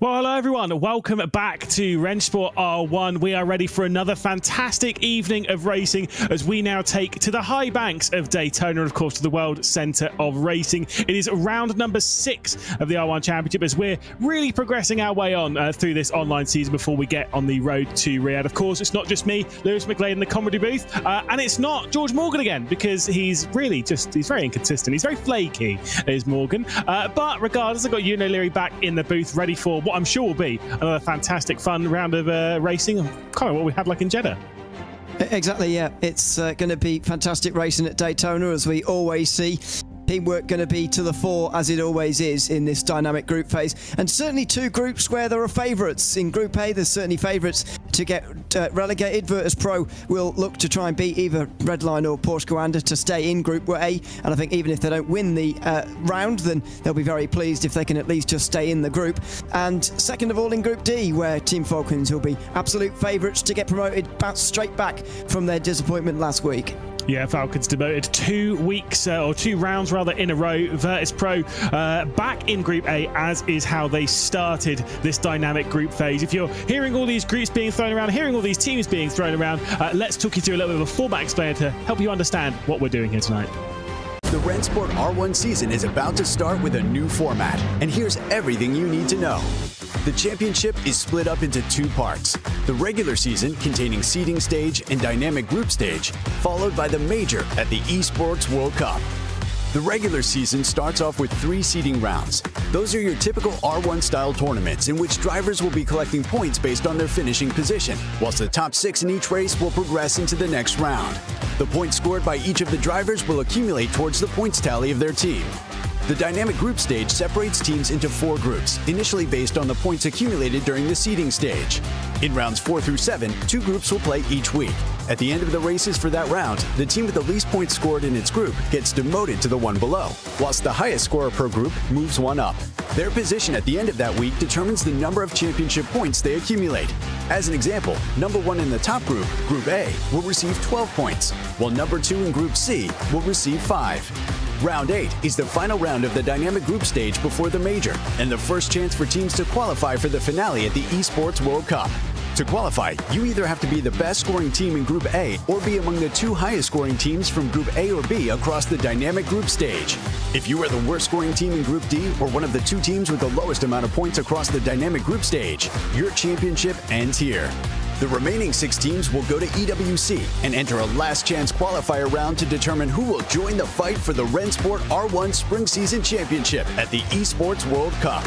Well, hello everyone, welcome back to RENNSPORT R1. We are ready for another fantastic evening of racing as we now take to the high banks of Daytona, and of course to the World Centre of Racing. It is round number 6 of the R1 Championship as we're really progressing our way on through this online season before we get on the road to Riyadh. Of course, it's not just me, Lewis McLean in the comedy booth, and it's not George Morgan again because he's very inconsistent. He's very flaky, is Morgan. But regardless, I've got Ewan O'Leary back in the booth ready for what I'm sure will be another fantastic fun round of racing, kind of what we had like in Jeddah. Exactly, yeah. It's going to be fantastic racing at Daytona, as we always see. Teamwork going to be to the fore, as it always is in this dynamic group phase. And certainly two groups where there are favourites. In Group A, there's certainly favourites to get relegated. Virtus Pro will look to try and beat either Redline or Porsche Coanda to stay in Group A. And I think even if they don't win the round, then they'll be very pleased if they can at least just stay in the group. And second of all, in Group D, where Team Falcons will be absolute favourites to get promoted straight back from their disappointment last week. Yeah, Falcons demoted 2 rounds in a row. Virtus Pro back in Group A, as is how they started this dynamic group phase. If you're hearing all these groups being thrown around, hearing all these teams being thrown around, let's talk you through a little bit of a format explainer to help you understand what we're doing here tonight. The RENNSPORT R1 season is about to start with a new format, and here's everything you need to know. The championship is split up into 2 parts. The regular season, containing seeding stage and dynamic group stage, followed by the major at the Esports World Cup. The regular season starts off with 3 seeding rounds. Those are your typical R1 style tournaments in which drivers will be collecting points based on their finishing position, whilst the top 6 in each race will progress into the next round. The points scored by each of the drivers will accumulate towards the points tally of their team. The dynamic group stage separates teams into 4 groups, initially based on the points accumulated during the seeding stage. In rounds 4 through 7, 2 groups will play each week. At the end of the races for that round, the team with the least points scored in its group gets demoted to the one below, whilst the highest scorer per group moves one up. Their position at the end of that week determines the number of championship points they accumulate. As an example, number 1 in the top group, Group A, will receive 12 points, while number 2 in Group C will receive 5. Round 8 is the final round of the dynamic group stage before the major, and the first chance for teams to qualify for the finale at the Esports World Cup. To qualify, you either have to be the best scoring team in Group A or be among the 2 highest scoring teams from Group A or B across the dynamic group stage. If you are the worst scoring team in Group D or one of the 2 teams with the lowest amount of points across the dynamic group stage, your championship ends here. The remaining 6 teams will go to EWC and enter a last chance qualifier round to determine who will join the fight for the RENNSPORT R1 Spring Season Championship at the Esports World Cup.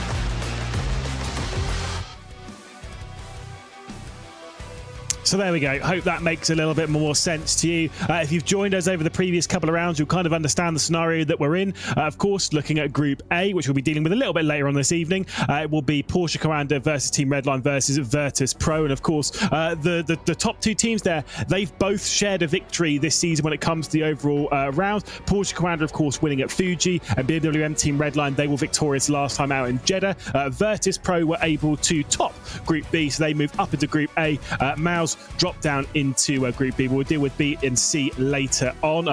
So there we go. Hope that makes a little bit more sense to you. If you've joined us over the previous couple of rounds, you'll kind of understand the scenario that we're in. Of course, looking at Group A, which we'll be dealing with a little bit later on this evening, it will be Porsche Coanda versus Team Redline versus Virtus Pro. And of course, the top 2 teams there, they've both shared a victory this season when it comes to the overall round. Porsche Coanda, of course, winning at Fuji, and BWM Team Redline, they were victorious last time out in Jeddah. Virtus Pro were able to top Group B, so they moved up into Group A. Mouse drop down into Group B. We'll deal with B and C later on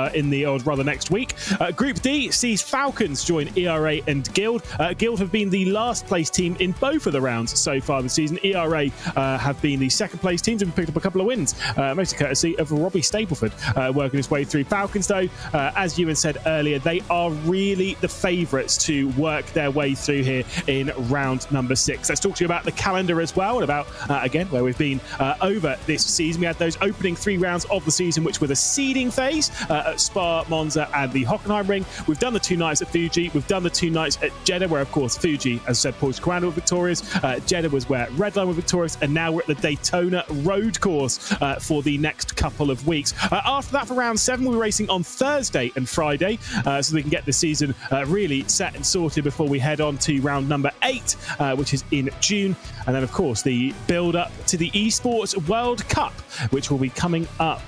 next week. Group D sees Falcons join ERA and Guild. Guild have been the last place team in both of the rounds so far this season. ERA have been the second place teams and picked up a couple of wins, mostly courtesy of Robbie Stapleford working his way through. Falcons, though, as Ewan said earlier, they are really the favourites to work their way through here in round number 6. Let's talk to you about the calendar as well, and about, again, where we've been over this season. We had those opening 3 rounds of the season, which were the seeding phase at Spa, Monza, and the Hockenheim Ring. We've done the 2 nights at Fuji. We've done the 2 nights at Jeddah, where, of course, Fuji, as I said, Porsche Coanda were victorious. Jeddah was where Redline were victorious, and now we're at the Daytona road course for the next couple of weeks. After that, for round 7, we're racing on Thursday and Friday, so we can get the season really set and sorted before we head on to round number 8, which is in June. And then, of course, the build-up to the Esports World Cup, which will be coming up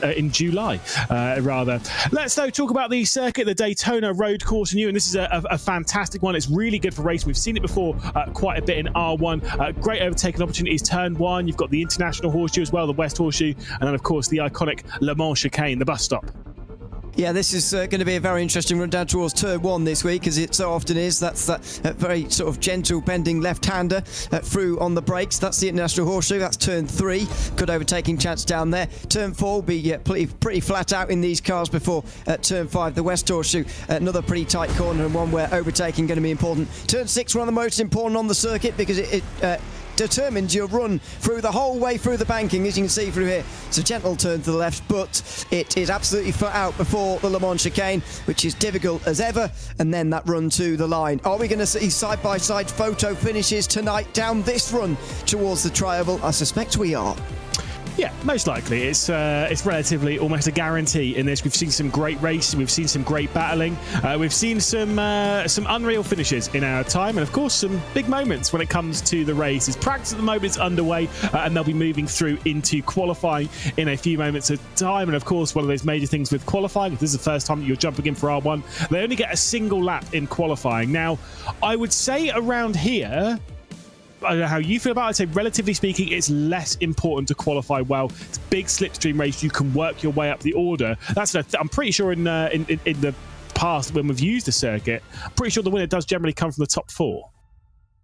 in July, rather. Let's, though, talk about the circuit, the Daytona road course. And this is a fantastic one. It's really good for racing. We've seen it before quite a bit in R1. Great overtaking opportunities. Turn 1, you've got the International Horseshoe as well, the West Horseshoe, and then, of course, the iconic Le Mans chicane, the bus stop. Yeah, this is going to be a very interesting run down towards turn 1 this week, as it so often is. That's that very sort of gentle bending left-hander through on the brakes. That's the International Horseshoe. That's turn 3. Good overtaking chance down there. Turn 4 will be pretty flat out in these cars before turn 5, the West Horseshoe. Another pretty tight corner and one where overtaking going to be important. Turn 6, one of the most important on the circuit because it determines your run through the whole way through the banking, as you can see through here. It's a gentle turn to the left, but it is absolutely flat out before the Le Mans chicane, which is difficult as ever, and then that run to the line. Are we going to see side-by-side photo finishes tonight down this run towards the tri-oval? I suspect we are. Yeah, most likely. It's relatively almost a guarantee in this. We've seen some great races. We've seen some great battling. We've seen some unreal finishes in our time, and of course some big moments when it comes to the races. Practice at the moment is underway, and they'll be moving through into qualifying in a few moments of time. And of course, one of those major things with qualifying, if this is the first time that you're jumping in for R1, they only get a single lap in qualifying. Now, I would say around here, I don't know how you feel about it. I'd say, relatively speaking, it's less important to qualify well. It's a big slipstream race. You can work your way up the order. I'm pretty sure in the past when we've used the circuit, I'm pretty sure the winner does generally come from the top 4.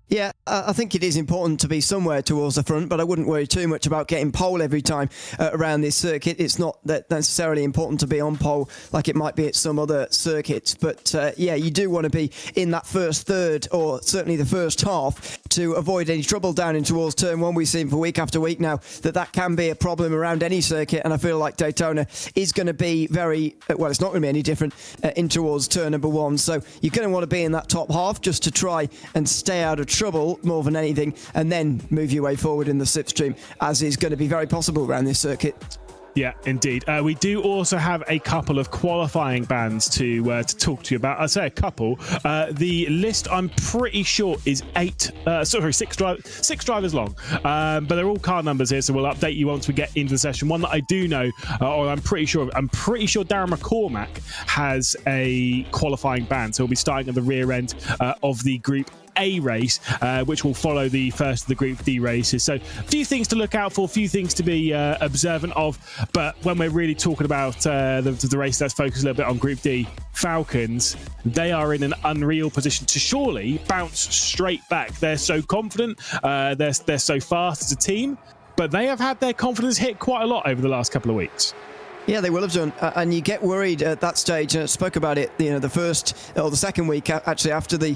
Yeah, I think it is important to be somewhere towards the front, but I wouldn't worry too much about getting pole every time around this circuit. It's not that necessarily important to be on pole like it might be at some other circuits. But yeah, you do want to be in that first third, or certainly the first half, to avoid any trouble down in towards turn 1. We've seen for week after week now that can be a problem around any circuit, and I feel like Daytona is going to be very, well, it's not going to be any different in towards turn number 1. So you're going to want to be in that top half just to try and stay out of trouble more than anything, and then move your way forward in the slipstream, as is going to be very possible around this circuit. Yeah, indeed. We do also have a couple of qualifying bands to talk to you about. I'd say a couple. The list, I'm pretty sure, is 6 drivers long. But they're all car numbers here, so we'll update you once we get into the session. One that I do know, or I'm pretty sure Darren McCormack has a qualifying band, so he'll be starting at the rear end of the Group A race, which will follow the first of the Group D races. So a few things to look out for, a few things to be observant of. But when we're really talking about the race, let's focus a little bit on Group D. Falcons, they are in an unreal position to surely bounce straight back. They're so confident, they're so fast as a team, but they have had their confidence hit quite a lot over the last couple of weeks. Yeah, they will have done, and you get worried at that stage. I spoke about it, the first or the second week, actually, after the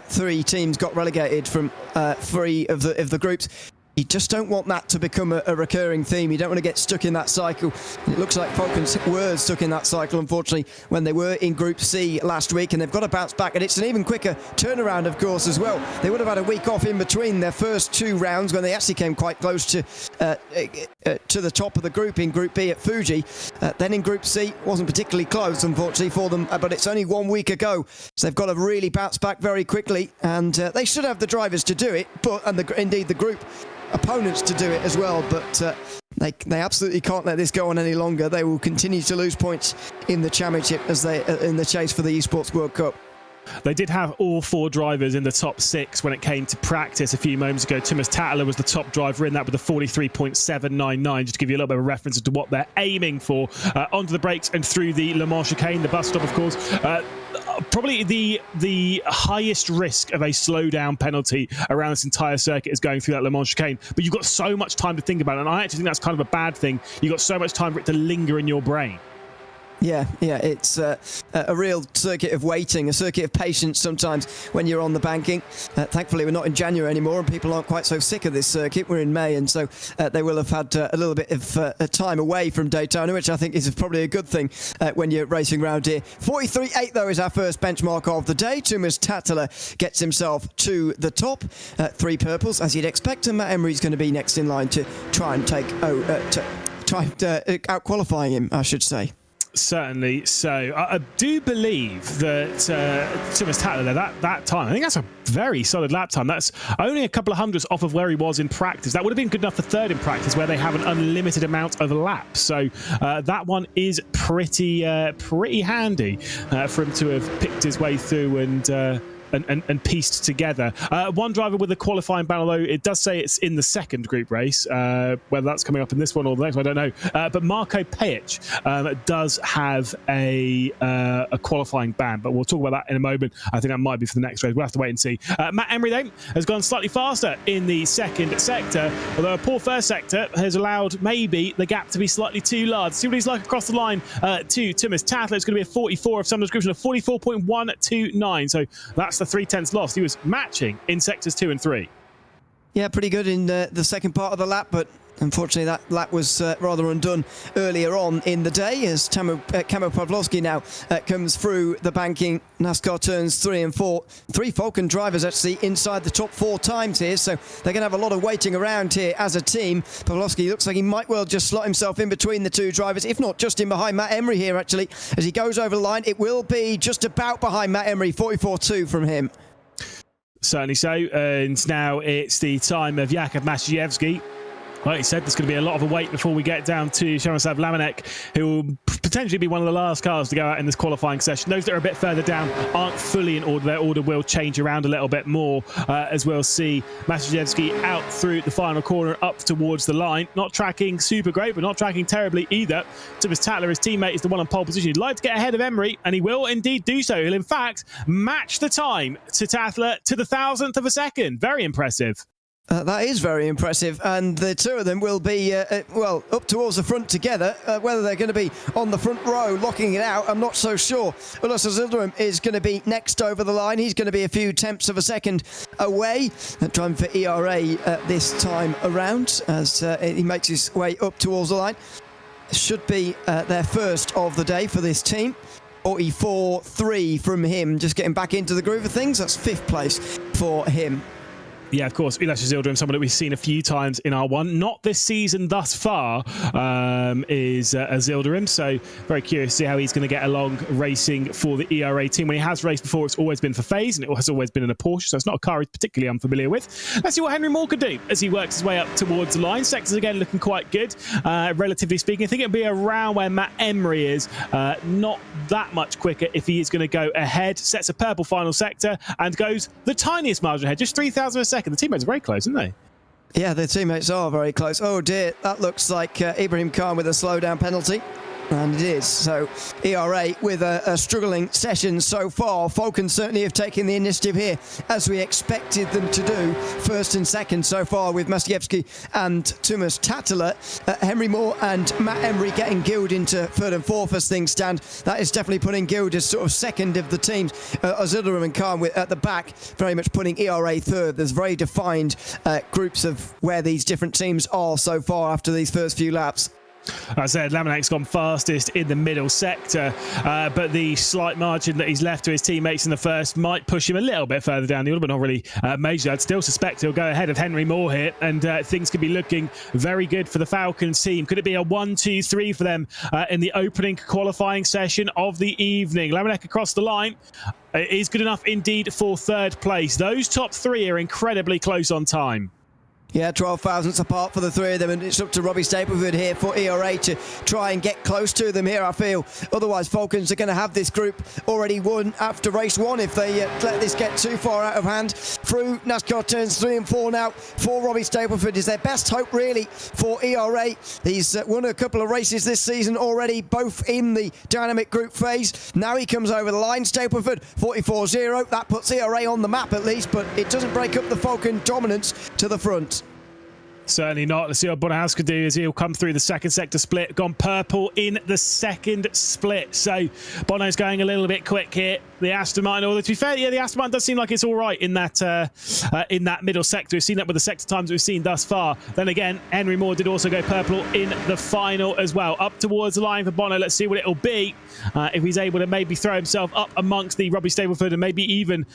3 teams got relegated from 3 of the groups. You just don't want that to become a recurring theme. You don't want to get stuck in that cycle. It looks like Falcons were stuck in that cycle, unfortunately, when they were in Group C last week, and they've got to bounce back. And it's an even quicker turnaround, of course, as well. They would have had a week off in between their first 2 rounds when they actually came quite close to the top of the group in Group B at Fuji. Then in Group C, wasn't particularly close, unfortunately, for them, but it's only 1 week ago. So they've got to really bounce back very quickly, and they should have the drivers to do it, and indeed the group opponents to do it as well, but they absolutely can't let this go on any longer. They will continue to lose points in the championship as they in the chase for the Esports World Cup. They did have all 4 drivers in the top 6 when it came to practice a few moments ago. Thomas Tattler was the top driver in that with a 43.799, just to give you a little bit of a reference as to what they're aiming for. Onto the brakes and through the Le Mans chicane, the bus stop, of course. Probably the highest risk of a slowdown penalty around this entire circuit is going through that Le Mans chicane. But you've got so much time to think about it, and I actually think that's kind of a bad thing. You've got so much time for it to linger in your brain. Yeah, it's a real circuit of waiting, a circuit of patience sometimes when you're on the banking. Thankfully, we're not in January anymore, and people aren't quite so sick of this circuit. We're in May, and so they will have had a little bit of time away from Daytona, which I think is probably a good thing when you're racing around here. 43.8, though, is our first benchmark of the day. Thomas Tattler gets himself to the top. 3 purples, as you'd expect, and Matt Emery's going to be next in line to try and out qualifying him, I should say. Certainly. So I do believe that Thomas Tattler, that time, I think that's a very solid lap time. That's only a couple of hundredths off of where he was in practice. That would have been good enough for 3rd in practice, where they have an unlimited amount of laps. So that one is pretty handy for him to have picked his way through and and pieced together. One driver with a qualifying ban, although it does say it's in the second group race. Whether that's coming up in this one or the next one, I don't know. But Marko Pejic does have a qualifying ban, but we'll talk about that in a moment. I think that might be for the next race. We'll have to wait and see. Matt Emery, then, has gone slightly faster in the second sector, although a poor first sector has allowed maybe the gap to be slightly too large. See what he's like across the line to Thomas Tattler. It's going to be a 44 of some description, of 44.129. So that's the 0.3 loss. He was matching in sectors 2 and 3. Yeah, pretty good in the second part of the lap, but unfortunately that lap was rather undone earlier on in the day as Camo Pavlovsky now comes through the banking. NASCAR turns 3 and 4. 3 Falcon drivers actually inside the top 4 times here, so they're going to have a lot of waiting around here as a team. Pavlovsky looks like he might well just slot himself in between the 2 drivers, if not just in behind Matt Emery here actually. As he goes over the line, it will be just about behind Matt Emery, 44.2 from him. Certainly so, and now it's the time of Jakub Maciejewski. Like you said, there's going to be a lot of a wait before we get down to Jaroslav Lamanek, who will potentially be one of the last cars to go out in this qualifying session. Those that are a bit further down aren't fully in order. Their order will change around a little bit more, as we'll see Maciejewski out through the final corner up towards the line. Not tracking super great, but not tracking terribly either. Thomas Tattler, his teammate, is the one on pole position. He'd like to get ahead of Emery, and he will indeed do so. He'll, in fact, match the time to Tattler to the 1,000th of a second. Very impressive. That is very impressive, and the 2 of them will be, well, up towards the front together. Whether they're going to be on the front row locking it out, I'm not so sure. Ulas Yildirim is going to be next over the line. He's going to be a few tenths of a second away. Driving for ERA this time around as he makes his way up towards the line. Should be their first of the day for this team. 44.3 from him, just getting back into the groove of things. That's 5th place for him. Yeah, of course, Ulas Yildirim, someone that we've seen a few times in R1. Not this season thus far, is Yildirim. So very curious to see how he's going to get along racing for the ERA team. When he has raced before, it's always been for FaZe, and it has always been in a Porsche, so it's not a car he's particularly unfamiliar with. Let's see what Henry Moore could do as he works his way up towards the line. Sectors again looking quite good, relatively speaking. I think it'll be around where Matt Emery is. Not that much quicker if he is going to go ahead. Sets a purple final sector and goes the tiniest margin ahead, just 3,000 a second. The teammates are very close, aren't they? Yeah, the teammates are very close. Oh dear, that looks like Ibrahim Khan with a slowdown penalty. And it is. So ERA with a struggling session so far. Falcons certainly have taken the initiative here, as we expected them to do. First and second so far with Maciejewski and Thomas Tattler. Henry Moore and Matt Emery getting Guild into 3rd and 4th as things stand. That is definitely putting Guild as sort of second of the teams. Yildirim and Khan at the back, very much putting ERA 3rd. There's very defined groups of where these different teams are so far after these first few laps. I said Lamanek's gone fastest in the middle sector, but the slight margin that he's left to his teammates in the first might push him a little bit further down the order, but not really major. I'd still suspect he'll go ahead of Henry Moore here, and things could be looking very good for the Falcons team. Could it be a 1-2-3 for them in the opening qualifying session of the evening? Lamanek across the line is good enough indeed for 3rd place. Those top 3 are incredibly close on time. Yeah, 12 thousandths apart for the 3 of them, and it's up to Robbie Stapleford here for ERA to try and get close to them here, I feel. Otherwise, Falcons are going to have this group already won after race 1 if they let this get too far out of hand. Through NASCAR turns 3 and 4 now for Robbie Stapleford is their best hope, really, for ERA. He's won a couple of races this season already, both in the dynamic group phase. Now he comes over the line. Stapleford, 44.0. That puts ERA on the map at least, but it doesn't break up the Falcon dominance to the front. Certainly not. Let's see what Bonhouse could do as he'll come through the second sector split. Gone purple in the second split. So Bono's going a little bit quick here. The Aston Martin, although to be fair, yeah, the Aston Martin does seem like it's all right in that middle sector. We've seen that with the sector times we've seen thus far. Then again, Henry Moore did also go purple in the final as well. Up towards the line for Bono. Let's see what it'll be if he's able to maybe throw himself up amongst the Robbie Stapleford and maybe even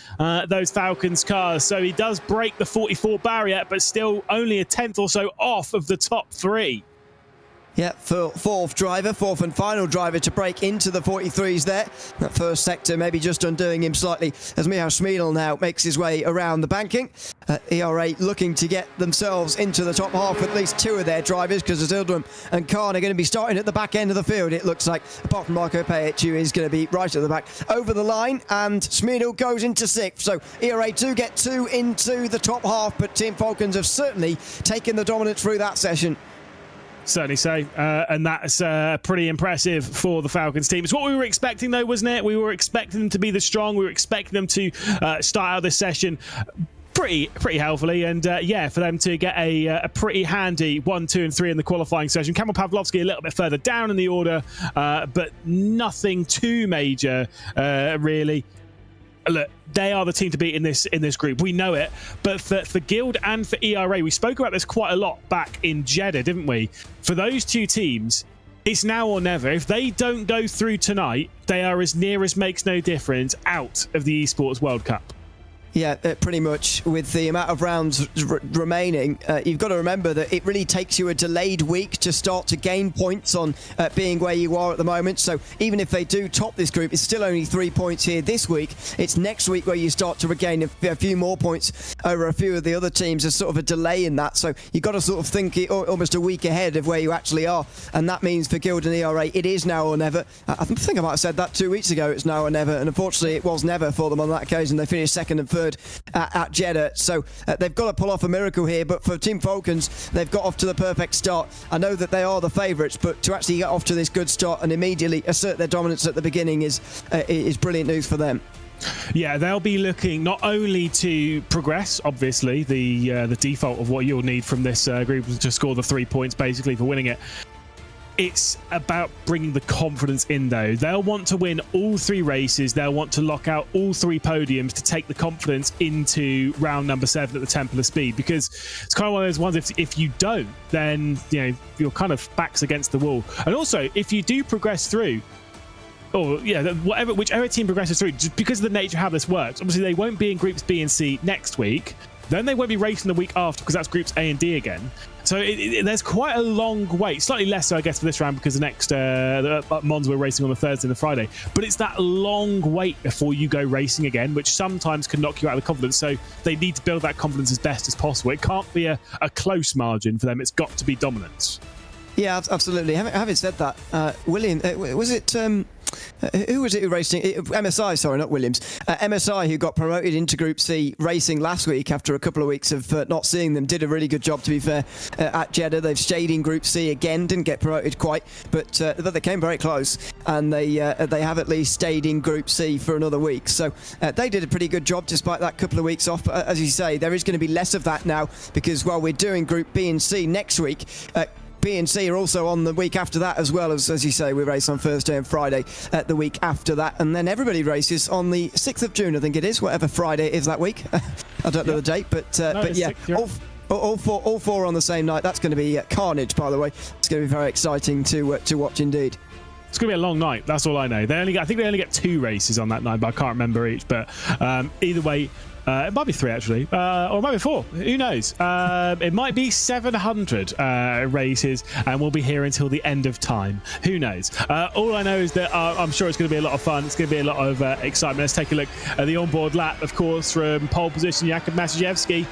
those Falcons cars. So he does break the 44 barrier, but still only a tenth or so off of the top 3. Yeah, fourth and final driver to break into the 43s there. That first sector maybe just undoing him slightly as Michał Schmiedl now makes his way around the banking. ERA looking to get themselves into the top half with at least two of their drivers, because Zildrum and Khan are going to be starting at the back end of the field, it looks like, apart from Marco Pajic, who is going to be right at the back. Over the line, and Schmiedl goes into sixth. So ERA do get two into the top half, but Team Falcons have certainly taken the dominance through that session. Certainly so, and that's pretty impressive for the Falcons team. It's what we were expecting, though, wasn't it? We were expecting them to be the strong. We were expecting them to start out this session pretty healthily, and yeah, for them to get a pretty handy 1, 2, and 3 in the qualifying session. Kamil Pawlowski a little bit further down in the order, but nothing too major, really. Look, they are the team to beat in this group. We know it. But for Guild and for ERA, we spoke about this quite a lot back in Jeddah, didn't we? For those two teams, it's now or never. If they don't go through tonight, they are as near as makes no difference out of the Esports World Cup. Yeah, pretty much. With the amount of rounds remaining, you've got to remember that it really takes you a delayed week to start to gain points on being where you are at the moment. So even if they do top this group, it's still only 3 points here this week. It's next week where you start to regain a few more points over a few of the other teams. There's sort of a delay in that. So you've got to sort of think almost a week ahead of where you actually are. And that means for Guild and ERA, it is now or never. I think I might have said that 2 weeks ago. It's now or never. And unfortunately, it was never for them on that occasion. They finished second and third at Jeddah, so they've got to pull off a miracle here. But for Team Falcons, they've got off to the perfect start. I know that they are the favourites, but to actually get off to this good start and immediately assert their dominance at the beginning is brilliant news for them. Yeah, they'll be looking not only to progress, obviously, the default of what you'll need from this group is to score the 3 points basically for winning it. It's about bringing the confidence in, though. They'll want to win all 3 races. They'll want to lock out all 3 podiums to take the confidence into round number 7 at the Temple of Speed, because it's kind of one of those ones, if you don't, then you're kind of backs against the wall. And also, if you do progress through, or whichever team progresses through, just because of the nature of how this works, obviously they won't be in groups B and C next week. Then they won't be racing the week after, because that's groups A and D again. So there's quite a long wait, slightly less so, I guess, for this round, because the next Monza we're racing on the Thursday and the Friday. But it's that long wait before you go racing again, which sometimes can knock you out of the confidence. So they need to build that confidence as best as possible. It can't be a close margin for them. It's got to be dominance. Yeah, absolutely. Having said that, William, was it... who was it who raced? MSI, sorry, not Williams. MSI, who got promoted into Group C racing last week after a couple of weeks of not seeing them, did a really good job, to be fair, at Jeddah. They've stayed in Group C again, didn't get promoted quite, but they came very close, and they have at least stayed in Group C for another week. So they did a pretty good job despite that couple of weeks off. As you say, there is going to be less of that now, because while we're doing Group B and C next week, B and C are also on the week after that, as well as you say, we race on Thursday and Friday the week after that, and then everybody races on the 6th of June, I think it is, whatever Friday it is that week. I don't know the date, but yeah, 6th, all four on the same night. That's going to be carnage, by the way. It's going to be very exciting to watch indeed. It's going to be a long night, that's all I know. I think they only get 2 races on that night, but I can't remember each. But either way, it might be 3 actually, or it might be 4. Who knows? It might be 700 races, and we'll be here until the end of time. Who knows? All I know is that I'm sure it's going to be a lot of fun. It's going to be a lot of excitement. Let's take a look at the onboard lap, of course, from pole position, Jakub Masiejewski.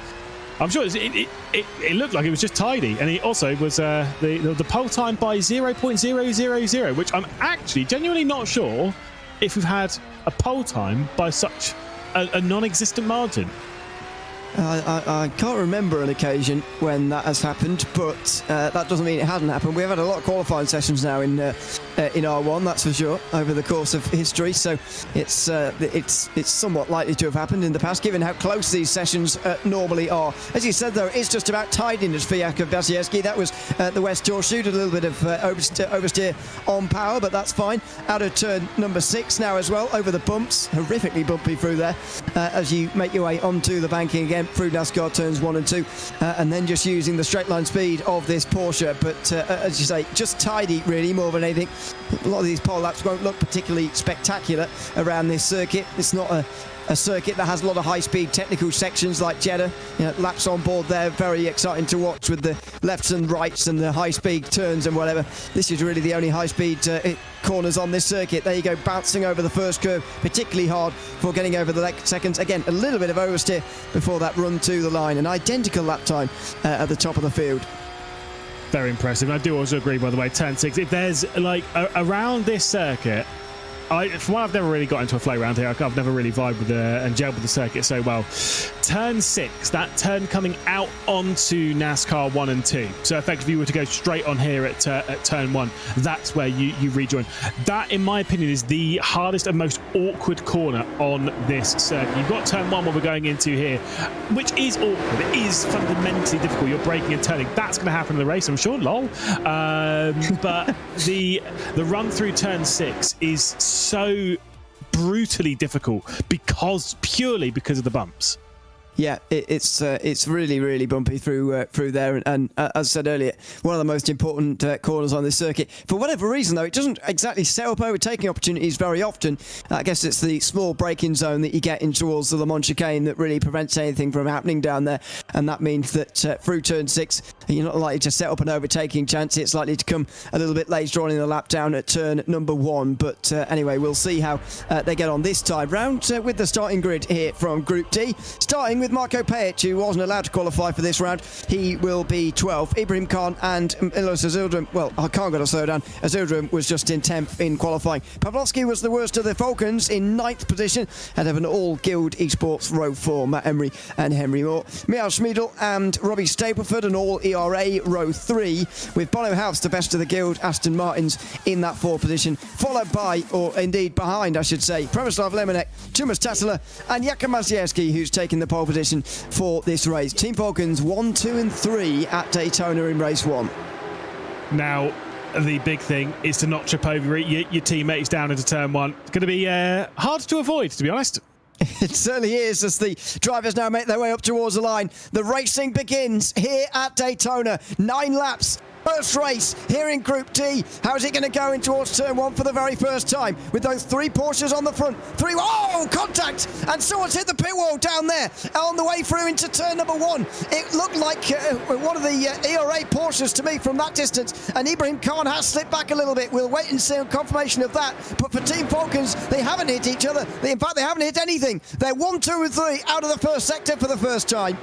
I'm sure it looked like it was just tidy, and he also was the pole time by 0.000, which I'm actually genuinely not sure if we've had a pole time by such a non-existent margin. I can't remember an occasion when that has happened, but that doesn't mean it hasn't happened. We've had a lot of qualifying sessions now in R1, that's for sure, over the course of history. So it's somewhat likely to have happened in the past, given how close these sessions normally are. As you said, though, it's just about tidiness for Jakub Masiejewski. That was the West Jaw shoot, a little bit of oversteer on power, but that's fine. Out of turn number 6 now as well, over the bumps, horrifically bumpy through there, as you make your way onto the banking again. time through NASCAR turns 1 and 2, and then just using the straight line speed of this Porsche. But as you say, just tidy really more than anything. A lot of these pole laps won't look particularly spectacular around this circuit. It's not a circuit that has a lot of high-speed technical sections like Jeddah. Laps on board there, very exciting to watch with the lefts and rights and the high-speed turns and whatever. This is really the only high-speed corners on this circuit. There you go, bouncing over the first curve, particularly hard for getting over the seconds. Again, a little bit of oversteer before that run to the line. An identical lap time at the top of the field. Very impressive. I do also agree, by the way, turn 6. If there's like around this circuit, for one, I've never really got into a flow round here. I've never really vibed with and gelled with the circuit so well. Turn 6, that turn coming out onto NASCAR 1 and 2. So effectively, you were to go straight on here at turn 1. That's where you rejoin. That, in my opinion, is the hardest and most awkward corner on this circuit. You've got turn 1, what we're going into here, which is awkward. It is fundamentally difficult. You're braking and turning. That's going to happen in the race, I'm sure. Lol. But the run through turn 6 is so brutally difficult purely because of the bumps. Yeah, it's really, really bumpy through there, and as I said earlier, one of the most important corners on this circuit. For whatever reason, though, it doesn't exactly set up overtaking opportunities very often. I guess it's the small braking zone that you get in towards the Le Mans chicane that really prevents anything from happening down there, and that means that through turn 6, you're not likely to set up an overtaking chance. It's likely to come a little bit later on in the lap down at turn number 1. But anyway, we'll see how they get on this time round with the starting grid here from Group D, starting with Marco Pajic, who wasn't allowed to qualify for this round. He will be 12th. Ibrahim Khan and Milos Azildrim, well, I can't go to slow down. Azildrim was just in 10th in qualifying. Pavlovsky was the worst of the Falcons in 9th position, ahead of an all-Guild Esports row 4, Matt Emery and Henry Moore. Michael Schmiedel and Robbie Stapleford, an all-ERA row 3, with Bono House, the best of the Guild, Aston Martins, in that 4th position, followed by, or indeed behind, I should say, Pravoslav Lemonek, Tomas Tassila and Jakub Maciejewski, who's taken the pole position for this race. Team Falcons 1, 2 and 3 at Daytona in race 1. Now, the big thing is to not trip over your teammates down into turn 1. It's going to be hard to avoid, to be honest. It certainly is, as the drivers now make their way up towards the line. The racing begins here at Daytona. 9 laps. First race here in Group D. How's it going to go in towards turn 1 for the very first time? With those 3 Porsches on the front. Contact! And someone's hit the pit wall down there on the way through into turn number 1. It looked like one of the ERA Porsches to me from that distance. And Ibrahim Khan has slipped back a little bit. We'll wait and see on confirmation of that. But for Team Falcons, they haven't hit each other. In fact, they haven't hit anything. They're 1, 2 and 3 out of the first sector for the first time.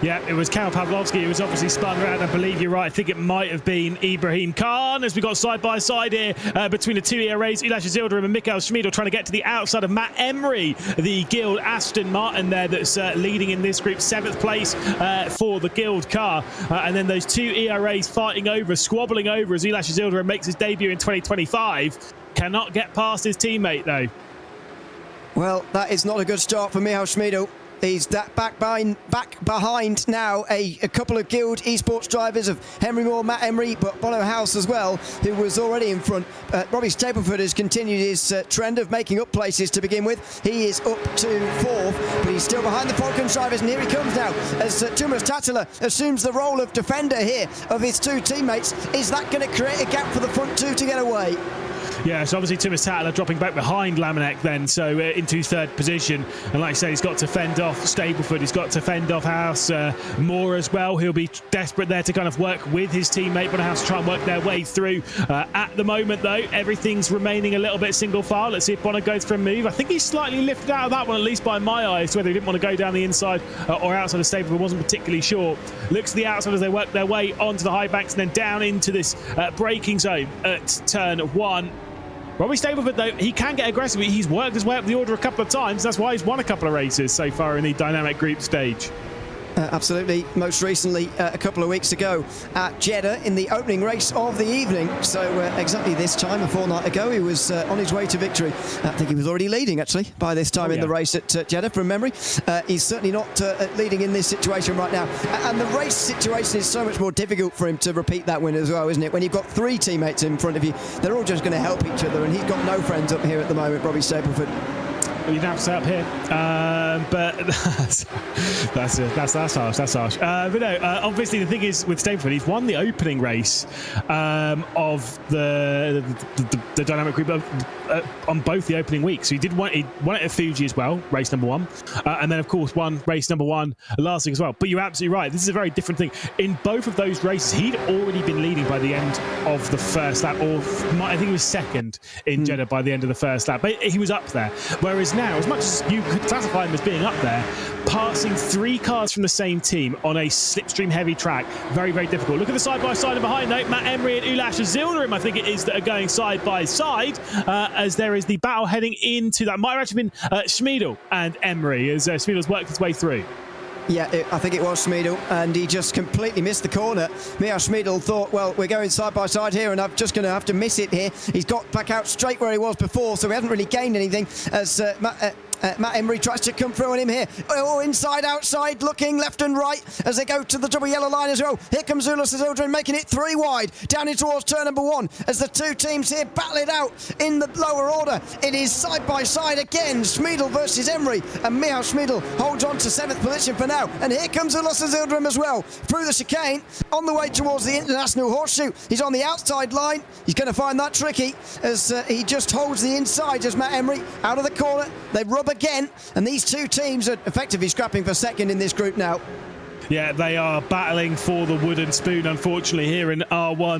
Yeah, it was Karol Pawlowski who was obviously spun around. I believe you're right. I think it might have been Ibrahim Khan as we got side by side here between the 2 ERAs, Ulash Azildrim and Michael Schmiedel, trying to get to the outside of Matt Emery, the Guild Aston Martin there that's leading in this group, 7th place for the Guild car. And then those 2 ERAs squabbling over as Ulash Azildrim makes his debut in 2025. Cannot get past his teammate though. Well, that is not a good start for Michael Schmiedel. He's back behind now a couple of Guild Esports drivers of Henry Moore, Matt Emery, but Bono House as well, who was already in front. Robbie Stapleford has continued his trend of making up places to begin with. He is up to 4th, but he's still behind the Falcons drivers, and here he comes now as Tomas Tassila assumes the role of defender here of his 2 teammates. Is that going to create a gap for the front 2 to get away? Yeah, so obviously Tomas Tassila dropping back behind Lemonek then, so into 3rd position. And like I say, he's got to fend off Stapleford, he's got to fend off House, Moore as well. He'll be desperate there to kind of work with his teammate, but House to try and work their way through. At the moment, though, everything's remaining a little bit single file. Let's see if Bono goes for a move. I think he's slightly lifted out of that one, at least by my eyes, whether he didn't want to go down the inside or outside of Stapleford, wasn't particularly sure. Looks to the outside as they work their way onto the high banks and then down into this braking zone at turn 1. Robbie Stapleford, though, he can get aggressive. He's worked his way up the order a couple of times. That's why he's won a couple of races so far in the dynamic group stage. Absolutely. Most recently, a couple of weeks ago at Jeddah in the opening race of the evening. So exactly this time, a fortnight ago, he was on his way to victory. I think he was already leading, actually, by this time in the race at Jeddah, from memory. He's certainly not leading in this situation right now. And the race situation is so much more difficult for him to repeat that win as well, isn't it? When you've got 3 teammates in front of you, they're all just going to help each other, and he's got no friends up here at the moment, Robbie Stapleford. you'd have to say up here. But that's harsh. That's harsh. But no, obviously the thing is with Stapleford, he's won the opening race of the dynamic group on both the opening weeks. So he won it at Fuji as well, race number 1, and then of course won race number 1 last week as well. But you're absolutely right. This is a very different thing. In both of those races, he'd already been leading by the end of the first lap, or I think he was second in Jeddah by the end of the first lap. But he was up there. Whereas now, as much as you could classify him as being up there, passing 3 cars from the same team on a slipstream heavy track, very, very difficult. Look at the side-by-side and behind, though. Matt Emery and Ulash Zilderim, I think it is, that are going side-by-side as there is the battle heading into that. Might have actually been Schmiedel and Emery as Schmiedel's worked his way through. Yeah, I think it was Schmiedel, and he just completely missed the corner. Michał Schmiedel thought, well, we're going side by side here, and I'm just going to have to miss it here. He's got back out straight where he was before, so he hasn't really gained anything as Matt Emery tries to come through on him here. Oh, inside, outside, looking left and right as they go to the double yellow line as well. Here comes Ulas Zildren making it 3 wide, down in towards turn number 1 as the 2 teams here battle it out in the lower order. It is side by side again, Schmiedel versus Emery, and Michał Schmiedel holds on to 7th position for now. And here comes Ulas Zildren as well, through the chicane, on the way towards the international horseshoe. He's on the outside line. He's going to find that tricky as he just holds the inside as Matt Emery out of the corner. They rub again, and these 2 teams are effectively scrapping for second in this group now. Yeah, they are battling for the wooden spoon, unfortunately, here in R1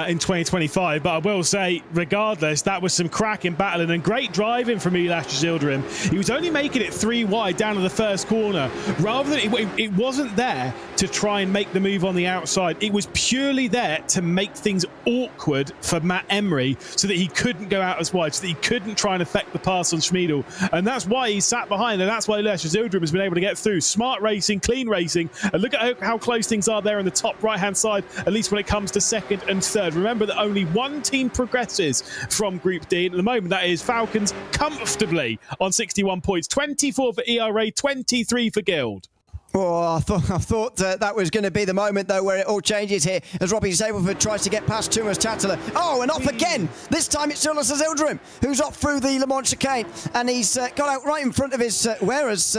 in 2025. But I will say, regardless, that was some cracking battling and great driving from Ulash Zilderim. He was only making it 3 wide down to the first corner. Rather than it wasn't there to try and make the move on the outside. It was purely there to make things awkward for Matt Emery so that he couldn't go out as wide, so that he couldn't try and affect the pass on Schmiedel. And that's why he sat behind, and that's why Ulash Zilderim has been able to get through. Smart racing, clean racing. And look at how close things are there on the top right-hand side, at least when it comes to second and third. Remember that only 1 team progresses from Group D. And at the moment, that is Falcons comfortably on 61 points. 24 for ERA, 23 for Guild. Oh, I thought that was going to be the moment, though, where it all changes here as Robbie Stapleford tries to get past Tumas Tatala. Oh, and off again. This time it's Ulas Zildrim, who's off through the Le Mans chicane, and he's got out right in front of his whereas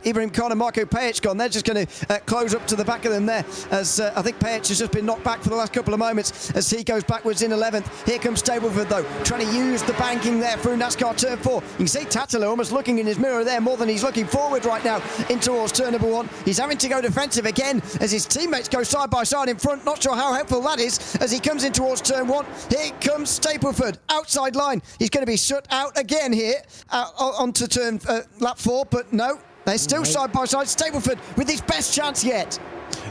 Ibrahim Khan and Marco Pajic gone. They're just going to close up to the back of them there as I think Pajic has just been knocked back for the last couple of moments as he goes backwards in 11th. Here comes Stapleford, though, trying to use the banking there through NASCAR Turn 4. You can see Tatala almost looking in his mirror there more than he's looking forward right now in towards turn number 1. He's having to go defensive again as his teammates go side by side in front. Not sure how helpful that is as he comes in towards turn 1. Here comes Stapleford, outside line. He's going to be shut out again here onto turn lap 4, but no. They're still side by side. Stapleford with his best chance yet.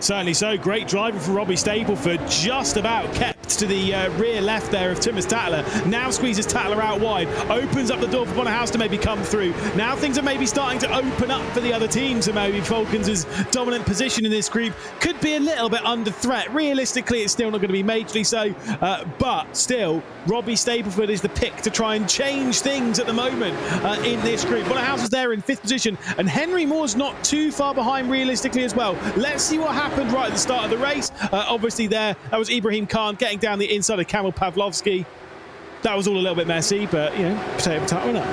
Certainly so. Great driving for Robbie Stapleford. Just about kept to the rear left there of Tumas Tatala. Now squeezes Tatala out wide. Opens up the door for Bonnerhouse to maybe come through. Now things are maybe starting to open up for the other teams. And maybe Falcons' dominant position in this group could be a little bit under threat. Realistically, it's still not going to be majorly so. But still, Robbie Stapleford is the pick to try and change things at the moment in this group. Bonnerhouse is there in 5th position. And Henry Moore's not too far behind realistically as well. Let's see what happened right at the start of the race. Obviously that was Ibrahim Khan getting down the inside of Kamil Pavlovsky. That was all a little bit messy, but, you know, potato, not.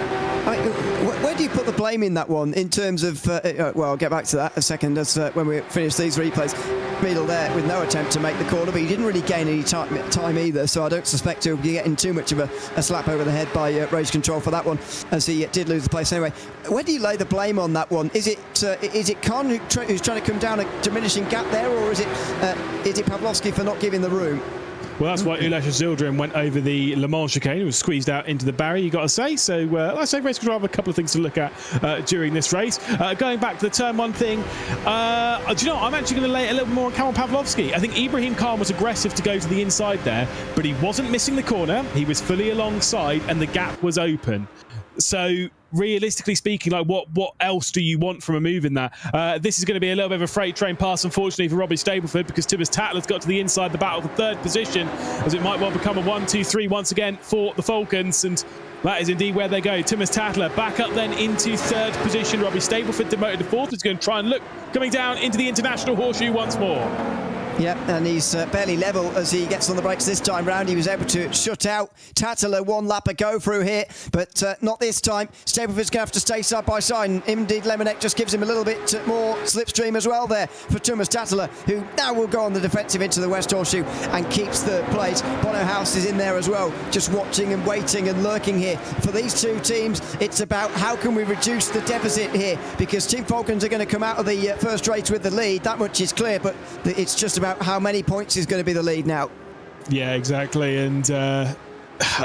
Where do you put the blame in that one in terms of, well, I'll get back to that a second as when we finish these replays. Middle there with no attempt to make the corner, but he didn't really gain any time either, so I don't suspect he'll be getting too much of a slap over the head by race control for that one, as he did lose the place anyway. Where do you lay the blame on that one? Is it Khan who's trying to come down a diminishing gap there, or is it Pavlovsky for not giving the room? Well, that's why Ulash Zildrim went over the Le Mans chicane. He was squeezed out into the barrier, you got to say. So, I say race control have a couple of things to look at during this race. Going back to the turn 1 thing, do you know what? I'm actually going to lay it a little bit more on Kamil Pavlovsky. I think Ibrahim Khan was aggressive to go to the inside there, but he wasn't missing the corner. He was fully alongside, and the gap was open. So, realistically speaking, like what else do you want from a move in that? This is going to be a little bit of a freight train pass, unfortunately, for Robbie Stapleford, because Tumas Tatala's got to the inside the battle for 3rd position, as it might well become a 1-2-3 once again for the Falcons, and that is indeed where they go. Tumas Tatala back up then into 3rd position. Robbie Stapleford demoted to 4th. He's going to try and look coming down into the international horseshoe once more. Yep, and he's barely level as he gets on the brakes this time round. He was able to shut out Tattler one lap ago through here, but not this time. Stapleford's going to have to stay side by side, and indeed Lemonek just gives him a little bit more slipstream as well there for Thomas Tattler, who now will go on the defensive into the West Horseshoe and keeps the place. Bono House is in there as well, just watching and waiting and lurking here. For these two teams, it's about how can we reduce the deficit here, because Team Falcons are going to come out of the first race with the lead, that much is clear, but it's just about how many points is going to be the lead now. Yeah, exactly. And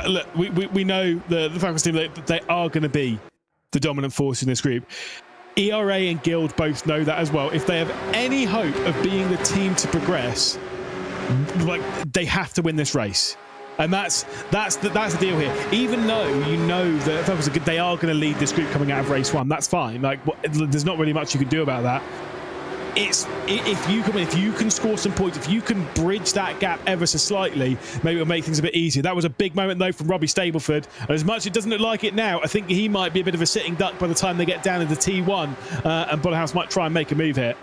look, we know the Falcons team, they are going to be the dominant force in this group. ERA and Guild both know that as well. If they have any hope of being the team to progress, like, they have to win this race. And that's the deal here. Even though you know that Falcons are good, they are going to lead this group coming out of race one. That's fine. Like, there's not really much you can do about that. If you can score some points, if you can bridge that gap ever so slightly, maybe it'll make things a bit easier. That was a big moment though from Robbie Stableford, and as much as it doesn't look like it now, I think he might be a bit of a sitting duck by the time they get down into T1, and Bono House might try and make a move here.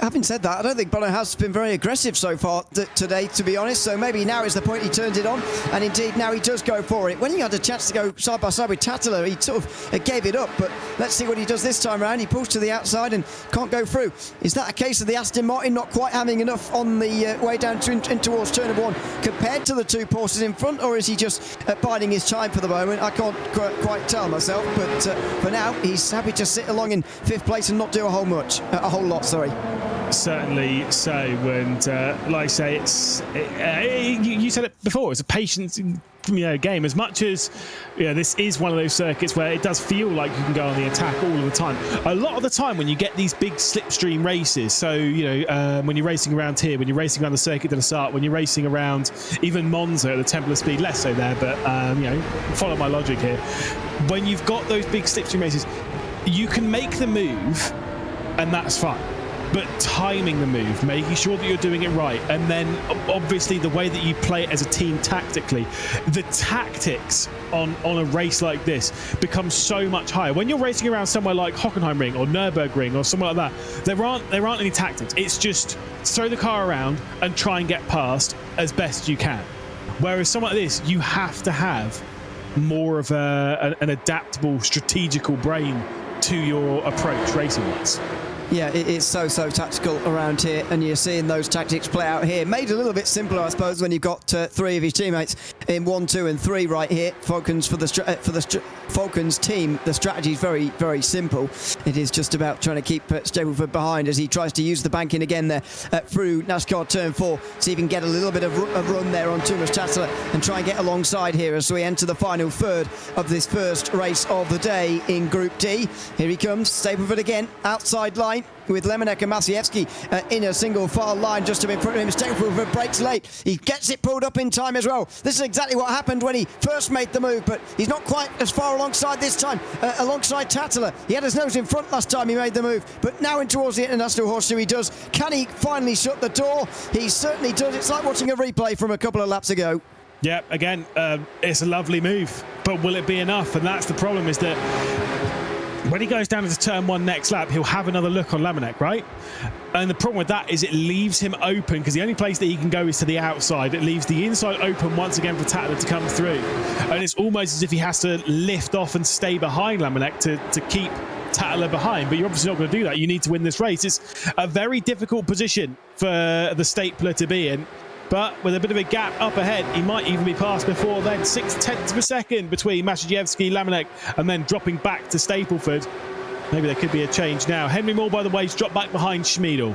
Having said that, I don't think Bono has been very aggressive so far today, to be honest, so maybe now is the point he turns it on, and indeed now he does go for it. When he had a chance to go side by side with Tattler, he sort of gave it up, but let's see what he does this time around. He pulls to the outside and can't go through. Is that a case of the Aston Martin not quite having enough on the way down in towards turn of one compared to the two Porsches in front, or is he just biding his time for the moment? I can't quite tell myself, but for now he's happy to sit along in fifth place and not do a whole lot. Certainly so, and like I say, you said it before, it's a patience game. As much as this is one of those circuits where it does feel like you can go on the attack all of the time. A lot of the time when you get these big slipstream races, so when you're racing around here, when you're racing around the Circuit de la Sarthe, when you're racing around even Monza at the Temple of Speed, less so there, but follow my logic here. When you've got those big slipstream races, you can make the move, and that's fine. But timing the move, making sure that you're doing it right, and then obviously the way that you play it as a team tactically, the tactics on a race like this becomes so much higher. When you're racing around somewhere like Hockenheimring or Nürburgring or somewhere like that, there aren't any tactics. It's just throw the car around and try and get past as best you can. Whereas somewhere like this, you have to have more of an adaptable, strategical brain to your approach racing-wise. Yeah, it's so tactical around here, and you're seeing those tactics play out here. Made a little bit simpler, I suppose, when you've got three of his teammates in 1, 2, and 3 right here. Falcons for the Falcons team, the strategy is very, very simple. It is just about trying to keep Stableford behind as he tries to use the banking again there through NASCAR Turn 4. See if he can get a little bit of run there on Thomas Tattler and try and get alongside here as we enter the final third of this first race of the day in Group D. Here he comes, Stableford again, outside line, with Lemonek and Maciejewski in a single file line just in front of him. Stableford breaks late. He gets it pulled up in time as well. This is exactly what happened when he first made the move, but he's not quite as far alongside this time, alongside Tattler. He had his nose in front last time he made the move, but now in towards the International Horseshoe he does. Can he finally shut the door? He certainly does. It's like watching a replay from a couple of laps ago. Yeah, again, it's a lovely move, but will it be enough? And that's the problem, is that when he goes down into turn 1 next lap, he'll have another look on Lemonek, right? And the problem with that is it leaves him open, because the only place that he can go is to the outside. It leaves the inside open once again for Tattler to come through. And it's almost as if he has to lift off and stay behind Lemonek to keep Tattler behind. But you're obviously not going to do that. You need to win this race. It's a very difficult position for the Stapler to be in. But with a bit of a gap up ahead, he might even be passed before then. 0.6 of a second between Maciejewski, Lemonek, and then dropping back to Stapleford. Maybe there could be a change now. Henry Moore, by the way, has dropped back behind Schmiedel.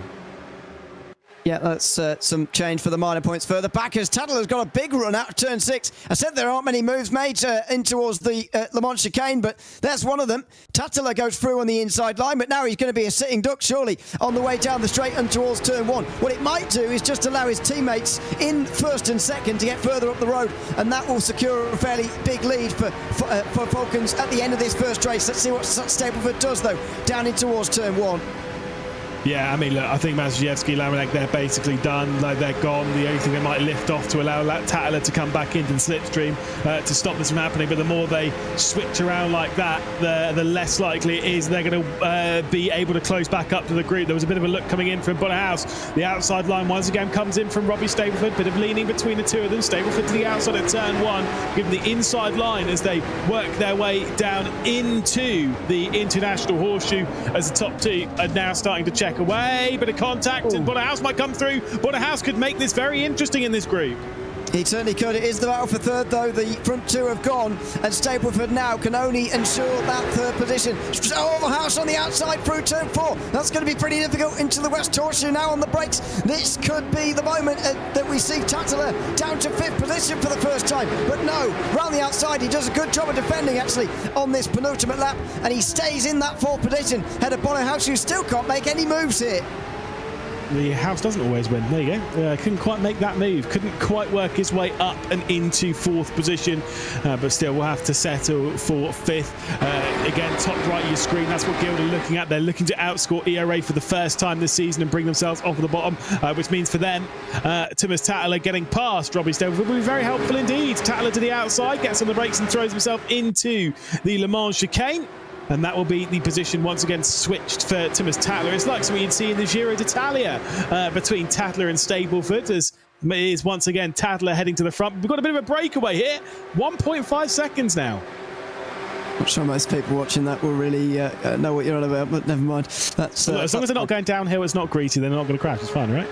Yeah, that's some change for the minor points further back as Tattler's got a big run out of turn 6. I said there aren't many moves made in towards the Le Mans chicane, but there's one of them. Tattler goes through on the inside line, but now he's going to be a sitting duck, surely, on the way down the straight and towards turn 1. What it might do is just allow his teammates in first and second to get further up the road, and that will secure a fairly big lead for Falcons at the end of this first race. Let's see what Stapleford does, though, down in towards turn 1. Yeah, I mean, look, I think Maciejewski, Lamanek, they're basically done. Like, they're gone. The only thing that might lift off to allow Tattler to come back into the slipstream to stop this from happening. But the more they switch around like that, the less likely it is they're going to be able to close back up to the group. There was a bit of a look coming in from Bonnerhouse. The outside line once again comes in from Robbie Stableford. Bit of leaning between the two of them. Stableford to the outside at turn one, given the inside line as they work their way down into the international horseshoe, as the top two are now starting to check away. Bit of contact, and Bonnerhouse might come through. Bonnerhouse could make this very interesting in this group. He certainly could. It is the battle for third, though. The front two have gone, and Stableford now can only ensure that third position. House on the outside through turn four. That's going to be pretty difficult into the West Horseshoe now on the brakes. This could be the moment that we see Tattler down to fifth position for the first time. But no, round the outside, he does a good job of defending, actually, on this penultimate lap, and he stays in that fourth position, ahead of Bonnerhouse, who still can't make any moves here. The house doesn't always win. There you go. Couldn't quite make that move. Couldn't quite work his way up and into fourth position. But still, we'll have to settle for fifth. Again, top right of your screen. That's what Guild are looking at. They're looking to outscore ERA for the first time this season and bring themselves off of the bottom, which means for them, Thomas Tattler getting past Robbie Stableford will be very helpful indeed. Tattler to the outside, gets on the brakes and throws himself into the Le Mans chicane. And that will be the position once again switched for Thomas Tattler. It's like something you'd see in the Giro d'Italia between Tattler and Stableford, as it is once again Tattler heading to the front. We've got a bit of a breakaway here. 1.5 seconds now. I'm sure most people watching that will really know what you're on about, but never mind. That's Look, as long as they're not going downhill, it's not greasy, they're not going to crash. It's fine, right?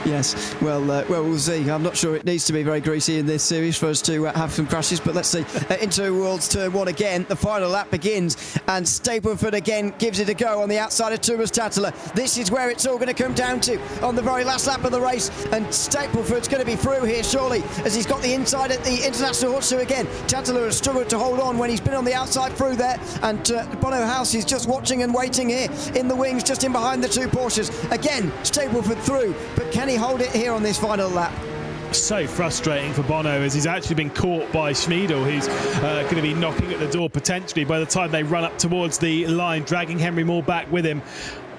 yes. Well, we'll see. I'm not sure it needs to be very greasy in this series for us to have some crashes, but let's see. Into World's Turn 1 again. The final lap begins, and Stableford again gives it a go on the outside of Thomas Tattler. This is where it's all going to come down to on the very last lap of the race, and Stableford's going to be through here, surely, as he's got the inside at the International Horseshoe again. Tattler has struggled to hold on when he's been on the outside through there, and Bonnerhouse is just watching and waiting here in the wings, just in behind the two Porsches. Again, Stableford through, but can he hold it here on this final lap? So frustrating for Bono, as he's actually been caught by Schmiedel, who's going to be knocking at the door potentially by the time they run up towards the line, dragging Henry Moore back with him.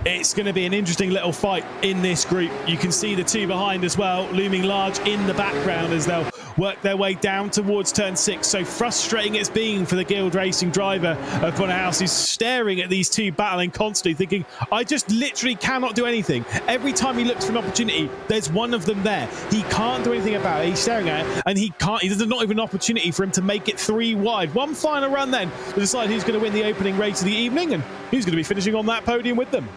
It's going to be an interesting little fight in this group. You can see the two behind as well, looming large in the background as they'll work their way down towards turn 6. So frustrating it's been for the Guild Racing driver of Bonnerhouse, who's staring at these two battling constantly, thinking, I just literally cannot do anything. Every time he looks for an opportunity, there's one of them there. He can't do anything about it. He's staring at it, and there's not even an opportunity for him to make it 3 wide. One final run then to decide who's going to win the opening race of the evening and who's going to be finishing on that podium with them.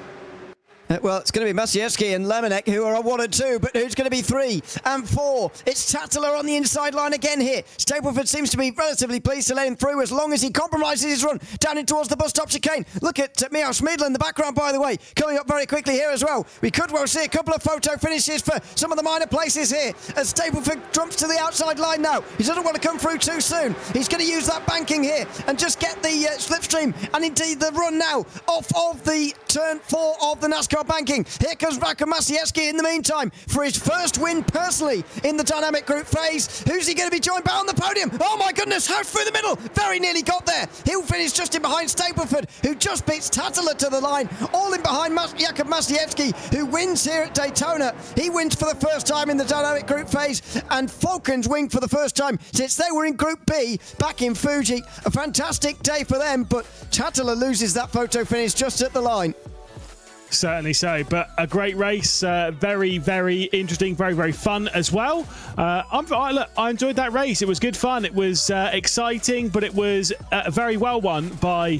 Well, it's going to be Maciejewski and Lamanek who are on 1 and 2, but who's going to be 3 and 4? It's Tattler on the inside line again here. Stableford seems to be relatively pleased to let him through as long as he compromises his run down in towards the bus stop chicane. Look at Miao Schmiedel in the background, by the way, coming up very quickly here as well. We could well see a couple of photo finishes for some of the minor places here as Stableford jumps to the outside line now. He doesn't want to come through too soon. He's going to use that banking here and just get the slipstream and indeed the run now off of the turn 4 of the NASCAR banking. Here comes Rako Maciejewski in the meantime for his first win personally in the dynamic group phase. Who's he going to be joined by on the podium? Oh my goodness, House through the middle. Very nearly got there. He'll finish just in behind Stableford, who just beats Tattler to the line. All in behind Jakub Maciejewski, who wins here at Daytona. He wins for the first time in the dynamic group phase, and Falcons win for the first time since they were in Group B back in Fuji. A fantastic day for them, but Tattler loses that photo finish just at the line. Certainly so, but a great race, very, very interesting, very, very fun as well. I enjoyed that race. It was good fun. It was exciting, but it was very well won by...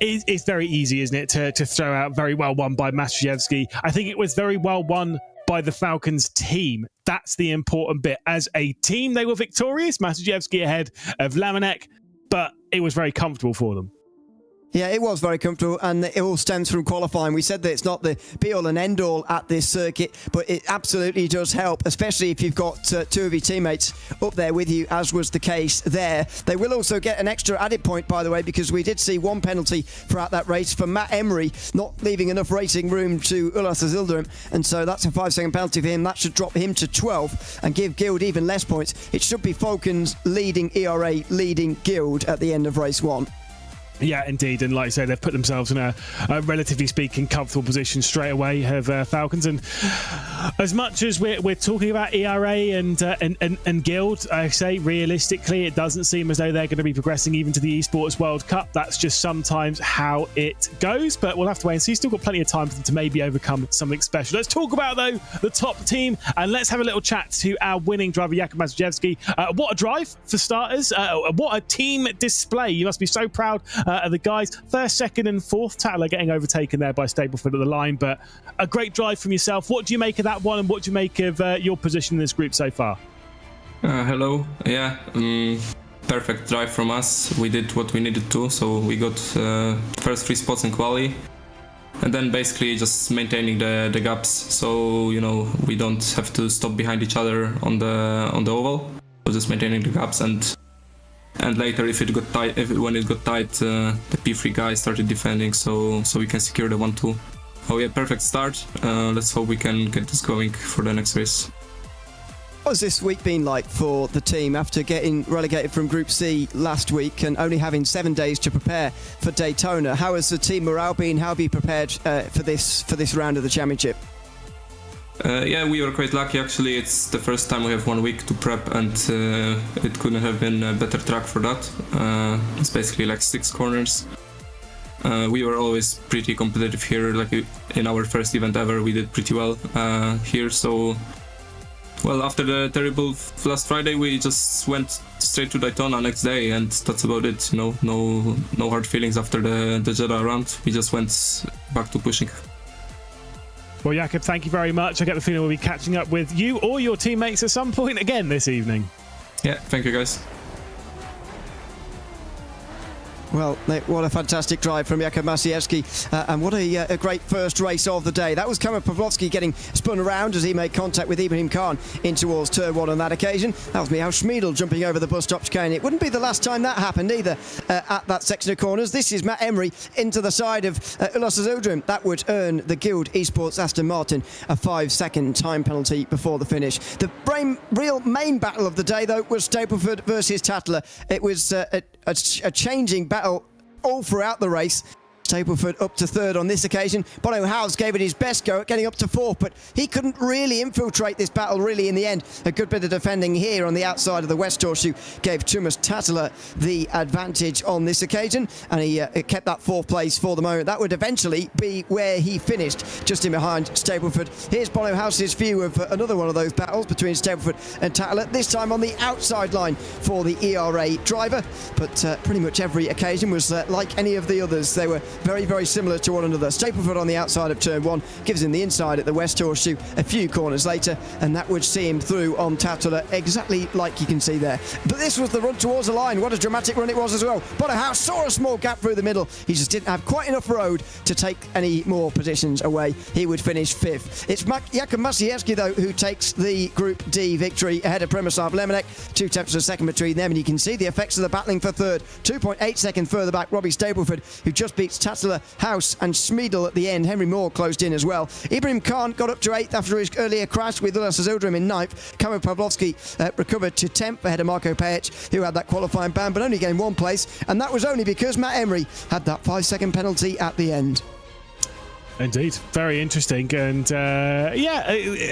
it's very easy, isn't it, to throw out very well won by Maciejewski. I think it was very well won by the Falcons team. That's the important bit. As a team, they were victorious. Maciejewski ahead of Lamanek, but it was very comfortable for them. Yeah, it was very comfortable, and it all stems from qualifying. We said that it's not the be-all and end-all at this circuit, but it absolutely does help, especially if you've got 2 of your teammates up there with you, as was the case there. They will also get an extra added point, by the way, because we did see 1 penalty throughout that race for Matt Emery, not leaving enough racing room to Ulas Azildarim, and so that's a 5-second penalty for him. That should drop him to 12 and give Guild even less points. It should be Falcons leading ERA, leading Guild at the end of race 1. Yeah, indeed. And like I say, they've put themselves in a relatively speaking comfortable position straight away, have Falcons. And as much as we're talking about ERA and Guild, I say realistically, it doesn't seem as though they're going to be progressing even to the Esports World Cup. That's just sometimes how it goes. But we'll have to wait and see. Still got plenty of time for them to maybe overcome something special. Let's talk about, though, the top team. And let's have a little chat to our winning driver, Jakub Maciejewski. What a drive, for starters. What a team display. You must be so proud of the guys. First, second and fourth. Tattler getting overtaken there by Stableford at the line, but a great drive from yourself. What do you make of that one, and what do you make of your position in this group so far? Hello. Yeah, perfect drive from us. We did what we needed to, so we got first 3 spots in quali, and then basically just maintaining the gaps, so you know we don't have to stop behind each other on the oval. So just maintaining the gaps, and later when it got tight, the P3 guys started defending, so we can secure the 1-2. Oh yeah, perfect start. Let's hope we can get this going for the next race. What has this week been like for the team after getting relegated from Group C last week and only having 7 days to prepare for Daytona? How has the team morale been? How have you prepared for this round of the championship? Yeah, we were quite lucky actually. It's the first time we have 1 week to prep, and it couldn't have been a better track for that. It's basically like 6 corners. We were always pretty competitive here. Like in our first event ever, we did pretty well here. So, well, after the terrible last Friday, we just went straight to Daytona next day, and that's about it. You know, no hard feelings after the Jeddah round. We just went back to pushing. Well, Jakub, thank you very much. I get the feeling we'll be catching up with you or your teammates at some point again this evening. Yeah, thank you, guys. Well, what a fantastic drive from Jakub Maciejewski, and what a great first race of the day. That was Kamil Pawlowski getting spun around as he made contact with Ibrahim Khan in towards turn 1 on that occasion. That was Michał Schmiedl jumping over the bus stop chicane. It wouldn't be the last time that happened either at that section of corners. This is Matt Emery into the side of Ulas Uzudrim. That would earn the Guild Esports Aston Martin a 5-second time penalty before the finish. The real main battle of the day, though, was Stableford versus Tattler. It was a changing battle all throughout the race. Stableford up to 3rd on this occasion. Bono Howes gave it his best go at getting up to 4th, but he couldn't really infiltrate this battle really in the end. A good bit of defending here on the outside of the West Horseshoe gave Tumas Tattler the advantage on this occasion, and he kept that 4th place for the moment. That would eventually be where he finished, just in behind Stableford. Here's Bono House's view of another one of those battles between Stableford and Tattler, this time on the outside line for the ERA driver, but pretty much every occasion was like any of the others. They were very, very similar to one another. Stableford on the outside of turn 1 gives him the inside at the West Horseshoe a few corners later, and that would see him through on Tattler, exactly like you can see there. But this was the run towards the line. What a dramatic run it was as well. Bono House saw a small gap through the middle. He just didn't have quite enough road to take any more positions away. He would finish 5th. It's Jakub Maciejewski, though, who takes the Group D victory ahead of Primoslav Lemonek. 2 tenths of a second between them, and you can see the effects of the battling for 3rd. 2.8 seconds further back, Robbie Stableford, who just beats Tattler, House and Schmiedl at the end. Henry Moore closed in as well. Ibrahim Khan got up to 8th after his earlier crash with Ulas Uzudrim in 9th. Kamil Pawlowski recovered to 10th ahead of Marko Pejic, who had that qualifying ban but only gained 1 place, and that was only because Matt Emery had that 5-second penalty at the end. Indeed, very interesting, and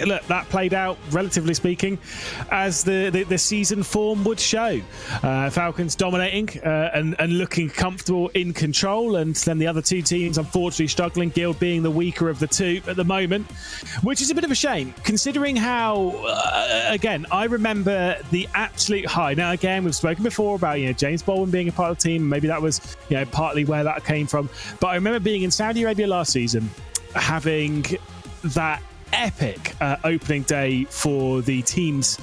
look, that played out, relatively speaking, as the season form would show. Falcons dominating and looking comfortable in control, and then the other 2 teams unfortunately struggling, Guild being the weaker of the 2 at the moment, which is a bit of a shame, considering how, again, I remember the absolute high. Now, again, we've spoken before about James Baldwin being a part of the team, maybe that was partly where that came from, but I remember being in Saudi Arabia last season, having that epic opening day for the teams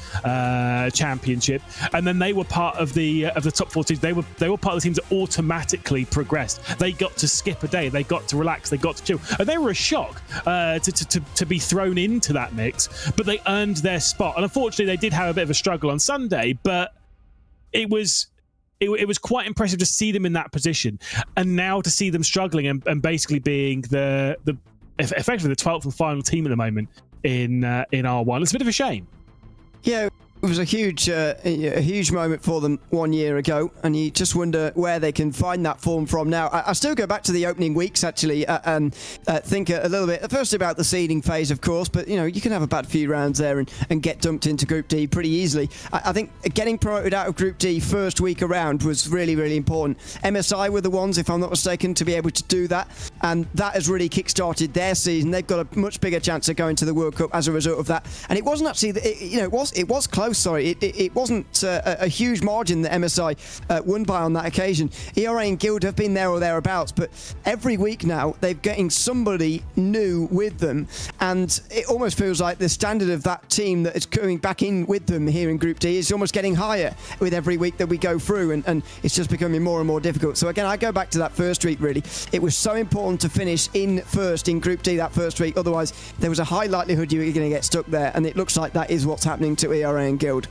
championship, and then they were part of the top 4 teams. They were part of the teams that automatically progressed. They got to skip a day, they got to relax, they got to chill, and they were a shock to be thrown into that mix, but they earned their spot. And unfortunately they did have a bit of a struggle on Sunday, but it was quite impressive to see them in that position, and now to see them struggling and basically being effectively the 12th and final team at the moment in R1. It's a bit of a shame. Yeah, It was a huge moment for them 1 year ago, and you just wonder where they can find that form from now. I still go back to the opening weeks, actually, and think a little bit, first about the seeding phase, of course, but, you can have a bad few rounds there and get dumped into Group D pretty easily. I think getting promoted out of Group D first week around was really, really important. MSI were the ones, if I'm not mistaken, to be able to do that, and that has really kick-started their season. They've got a much bigger chance of going to the World Cup as a result of that. And it wasn't actually, it was close. Sorry, it wasn't a huge margin that MSI won by on that occasion. ERA and Guild have been there or thereabouts, but every week now they're getting somebody new with them, and it almost feels like the standard of that team that is coming back in with them here in Group D is almost getting higher with every week that we go through, and it's just becoming more and more difficult. So again, I go back to that first week, really. It was so important to finish in first in Group D that first week, otherwise there was a high likelihood you were going to get stuck there, and it looks like that is what's happening to ERA and Guild.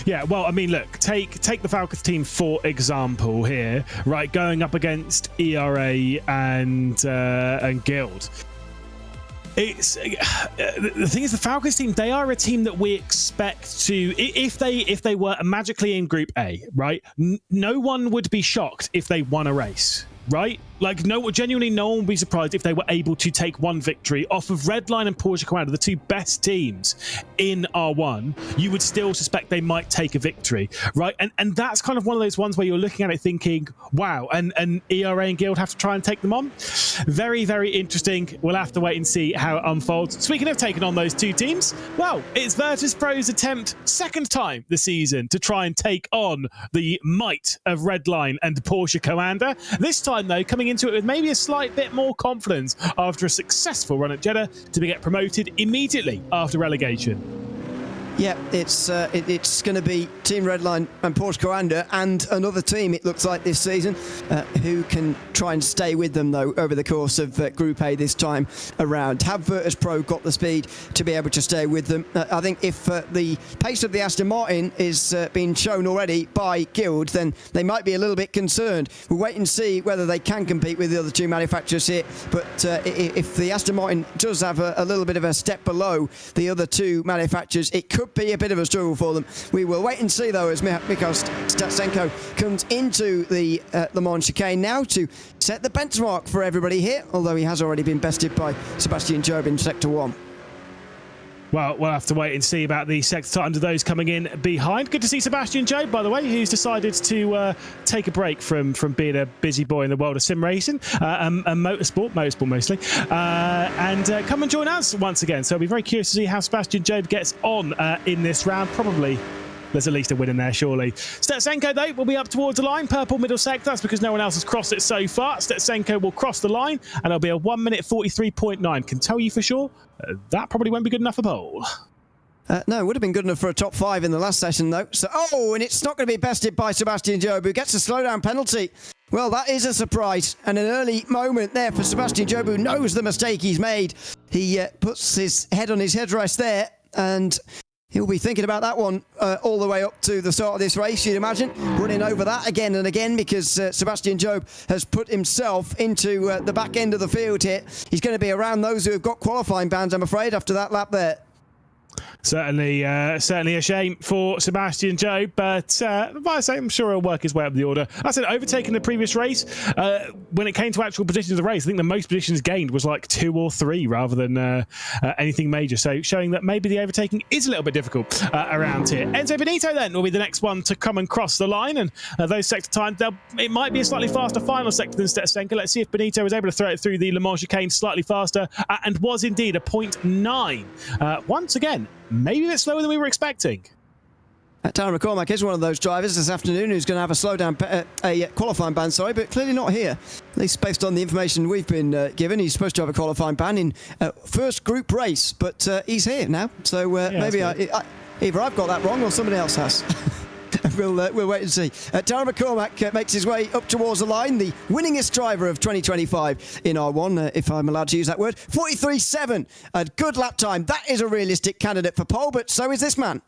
Yeah, well, I mean, look, take the Falcons team for example here, right? Going up against ERA and Guild. It's the thing is, the Falcons team, they are a team that we expect to, if they were magically in Group A, right? No one would be shocked if they won a race, right? Like, genuinely no one would be surprised if they were able to take one victory off of Redline and Porsche Commander, the two best teams in R1. You would still suspect they might take a victory, right? And that's kind of one of those ones where you're looking at it thinking, wow, and ERA and Guild have to try and take them on. Very, very interesting. We'll have to wait and see how it unfolds. Speaking of taking on those two teams, well, it's Virtus.pro's attempt, second time this season, to try and take on the might of Redline and Porsche Commander. This time, though, coming into it with maybe a slight bit more confidence after a successful run at Jeddah to get promoted immediately after relegation. Yeah, it's going to be Team Redline and Porsche Commander and another team, it looks like, this season, who can try and stay with them, though, over the course of Group A this time around. Have Virtus.pro got the speed to be able to stay with them? I think if the pace of the Aston Martin is being shown already by Guild, then they might be a little bit concerned. We'll wait and see whether they can compete with the other two manufacturers here, but if the Aston Martin does have a little bit of a step below the other two manufacturers, it could be a bit of a struggle for them. We will wait and see, though, as Mikhail Statsenko comes into the Le Mans chicane now to set the benchmark for everybody here, although he has already been bested by Sebastian Job in Sector 1. Well, we'll have to wait and see about the sector titans of those coming in behind. Good to see Sebastian Job, by the way, who's decided to take a break from being a busy boy in the world of sim racing and motorsport mostly, and come and join us once again. So I'll be very curious to see how Sebastian Job gets on in this round. Probably there's at least a win in there, surely. Stetsenko, though, will be up towards the line. Purple middle sector. That's because no one else has crossed it so far. Stetsenko will cross the line, and it'll be a 1 minute 43.9. Can tell you for sure, that probably won't be good enough for pole. No, it would have been good enough for a top 5 in the last session, though. So, and it's not going to be bested by Sebastian Job, who gets a slowdown penalty. Well, that is a surprise and an early moment there for Sebastian Job, who knows the mistake he's made. He puts his head on his headrest there, and he'll be thinking about that one all the way up to the start of this race, you'd imagine. Running over that again and again because Sebastian Job has put himself into the back end of the field here. He's going to be around those who have got qualifying bans, I'm afraid, after that lap there. Certainly a shame for Sebastian Job, but I'm sure he'll work his way up the order. I said, overtaking the previous race, when it came to actual positions of the race, I think the most positions gained was like 2 or 3 rather than anything major. So showing that maybe the overtaking is a little bit difficult around here. Enzo Benito then will be the next one to come and cross the line, and those sector times, it might be a slightly faster final sector than Stetsenko. Let's see if Benito was able to throw it through the Le Mans chicane slightly faster, and was indeed a 0.9. Once again, maybe a bit slower than we were expecting. Darren McCormack is one of those drivers this afternoon who's going to have a slowdown, a qualifying ban, but clearly not here. At least based on the information we've been given, he's supposed to have a qualifying ban in first group race, but he's here now. So maybe either I've got that wrong or somebody else has. We'll wait and see. Darren McCormack makes his way up towards the line, the winningest driver of 2025 in R1, if I'm allowed to use that word. 43.7, a good lap time. That is a realistic candidate for pole, but so is this man.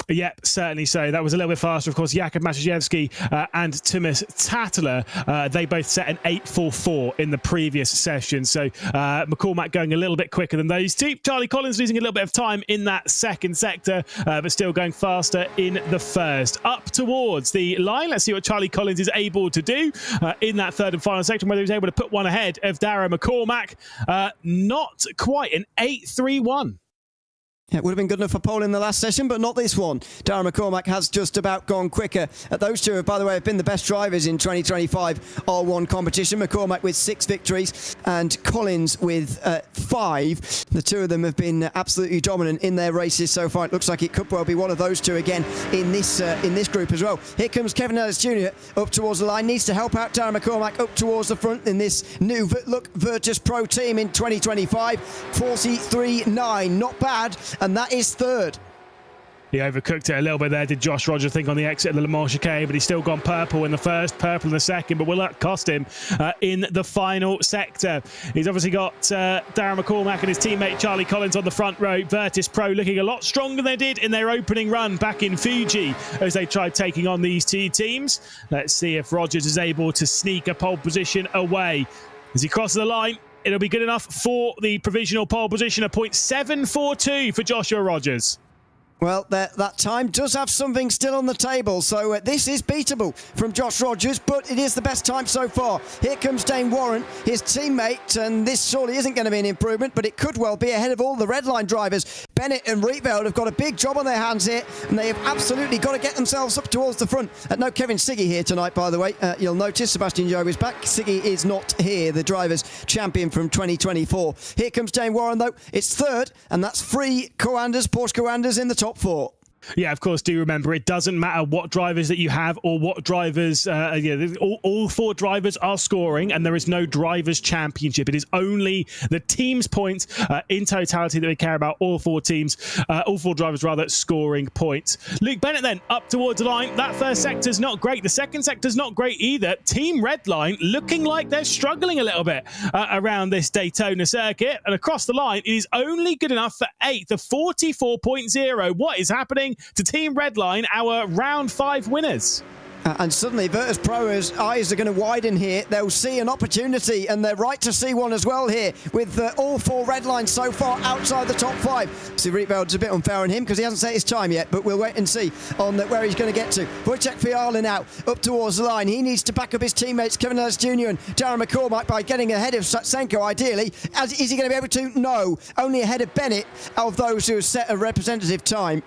Yep, certainly so. That was a little bit faster. Of course, Jakub Matuszewski and Tomas Tatler, they both set an 8:44 in the previous session. So McCormack going a little bit quicker than those two. Charlie Collins losing a little bit of time in that second sector, but still going faster in the first. Up towards the line. Let's see what Charlie Collins is able to do in that third and final section, whether he's able to put one ahead of Darragh McCormack. Not quite, an 8:31. Yeah, it would have been good enough for pole in the last session, but not this one. Darragh McCormack has just about gone quicker. Those two, by the way, have been the best drivers in 2025 R1 competition. McCormack with 6 victories and Collins with 5. The two of them have been absolutely dominant in their races so far. It looks like it could well be one of those two again in this group as well. Here comes Kevin Ellis Jr. up towards the line. Needs to help out Darragh McCormack up towards the front in this new look Virtus Pro team in 2025. 43.9, not bad. And that is third. He overcooked it a little bit there, did Josh Rogers, think, on the exit of the Le Mans chicane, but he's still gone purple in the first, purple in the second, but will that cost him in the final sector? He's obviously got Darragh McCormack and his teammate Charlie Collins on the front row. Virtus Pro looking a lot stronger than they did in their opening run back in Fuji as they tried taking on these two teams. Let's see if Rogers is able to sneak a pole position away. As he crosses the line, it'll be good enough for the provisional pole position, a .742 for Joshua Rogers. Well, that time does have something still on the table, so this is beatable from Josh Rogers, but it is the best time so far. Here comes Dane Warren, his teammate, and this surely isn't going to be an improvement, but it could well be ahead of all the red line drivers. Bennett and Rietveld have got a big job on their hands here, and they have absolutely got to get themselves up towards the front. No Kevin Siggy here tonight, by the way. You'll notice Sebastian Joe is back. Siggy is not here, the drivers' champion from 2024. Here comes Dane Warren, though. It's third, and that's 3 Coanders, Porsche Coanders in the top 4. Yeah, of course, do remember, it doesn't matter what drivers that you have or what drivers, all 4 drivers are scoring, and there is no drivers' championship. It is only the team's points in totality that we care about. All 4 drivers rather, scoring points. Luke Bennett then up towards the line. That first sector's not great. The second sector's not great either. Team Redline looking like they're struggling a little bit around this Daytona circuit, and across the line, it is only good enough for 8th, the 44.0. What is happening to Team Redline, our round 5 winners? And suddenly Virtus Pro's eyes are going to widen here. They'll see an opportunity, and they're right to see one as well here, with all 4 red lines so far outside the top 5. See, Rietveld's a bit unfair on him because he hasn't set his time yet, but we'll wait and see on where he's going to get to. Wojciech Fiala now up towards the line. He needs to back up his teammates Kevin Ellis Jr. and Darragh McCormack by getting ahead of Senko, ideally. Is he going to be able to? No. Only ahead of Bennett of those who have set a representative time.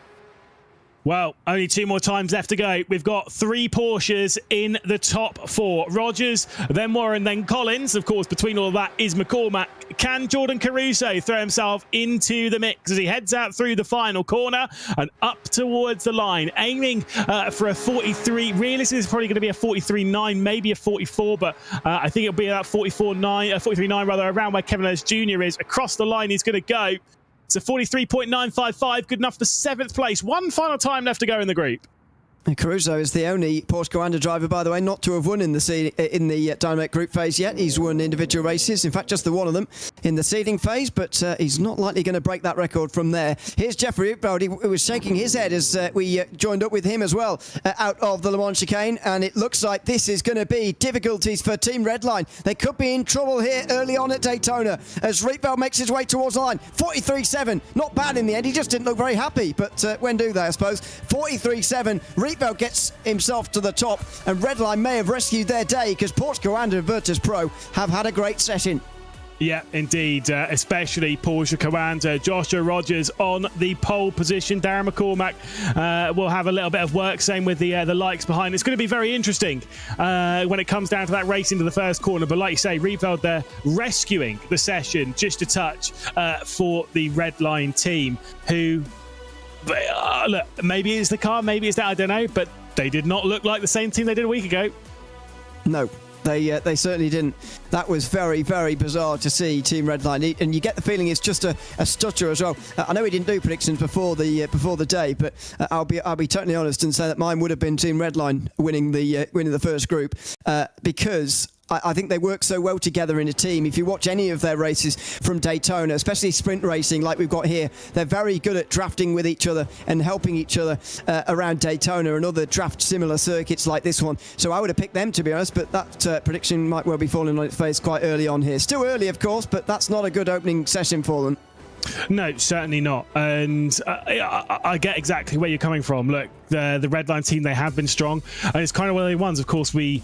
Well, only 2 more times left to go. We've got 3 Porsches in the top 4. Rogers, then Warren, then Collins. Of course, between all of that is McCormack. Can Jordan Caruso throw himself into the mix as he heads out through the final corner and up towards the line, aiming for a 43. Realistically, it's probably going to be a 43.9, maybe a 44, but I think it'll be about 43.9 rather, around where Kevin Ellis Jr. is. Across the line, he's going to go. It's a 43.955, good enough for 7th place. One final time left to go in the group. Caruso is the only Porsche Coanda driver, by the way, not to have won in the dynamic group phase yet. He's won individual races, in fact, just the one of them in the seeding phase, but he's not likely going to break that record from there. Here's Jeffrey Rietveld. He was shaking his head as we joined up with him as well out of the Le Mans chicane, and it looks like this is going to be difficulties for Team Redline. They could be in trouble here early on at Daytona as Rietveld makes his way towards the line. 43.7, not bad in the end. He just didn't look very happy, but when do they, I suppose? 43.7, Rietveld gets himself to the top, and Redline may have rescued their day because Porsche Coanda and Virtus Pro have had a great session. Yeah, indeed, especially Porsche Coanda. Joshua Rogers on the pole position. Darragh McCormack will have a little bit of work, same with the likes behind. It's going to be very interesting when it comes down to that race into the first corner. But like you say, Rietveld there rescuing the session just a touch for the Redline team, who... look, maybe it's the car, maybe it's that, I don't know, but they did not look like the same team they did a week ago. No, they certainly didn't. That was very, very bizarre to see Team Redline, and you get the feeling it's just a stutter as well. I know we didn't do predictions before the day, but I'll be totally honest and say that mine would have been Team Redline winning the first group because I think they work so well together in a team. If you watch any of their races from Daytona, especially sprint racing like we've got here, they're very good at drafting with each other and helping each other around Daytona and other draft similar circuits like this one. So I would have picked them, to be honest, but that prediction might well be falling on its face quite early on here. Still early, of course, but that's not a good opening session for them. No, certainly not. And I get exactly where you're coming from. Look, the Redline team, they have been strong, and it's kind of one of the ones. Of course, we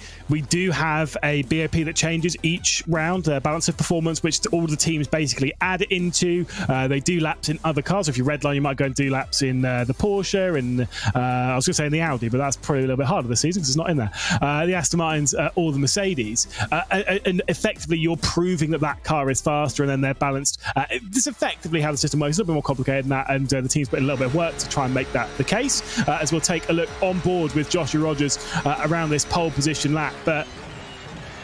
do have a BOP that changes each round, balance of performance, which all the teams basically add into. They do laps in other cars. If you Redline, you might go and do laps in the Porsche, and I was going to say in the Audi, but that's probably a little bit harder this season because it's not in there. The Aston Martins or the Mercedes, and effectively you're proving that car is faster, and then they're balanced. This effectively how the system works. It's a little bit more complicated than that, and the team's put in a little bit of work to try and make that the case. As we'll take a look on board with Joshua Rogers around this pole position lap. But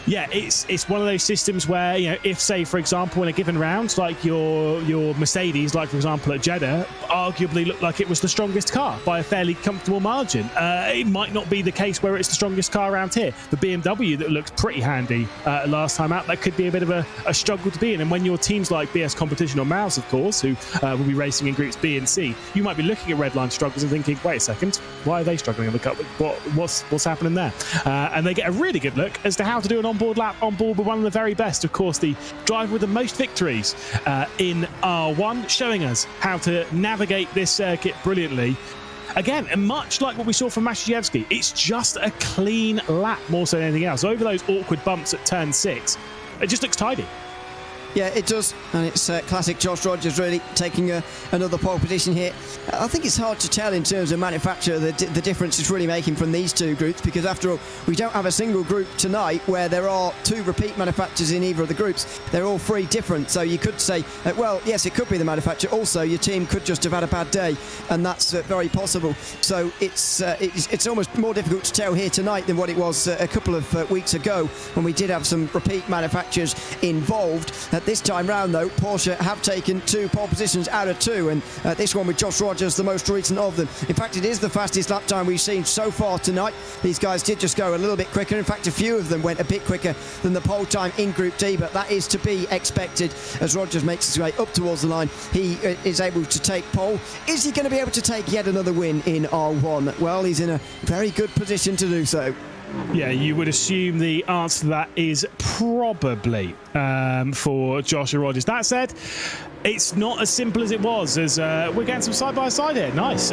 yeah, it's one of those systems where, you know, if, say, for example, in a given round, like your Mercedes, like for example at Jeddah, arguably looked like it was the strongest car by a fairly comfortable margin. It might not be the case where it's the strongest car around here. The BMW that looked pretty handy last time out, that could be a bit of a struggle to be in. And when your teams like BS Competition or Mouse, of course, who will be racing in groups B and C, you might be looking at Redline struggles and thinking, wait a second, why are they struggling in the Cup? What's happening there? And they get a really good look as to how to do an onboard lap on board with one of the very best, of course, the driver with the most victories in R1, showing us how to navigate this circuit brilliantly. Again, and much like what we saw from Maszejewski, it's just a clean lap more so than anything else. Over those awkward bumps at turn 6, it just looks tidy. Yeah, it does, and it's classic Josh Rogers really taking another pole position here. I think it's hard to tell in terms of manufacturer the difference it's really making from these two groups, because after all, we don't have a single group tonight where there are two repeat manufacturers in either of the groups. They're all three different, so you could say, well, yes, it could be the manufacturer. Also, your team could just have had a bad day, and that's very possible. So it's almost more difficult to tell here tonight than what it was a couple of weeks ago when we did have some repeat manufacturers involved. This time round, though, Porsche have taken 2 pole positions out of 2, and this one with Josh Rogers, the most recent of them. In fact, it is the fastest lap time we've seen so far tonight. These guys did just go a little bit quicker. In fact, a few of them went a bit quicker than the pole time in Group D, but that is to be expected as Rogers makes his way up towards the line. He is able to take pole. Is he going to be able to take yet another win in R1? Well, he's in a very good position to do so. Yeah, you would assume the answer to that is probably for Joshua Rogers. That said, it's not as simple as it was, as we're getting some side-by-side here. Nice.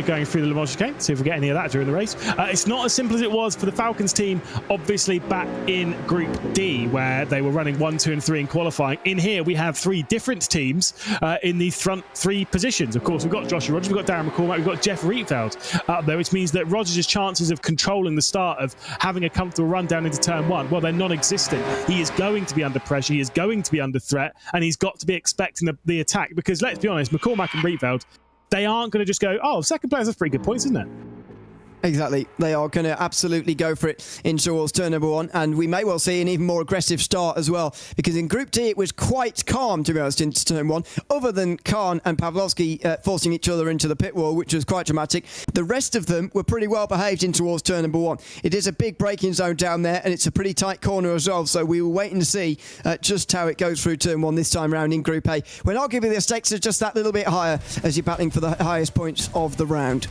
Going through the Le Mans chicane, see if we get any of that during the race. It's not as simple as it was for the Falcons team, obviously back in Group D, where they were running 1, 2 and 3 in qualifying. In here, we have 3 different teams in the front 3 positions. Of course, we've got Joshua Rogers, we've got Darren McCormack, we've got Jeff Rietveld up there, which means that Rogers' chances of controlling the start, of having a comfortable run down into turn 1, well, they're non-existent. He is going to be under pressure, he is going to be under threat, and he's got to be expecting the attack, because let's be honest, McCormack and Rietveld, they aren't going to just go, oh, second place, that's pretty good points, isn't it? Exactly. They are going to absolutely go for it in towards turn number 1, and we may well see an even more aggressive start as well, because in Group D it was quite calm, to be honest, into turn 1, other than Khan and Pavlovsky forcing each other into the pit wall, which was quite dramatic. The rest of them were pretty well behaved in towards turn number 1. It is a big braking zone down there, and it's a pretty tight corner as well, so we will wait and see just how it goes through turn 1 this time round in Group A, when arguably the stakes are just that little bit higher as you're battling for the highest points of the round.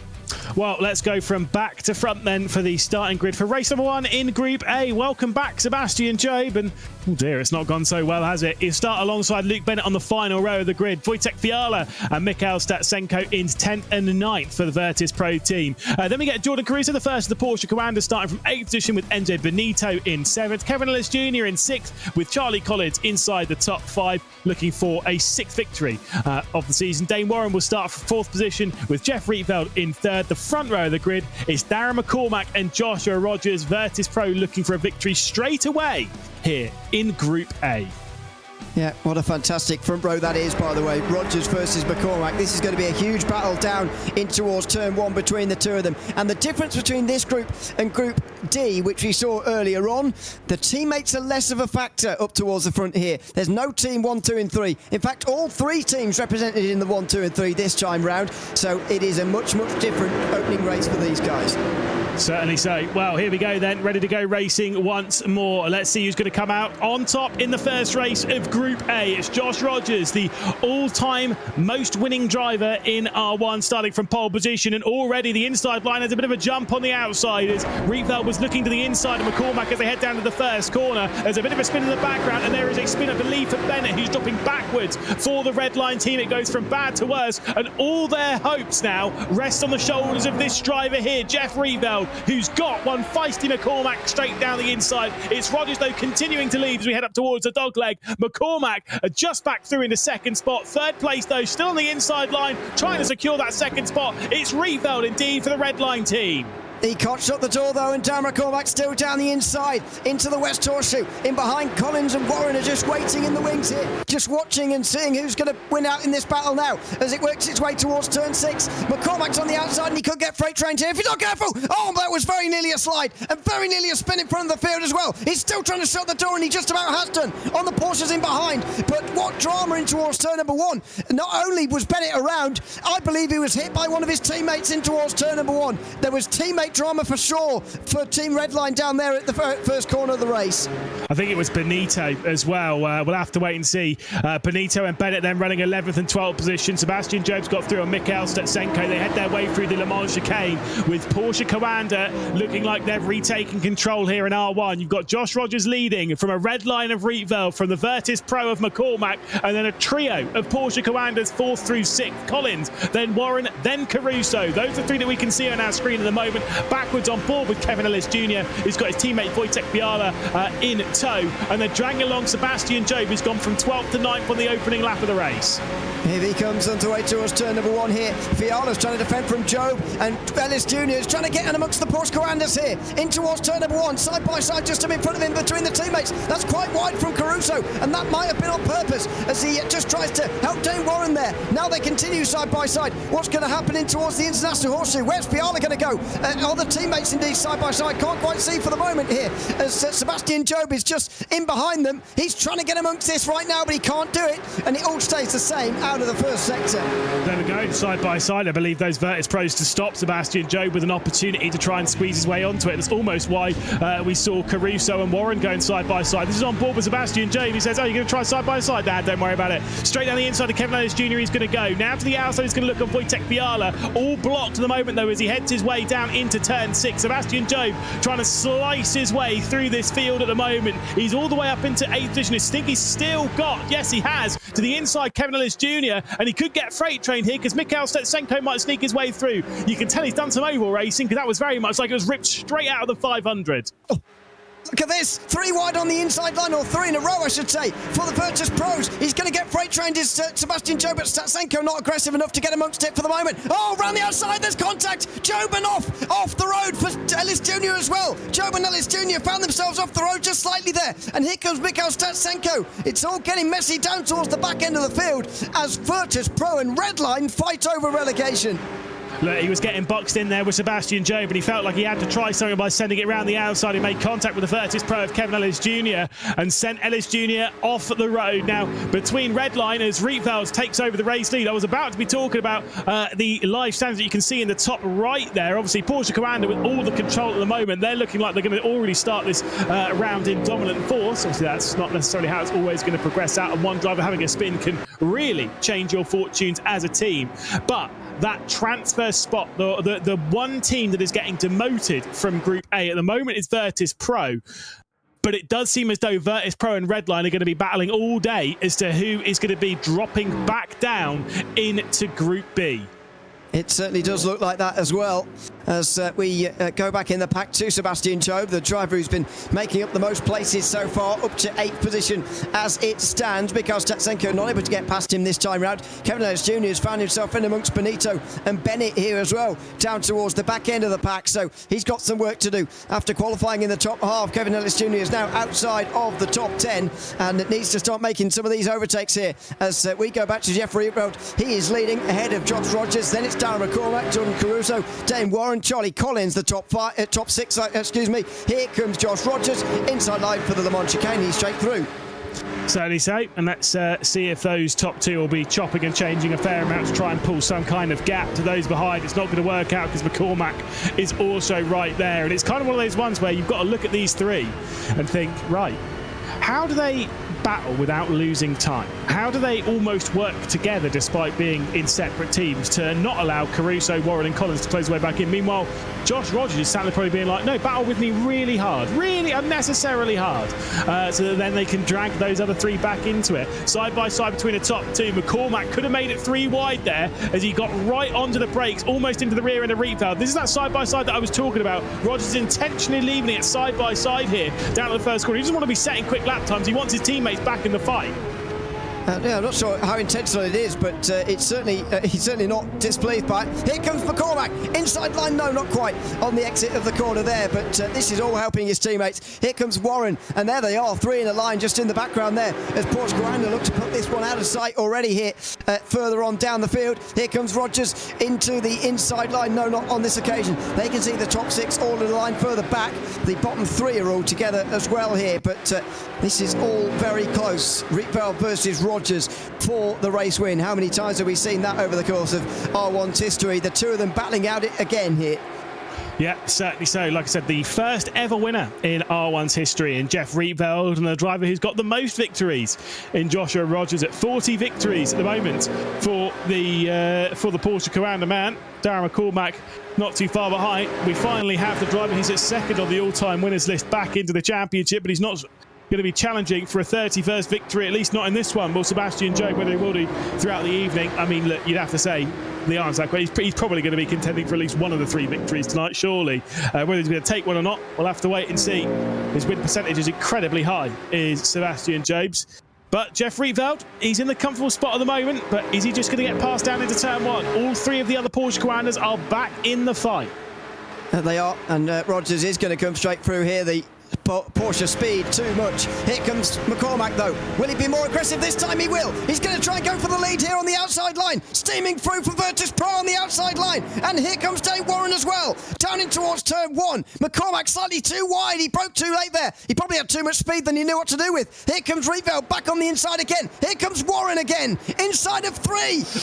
Well, let's go from back to front then for the starting grid for race number 1 in Group A. Welcome back, Sebastian Jobe. And oh dear, it's not gone so well, has it? You start alongside Luke Bennett on the final row of the grid. Wojtek Fiala and Mikhail Statsenko in 10th and 9th for the Virtus Pro team. Then we get Jordan Caruso, the first of the Porsche Commanders, starting from 8th position with Enzo Benito in 7th. Kevin Ellis Jr. in 6th with Charlie Collins inside the top 5, looking for a 6th victory of the season. Dane Warren will start from 4th position with Jeff Rietveld in 3rd. The front row of the grid is Darren McCormack and Joshua Rogers. Virtus Pro looking for a victory straight away here in Group A. Yeah, what a fantastic front row that is, by the way. Rogers versus McCormack. This is going to be a huge battle down in towards turn 1 between the two of them. And the difference between this group and Group D, which we saw earlier on, the teammates are less of a factor up towards the front here. There's no team 1, 2 and 3. In fact, all 3 teams represented in the 1, 2 and 3 this time round. So it is a much, much different opening race for these guys. Certainly so. Well, here we go then, ready to go racing once more. Let's see who's going to come out on top in the first race of Group A. It's Josh Rogers, the all-time most winning driver in R1, starting from pole position, and already the inside line has a bit of a jump on the outside as Rietveld was looking to the inside of McCormack as they head down to the first corner. There's a bit of a spin in the background, and there is a spin, I believe, for Bennett, who's dropping backwards for the red line team. It goes from bad to worse, and all their hopes now rest on the shoulders of this driver here, Jeff Rietveld, who's got one feisty McCormack straight down the inside. It's Rogers, though, continuing to lead as we head up towards the dog leg. McCormack just back through into second spot. Third place, though, still on the inside line, trying to secure that second spot. It's Rietveld, indeed, for the red line team. He can't shut the door, though, and Dan McCormack still down the inside into the West Horseshoe. In behind, Collins and Warren are just waiting in the wings here, just watching and seeing who's going to win out in this battle now as it works its way towards turn 6. McCormack's on the outside, and he could get freight trained here if he's not careful. Oh, that was very nearly a slide and very nearly a spin in front of the field as well. He's still trying to shut the door, and he just about has done on the Porsches in behind. But what drama in towards turn number 1. Not only was Bennett around, I believe he was hit by one of his teammates in towards turn number 1. There was teammate drama for sure for Team Redline down there at the first corner of the race. I think it was Benito as well. We'll have to wait and see. Benito and Bennett then running 11th and 12th position. Sebastian Job's got through on Mikhail Stetsenko. They head their way through the Le Mans chicane with Porsche Coanda looking like they're retaking control here in R1. You've got Josh Rogers leading from a red line of Rietveld, from the Virtus Pro of McCormack, and then a trio of Porsche Coandas 4th through 6th. Collins, then Warren, then Caruso. Those are three that we can see on our screen at the moment. Backwards on board with Kevin Ellis Jr., who's got his teammate Wojtek Biala in tow, and they're dragging along Sebastian Job, who's gone from 12th to 9th on the opening lap of the race. Here he comes on the way towards turn number 1 here. Fiala's trying to defend from Job, and Ellis Jr. is trying to get in amongst the Porsche Coandas here. In towards turn number 1, side by side, just in front of him between the teammates. That's quite wide from Caruso, and that might have been on purpose as he just tries to help Dane Warren there. Now they continue side by side. What's going to happen in towards the International Horseshoe? Where's Fiala going to go? All the teammates indeed side by side. Can't quite see for the moment here as Sebastian Job is just in behind them. He's trying to get amongst this right now, but he can't do it, and it all stays the same out of the first sector. There we go, side by side. I believe those Virtus Pros to stop Sebastian Job with an opportunity to try and squeeze his way onto it. That's almost why we saw Caruso and Warren going side by side. This is on board with Sebastian Job. He says, oh, you're going to try side by side, Dad? Don't worry about it. Straight down the inside of Kevin Ellis Jr. he's going to go. Now to the outside, he's going to look at Wojtek Biala. All blocked at the moment, though, as he heads his way down into turn 6. Sebastian Job trying to slice his way through this field at the moment. He's all the way up into 8th position. I think he's still got, yes, he has, to the inside Kevin Ellis Jr. And he could get freight trained here because Mikhail Stetsenko might sneak his way through. You can tell he's done some oval racing because that was very much like it was ripped straight out of the 500. Oh. Look at this, 3 wide on the inside line, or 3 in a row, I should say, for the Virtus Pros. He's going to get freight trained, is Sebastian Job, but Stetsenko not aggressive enough to get amongst it for the moment. Oh, round the outside, there's contact. Job and off the road for Ellis Jr. as well. Job and Ellis Jr. found themselves off the road just slightly there. And here comes Mikhail Stetsenko. It's all getting messy down towards the back end of the field as Virtus Pro and Redline fight over relegation. Look, he was getting boxed in there with Sebastian Job, but he felt like he had to try something by sending it round the outside. He made contact with the Virtus Pro of Kevin Ellis Jr. and sent Ellis Jr. off the road. Now, between Redline as Rietveld takes over the race lead, I was about to be talking about the live stands that you can see in the top right there. Obviously, Porsche Coanda with all the control at the moment. They're looking like they're going to already start this round in dominant force. Obviously, that's not necessarily how it's always going to progress out, and one driver having a spin can really change your fortunes as a team. But that transfer spot, the one team that is getting demoted from Group A at the moment is Virtus Pro. But it does seem as though Virtus Pro and Redline are going to be battling all day as to who is going to be dropping back down into Group B. It certainly does look like that as well. As we go back in the pack to Sebastian Job, the driver who's been making up the most places so far, up to 8th position as it stands, because Stetsenko not able to get past him this time round. Kevin Ellis Jr. has found himself in amongst Benito and Bennett here as well, down towards the back end of the pack, so he's got some work to do. After qualifying in the top half, Kevin Ellis Jr. is now outside of the top 10 and it needs to start making some of these overtakes here. As we go back to Jeffrey Rietveld, he is leading ahead of Josh Rogers, then it's Darren McCormack, Jordan Caruso, Dane Warren, Charlie Collins, the top 6, excuse me. Here comes Josh Rogers, inside line for the Le Mans chicane, he's straight through. Certainly so, and let's see if those top two will be chopping and changing a fair amount to try and pull some kind of gap to those behind. It's not going to work out because McCormack is also right there, and it's kind of one of those ones where you've got to look at these three and think, right, how do they battle without losing time? How do they almost work together despite being in separate teams to not allow Caruso, Warren and Collins to close the way back in? Meanwhile, Josh Rogers is sat there probably being like, no, battle with me really hard, really unnecessarily hard, so that then they can drag those other three back into it. Side by side between the top two, McCormack could have made it 3 wide there as he got right onto the brakes, almost into the rear end of Rietveld. This is that side by side that I was talking about. Rogers is intentionally leaving it side by side here down at the first corner. He doesn't want to be setting quick lap times. He wants his teammates back in the fight. Yeah, I'm not sure how intentional it is, but it's certainly he's certainly not displeased by it. Here comes McCormack, inside line, no, not quite, on the exit of the corner there, but this is all helping his teammates. Here comes Warren, and there they are, 3 in a line just in the background there, as Porsche Granda look to put this one out of sight already here, further on down the field. Here comes Rogers into the inside line, no, not on this occasion. They can see the top 6 all in a line further back. The bottom 3 are all together as well here, but this is all very close. Rietveld versus Rogers for the race win. How many times have we seen that over the course of R1's history? The two of them battling out it again here. Yeah, certainly so. Like I said, the first ever winner in R1's history in Jeff Rietveld, and the driver who's got the most victories in Joshua Rogers at 40 victories at the moment for the Porsche Carranda man. Darren McCormack not too far behind. We finally have the driver who's at second on the all-time winners list back into the championship, but he's not going to be challenging for a 31st victory, at least not in this one. Will Sebastian Jobe, whether he will do throughout the evening, I mean, look, you'd have to say the answer, he's probably going to be contending for at least one of the 3 victories tonight, surely. Whether he's going to take one or not, we'll have to wait and see. His win percentage is incredibly high, is Sebastian Jobe's. But Jeff Rietveld, he's in the comfortable spot at the moment, but is he just going to get passed down into turn 1? All 3 of the other Porsche Carrandas are back in the fight. They are, and Rogers is going to come straight through here. The Porsche speed too much. Here comes McCormack though. Will he be more aggressive this time? He will. He's going to try and go for the lead here on the outside line. Steaming through from Virtus Pro on the outside line. And here comes Dave Warren as well. Down in towards turn 1. McCormack slightly too wide. He broke too late there. He probably had too much speed than he knew what to do with. Here comes Rietveld back on the inside again. Here comes Warren again. Inside of 3.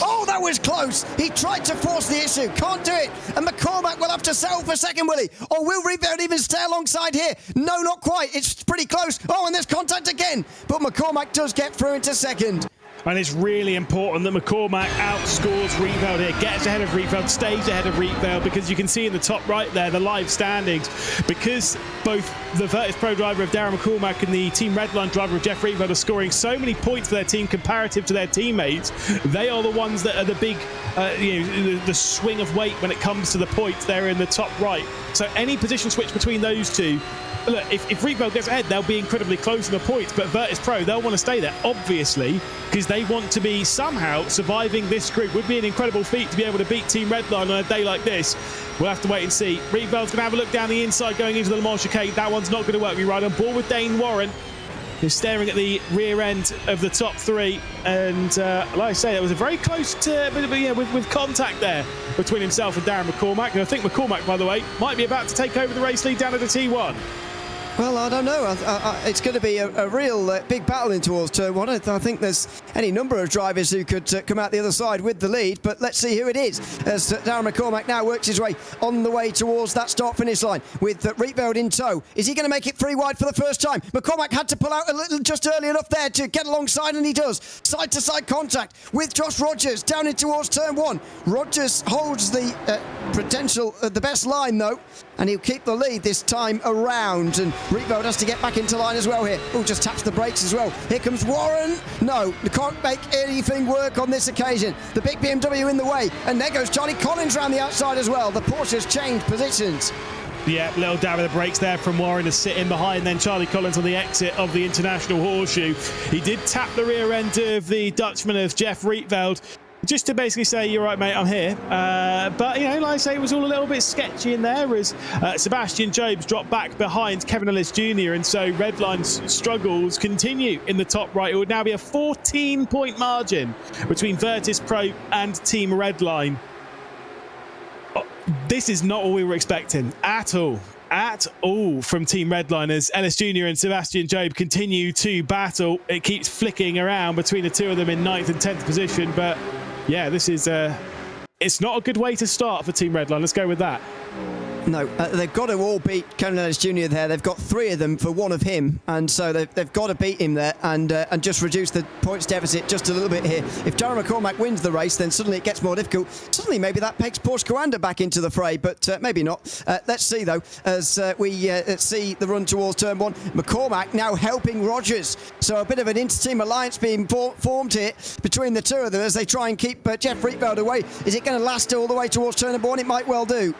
Oh, that was close. He tried to force the issue. Can't do it. And McCormack will have to settle for second, will he? Or will Rietveld even stay alongside here? No, not quite. It's pretty close. Oh, and there's contact again. But McCormack does get through into second. And it's really important that McCormack outscores Rietveld here, gets ahead of Rietveld, stays ahead of Rietveld, because you can see in the top right there, the live standings, because both the Virtus Pro driver of Darren McCormack and the Team Redline driver of Jeff Rietveld are scoring so many points for their team comparative to their teammates. They are the ones that are the big, the swing of weight when it comes to the points. They're in the top right. So any position switch between those two, look, if Rietveld gets ahead, they'll be incredibly close in the points, but Virtus Pro, they'll want to stay there, obviously, because they want to be somehow surviving this group. Would be an incredible feat to be able to beat Team Redline on a day like this. We'll have to wait and see. Rieveld's going to have a look down the inside going into the Le Mans chicane. That one's not going to work. We ride on board with Dane Warren, who's staring at the rear end of the top 3. And like I say, it was a very close with contact there between himself and Darren McCormack. And I think McCormack, by the way, might be about to take over the race lead down at the T1. Well, I don't know. It's going to be a real big battle in towards turn 1. I think there's any number of drivers who could come out the other side with the lead, but let's see who it is as Darren McCormack now works his way on the way towards that start-finish line with Rietveld in tow. Is he going to make it 3 wide for the first time? McCormack had to pull out a little just early enough there to get alongside, and he does. Side-to-side contact with Josh Rogers down in towards turn 1. Rogers holds the the best line, though, and he'll keep the lead this time around, and Rietveld has to get back into line as well here. Oh, just taps the brakes as well. Here comes Warren. No, they can't make anything work on this occasion. The big BMW in the way, and there goes Charlie Collins around the outside as well. The Porsche's changed positions. Yeah, little dab of the brakes there from Warren to sit in behind. Then Charlie Collins on the exit of the International Horseshoe. He did tap the rear end of the Dutchman of Jeff Rietveld, just to basically say, you're right, mate, I'm here. But, like I say, it was all a little bit sketchy in there as Sebastian Jobes dropped back behind Kevin Ellis Jr. And so Redline's struggles continue in the top right. It would now be a 14-point margin between Virtus Pro and Team Redline. This is not what we were expecting at all. at all from Team Redliners. Ellis Jr. and Sebastian Job continue to battle. It keeps flicking around between the two of them in 9th and 10th position, but yeah, this is it's not a good way to start for Team Redline. Let's go with that. No, they've got to all beat Culminates Jr. there. They've got 3 of them for 1 of him, and so they've got to beat him there and just reduce the points deficit just a little bit here. If Darren McCormack wins the race, then suddenly it gets more difficult. Suddenly maybe that pegs Porsche Coanda back into the fray, but maybe not. Let's see, though, as we see the run towards turn 1. McCormack now helping Rogers. So a bit of an inter-team alliance being formed here between the two of them as they try and keep Jeff Rietveld away. Is it going to last all the way towards turn 1? It might well do.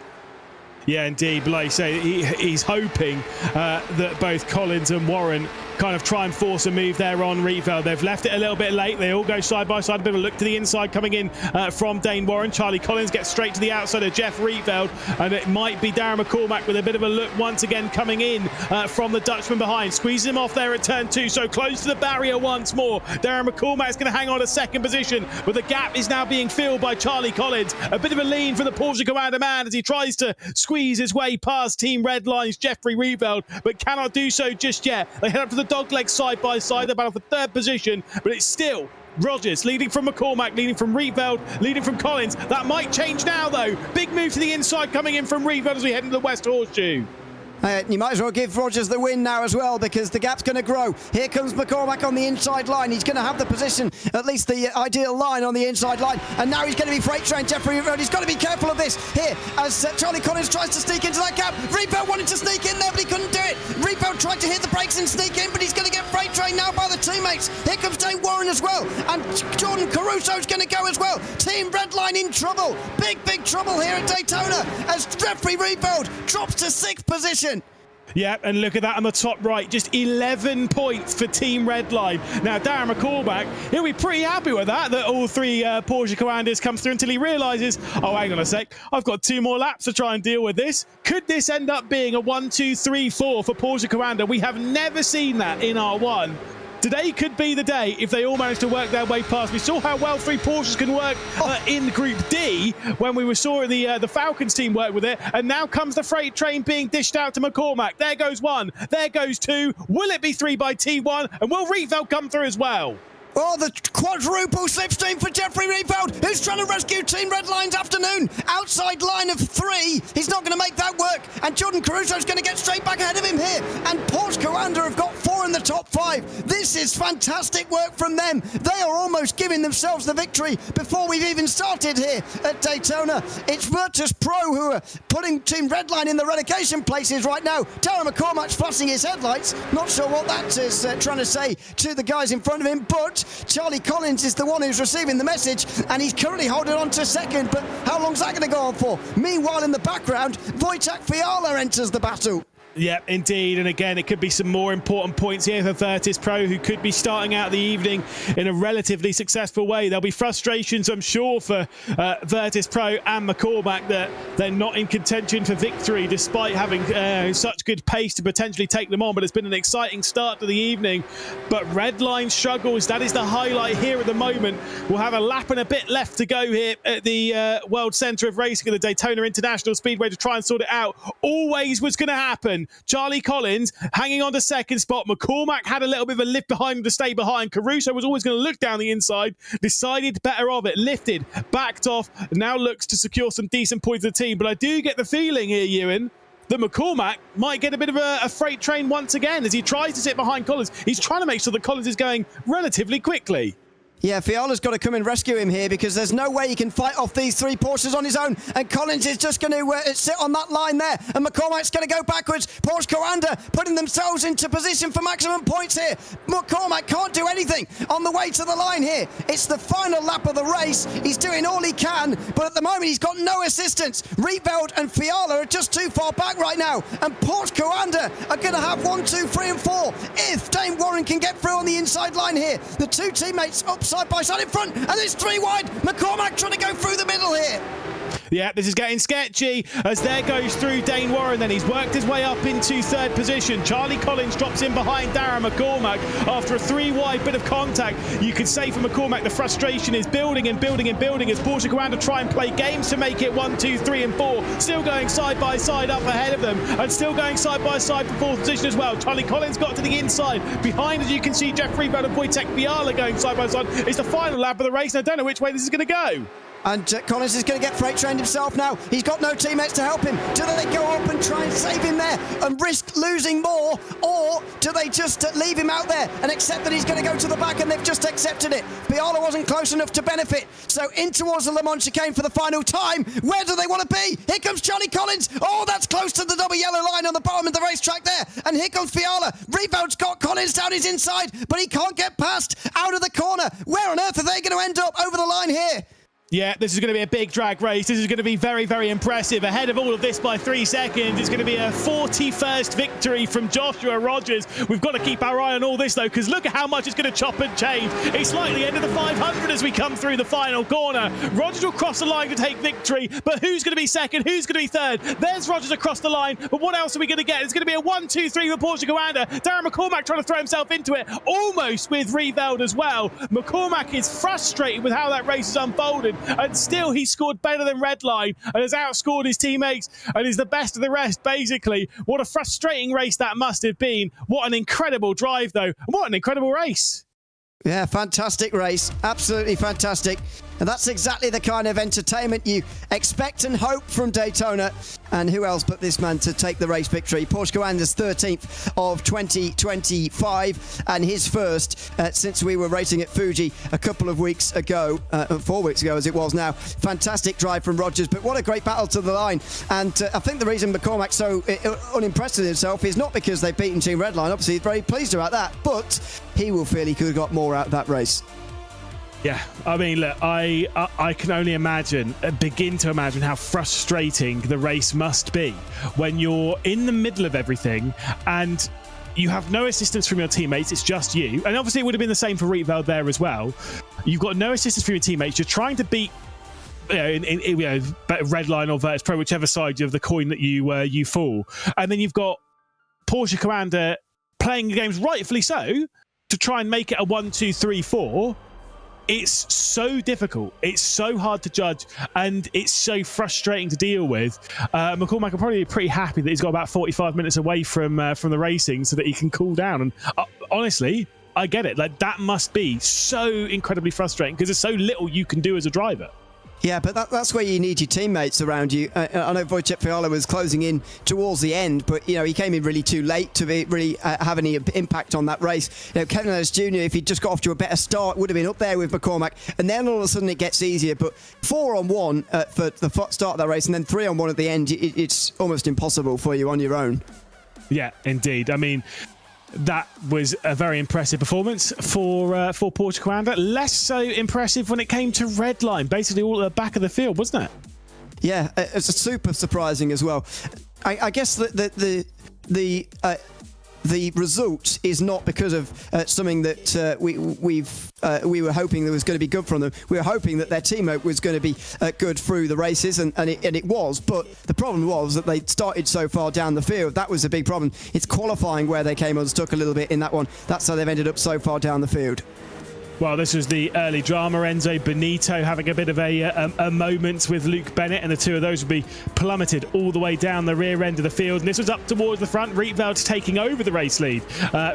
Yeah, indeed. But like you say, he's hoping that both Collins and Warren kind of try and force a move there on Rietveld. They've left it a little bit late. They all go side by side. A bit of a look to the inside coming in from Dane Warren. Charlie Collins gets straight to the outside of Jeff Rietveld, and it might be Darren McCormack with a bit of a look once again coming in from the Dutchman behind. Squeezes him off there at turn 2, so close to the barrier once more. Darren McCormack's going to hang on to 2nd position, but the gap is now being filled by Charlie Collins. A bit of a lean for the Porsche Commander man as he tries to squeeze his way past Team Redline's Jeffrey Rietveld, but cannot do so just yet. They head up to the dogleg side by side. They're battle for 3rd position, but it's still Rogers leading from McCormack, leading from Rietveld, leading from Collins. That might change now, though. Big move to the inside coming in from Rietveld as we head into the West Horseshoe. You might as well give Rogers the win now as well, because the gap's going to grow. Here comes McCormack on the inside line. He's going to have the position, at least the ideal line on the inside line. And now he's going to be freight trained. Jeffrey Rietveld, he's got to be careful of this here as Charlie Collins tries to sneak into that gap. Rietveld wanted to sneak in there, but he couldn't do it. Rietveld tried to hit the brakes and sneak in, but he's going to get freight trained now by the teammates. Here comes Dane Warren as well. And Jordan Caruso's going to go as well. Team Redline in trouble. Big trouble here at Daytona as Jeffrey Rietveld drops to 6th position. Yeah, and look at that on the top right, just 11 points for Team Redline. Now, Darren McCormack, he'll be pretty happy with that all 3 Porsche Commanders come through until he realises, oh, hang on a sec, I've got 2 more laps to try and deal with this. Could this end up being a 1, 2, 3, 4 for Porsche Commander? We have never seen that in R1. Today could be the day if they all manage to work their way past. We saw how well 3 Porsches can work in Group D when we saw the Falcons team work with it. And now comes the freight train being dished out to McCormack. There goes 1. There goes 2. Will it be 3 by T1? And will Rietveld come through as well? Oh, the quadruple slipstream for Jeffrey Rietveld, who's trying to rescue Team Redline's afternoon. Outside line of 3. He's not going to make that work. And Jordan Caruso's going to get straight back ahead of him here. And Porsche Coanda have got 4 in the top 5. This is fantastic work from them. They are almost giving themselves the victory before we've even started here at Daytona. It's Virtus Pro who are putting Team Redline in the relegation places right now. Darren McCormack's flashing his headlights. Not sure what that is trying to say to the guys in front of him, but Charlie Collins is the one who's receiving the message, and he's currently holding on to 2nd, but how long's that going to go on for? Meanwhile, in the background, Wojciech Fiala enters the battle. Yeah, indeed. And again, it could be some more important points here for Virtus Pro, who could be starting out the evening in a relatively successful way. There'll be frustrations, I'm sure, for Virtus Pro and McCormack that they're not in contention for victory despite having such good pace to potentially take them on. But it's been an exciting start to the evening. But Redline struggles. That is the highlight here at the moment. We'll have a lap and a bit left to go here at the World Centre of Racing at the Daytona International Speedway to try and sort it out. Always was going to happen. Charlie Collins hanging on to 2nd spot. McCormack had a little bit of a lift behind him to stay behind. Caruso was always going to look down the inside, decided better of it, lifted, backed off, now looks to secure some decent points of the team. But I do get the feeling here, Ewan, that McCormack might get a bit of a freight train once again as he tries to sit behind Collins. He's trying to make sure that Collins is going relatively quickly. Yeah, Fiala's got to come and rescue him here because there's no way he can fight off these 3 Porsches on his own. And Collins is just going to sit on that line there. And McCormack's going to go backwards. Porsche Coanda putting themselves into position for maximum points here. McCormack can't do anything on the way to the line here. It's the final lap of the race. He's doing all he can, but at the moment he's got no assistance. Rietveld and Fiala are just too far back right now. And Porsche Coanda are going to have 1, 2, 3 and 4 if Dane Warren can get through on the inside line here. The 2 teammates up side by side in front, and it's 3 wide. McCormack trying to go through the middle here. Yeah, this is getting sketchy as there goes through Dane Warren. Then he's worked his way up into third position. Charlie Collins drops in behind Darren McCormack after a 3-wide bit of contact. You could say for McCormack the frustration is building and building and building as Porsche Commander try and play games to make it 1, 2, 3 and 4. Still going side by side up ahead of them and still going side by side for fourth position as well. Charlie Collins got to the inside. Behind, as you can see, Jeff Reebell and Wojtek Fiala going side by side. It's the final lap of the race and I don't know which way this is going to go. And Collins is going to get freight trained himself now. He's got no teammates to help him. Do they go up and try and save him there and risk losing more? Or do they just leave him out there and accept that he's going to go to the back and they've just accepted it? Fiala wasn't close enough to benefit. So in towards the Le Mans chicane for the final time. Where do they want to be? Here comes Charlie Collins. Oh, that's close to the double yellow line on the bottom of the racetrack there. And here comes Fiala. Reebound's got Collins down his inside, but he can't get past out of the corner. Where on earth are they going to end up over the line here? Yeah, this is going to be a big drag race. This is going to be very, very impressive. Ahead of all of this by 3 seconds, it's going to be a 41st victory from Joshua Rogers. We've got to keep our eye on all this, though, because look at how much it's going to chop and change. It's like the end of the 500 as we come through the final corner. Rogers will cross the line to take victory, but who's going to be second? Who's going to be third? There's Rogers across the line, but what else are we going to get? It's going to be a 1, 2, 3 for Porsche Commander. Darren McCormack trying to throw himself into it, almost with Reveld as well. McCormack is frustrated with how that race has unfolded, and still he scored better than Redline and has outscored his teammates and is the best of the rest, basically. What a frustrating race that must have been. What an incredible drive, though. And what an incredible race. Yeah, fantastic race. Absolutely fantastic. And that's exactly the kind of entertainment you expect and hope from Daytona. And who else but this man to take the race victory? Porsche Commander's 13th of 2025 and his first since we were racing at Fuji a couple of weeks ago, 4 weeks ago as it was now. Fantastic drive from Rogers, but what a great battle to the line. And I think the reason McCormack's so unimpressed with himself is not because they've beaten Team Redline. Obviously, he's very pleased about that, but he will feel he could have got more out of that race. Yeah, I mean, look, I can only begin to imagine how frustrating the race must be when you're in the middle of everything and you have no assistance from your teammates. It's just you. And obviously it would have been the same for Rietveld there as well. You've got no assistance from your teammates. You're trying to beat Redline or Virtus Pro, whichever side of the coin that you fall. And then you've got Porsche Commander playing the games, rightfully so, to try and make it a 1, 2, 3, 4. It's so difficult. It's so hard to judge, and it's so frustrating to deal with. McCormack will probably be pretty happy that he's got about 45 minutes away from the racing so that he can cool down. And honestly, I get it. Like, that must be so incredibly frustrating because there's so little you can do as a driver. Yeah, but that's where you need your teammates around you. I know Wojtek Fiala was closing in towards the end, but he came in really too late to really have any impact on that race. Kevin Ellis Jr., if he'd just got off to a better start, would have been up there with McCormack, and then all of a sudden it gets easier. But 4-on-1 for the start of that race, and then 3-on-1 at the end, it's almost impossible for you on your own. Yeah, indeed. I mean, that was a very impressive performance for Porsche Commander. Less so impressive when it came to Redline, basically all at the back of the field, wasn't it? Yeah, it's super surprising as well. I guess the result is not because of something that we were hoping that was going to be good from them. We were hoping that their teamwork was going to be good through the races, and it was. But the problem was that they started so far down the field. That was the big problem. It's qualifying where they came unstuck a little bit in that one. That's how they've ended up so far down the field. Well, this was the early drama. Enzo Benito having a bit of a moment with Luke Bennett, and the two of those would be plummeted all the way down the rear end of the field. And this was up towards the front. Rietveld taking over the race lead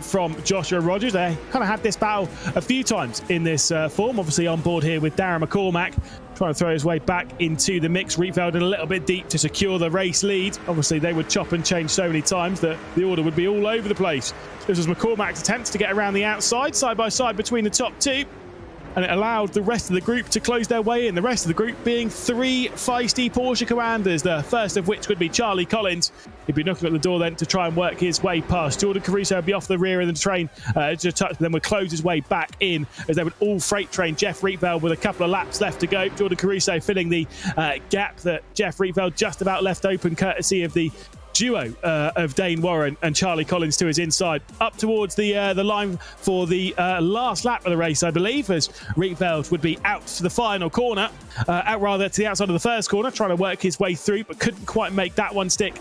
from Joshua Rogers. They kind of had this battle a few times in this form. Obviously on board here with Darren McCormack, trying to throw his way back into the mix. Rietveld in a little bit deep to secure the race lead. Obviously, they would chop and change so many times that the order would be all over the place. This was McCormack's attempt to get around the outside, side by side between the top two, and it allowed the rest of the group to close their way in. The rest of the group being 3 feisty Porsche Commanders, the first of which would be Charlie Collins. He'd be knocking at the door then to try and work his way past. Jordan Caruso would be off the rear of the train to touch, but then would close his way back in as they would all freight train Jeff Rietveld with a couple of laps left to go. Jordan Caruso filling the gap that Jeff Rietveld just about left open, courtesy of the duo of Dane Warren and Charlie Collins to his inside, up towards the line for the last lap of the race, I believe, as Rietveld would be out to the final corner, to the outside of the first corner, trying to work his way through, but couldn't quite make that one stick.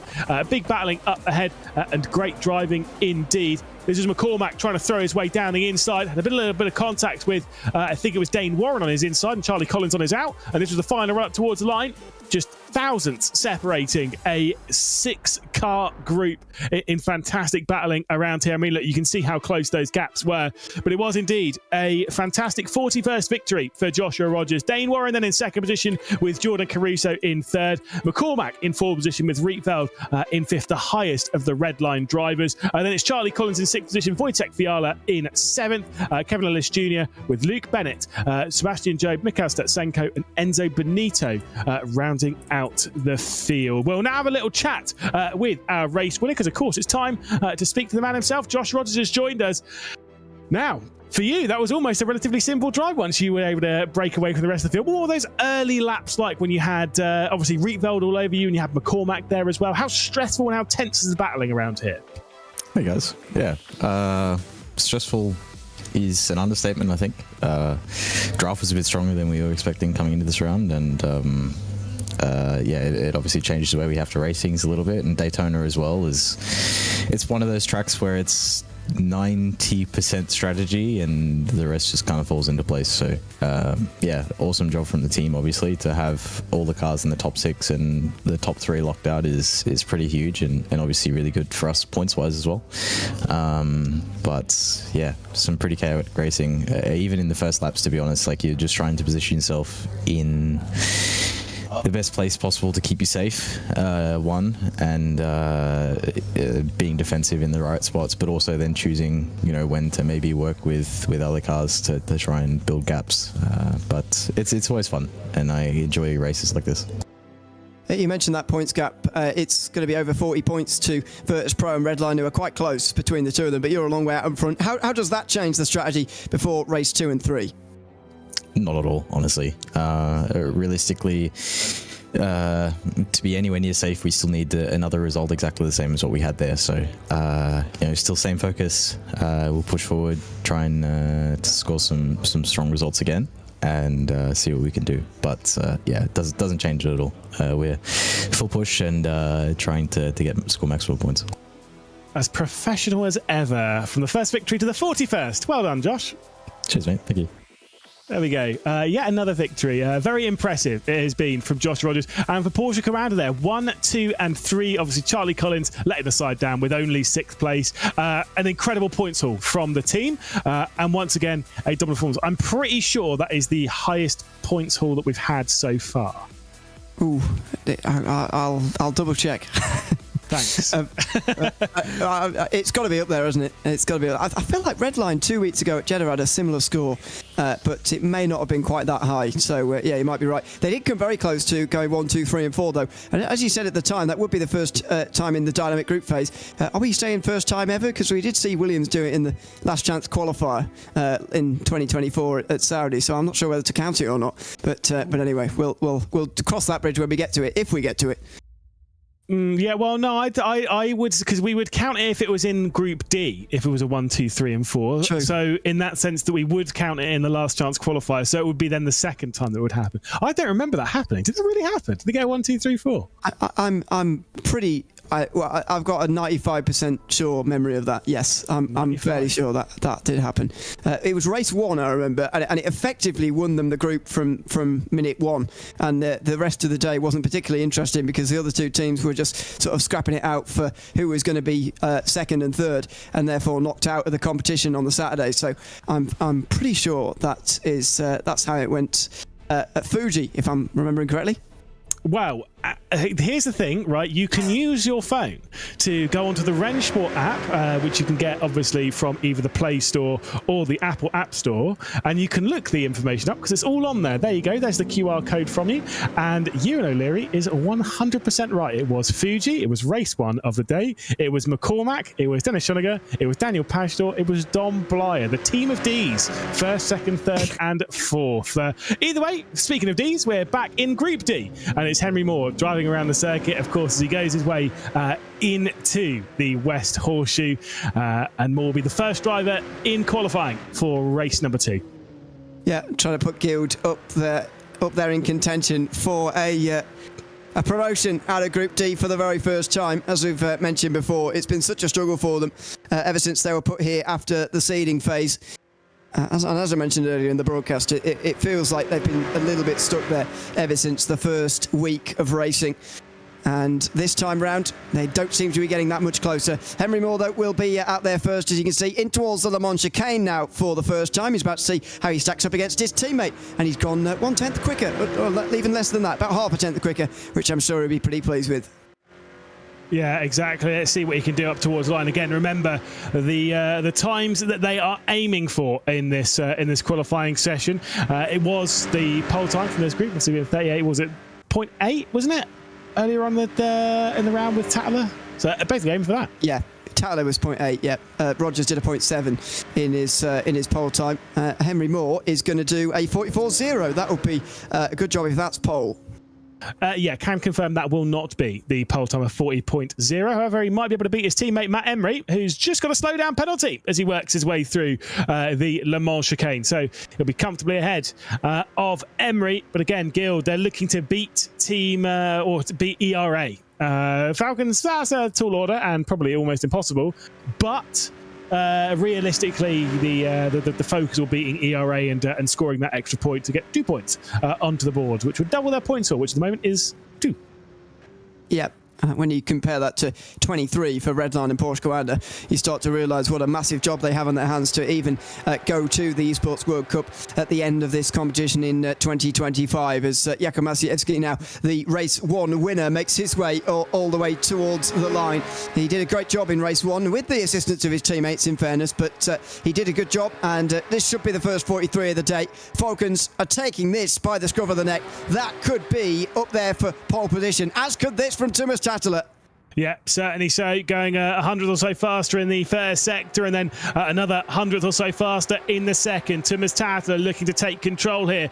Big battling up ahead and great driving indeed. This is McCormack trying to throw his way down the inside. Had a little bit of contact with, I think it was Dane Warren on his inside and Charlie Collins on his out. And this was the final run up towards the line. Just thousandths separating a 6-car group in fantastic battling around here. I mean, look, you can see how close those gaps were. But it was indeed a fantastic 41st victory for Joshua Rogers. Dane Warren then in second position with Jordan Caruso in third. McCormack in fourth position with Rietveld in fifth, the highest of the red line drivers. And then it's Charlie Collins in sixth position, Wojtek Fiala in seventh, Kevin Ellis Jr. with Luke Bennett, Sebastian Jobe, Mikhail Stetsenko and Enzo Benito rounding out the field. We'll now have a little chat with our race winner, because of course it's time to speak to the man himself. Josh Rogers has joined us. Now, for you, that was almost a relatively simple drive once you were able to break away from the rest of the field. What were those early laps like when you had obviously Rietveld all over you and you had McCormack there as well? How stressful and how tense is the battling around here? Hey guys, yeah, stressful is an understatement, I think. Draft was a bit stronger than we were expecting coming into this round, and yeah, it obviously changes the way we have to race things a little bit. And Daytona as well it's one of those tracks where it's 90% strategy and the rest just kind of falls into place. So yeah, awesome job from the team. Obviously, to have all the cars in the top 6 and the top 3 locked out is pretty huge, and obviously really good for us points wise as well. But yeah, some pretty chaotic racing, even in the first laps, to be honest. Like, you're just trying to position yourself in the best place possible to keep you safe, one, and being defensive in the right spots, but also then choosing, you know, when to maybe work with other cars to try and build gaps. But it's always fun, and I enjoy races like this. You mentioned that points gap. It's going to be over 40 points to Virtus Pro and Redline, who are quite close between the two of them, but you're a long way out in front. How does that change the strategy before race 2 and 3? Not at all, honestly. Realistically, to be anywhere near safe, we still need another result exactly the same as what we had there. So, you know, still same focus. We'll push forward, try and to score some strong results again, and see what we can do. But yeah, it doesn't change it at all. We're full push and trying to score maximum points. As professional as ever, from the first victory to the 41st. Well done, Josh. Cheers, mate. Thank you. There we go. Yet another victory. Very impressive it has been from Josh Rogers. And for Porsche Commander there, 1, 2 and 3. Obviously, Charlie Collins letting the side down with only 6th place. An incredible points haul from the team. And once again, a double performance. I'm pretty sure that is the highest points haul that we've had so far. Ooh, I'll double check. Thanks. It's got to be up there, hasn't it? It's got to be. I feel like Redline 2 weeks ago at Jeddah had a similar score, but it may not have been quite that high. So yeah, you might be right. They did come very close to going 1, 2, 3, and 4 though. And as you said at the time, that would be the first time in the dynamic group phase. Are we saying first time ever? Because we did see Williams do it in the last chance qualifier in 2024 at Saudi. So I'm not sure whether to count it or not. But anyway, we'll cross that bridge when we get to it, if we get to it. Yeah, well, no, I would, because we would count it if it was in Group D, if it was a 1, 2, 3, and 4. True. So in that sense, that we would count it in the last chance qualifier. So it would be then the second time that would happen. I don't remember that happening. Did it really happen? Did they go 1, 2, 3, 4? I'm pretty. I've got a 95% sure memory of that. Yes, I'm fairly sure that did happen. It was race 1, I remember, and it effectively won them the group from minute 1. And the rest of the day wasn't particularly interesting because the other two teams were just sort of scrapping it out for who was going to be second and third, and therefore knocked out of the competition on the Saturday. So I'm pretty sure that's how it went at Fuji, if I'm remembering correctly. Well, here's the thing, right? You can use your phone to go onto the RENNSPORT app, which you can get obviously from either the Play Store or the Apple App Store, and you can look the information up because it's all on there. There you go. There's the QR code from you. And Ewan O'Leary is 100% right. It was Fuji. It was race 1 of the day. It was McCormack. It was Dennis Schoeniger. It was Daniel Pashtor. It was Dom Blyer. The team of Ds, 1st, 2nd, 3rd, and 4th. Either way, speaking of Ds, we're back in Group D, and it's Henry Moore, driving around the circuit, of course, as he goes his way into the West Horseshoe. And Moore will be the first driver in qualifying for race number 2. Yeah, trying to put Guild up there in contention for a promotion out of Group D for the very first time. As we've mentioned before, it's been such a struggle for them ever since they were put here after the seeding phase. As I mentioned earlier in the broadcast, it feels like they've been a little bit stuck there ever since the first week of racing. And this time round, they don't seem to be getting that much closer. Henry Moore, though, will be out there first, as you can see, in towards the Le Mans chicane now for the first time. He's about to see how he stacks up against his teammate. And he's gone 1/10 quicker, or even less than that, about half a tenth quicker, which I'm sure he'll be pretty pleased with. Yeah, exactly. Let's see what he can do up towards the line. Again, remember the times that they are aiming for in this qualifying session. It was the pole time from this group. Let's see, we have 38. Was it 0.8? Wasn't it earlier on in the round with Tatler? So basically aiming for that. Yeah. Tatler was 0.8, yeah. Rogers did a 0.7 in his pole time. Henry Moore is going to do a 44.0. That would be a good job if that's pole. Yeah, can confirm that will not be the pole time of 40.0. However, he might be able to beat his teammate Matt Emery, who's just got a slowdown penalty as he works his way through the Le Mans chicane. So he'll be comfortably ahead of Emery. But again, Guild, they're looking to beat or to beat ERA. Falcons, that's a tall order and probably almost impossible. But realistically, the focus will beating ERA and scoring that extra point to get 2 points onto the board, which would double their points score, which at the moment is 2. Yeah. When you compare that to 23 for Redline and Porsche Commander, you start to realise what a massive job they have on their hands to even go to the Esports World Cup at the end of this competition in 2025. As Jakub Masiewski, now the Race 1 winner, makes his way all the way towards the line. He did a great job in Race 1 with the assistance of his teammates, in fairness, but he did a good job, and this should be the first 43 of the day. Falcons are taking this by the scruff of the neck. That could be up there for pole position, as could this from Thomas Tatler. Yeah, certainly so. Going 100th or so faster in the first sector, and then another 100th or so faster in the second. Thomas Tatler looking to take control here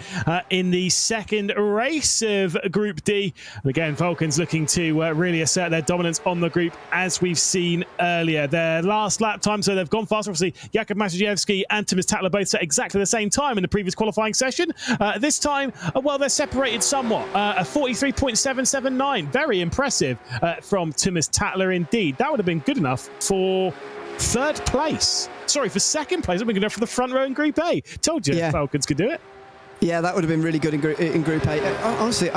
in the second race of Group D. And again, Falcons looking to really assert their dominance on the group, as we've seen earlier. Their last lap time, so they've gone faster. Obviously, Jakub Masiewski and Thomas Tatler both set exactly the same time in the previous qualifying session. This time, well, they're separated somewhat. A 43.779. Very impressive from Thomas Tatler indeed. That would have been good enough for third place. Sorry, for second place. That would have been good enough for the front row in Group A. Told you, Falcons could do it. Yeah, that would have been really good in Group A. Honestly,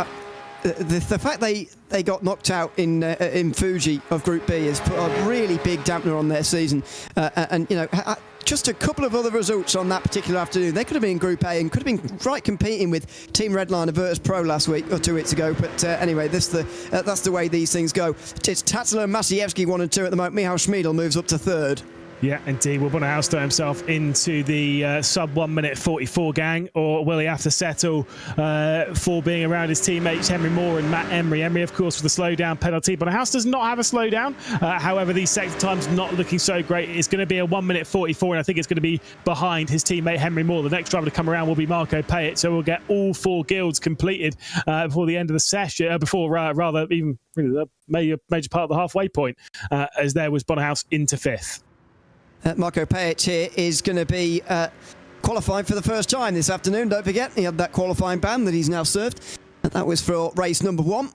the fact they got knocked out in Fuji of Group B has put a really big dampener on their season. And you know, just a couple of other results on that particular afternoon, they could have been in Group A and could have been right competing with Team Redline and Virtus Pro last week or 2 weeks ago. But anyway, that's the way these things go. It's Tatler and Masiewski 1 and 2 at the moment. Michał Schmiedl moves up to 3rd. Yeah, indeed. Will Bonnehaus throw himself into the sub 1 minute 44 gang, or will he have to settle for being around his teammates Henry Moore and Matt Emery? Emery, of course, with the slowdown penalty. Bonnehaus does not have a slowdown. However, these sector times not looking so great. It's going to be a 1 minute 44, and I think it's going to be behind his teammate Henry Moore. The next driver to come around will be Marco Payet, so we'll get all 4 guilds completed before the end of the session, before rather even really the major part of the halfway point, as there was Bonnehaus into 5th. Marco Payet here is going to be qualifying for the first time this afternoon. Don't forget, he had that qualifying ban that he's now served. And that was for race number 1.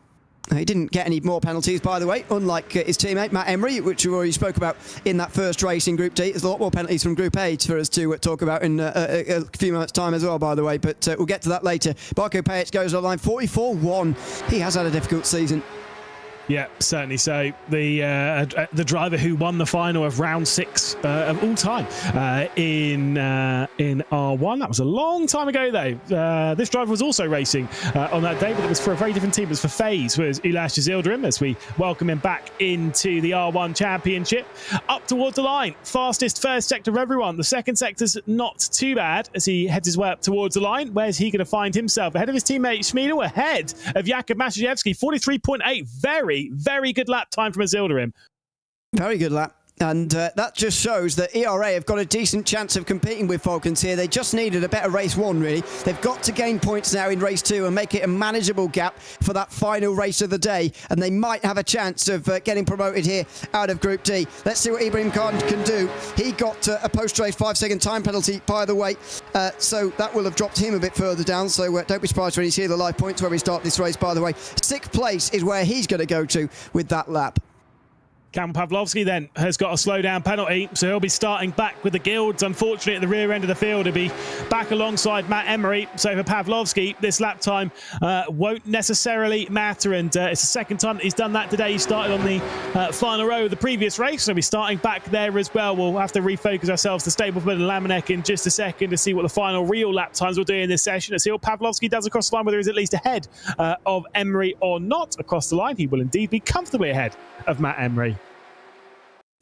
He didn't get any more penalties, by the way, unlike his teammate Matt Emery, which we already spoke about in that first race in Group D. There's a lot more penalties from Group A for us to talk about in a few minutes' time as well, by the way, but we'll get to that later. Marco Payet goes on line 44.1. He has had a difficult season. Yeah, certainly so. The driver who won the final of round 6 of all time in R1. That was a long time ago, though. This driver was also racing on that day, but it was for a very different team. It was for FaZe, was Ulash Yildirim, as we welcome him back into the R1 Championship. Up towards the line. Fastest first sector of everyone. The second sector's not too bad as he heads his way up towards the line. Where's he going to find himself? Ahead of his teammate Schmiedl, ahead of Jakub Masiewski. 43.8. Very good lap time from Yildirim. Very good lap. And that just shows that ERA have got a decent chance of competing with Falcons here. They just needed a better race 1, really. They've got to gain points now in race 2 and make it a manageable gap for that final race of the day. And they might have a chance of getting promoted here out of Group D. Let's see what Ibrahim Khan can do. He got a post-race 5-second time penalty, by the way. So that will have dropped him a bit further down. So don't be surprised when you see the live points where we start this race, by the way. 6th place is where he's going to go to with that lap. Cam Pavlovsky then has got a slowdown penalty, so he'll be starting back with the Guilds. Unfortunately, at the rear end of the field, he'll be back alongside Matt Emery. So for Pavlovsky, this lap time won't necessarily matter, and it's the second time that he's done that today. He started on the final row of the previous race, so he'll be starting back there as well. We'll have to refocus ourselves to Stableford and Lamanek in just a second to see what the final real lap times will do in this session. Let's see what Pavlovsky does across the line, whether he's at least ahead of Emery or not. Across the line, he will indeed be comfortably ahead of Matt Emery.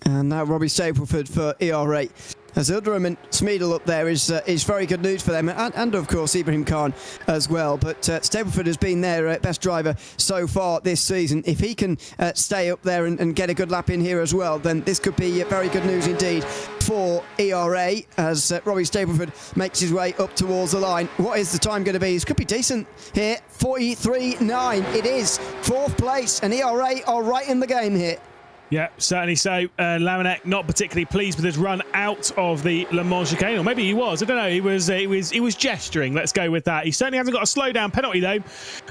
And now Robbie Stapleford for ERA. As Udrum and Smeedle up there is very good news for them, and of course Ibrahim Khan as well. But Stapleford has been their best driver so far this season. If he can stay up there and get a good lap in here as well, then this could be very good news indeed for ERA as Robbie Stapleford makes his way up towards the line. What is the time going to be? This could be decent here. 43.9. It is 4th place, and ERA are right in the game here. Yeah, certainly so. Lamanek not particularly pleased with his run out of the Le Mans chicane, or maybe he was. I don't know. He was gesturing. Let's go with that. He certainly hasn't got a slowdown penalty though,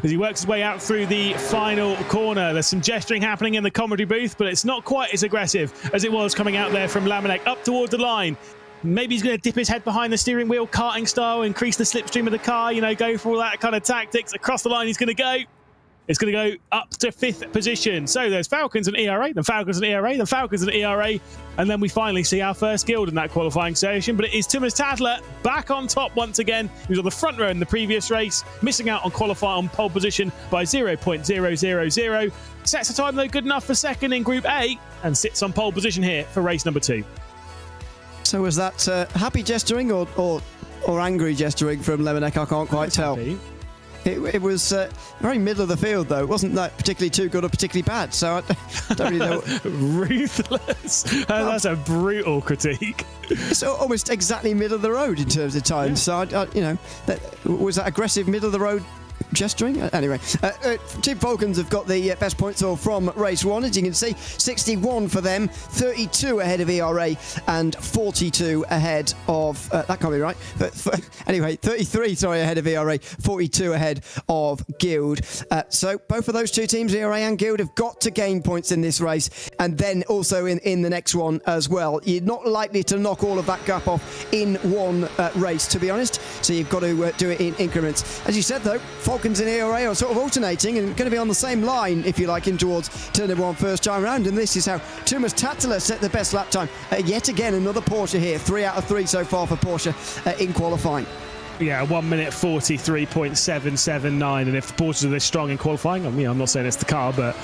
as he works his way out through the final corner. There's some gesturing happening in the commentary booth, but it's not quite as aggressive as it was coming out there from Lamanek up towards the line. Maybe he's going to dip his head behind the steering wheel, karting style, increase the slipstream of the car. You know, go for all that kind of tactics. Across the line, he's going to go. It's going to go up to 5th position. So there's Falcons and ERA, then Falcons and ERA, then Falcons and ERA. And then we finally see our first Guild in that qualifying session. But it is Thomas Tadler back on top once again. He was on the front row in the previous race, missing out on qualifying on pole position by 0.000. Sets a time though good enough for second in Group A and sits on pole position here for race number 2. So was that happy gesturing or angry gesturing from Lemanek? I can't quite tell. Happy. It was very middle of the field, though. It wasn't that particularly too good or particularly bad, so I don't really know. Ruthless. That's a brutal critique. It's almost exactly middle of the road in terms of time. Yeah. So, was that aggressive middle of the road gesturing? Anyway, Team Falcons have got the best points all from race 1, as you can see. 61 for them, 32 ahead of ERA and 42 ahead of that can't be right, but anyway, 33 ahead of ERA, 42 ahead of Guild. So both of those two teams, ERA and Guild, have got to gain points in this race, and then also in the next one as well. You're not likely to knock all of that gap off in one race, to be honest, so you've got to do it in increments. As you said though, Falcons and ERA are sort of alternating and going to be on the same line, if you like, in towards turn number 1 first time round. And this is how Thomas Tattler set the best lap time. Yet again, another Porsche here. 3 out of 3 so far for Porsche in qualifying. Yeah, 1 minute 43.779. And if the Porsches are this strong in qualifying, I'm not saying it's the car, but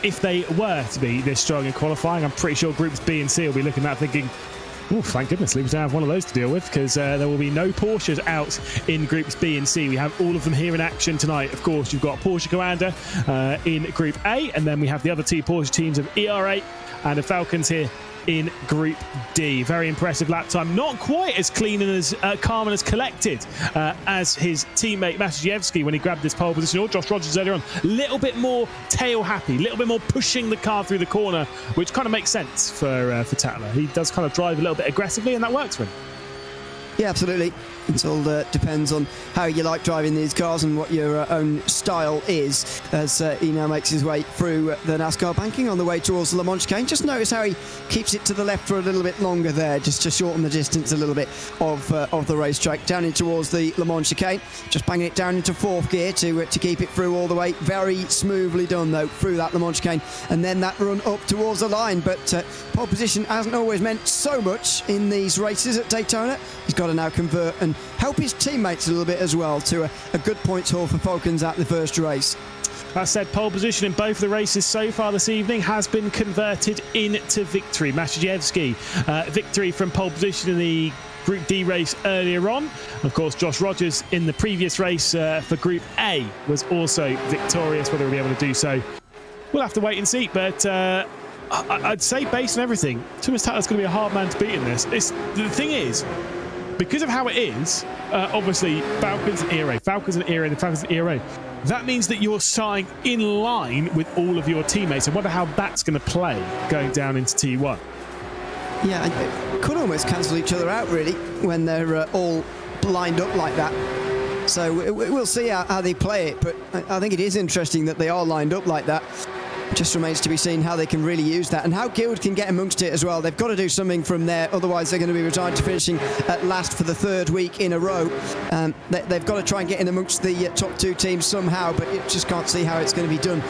if they were to be this strong in qualifying, I'm pretty sure groups B and C will be looking at thinking, oh, thank goodness, we don't have one of those to deal with, because there will be no Porsches out in Groups B and C. We have all of them here in action tonight. Of course, you've got Porsche Commander in Group A, and then we have the other 2 Porsche teams of ERA and the Falcons here in Group D. Very impressive lap time. Not quite as clean and as calm and as collected as his teammate Masiejewski when he grabbed this pole position, or Josh Rogers earlier on. A little bit more tail happy, a little bit more pushing the car through the corner, which kind of makes sense for Tatler. He does kind of drive a little bit aggressively, and that works for him. Yeah, absolutely. It all depends on how you like driving these cars and what your own style is, as he now makes his way through the NASCAR banking on the way towards the Le Mans chicane. Just notice how he keeps it to the left for a little bit longer there, just to shorten the distance a little bit of the racetrack. Down in towards the Le Mans chicane, just banging it down into 4th gear to keep it through all the way. Very smoothly done, though, through that Le Mans chicane. And then that run up towards the line. But pole position hasn't always meant so much in these races at Daytona. He's got to now convert and help his teammates a little bit as well to a good points haul for Falcons at the first race. That said, pole position in both of the races so far this evening has been converted into victory. Masiejewski, victory from pole position in the Group D race earlier on. Of course, Josh Rogers in the previous race for Group A was also victorious. Whether he'll be able to do so, we'll have to wait and see. But I'd say based on everything, Thomas Tatler's going to be a hard man to beat in this. The thing is, because of how it is, obviously Falcons and ERA, that means that you're starting in line with all of your teammates. I wonder how that's going to play going down into T1. Yeah, it could almost cancel each other out, really, when they're all lined up like that. So we'll see how they play it, but I think it is interesting that they are lined up like that. Just remains to be seen how they can really use that and how Guild can get amongst it as well. They've got to do something from there, otherwise they're going to be retired to finishing at last for the 3rd week in a row. They've got to try and get in amongst the top 2 teams somehow, but you just can't see how it's going to be done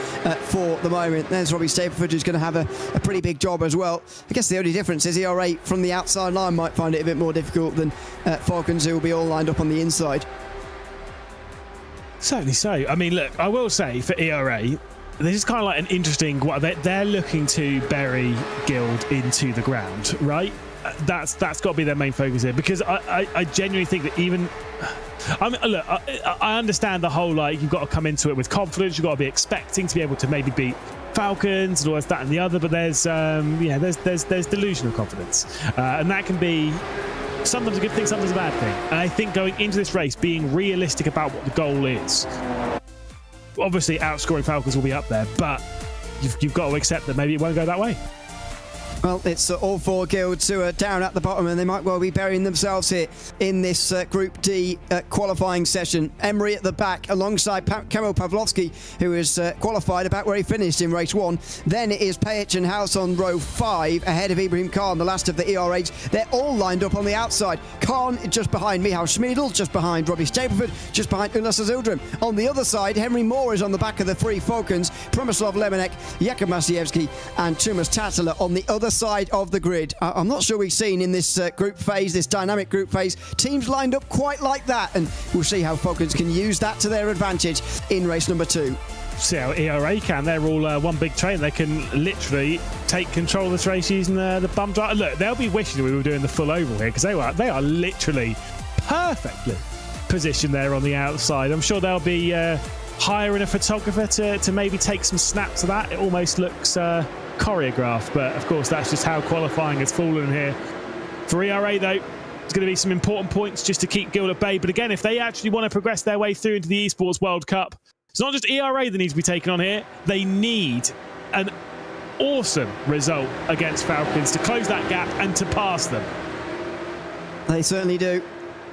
for the moment. There's Robbie Stapleford, who's going to have a pretty big job as well. I guess the only difference is ERA from the outside line might find it a bit more difficult than Falcons, who will be all lined up on the inside. Certainly so. I mean, look, I will say for ERA, this is kind of like an interesting. They're looking to bury Guild into the ground, right? That's got to be their main focus here, because I genuinely think that even. I mean, look, I understand the whole, like, you've got to come into it with confidence. You've got to be expecting to be able to maybe beat Falcons and all that and the other. But there's delusional confidence, and that can be sometimes a good thing, sometimes a bad thing. And I think going into this race, being realistic about what the goal is. Obviously, outscoring Falcons will be up there, but you've got to accept that maybe it won't go that way. Well, it's all 4 Guilds who are down at the bottom, and they might well be burying themselves here in this Group D qualifying session. Emery at the back alongside Kamil Pawlowski, who is qualified about where he finished in race 1. Then it is Pajic and House on row 5 ahead of Ibrahim Khan, the last of the ERAs. They're all lined up on the outside. Khan just behind Michał Schmiedl, just behind Robbie Stapleford, just behind Ulas Azildrim. On the other side, Henry Moore is on the back of the 3 Falcons, Promislav Lemonek, Jakub Masiewski and Tomas Tatler on the other side of the grid. I'm not sure we've seen in this group phase, this dynamic group phase, teams lined up quite like that, and we'll see how Falcons can use that to their advantage in race number 2. See how ERA can. They're all one big train. They can literally take control of this race using the bum drive. Look, they'll be wishing we were doing the full oval here, because they are literally perfectly positioned there on the outside. I'm sure they'll be hiring a photographer to maybe take some snaps of that. It almost looks choreographed, but of course that's just how qualifying has fallen here. For ERA though, there's going to be some important points just to keep Guild at bay, but again, if they actually want to progress their way through into the Esports World Cup, it's not just ERA that needs to be taken on here. They need an awesome result against Falcons to close that gap and to pass them. They certainly do.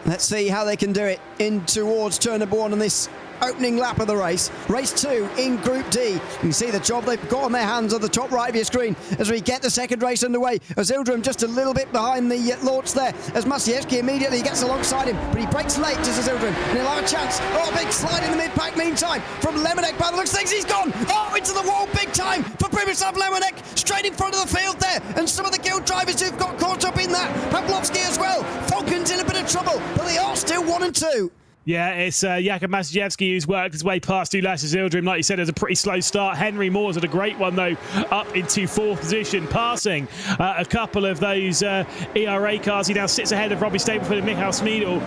Let's see how they can do it in towards turn number 1 on this opening lap of the race. Race 2 in Group D. You can see the job they've got on their hands on the top right of your screen as we get the second race underway. Azildrim just a little bit behind the launch there as Masiewski immediately gets alongside him, but he breaks late to Azildrim and he'll have a chance. Oh, big slide in the mid-pack meantime from Lemonek. By the looks of things, he's gone. Oh, into the wall big time for Primislav Lemonek, straight in front of the field there, and some of the Guild drivers who've got caught up in that. Pawlowski as well. Falcons in a bit of trouble, but they are still 1 and 2. Yeah, it's Jakub Masiewski who's worked his way past Ulas Azildrim. Like you said, it was a pretty slow start. Henry Moore's had a great one, though, up into 4th position, passing a couple of those ERA cars. He now sits ahead of Robbie Stapleford and Michał Schmiedl.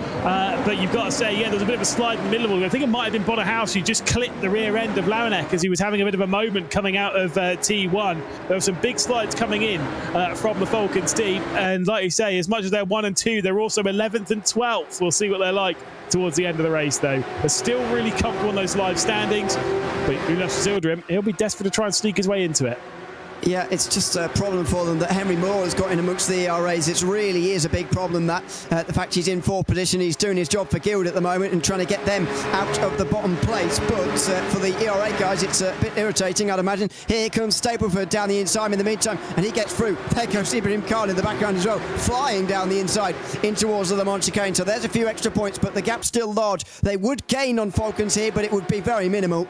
But you've got to say, yeah, there's a bit of a slide in the middle of all. I think it might have been Bonnerhouse who just clipped the rear end of Lemonek as he was having a bit of a moment coming out of T1. There were some big slides coming in from the Falcons team. And like you say, as much as they're 1 and 2, they're also 11th and 12th. We'll see what they're like towards the end of the race, though. They're still really comfortable in those live standings, but Ulas Azildrim, he'll be desperate to try and sneak his way into it. Yeah, it's just a problem for them that Henry Moore has got in amongst the ERAs. It really is a big problem, that the fact he's in 4th position, he's doing his job for Guild at the moment and trying to get them out of the bottom place. But for the ERA guys, it's a bit irritating, I'd imagine. Here comes Stapleford down the inside in the meantime, and he gets through. There goes Ibrahim Khan in the background as well, flying down the inside in towards the Le Mans chicane. So there's a few extra points, but the gap's still large. They would gain on Falcons here, but it would be very minimal.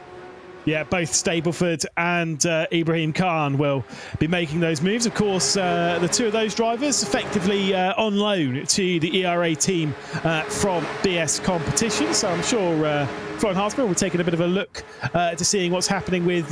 Yeah, both Stapleford and Ibrahim Khan will be making those moves. Of course, the 2 of those drivers effectively on loan to the ERA team from BS competition. So I'm sure Florian Harsper, we're taking a bit of a look to seeing what's happening with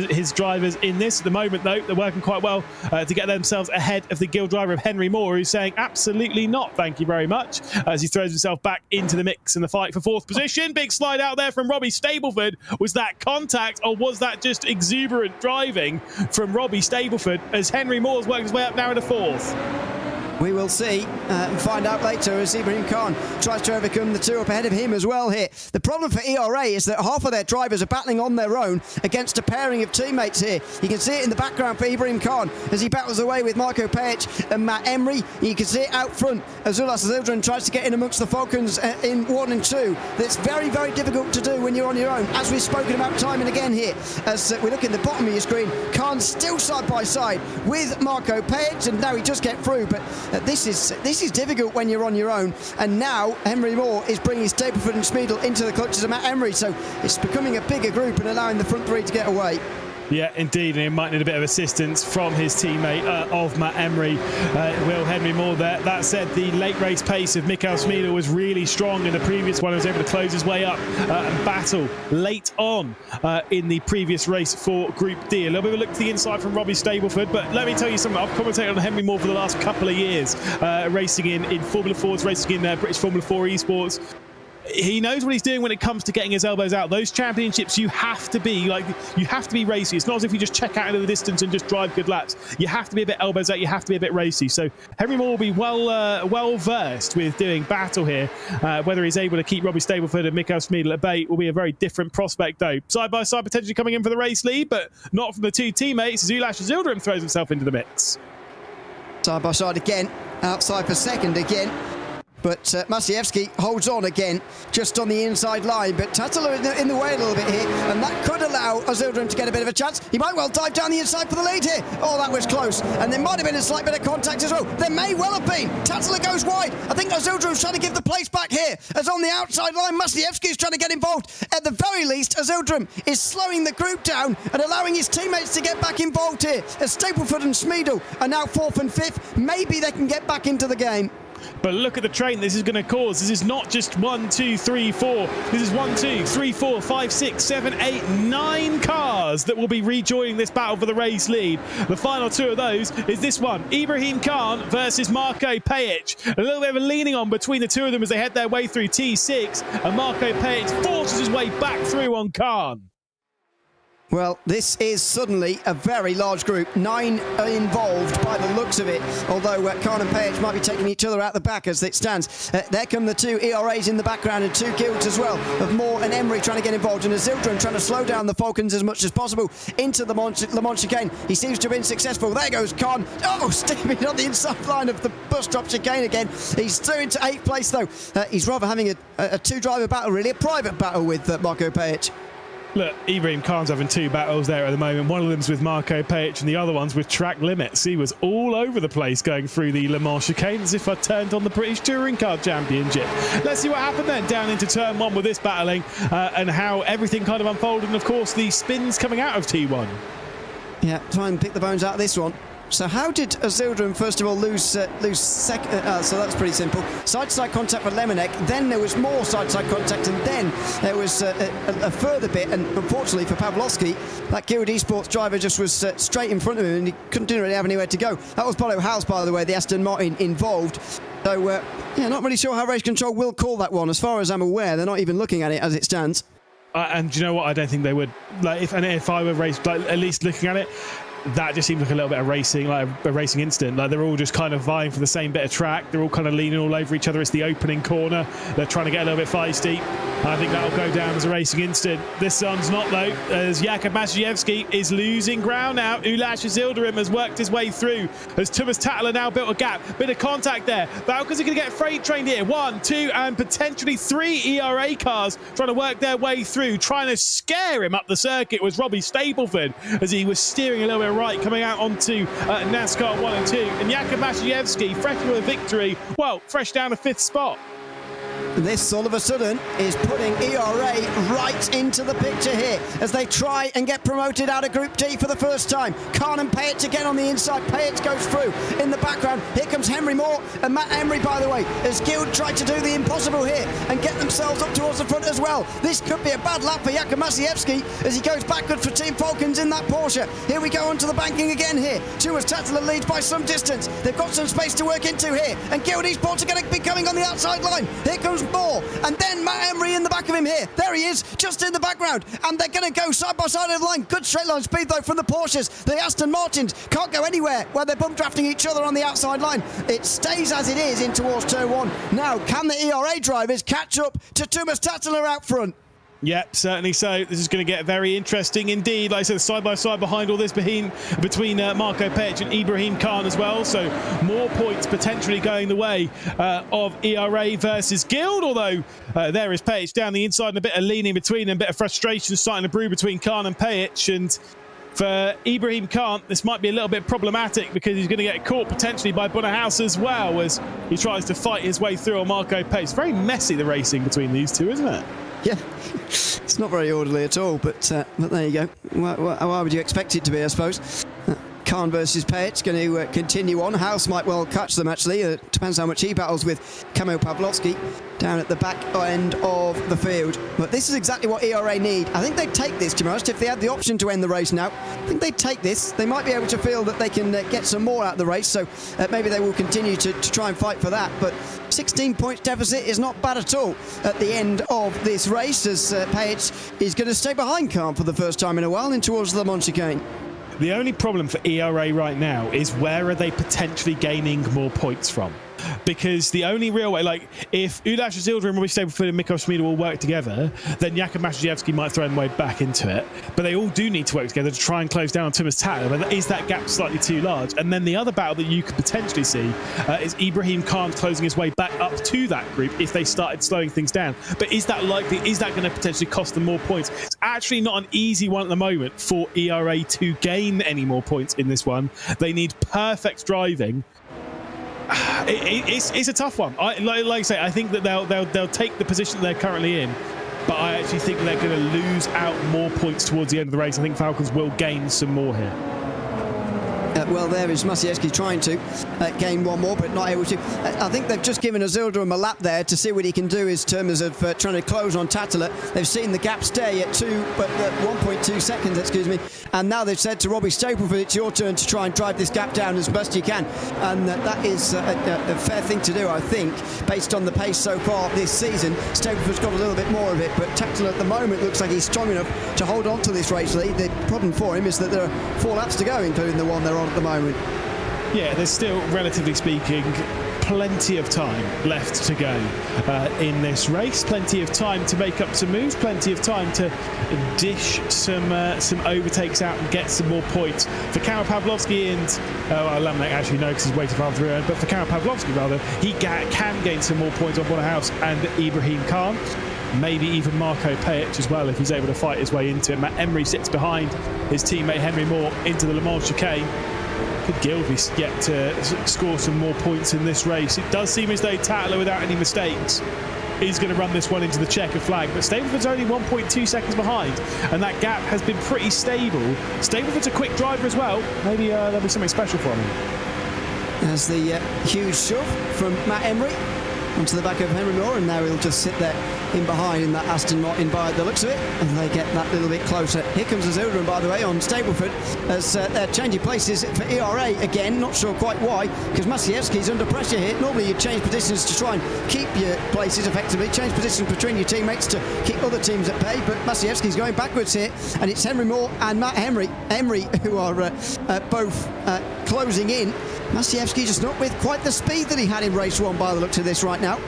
his drivers in this. At the moment, though, they're working quite well to get themselves ahead of the guild driver of Henry Moore, who's saying absolutely not, thank you very much, as he throws himself back into the mix in the fight for 4th position. Big slide out there from Robbie Stableford. Was that contact, or was that just exuberant driving from Robbie Stableford as Henry Moore's worked his way up now into 4th? We will see and find out later as Ibrahim Khan tries to overcome the 2 up ahead of him as well here. The problem for ERA is that half of their drivers are battling on their own against a pairing of teammates here. You can see it in the background for Ibrahim Khan as he battles away with Marco Pejic and Matt Emery. You can see it out front as Ulas Zildren tries to get in amongst the Falcons in 1 and 2. That's very, very difficult to do when you're on your own, as we've spoken about time and again here. As we look in the bottom of your screen, Khan's still side by side with Marco Pejic, and now he just get through, but this is difficult when you're on your own. And now Henry Moore is bringing Stapleford and Smeedle into the clutches of Matt Emery, so it's becoming a bigger group and allowing the front 3 to get away. Yeah, indeed, and he might need a bit of assistance from his teammate of Matt Emery, Will Henry Moore there. That said, the late race pace of Mikael Smeedle was really strong in the previous one. He was able to close his way up and battle late on in the previous race for Group D. A little bit of a look to the inside from Robbie Stableford, but let me tell you something. I've commentated on Henry Moore for the last couple of years, racing in Formula 4s, racing in British Formula 4 Esports. He knows what he's doing when it comes to getting his elbows out. Those championships, you have to be racy. It's not as if you just check out into the distance and just drive good laps. You have to be a bit elbows out. You have to be a bit racy. So Henry Moore will be well versed with doing battle here. Whether he's able to keep Robbie Stableford and Mikael Smeedle at bay will be a very different prospect, though. Side by side, potentially coming in for the race lead, but not from the 2 teammates. As Ulash Zildren throws himself into the mix. Side by side again, outside for 2nd again. But Masiewski holds on again, just on the inside line. But Tatala in the way a little bit here, and that could allow Azildrim to get a bit of a chance. He might well dive down the inside for the lead here. Oh, that was close. And there might have been a slight bit of contact as well. There may well have been. Tatala goes wide. I think Azildrim's trying to give the place back here. As on the outside line, Masiewski is trying to get involved. At the very least, Azildrim is slowing the group down and allowing his teammates to get back involved here. As Stapleford and Smeedle are now 4th and 5th. Maybe they can get back into the game. But look at the train this is going to cause. This is not just 1, 2, 3, 4. This is 1, 2, 3, 4, 5, 6, 7, 8, 9 cars that will be rejoining this battle for the race lead. The final 2 of those is this one, Ibrahim Khan versus Marco Pejic. A little bit of a leaning on between the 2 of them as they head their way through T6, and Marco Pejic forces his way back through on Khan. Well, this is suddenly a very large group. 9 are involved by the looks of it, although Khan and Pejic might be taking each other out the back as it stands. There come the 2 ERAs in the background and 2 guilds as well, of Moore and Emery trying to get involved, and Azildren trying to slow down the Falcons as much as possible into the Le Mans chicane. He seems to have been successful. There goes Khan. Oh, steaming on the inside line of the bus stop chicane again. He's through into 8th place, though. He's rather having a 2-driver battle, really, a private battle with Marco Pejic. Look, Ibrahim Khan's having 2 battles there at the moment. One of them's with Marco Pejic and the other one's with Track Limits. He was all over the place going through the Le Mans chicane as if I turned on the British Touring Car Championship. Let's see what happened then down into turn 1 with this battling and how everything kind of unfolded, and of course the spins coming out of T1. Yeah, try and pick the bones out of this one. So how did Azildren first of all lose second? So that's pretty simple. Side-to-side contact for Lemonek, then there was more side-to-side contact, and then there was a further bit, and unfortunately for Pavlovsky, that Guild Esports driver just was straight in front of him and he didn't really have anywhere to go. That was Bono House, by the way, the Aston Martin involved. So yeah, not really sure how Race Control will call that one. As far as I'm aware, they're not even looking at it as it stands. And do you know what? I don't think they would. Like, if I were at least looking at it, that just seemed like a little bit of racing, like a racing incident. Like they're all just kind of vying for the same bit of track. They're all kind of leaning all over each other. It's the opening corner. They're trying to get a little bit feisty. I think that'll go down as a racing incident. This one's not, though, as Jakub Masiewski is losing ground now. Ulash Zildrim has worked his way through as Thomas Tatler now built a gap. Bit of contact there. Valkyries are going to get freight trained here. 1, 2, and potentially 3 ERA cars trying to work their way through. Trying to scare him up the circuit was Robbie Stableford as he was steering a little bit right, coming out onto NASCAR 1 and 2. And Jakub Masiewski, fresh with a victory, well, fresh down to 5th spot. This, all of a sudden, is putting ERA right into the picture here as they try and get promoted out of Group D for the first time. Khan and Payet again on the inside. Payet goes through. In the background, here comes Henry Moore and Matt Emery, by the way, as Guild tried to do the impossible here and get themselves up towards the front as well. This could be a bad lap for Jakub Maciejewski as he goes backward for Team Falcons in that Porsche. Here we go onto the banking again here. Tumas Tattler leads by some distance. They've got some space to work into here, and Guild Esports are going to be coming on the outside line. Here comes Moore, and then Matt Emery in the back of him here. There he is, just in the background, and they're going to go side by side of the line. Good straight line speed though from the Porsches. The Aston Martins can't go anywhere where they're bump drafting each other on the outside line. It stays as it is in towards turn one. Now, can the ERA drivers catch up to Tumas Tattler out front? Yep, certainly so. This is going to get very interesting indeed. Like I said, side by side behind all this between Marco Pech and Ibrahim Khan as well. So more points potentially going the way of ERA versus Guild. Although there is Pech down the inside and a bit of leaning between them, a bit of frustration starting to brew between Khan and Pech. And for Ibrahim Khan, this might be a little bit problematic because he's going to get caught potentially by Bonnehaus as well as he tries to fight his way through on Marco Pech. It's very messy, the racing between these two, isn't it? Yeah, it's not very orderly at all, but there you go. Why would you expect it to be, I suppose? Khan versus Payet going to continue on. House might well catch them, actually. Depends how much he battles with Kamil Pavlovsky down at the back end of the field. But this is exactly what ERA need. I think they'd take this, to be honest, if they had the option to end the race now. I think they'd take this. They might be able to feel that they can get some more out of the race, so maybe they will continue to try and fight for that. But 16 points deficit is not bad at all at the end of this race, as Payet is going to stay behind Khan for the first time in a while in towards the Mont chicane. The only problem for ERA right now is where are they potentially gaining more points from? Because the only real way, like if Ulash Zildra and Robbie Stableford and Mikko Schmid will work together, then Jakub Maciejewski might throw them way back into it. But they all do need to work together to try and close down on Tumas Tattler. But is that gap slightly too large? And then the other battle that you could potentially see is Ibrahim Khan closing his way back up to that group if they started slowing things down. But is that likely? Is that going to potentially cost them more points? It's actually not an easy one at the moment for ERA to gain any more points in this one. They need perfect driving. It's a tough one. Like I say, I think that they'll take the position they're currently in, but I actually think they're going to lose out more points towards the end of the race. I think Falcons will gain some more here. Well, there is Maciejewski trying to gain one more, but not able to. I think they've just given Azildram a lap there to see what he can do in terms of trying to close on Tattler. They've seen the gap stay at 1.2 seconds, excuse me, and now they've said to Robbie Stapleford, it's your turn to try and drive this gap down as best you can, and that is a fair thing to do, I think, based on the pace so far this season. Stapleford's got a little bit more of it, but Tattler at the moment looks like he's strong enough to hold on to this race lead. The problem for him is that there are 4 laps to go, including the one they're on at the moment. Yeah, there's still, relatively speaking, plenty of time left to go in this race. Plenty of time to make up some moves. Plenty of time to dish some overtakes out and get some more points. For Kamil Pavlovsky and Lamnek actually no, because he's waiting for through. But for Kamil Pavlovsky rather, he can gain some more points on Bonnehaus and Ibrahim Khan. Maybe even Marco Pech as well if he's able to fight his way into it. Matt Emery sits behind his teammate Henry Moore into the Le Mans chicane. Could Guild be yet to score some more points in this race? It does seem as though Tattler, without any mistakes, is going to run this one into the checker flag. But Stableford's only 1.2 seconds behind, and that gap has been pretty stable. Stableford's a quick driver as well. Maybe there'll be something special for him. As the huge shove from Matt Emery onto the back of Henry Moore, and now he'll just sit there in behind in that Aston Martin by the looks of it, and they get that little bit closer. Here comes Azildram, by the way, on Stableford as they're changing places for ERA again. Not sure quite why, because Maciejewski's under pressure here. Normally you change positions to try and keep your places effectively, change positions between your teammates to keep other teams at bay, but Maciejewski's going backwards here, and it's Henry Moore and Matt Emery who are both closing in. Maciejewski just not with quite the speed that he had in race 1 by the looks of this right now.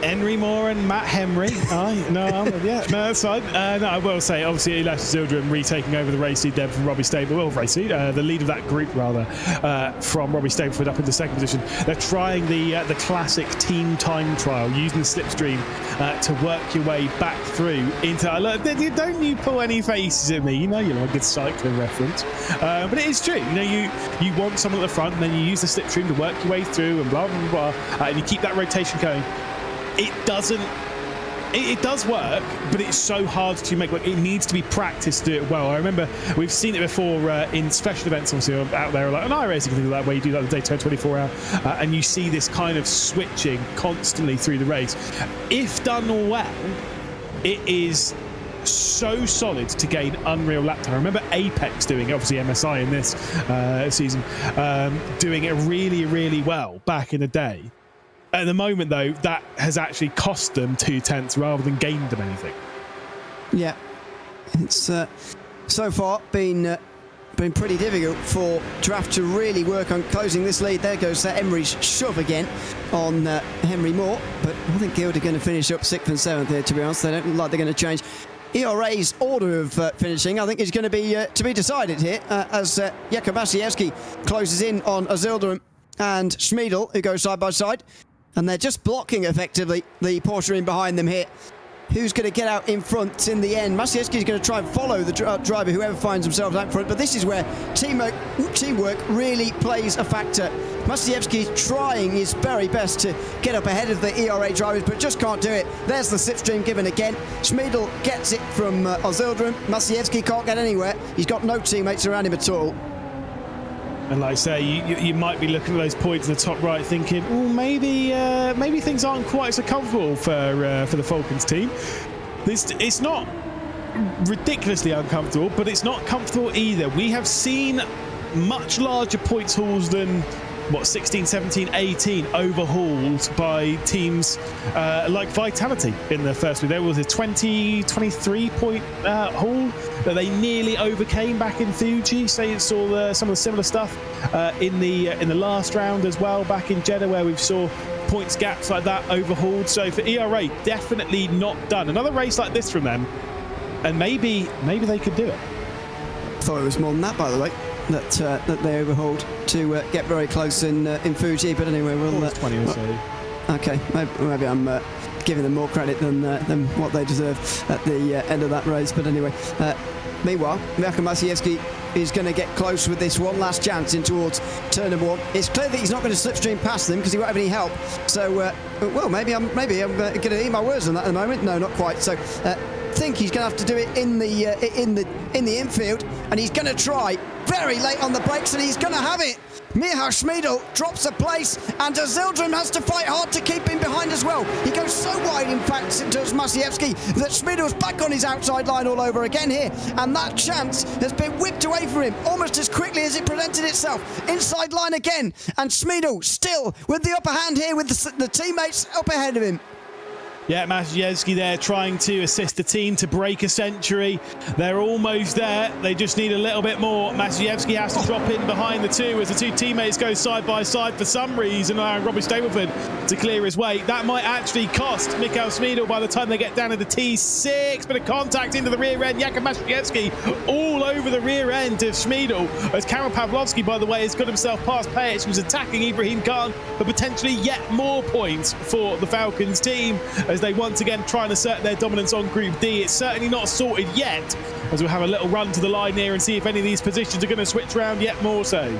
Henry Moore and Matt Emery. That's fine. No, I will say, obviously, Ulash Zildra retaking over the race lead there from Robbie Stableford, the lead of that group, rather, from Robbie Stableford up into second position. They're trying the classic team time trial, using the slipstream to work your way back through into... don't you pull any faces at me. You know you like a good cycling reference. But it is true. You know, you want someone at the front, and then you use the slipstream to work your way through and blah, blah, blah, and you keep that rotation going. it doesn't. It does work, but it's so hard to make work. It needs to be practiced to do it well. I remember we've seen it before in special events, obviously, out there, like an iRacing thing like that, where you do like the Daytona 24 hour, and you see this kind of switching constantly through the race. If done well, it is so solid to gain unreal lap time. I remember Apex doing it, obviously MSI in this season, doing it really, really well back in the day. At the moment, though, that has actually cost them 2/10 rather than gained them anything. Yeah, it's so far been pretty difficult for Draft to really work on closing this lead. There goes Emery's shove again on Henry Moore, but I think Guild are going to finish up 6th and 7th here, to be honest. They don't look like they're going to change. ERA's order of finishing, I think, is going to be decided here as Jakub Maciejewski closes in on Azildarum and Schmiedel, who go side by side. And they're just blocking, effectively, the Porsche in behind them here. Who's going to get out in front in the end? Maciejewski is going to try and follow the driver, whoever finds themselves out front. But this is where teamwork really plays a factor. Maciejewski is trying his very best to get up ahead of the ERA drivers, but just can't do it. There's the slipstream given again. Schmiedel gets it from Azildarum. Maciejewski can't get anywhere. He's got no teammates around him at all. And like I say, you might be looking at those points in the top right thinking, oh, maybe things aren't quite so comfortable for the Falcons team. It's not ridiculously uncomfortable, but it's not comfortable either. We have seen much larger points hauls than, 16, 17, 18 overhauled by teams like Vitality in the first week. There was a 23 point haul that they nearly overcame back in Fuji. Say saw some of the similar stuff in the last round as well back in Jeddah, where we saw points gaps like that overhauled. So for ERA, definitely not done. Another race like this from them, and maybe they could do it. Thought it was more than that, by the way. That they overhauled to get very close in Fuji, but anyway, we'll 20 or so. Okay, maybe I'm giving them more credit than what they deserve at the end of that race. But anyway, meanwhile, Jakub Maciejewski is going to get close with this one last chance in towards turn number 1. It's clear that he's not going to slipstream past them because he won't have any help. So, well, maybe I'm going to eat my words on that at the moment. No, not quite. So. Think he's going to have to do it in the infield, and he's going to try very late on the brakes, and he's going to have it. Michał Schmiedel drops a place, and Azildarum has to fight hard to keep him behind as well. He goes so wide, in fact, does Maciejewski, that Schmiedel's back on his outside line all over again here, and that chance has been whipped away from him almost as quickly as it presented itself. Inside line again, and Schmiedel still with the upper hand here with the teammates up ahead of him. Yeah, Maciejewski there trying to assist the team to break a century. They're almost there. They just need a little bit more. Maciejewski has to drop in behind the two as the two teammates go side by side for some reason, allowing Robbie Stableford to clear his way. That might actually cost Michał Schmiedel by the time they get down to the T6. Bit of contact into the rear end. Jakub Maciejewski all over the rear end of Schmiedel, as Karol Pawlowski, by the way, has got himself past Pejec, who's attacking Ibrahim Khan for potentially yet more points for the Falcons team, as they once again try and assert their dominance on Group D. It's certainly not sorted yet, as we'll have a little run to the line here and see if any of these positions are going to switch around yet more so.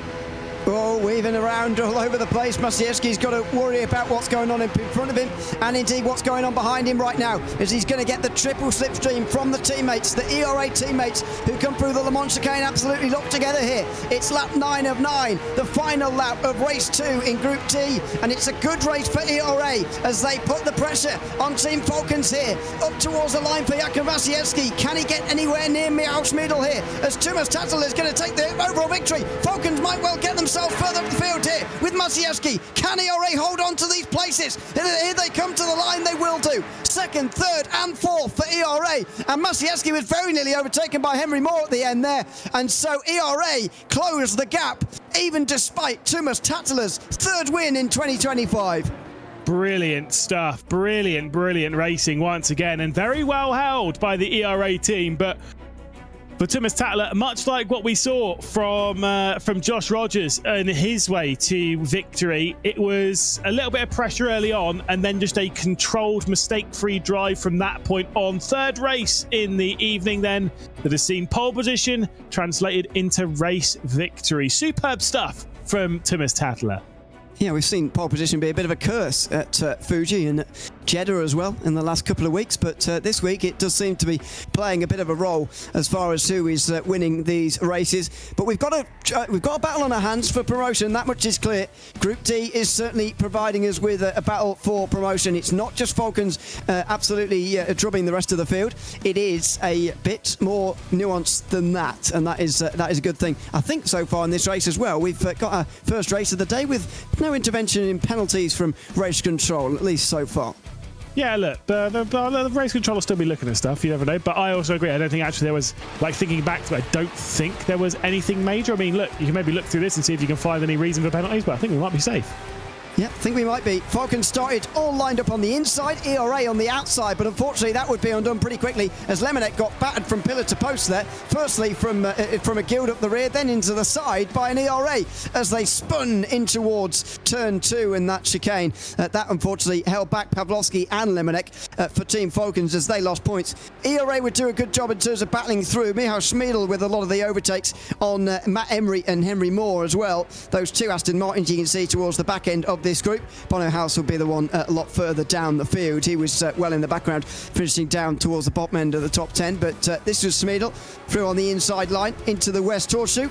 Oh, weaving around all over the place. Maciejewski's got to worry about what's going on in front of him, and indeed what's going on behind him right now, as he's going to get the triple slipstream from the teammates, the ERA teammates who come through the Le Mans chicane absolutely locked together here. It's lap 9 of 9, the final lap of race 2 in Group T, and it's a good race for ERA as they put the pressure on Team Falcons here. Up towards the line for Jakub Maciejewski. Can he get anywhere near Michał Schmiedel here, as Tumas Tattler is going to take the overall victory? Falcons might well get themselves further up the field here with Maciejewski. Can ERA hold on to these places? Here they come to the line, they will do. 2nd, 3rd and 4th for ERA, and Maciejewski was very nearly overtaken by Henry Moore at the end there, and so ERA closed the gap even despite Tumas Tattler's 3rd win in 2025. Brilliant stuff. Brilliant racing once again, and very well held by the ERA team. But for Tumas Tattler, much like what we saw from Josh Rogers and his way to victory, it was a little bit of pressure early on and then just a controlled, mistake-free drive from that point on. 3rd race in the evening then that has seen pole position translated into race victory. Superb stuff from Tumas Tattler. Yeah, we've seen pole position be a bit of a curse at Fuji and at Jeddah as well in the last couple of weeks, but this week it does seem to be playing a bit of a role as far as who is winning these races. But we've got a battle on our hands for promotion, that much is clear. Group D is certainly providing us with a battle for promotion. It's not just Falcons absolutely drubbing the rest of the field. It is a bit more nuanced than that, and that is a good thing. I think so far in this race as well, we've got our first race of the day with no intervention in penalties from race control, at least so far. Yeah, look, the race control will still be looking at stuff, you never know. But I also agree, I don't think actually there was, like thinking back to it, I don't think there was anything major. I mean, look, you can maybe look through this and see if you can find any reason for penalties, but I think we might be safe. Yeah, I think we might be. Falcons started all lined up on the inside, ERA on the outside, but unfortunately that would be undone pretty quickly as Lemonek got battered from pillar to post there. Firstly from a guild up the rear, then into the side by an ERA as they spun in towards turn 2 in that chicane. That unfortunately held back Pavlovsky and Lemonek for Team Falcons as they lost points. ERA would do a good job in terms of battling through. Michał Schmiedl with a lot of the overtakes on Matt Emery and Henry Moore as well. Those two Aston Martins you can see towards the back end of this group. Bono House will be the one a lot further down the field. He was well in the background, finishing down towards the bottom end of the top 10, but this was Schmiedl through on the inside line into the West Horseshoe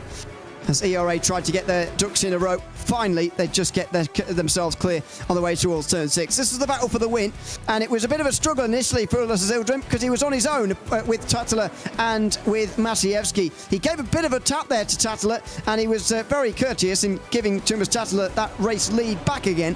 as ERA tried to get their ducks in a row. Finally, they just get themselves clear on the way towards turn 6. This is the battle for the win, and it was a bit of a struggle initially for Ulas Yildirim because he was on his own with Tatala and with Masiewski. He gave a bit of a tap there to Tatala, and he was very courteous in giving Tomas Tatala that race lead back again.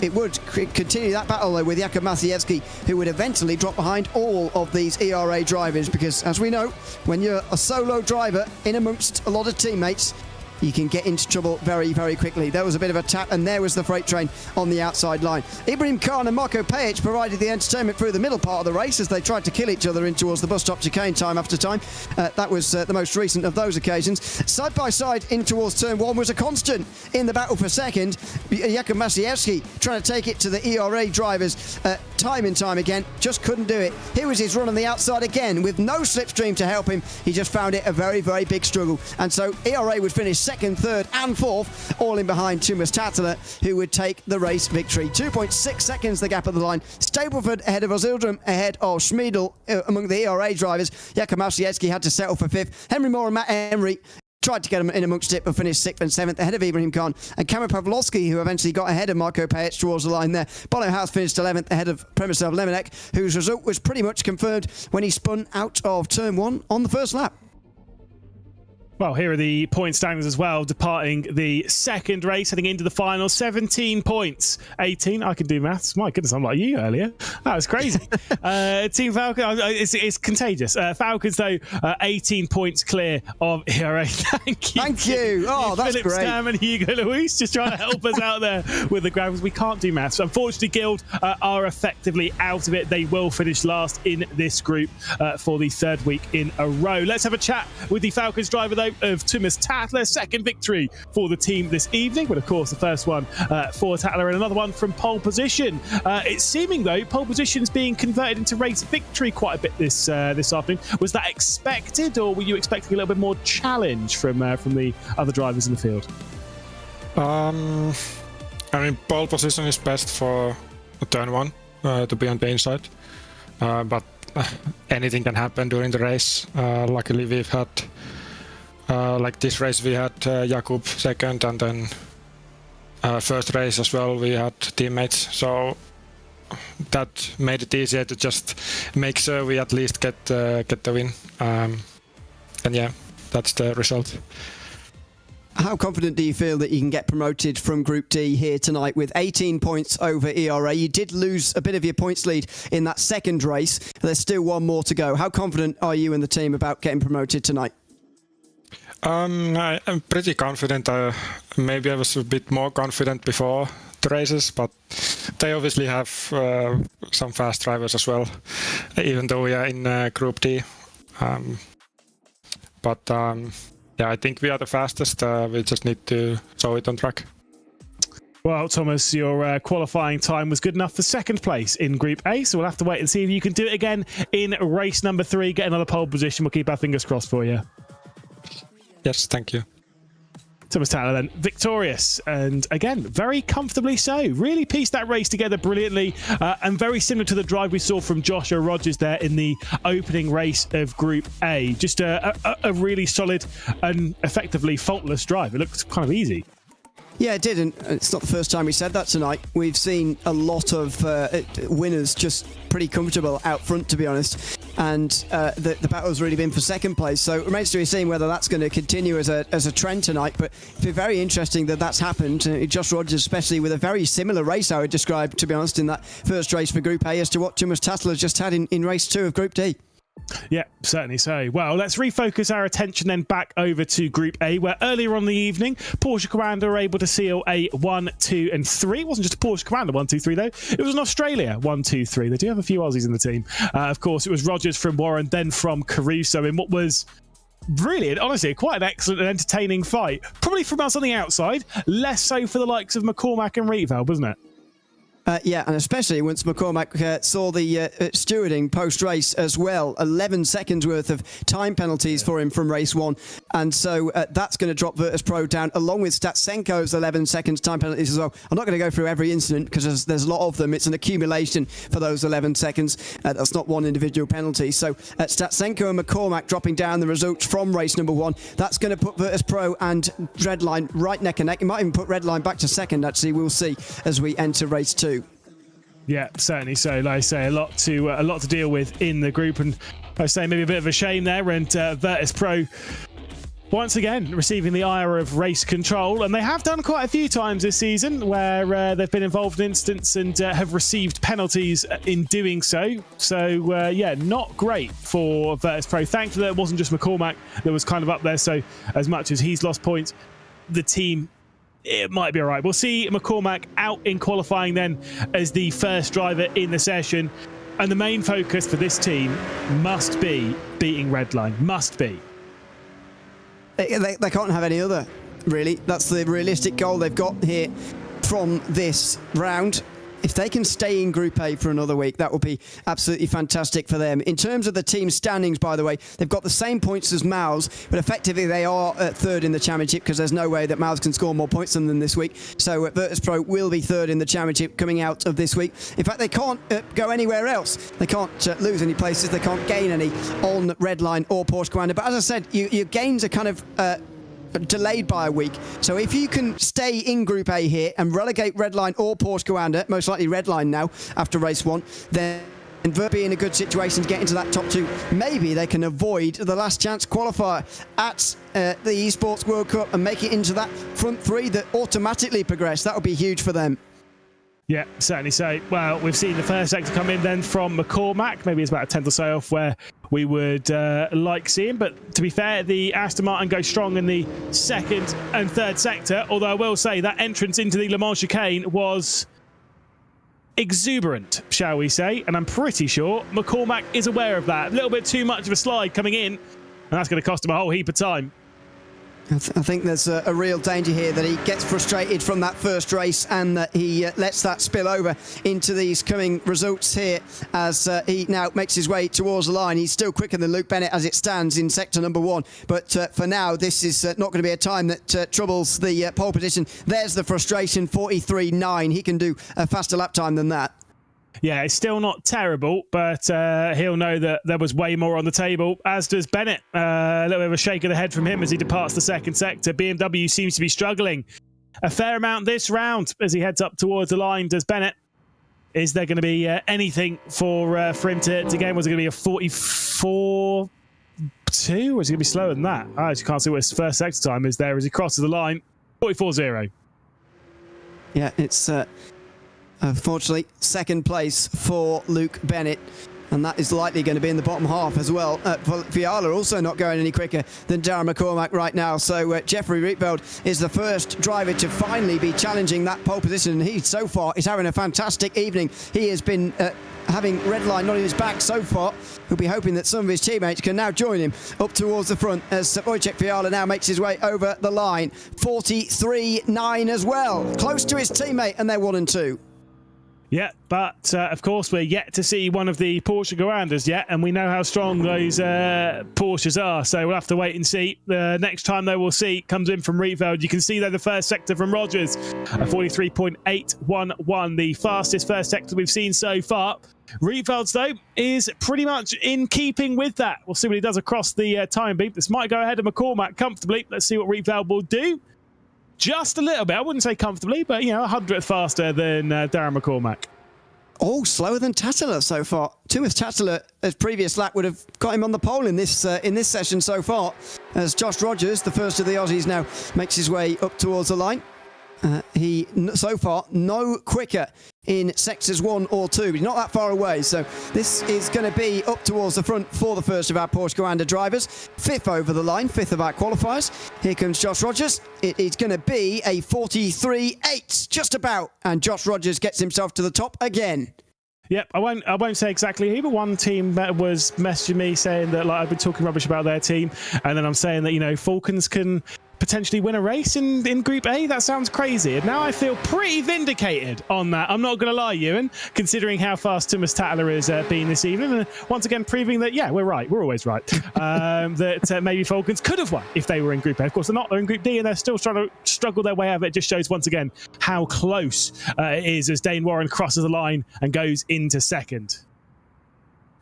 It would continue that battle though with Jakub Masiewski, who would eventually drop behind all of these ERA drivers because, as we know, when you're a solo driver in amongst a lot of teammates, you can get into trouble very, very quickly. There was a bit of a tap, and there was the freight train on the outside line. Ibrahim Khan and Marko Pejic provided the entertainment through the middle part of the race as they tried to kill each other in towards the bus stop chicane time after time. That was the most recent of those occasions. Side by side in towards turn 1 was a constant in the battle for second. Jakub Masiewski trying to take it to the ERA drivers time and time again, just couldn't do it. Here was his run on the outside again with no slipstream to help him. He just found it a very, very big struggle, and so ERA would finish second, third and fourth, all in behind Tomas Tatala, who would take the race victory. 2.6 seconds the gap at the line. Stableford ahead of Yildirim, ahead of Schmiedl among the ERA drivers. Jakub Masiewski had to settle for 5th. Henry Moore and Matt Emery tried to get him in amongst it, but finished 6th and 7th ahead of Ibrahim Khan and Cameron Pavlovsky, who eventually got ahead of Marko Pejic towards the line there. Bono House finished 11th ahead of Premislav Lemonek, whose result was pretty much confirmed when he spun out of turn 1 on the first lap. Well, here are the point standings as well, departing the second race, heading into the final. 17 points. 18, I can do maths. My goodness, I'm like you earlier. That was crazy. Team Falcons, it's contagious. Falcons, though, 18 points clear of ERA. Thank you. Thank you. Oh, that's Philip great. Stam and Hugo Luis just trying to help us out there with the graphics. We can't do maths. Unfortunately, Guild are effectively out of it. They will finish last in this group for the 3rd week in a row. Let's have a chat with the Falcons driver, though, of Tomas Tatala. Second victory for the team this evening, but of course the first one for Tatala and another one from pole position. It's seeming though pole position's being converted into race victory quite a bit this afternoon. Was that expected, or were you expecting a little bit more challenge from the other drivers in the field? I mean, pole position is best for turn 1 to be on the inside, but anything can happen during the race. Luckily we've had like this race we had Jakub second, and then first race as well we had teammates, so that made it easier to just make sure we at least get the win, and yeah, that's the result. How confident do you feel that you can get promoted from Group D here tonight with 18 points over ERA? You did lose a bit of your points lead in that second race. There's still one more to go. How confident are you and the team about getting promoted tonight? I'm pretty confident. Maybe I was a bit more confident before the races, but they obviously have some fast drivers as well, even though we are in Group D. Yeah, I think we are the fastest. We just need to show it on track. Well, Thomas, your qualifying time was good enough for second place in Group A, so we'll have to wait and see if you can do it again in race number 3, get another pole position. We'll keep our fingers crossed for you. Yes, thank you. Thomas Tyler then victorious, and again very comfortably so. Really pieced that race together brilliantly, and very similar to the drive we saw from Joshua Rogers there in the opening race of Group A. Just a really solid and effectively faultless drive. It looked kind of easy. Yeah, it did, and it's not the first time we said that tonight. We've seen a lot of winners just pretty comfortable out front, to be honest, and the battle's really been for second place, so it remains to be seen whether that's going to continue as a trend tonight, but it'd be very interesting that that's happened. Josh Rogers especially with a very similar race, I would describe, to be honest, in that first race for Group A as to what Thomas Tyler just had in race 2 of Group D. Yeah, certainly so. Well, let's refocus our attention then back over to Group A, where earlier on the evening, Porsche Commander were able to seal a 1, 2 and 3. It wasn't just a Porsche Commander 1, 2, 3 though. It was an Australia 1, 2, 3. They do have a few Aussies in the team. Of course, it was Rogers from Warren, then from Caruso in what was really, and honestly, quite an excellent and entertaining fight. Probably from us on the outside, less so for the likes of McCormack and Rietveld, wasn't it? Yeah, and especially once McCormack saw the stewarding post-race as well. 11 seconds worth of time penalties for him from race 1. And so that's going to drop Virtus Pro down, along with Statsenko's 11 seconds time penalties as well. I'm not going to go through every incident because there's a lot of them. It's an accumulation for those 11 seconds. That's not one individual penalty. So Statsenko and McCormack dropping down the results from race number 1. That's going to put Virtus Pro and Redline right neck and neck. It might even put Redline back to second, actually. We'll see as we enter race 2. Yeah, certainly so. Like I say, a lot to deal with in the group, and I say maybe a bit of a shame there. And Virtus Pro once again receiving the ire of race control, and they have done quite a few times this season where they've been involved in incidents and have received penalties in doing so. So yeah, not great for Virtus Pro. Thankfully, it wasn't just McCormack that was kind of up there. So as much as he's lost points, the team, it might be all right. We'll see McCormack out in qualifying then as the first driver in the session. And the main focus for this team must be beating Redline. Must be. They can't have any other, really. That's the realistic goal they've got here from this round. If they can stay in Group A for another week, that will be absolutely fantastic for them. In terms of the team standings, by the way, they've got the same points as Mouse, but effectively they are third in the championship because there's no way that Mouse can score more points than them this week. So Virtus Pro will be third in the championship coming out of this week. In fact, they can't go anywhere else. They can't lose any places. They can't gain any on Redline or Porsche Commander. But as I said, your gains are kind of delayed by a week. So if you can stay in Group A here and relegate Redline or Porsche Commander, most likely Redline now after race 1, then Vert be in a good situation to get into that top 2. Maybe they can avoid the last chance qualifier at the Esports World Cup and make it into that front 3 that automatically progress. That would be huge for them. Yeah, certainly so. Well, we've seen the first sector come in then from McCormack. Maybe it's about a tenth or so off where we would like seeing. But to be fair, the Aston Martin goes strong in the second and third sector. Although I will say that entrance into the Le Mans chicane was exuberant, shall we say. And I'm pretty sure McCormack is aware of that. A little bit too much of a slide coming in. And that's going to cost him a whole heap of time. I think there's a real danger here that he gets frustrated from that first race and that he lets that spill over into these coming results here as he now makes his way towards the line. He's still quicker than Luke Bennett as it stands in sector number 1. But for now, this is not going to be a time that troubles the pole position. There's the frustration, 43.9. He can do a faster lap time than that. Yeah, it's still not terrible, but he'll know that there was way more on the table, as does Bennett. A little bit of a shake of the head from him as he departs the second sector. BMW seems to be struggling a fair amount this round as he heads up towards the line. Does Bennett? Is there going to be anything for him to gain? Was it going to be a 44.2? Or is it going to be slower than that? I just can't see what his first sector time is there as he crosses the line. 44.0. Yeah, it's... unfortunately, second place for Luke Bennett, and that is likely going to be in the bottom half as well. Fiala also not going any quicker than Darren McCormack right now, so Jeffrey Rietveld is the first driver to finally be challenging that pole position, and he so far is having a fantastic evening. He has been having Redline not in his back so far. He'll be hoping that some of his teammates can now join him up towards the front as Wojciech Fiala now makes his way over the line. 43.9 as well, close to his teammate, and they're 1 and 2. Yeah, but of course we're yet to see one of the Porsche Guandas yet, and we know how strong those Porsches are, so we'll have to wait and see. The next time though we'll see comes in from Rietveld. You can see there the first sector from Rogers, 43.811, the fastest first sector we've seen so far. Rietveld's though is pretty much in keeping with that. We'll see what he does across the time beat. This might go ahead of McCormack comfortably. Let's see what Rietveld will do. Just a little bit. I wouldn't say comfortably, but, you know, 100th faster than Darren McCormack. Oh, slower than Tattler so far. Thomas Tattler, as previous lap, would have got him on the pole in this session so far. As Josh Rogers, the first of the Aussies, now makes his way up towards the line. He, so far, no quicker in sectors 1 or 2. He's not that far away, so this is going to be up towards the front for the first of our Porsche Guanda drivers. 5th over the line, 5th of our qualifiers. Here comes Josh Rogers. It is going to be a 43.8, just about, and Josh Rogers gets himself to the top again. Yep, I won't say exactly who, but one team was messaging me saying that, like, I've been talking rubbish about their team, and then I'm saying that, you know, Falcons can potentially win a race in Group A. That sounds crazy, and now I feel pretty vindicated on that. I'm not going to lie, Ewan, considering how fast Thomas Tattler is being this evening, and once again proving that, yeah, we're right. We're always right. That maybe Falcons could have won if they were in Group A. Of course, they're not. They're in Group D, and they're still trying to struggle their way out of it. It just shows once again how close it is as Dane Warren crosses the line and goes into second.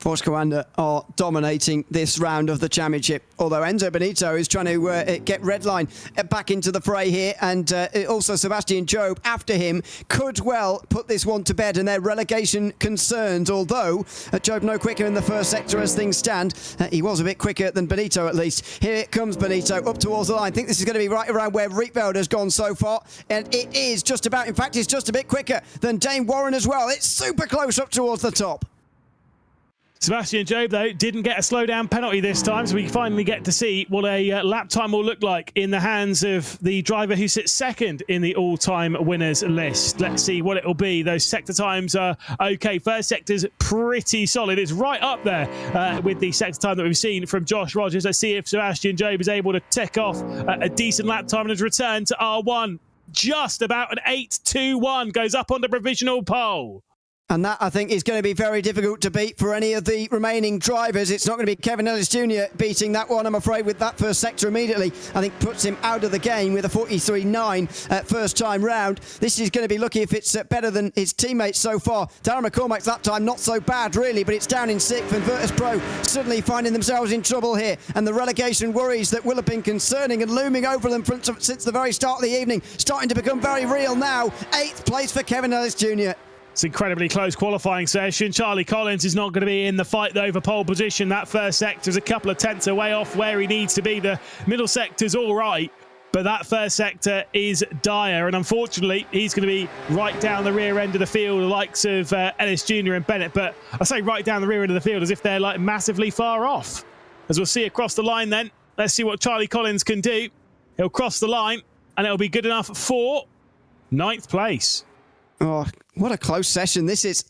Porsche Guanda are dominating this round of the championship, although Enzo Benito is trying to get Redline back into the fray here, and also Sebastian Job after him could well put this one to bed and their relegation concerns, although Job no quicker in the first sector as things stand. He was a bit quicker than Benito at least. Here comes Benito up towards the line. I think this is going to be right around where Rietveld has gone so far, and it is just about, in fact, it's just a bit quicker than Dane Warren as well. It's super close up towards the top. Sebastian Job, though, didn't get a slowdown penalty this time, so we finally get to see what a lap time will look like in the hands of the driver who sits second in the all-time winners list. Let's see what it will be. Those sector times are okay. First sector's pretty solid. It's right up there with the sector time that we've seen from Josh Rogers. Let's see if Sebastian Job is able to tick off a decent lap time and has returned to R1. Just about an 8.21, goes up on the provisional pole. And that, I think, is going to be very difficult to beat for any of the remaining drivers. It's not going to be Kevin Ellis Jr. beating that one, I'm afraid, with that first sector immediately. I think puts him out of the game with a 43.9 first time round. This is going to be lucky if it's better than his teammates so far. Darren McCormack's that time not so bad, really, but it's down in 6th, and Virtus Pro suddenly finding themselves in trouble here. And the relegation worries that will have been concerning and looming over them since the very start of the evening, starting to become very real now. 8th place for Kevin Ellis Jr. It's an incredibly close qualifying session. Charlie Collins is not going to be in the fight, though, for pole position. That first sector is a couple of tenths away off where he needs to be. The middle sector's all right, but that first sector is dire, and unfortunately, he's going to be right down the rear end of the field, the likes of Ellis Jr. and Bennett. But I say right down the rear end of the field as if they're like massively far off. As we'll see across the line then, let's see what Charlie Collins can do. He'll cross the line, and it'll be good enough for 9th place. Oh, what a close session this is.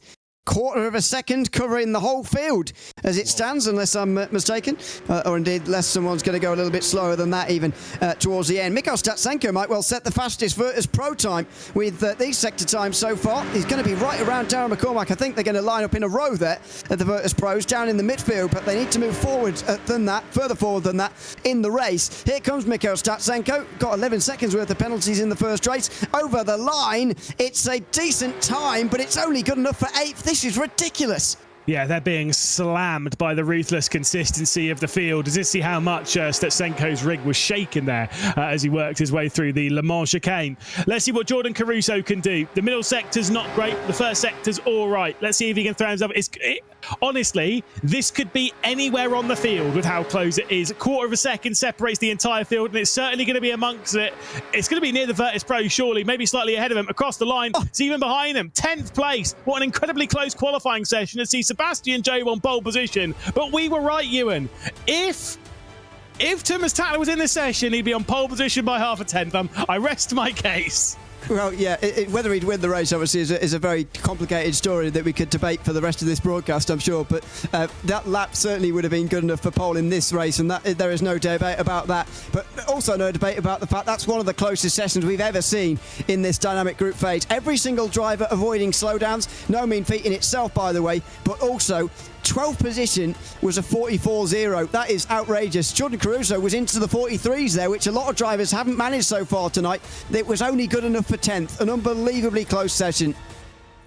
Quarter of a second covering the whole field as it stands, unless I'm mistaken, or indeed unless someone's going to go a little bit slower than that even towards the end. Mikhail Statsenko might well set the fastest Virtus Pro time with these sector times so far. He's going to be right around Darren McCormack. I think they're going to line up in a row there at the Virtus Pros down in the midfield, but they need to move forward further forward than that in the race. Here comes Mikhail Statsenko. Got 11 seconds worth of penalties in the first race. Over the line, it's a decent time, but it's only good enough for 8th. This is ridiculous. Yeah, they're being slammed by the ruthless consistency of the field. As you see how much Statsenko's rig was shaken there as he worked his way through the Le Mans chicane. Let's see what Jordan Caruso can do. The middle sector's not great. The first sector's all right. Let's see if he can throw himself. Honestly, this could be anywhere on the field with how close it is. A quarter of a second separates the entire field, and it's certainly going to be amongst it. It's going to be near the Virtus Pro, surely, maybe slightly ahead of him. Across the line, it's even behind them. 10th place. What an incredibly close qualifying session to see Sebastian Job on pole position. But we were right, Ewan. If Thomas Tattler was in this session, he'd be on pole position by half a tenth. I rest my case. Well, yeah, whether he'd win the race, obviously, is a very complicated story that we could debate for the rest of this broadcast, I'm sure. But that lap certainly would have been good enough for pole in this race, and there is no debate about that. But also no debate about the fact that's one of the closest sessions we've ever seen in this dynamic group phase. Every single driver avoiding slowdowns, no mean feat in itself, by the way, but also 12th position was a 44.0. That is outrageous. Jordan Caruso was into the 43s there, which a lot of drivers haven't managed so far tonight. It was only good enough for 10th. An unbelievably close session.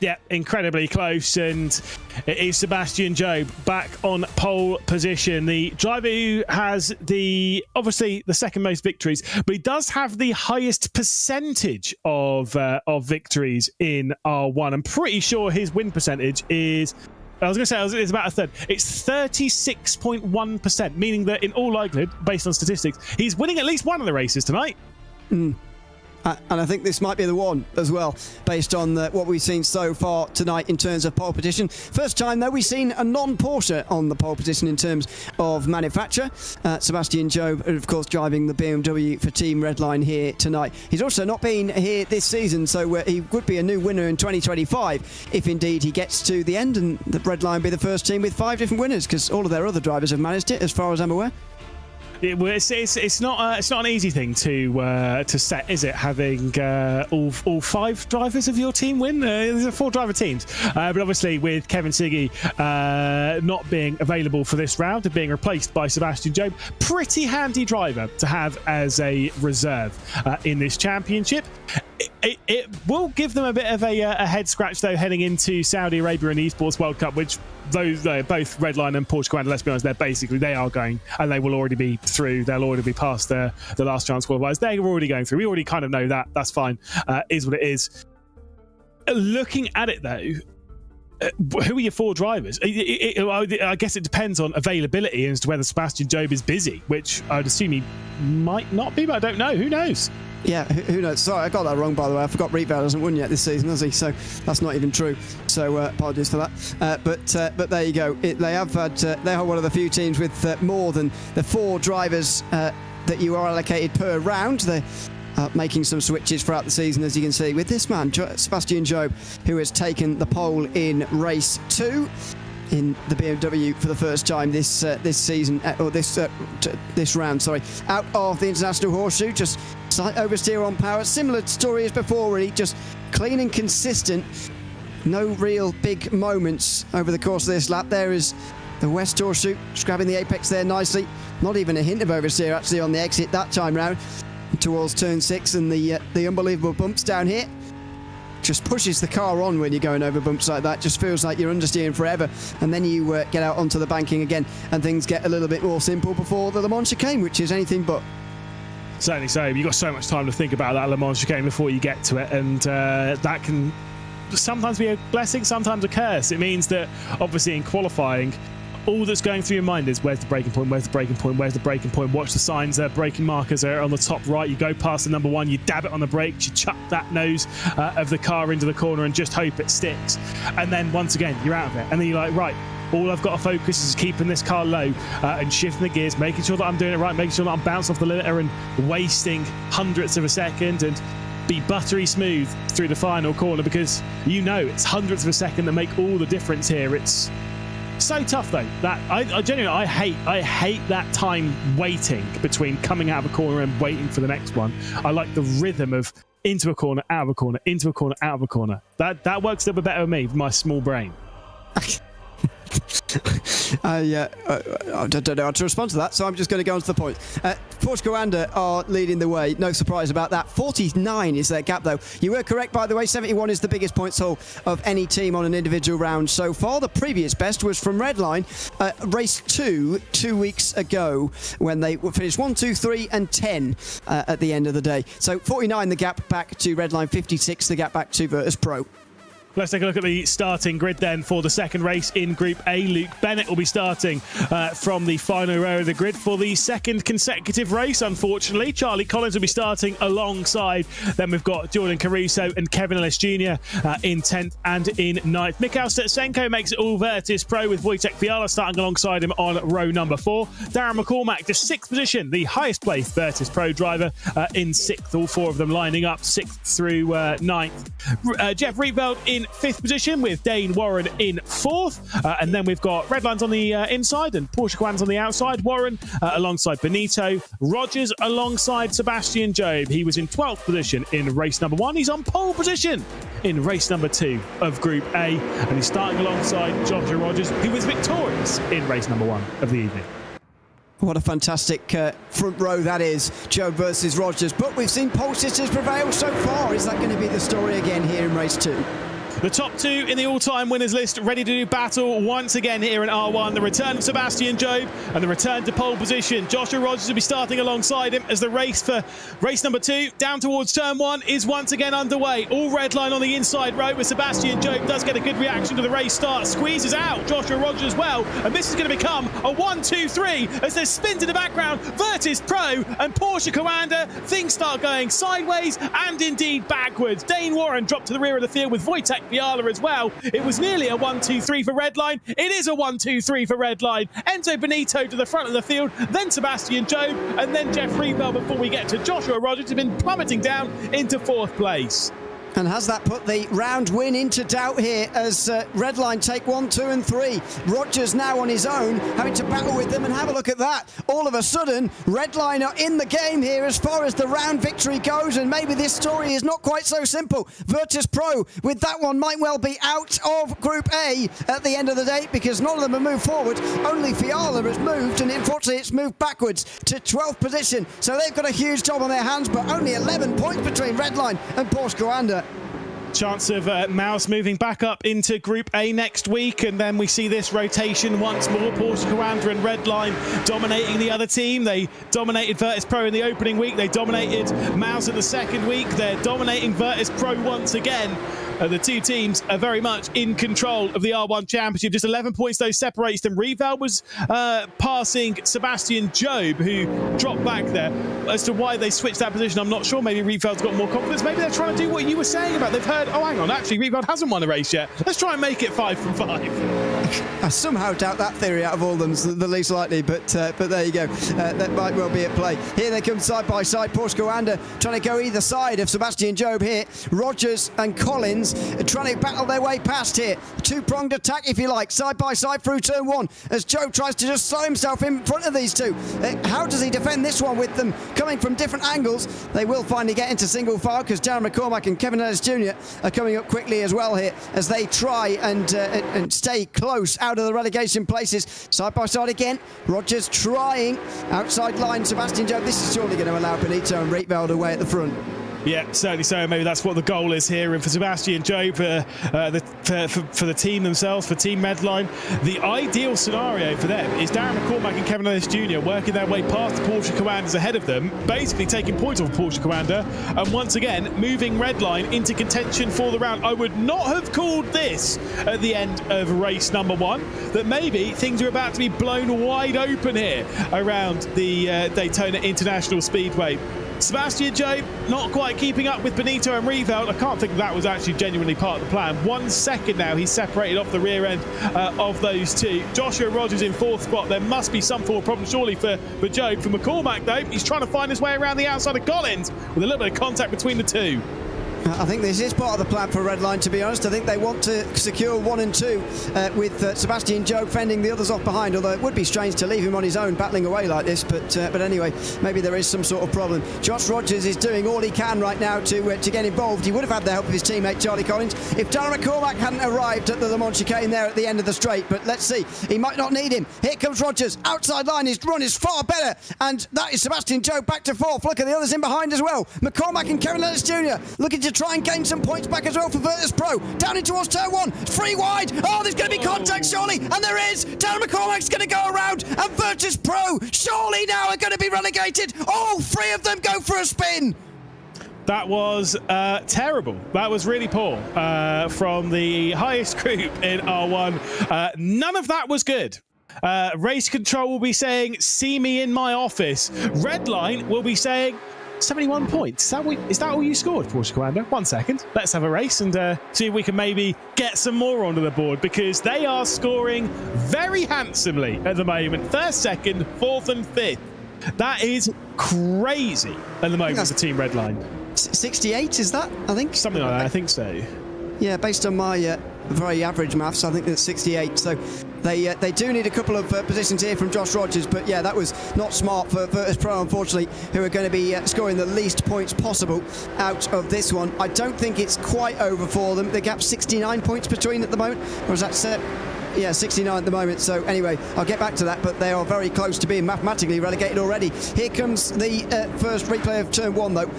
Yeah, incredibly close, and it is Sebastian Job back on pole position. The driver who has obviously the second most victories, but he does have the highest percentage of victories in R1. I'm pretty sure his win percentage is, I was going to say it's about a third. It's 36.1%, meaning that in all likelihood, based on statistics, he's winning at least one of the races tonight. And I think this might be the one as well, based on what we've seen so far tonight in terms of pole position. First time, though, we've seen a non-Porsche on the pole position in terms of manufacturer. Sebastian Job, of course, driving the BMW for Team Redline here tonight. He's also not been here this season, so he would be a new winner in 2025 if indeed he gets to the end, and the Redline be the first team with 5 different winners, because all of their other drivers have managed it, as far as I'm aware. It's not an easy thing to set, is it? Having all 5 drivers of your team win. There's 4 driver teams, but obviously with Kevin Siggy not being available for this round and being replaced by Sebastian Job, pretty handy driver to have as a reserve in this championship. It will give them a bit of a head scratch, though, heading into Saudi Arabia and the Esports World Cup, which both Redline and Porsche Commander, let's be honest, they are going, and they will already be through. They'll already be past the last chance qualifiers. They're already going through. We already kind of know that. That's fine. Is what it is. Looking at it, though, who are your 4 drivers? I guess it depends on availability as to whether Sebastian Job is busy, which I'd assume he might not be, but I don't know. Who knows? Yeah, who knows? Sorry, I got that wrong, by the way. I forgot Reedvale hasn't won yet this season, has he? So that's not even true. So apologies for that. But there you go. They are one of the few teams with more than the 4 drivers that you are allocated per round. They're making some switches throughout the season, as you can see, with this man, Sebastian Job, who has taken the pole in race 2 in the BMW for the first time this season, or this round, sorry, out of the International Horseshoe. Just slight oversteer on power, similar story as before, really, just clean and consistent. No real big moments over the course of this lap. There is the West Horseshoe, just grabbing the apex there nicely. Not even a hint of oversteer actually on the exit that time round towards turn 6, and the unbelievable bumps down here. Just pushes the car on when you're going over bumps like that. Just feels like you're understeering forever, and then you get out onto the banking again and things get a little bit more simple before the Le Mans chicane, which is anything but. Certainly so. You've got so much time to think about that Le Mans chicane before you get to it, and that can sometimes be a blessing, sometimes a curse. It means that obviously in qualifying, all that's going through your mind is where's the braking point, where's the braking point, where's the braking point. Watch the signs there, braking markers are on the top right. You go past the number 1, you dab it on the brakes, you chuck that nose of the car into the corner and just hope it sticks. And then once again, you're out of it. And then you're like, right, all I've got to focus is keeping this car low and shifting the gears, making sure that I'm doing it right, making sure that I'm bouncing off the limiter and wasting hundredths of a second, and be buttery smooth through the final corner, because you know it's hundredths of a second that make all the difference here. It's so tough, though. That I genuinely I hate that time waiting between coming out of a corner and waiting for the next one. I like the rhythm of into a corner, out of a corner, into a corner, out of a corner. That works a little bit better with me, with my small brain. I don't know how to respond to that, so I'm just going to go on to the point. Porsche Commander are leading the way, no surprise about that. 49 is their gap, though. You were correct, by the way. 71 is the biggest points haul of any team on an individual round so far. The previous best was from Redline, race 2 weeks ago, when they finished 1, 2, 3 and 10 at the end of the day. So 49 the gap back to Redline, 56 the gap back to Virtus Pro. Let's take a look at the starting grid then for the second race in Group A. Luke Bennett will be starting from the final row of the grid for the second consecutive race, unfortunately. Charlie Collins will be starting alongside. Then we've got Jordan Caruso and Kevin Ellis Jr. In 10th and in 9th. Mikhail Stetsenko makes it all Virtus Pro with Wojtek Fiala starting alongside him on row number 4. Darren McCormack, just 6th position, the highest placed Virtus Pro driver in 6th. All 4 of them lining up 6th through 9th. Jeff Rietveld in 5th position with Dane Warren in 4th. And then we've got Redlines on the inside and Porsche Quans on the outside. Warren alongside Benito. Rogers alongside Sebastian Job. He was in 12th position in race number 1. He's on pole position in race number 2 of Group A. And he's starting alongside Joshua Rogers, who was victorious in race number 1 of the evening. What a fantastic front row that is, Joe versus Rogers. But we've seen pole sitters prevail so far. Is that going to be the story again here in race 2? The top 2 in the all-time winners list ready to do battle once again here in R1. The return of Sebastian Job and the return to pole position. Joshua Rogers will be starting alongside him as the race for race number 2 down towards turn 1 is once again underway. All red line on the inside row where Sebastian Job does get a good reaction to the race start. Squeezes out Joshua Rogers as well. And this is going to become a 1-2-3 as there's spins in the background. Virtus Pro and Porsche Commander. Things start going sideways and indeed backwards. Dane Warren dropped to the rear of the field with Wojtek Fiala as well. It was nearly a 1-2-3 for Redline. It is a 1-2-3 for Redline. Enzo Benito to the front of the field, then Sebastian Job, and then Jeff Rietveld before we get to Joshua Rogers, who's been plummeting down into 4th place. And has that put the round win into doubt here as Redline take 1, 2 and 3. Rogers now on his own, having to battle with them, and have a look at that. All of a sudden, Redline are in the game here as far as the round victory goes, and maybe this story is not quite so simple. Virtus Pro with that one might well be out of Group A at the end of the day because none of them have moved forward. Only Fiala has moved, and unfortunately it's moved backwards to 12th position. So they've got a huge job on their hands, but only 11 points between Redline and Porsche Coanda. Chance of Mouse moving back up into Group A next week, and then we see this rotation once more. Porsche Coanda and Redline dominating the other team. They dominated Virtus Pro in the opening week. They dominated Mouse in the second week. They're dominating Virtus Pro once again. The two teams are very much in control of the R1 Championship. Just 11 points, though, separates them. Rietveld was passing Sebastian Job, who dropped back there. As to why they switched that position, I'm not sure. Maybe Rieveld's got more confidence. Maybe they're trying to do what you were saying about. They've heard, oh, hang on, actually, Rietveld hasn't won a race yet. Let's try and make it 5 from 5. I somehow doubt that theory out of all of them, the least likely, but there you go. That might well be at play. Here they come side by side. Porsche Coanda trying to go either side of Sebastian Job here. Rogers and Collins trying to battle their way past here. Two-pronged attack, if you like, side by side through turn 1 as Job tries to just slow himself in front of these two. How does he defend this one with them coming from different angles? They will finally get into single file because Darren McCormack and Kevin Ellis Jr. are coming up quickly as well here as they try and stay close out of the relegation places. Side by side again. Rogers trying outside line. Sebastian Job. This is surely going to allow Benito and Rietveld away at the front. Yeah, certainly so. Maybe that's what the goal is here. And for Sebastian Job, for the team themselves, for Team Redline, the ideal scenario for them is Darren McCormack and Kevin Ellis Jr. working their way past the Porsche Commanders ahead of them, basically taking points off Porsche Commander, and once again moving Redline into contention for the round. I would not have called this at the end of race number 1, that maybe things are about to be blown wide open here around the Daytona International Speedway. Sebastian Job not quite keeping up with Benito and Rietveld. I can't think that was actually genuinely part of the plan. 1 second now, he's separated off the rear end of those two. Joshua Rogers in 4th spot. There must be some form of problem surely for Job. For McCormack, though, he's trying to find his way around the outside of Collins with a little bit of contact between the two. I think this is part of the plan for Redline, to be honest. I think they want to secure 1 and 2 with Sebastian Job fending the others off behind, although it would be strange to leave him on his own battling away like this, but anyway, maybe there is some sort of problem. Josh Rogers is doing all he can right now to get involved. He would have had the help of his teammate Charlie Collins if Darren McCormack hadn't arrived at the Le Mans chicane there at the end of the straight, but let's see. He might not need him. Here comes Rogers. Outside line, his run is far better, and that is Sebastian Job back to 4th. Look at the others in behind as well. McCormack and Kevin Ellis Jr. looking to try and gain some points back as well for Virtus Pro. Down in towards turn 1. Free wide. Oh, there's going to be contact surely. And there is. Darren McCormack's going to go around. And Virtus Pro surely now are going to be relegated. All 3 of them go for a spin. That was terrible. That was really poor from the highest group in R1. None of that was good. Race Control will be saying, see me in my office. Redline will be saying, 71 points. Is that all you scored, Porsche Commander? 1 second. Let's have a race and see if we can maybe get some more onto the board, because they are scoring very handsomely at the moment. First, second, fourth and fifth. That is crazy at the moment for Team Redline. 68, is that? I think? Something like that, I think so. Yeah, based on my very average maths, I think that's 68. So they do need a couple of positions here from Josh Rogers, but yeah, that was not smart for Virtus Pro, unfortunately, who are going to be scoring the least points possible out of this one. I don't think it's quite over for them. The gap's 69 points between at the moment, or is that set? Yeah, 69 at the moment. So anyway, I'll get back to that, but they are very close to being mathematically relegated already. Here comes the first replay of turn one, though.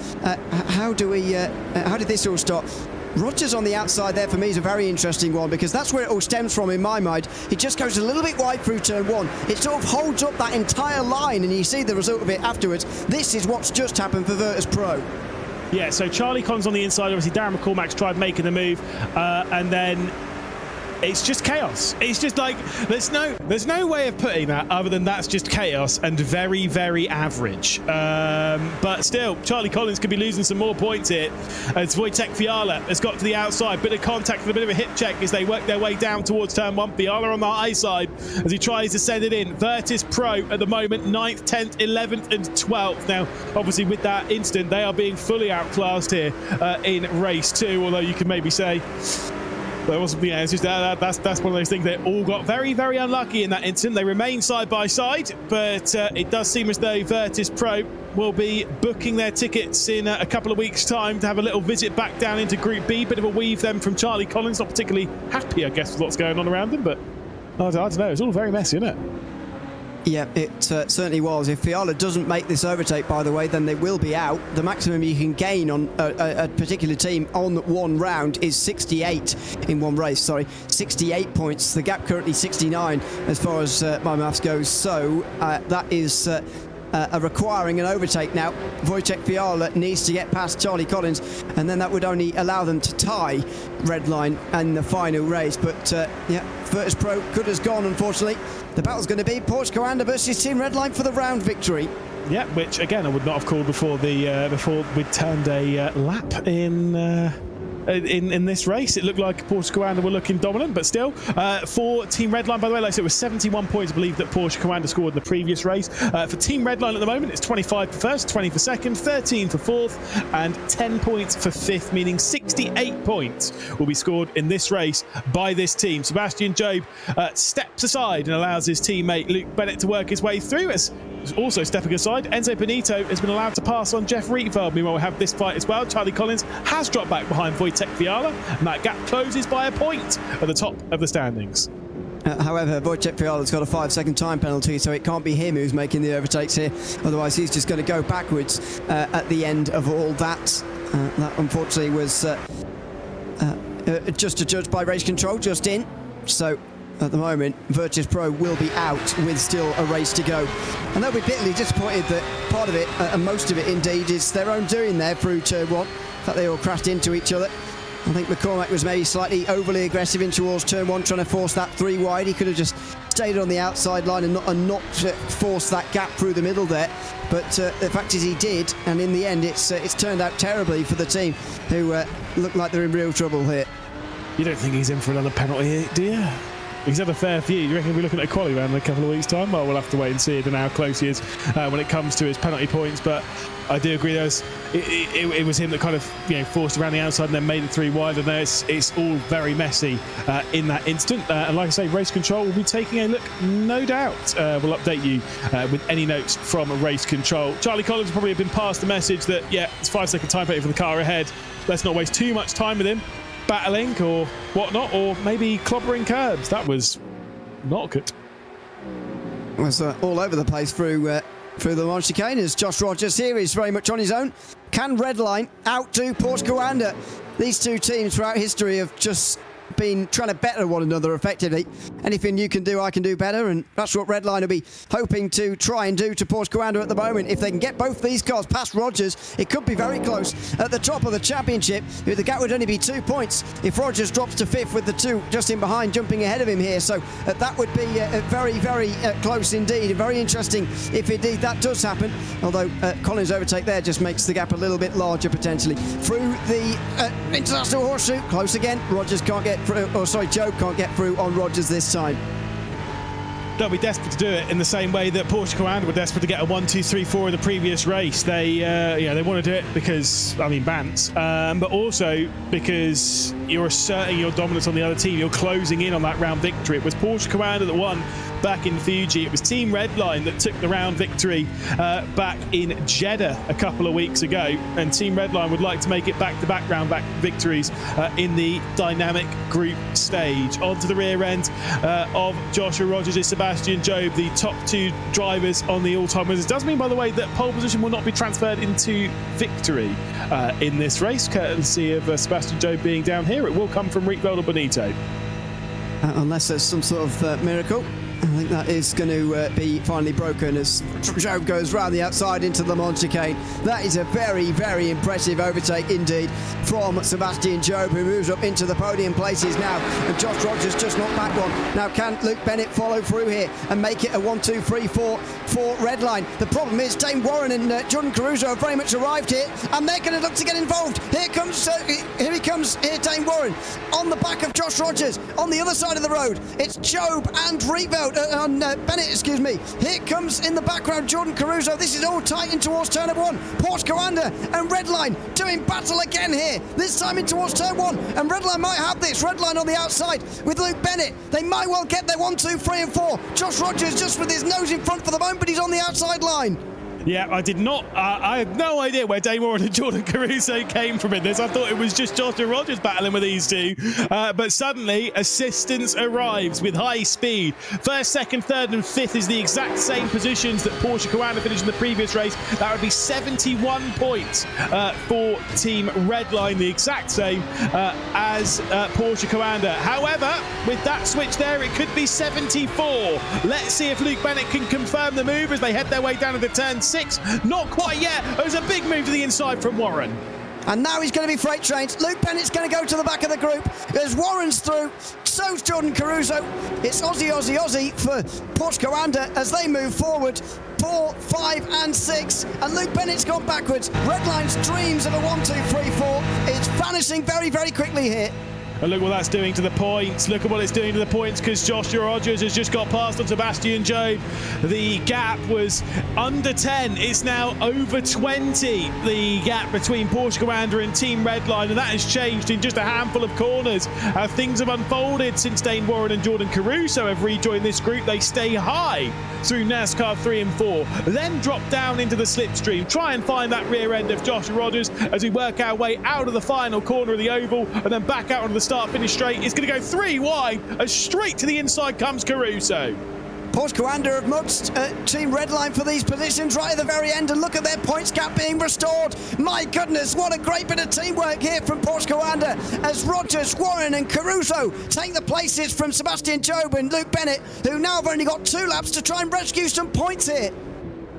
How did this all start? Rogers on the outside there for me is a very interesting one, because that's where it all stems from in my mind. It just goes a little bit wide through turn one. It sort of holds up that entire line, and you see the result of it afterwards. This is what's just happened for Virtus Pro. Yeah, so Charlie Collins on the inside. Obviously, Darren McCormack's tried making the move, and then it's just chaos. It's just like there's no way of putting that other than that's just chaos and very, very average. But still, Charlie Collins could be losing some more points here as Wojtek Fiala has got to the outside. Bit of contact and a bit of a hip check as they work their way down towards turn one. Fiala on the high side as he tries to send it in. Virtus Pro at the moment 9th, 10th, 11th and 12th. Now, obviously with that instant, they are being fully outclassed here in race two, although you can maybe say there wasn't, yeah, it's just that's one of those things. They all got very, very unlucky in that instant. They remain side by side, but it does seem as though Virtus Pro will be booking their tickets in a couple of weeks' time to have a little visit back down into Group B. Bit of a weave them from Charlie Collins. Not particularly happy, I guess, with what's going on around them, but I don't know. It's all very messy, isn't it? Yeah, it certainly was. If Fiala doesn't make this overtake, by the way, then they will be out. The maximum you can gain on a particular team on one round is 68 in one race. Sorry, 68 points. The gap currently 69 as far as my maths goes. So that is requiring an overtake now. Wojtek Fiala needs to get past Charlie Collins, and then that would only allow them to tie Redline in the final race. But yeah, Virtus Pro good as gone, unfortunately. The battle's going to be Porsche Coanda versus Team Redline for the round victory. Yeah, which again I would not have called before we'd turned a lap in this race. It looked like Porsche Coanda were looking dominant, but still, for Team Redline, by the way, like I said, it was 71 points, I believe, that Porsche Coanda scored in the previous race. For Team Redline at the moment, it's 25 for first, 20 for second, 13 for fourth, and 10 points for fifth, meaning 68 points will be scored in this race by this team. Sebastian Job steps aside and allows his teammate Luke Bennett to work his way through. Also stepping aside, Enzo Benito has been allowed to pass on Jeff Rietveld. Meanwhile, we have this fight as well. Charlie Collins has dropped back behind Wojtek Fiala, and that gap closes by a point at the top of the standings. However, Wojtek Fiala's got a 5-second time penalty, so it can't be him who's making the overtakes here. Otherwise, he's just going to go backwards at the end of all that. That, unfortunately, was just a judge by race control, just in. So at the moment, Virtus Pro will be out with still a race to go. And they'll be bitterly disappointed that part of it, and most of it indeed, is their own doing there through turn one. In fact, they all crashed into each other. I think McCormack was maybe slightly overly aggressive in towards turn one, trying to force that three wide. He could have just stayed on the outside line and not forced that gap through the middle there. But the fact is he did, and in the end it's turned out terribly for the team, who look like they're in real trouble here. You don't think he's in for another penalty, do you? He's had a fair few. Do you reckon we'll be looking at a quali round in a couple of weeks' time? Well, we'll have to wait and see. I don't know how close he is when it comes to his penalty points, but I do agree it was him that kind of forced around the outside and then made it three wide, and it's all very messy in that instant. And like I say, Race Control will be taking a look, no doubt. We'll update you with any notes from Race Control. Charlie Collins probably have been passed the message that, yeah, it's 5-second time penalty for the car ahead. Let's not waste too much time with him battling or whatnot, or maybe clobbering curbs. That was not good. It was all over the place through the Mont chicane, as Josh Rogers here is very much on his own. Can Redline outdo Porsche Coanda? These two teams throughout history have just been trying to better one another effectively. Anything you can do, I can do better, and that's what Redline will be hoping to try and do to Porsche Commander at the moment. If they can get both these cars past Rogers, it could be very close at the top of the championship. The gap would only be 2 points if Rogers drops to 5th with the 2 just in behind, jumping ahead of him here. So that would be very, very close indeed. Very interesting if indeed that does happen. Although Collins' overtake there just makes the gap a little bit larger potentially. Through the international horseshoe, close again. Rogers can't get through, or sorry, Job can't get through on Rogers this time. They'll be desperate to do it in the same way that Porsche Commander were desperate to get a 1, 2, 3, 4 in the previous race. They want to do it because, I mean, Bants, but also because you're asserting your dominance on the other team. You're closing in on that round victory. It was Porsche Commander that won back in Fuji. It was Team Redline that took the round victory back in Jeddah a couple of weeks ago, and Team Redline would like to make it back-to-back round victories in the dynamic group stage. Onto the rear end of Joshua Rogers is Sebastian Job, the top 2 drivers on the all-time winners. It does mean, by the way, that pole position will not be transferred into victory in this race, courtesy of Sebastian Job being down here. It will come from Rietveld or Bonito. Unless there's some sort of miracle. I think that is going to be finally broken as Job goes round the outside into the Mont chicane. That is a very, very impressive overtake indeed from Sebastian Job, who moves up into the podium places now. And Josh Rogers just knocked back one. Now can Luke Bennett follow through here and make it a 1, 2, 3, 4 for Redline? The problem is Dane Warren and Jordan Caruso have very much arrived here, and they're going to look to get involved. Here he comes, Dane Warren on the back of Josh Rogers. On the other side of the road, it's Job and Rietveld. Bennett, excuse me. Here comes in the background Jordan Caruso. This is all tight in towards turn number 1. Porsche Commander and Redline doing battle again here. This time in towards turn 1. And Redline might have this. Redline on the outside with Luke Bennett. They might well get their 1, 2, 3 and 4. Josh Rogers just with his nose in front for the moment, but he's on the outside line. Yeah, I did not. I had no idea where Dane Warren and Jordan Caruso came from in this. I thought it was just Joshua Rogers battling with these two. But suddenly, assistance arrives with high speed. First, second, third, and fifth is the exact same positions that Porsche Commander finished in the previous race. That would be 71 points for Team Redline, the exact same as Porsche Commander. However, with that switch there, it could be 74. Let's see if Luke Bennett can confirm the move as they head their way down into turn 6. Not quite yet. There's a big move to the inside from Warren. And now he's going to be freight trained. Luke Bennett's going to go to the back of the group. As Warren's through, so's Jordan Caruso. It's Aussie for Porsche Commander as they move forward. 4, 5 and 6. And Luke Bennett's gone backwards. Redline's dreams of a 1, 2, 3, 4 is vanishing very, very quickly here. And look what that's doing to the points. Look at what it's doing to the points because Joshua Rogers has just got past on Sebastian Job. The gap was under 10. It's now over 20. The gap between Porsche Commander and Team Redline, and that has changed in just a handful of corners. How things have unfolded since Dane Warren and Jordan Caruso have rejoined this group. They stay high through NASCAR 3 and 4, then drop down into the slipstream. Try and find that rear end of Joshua Rogers as we work our way out of the final corner of the oval and then back out onto the start-finish straight. It's going to go 3 wide as straight to the inside comes Caruso. Porsche Commander have mugged Team Redline for these positions right at the very end, and look at their points gap being restored. My goodness, what a great bit of teamwork here from Porsche Commander as Rogers, Warren and Caruso take the places from Sebastian Job and Luke Bennett, who now have only got 2 laps to try and rescue some points here.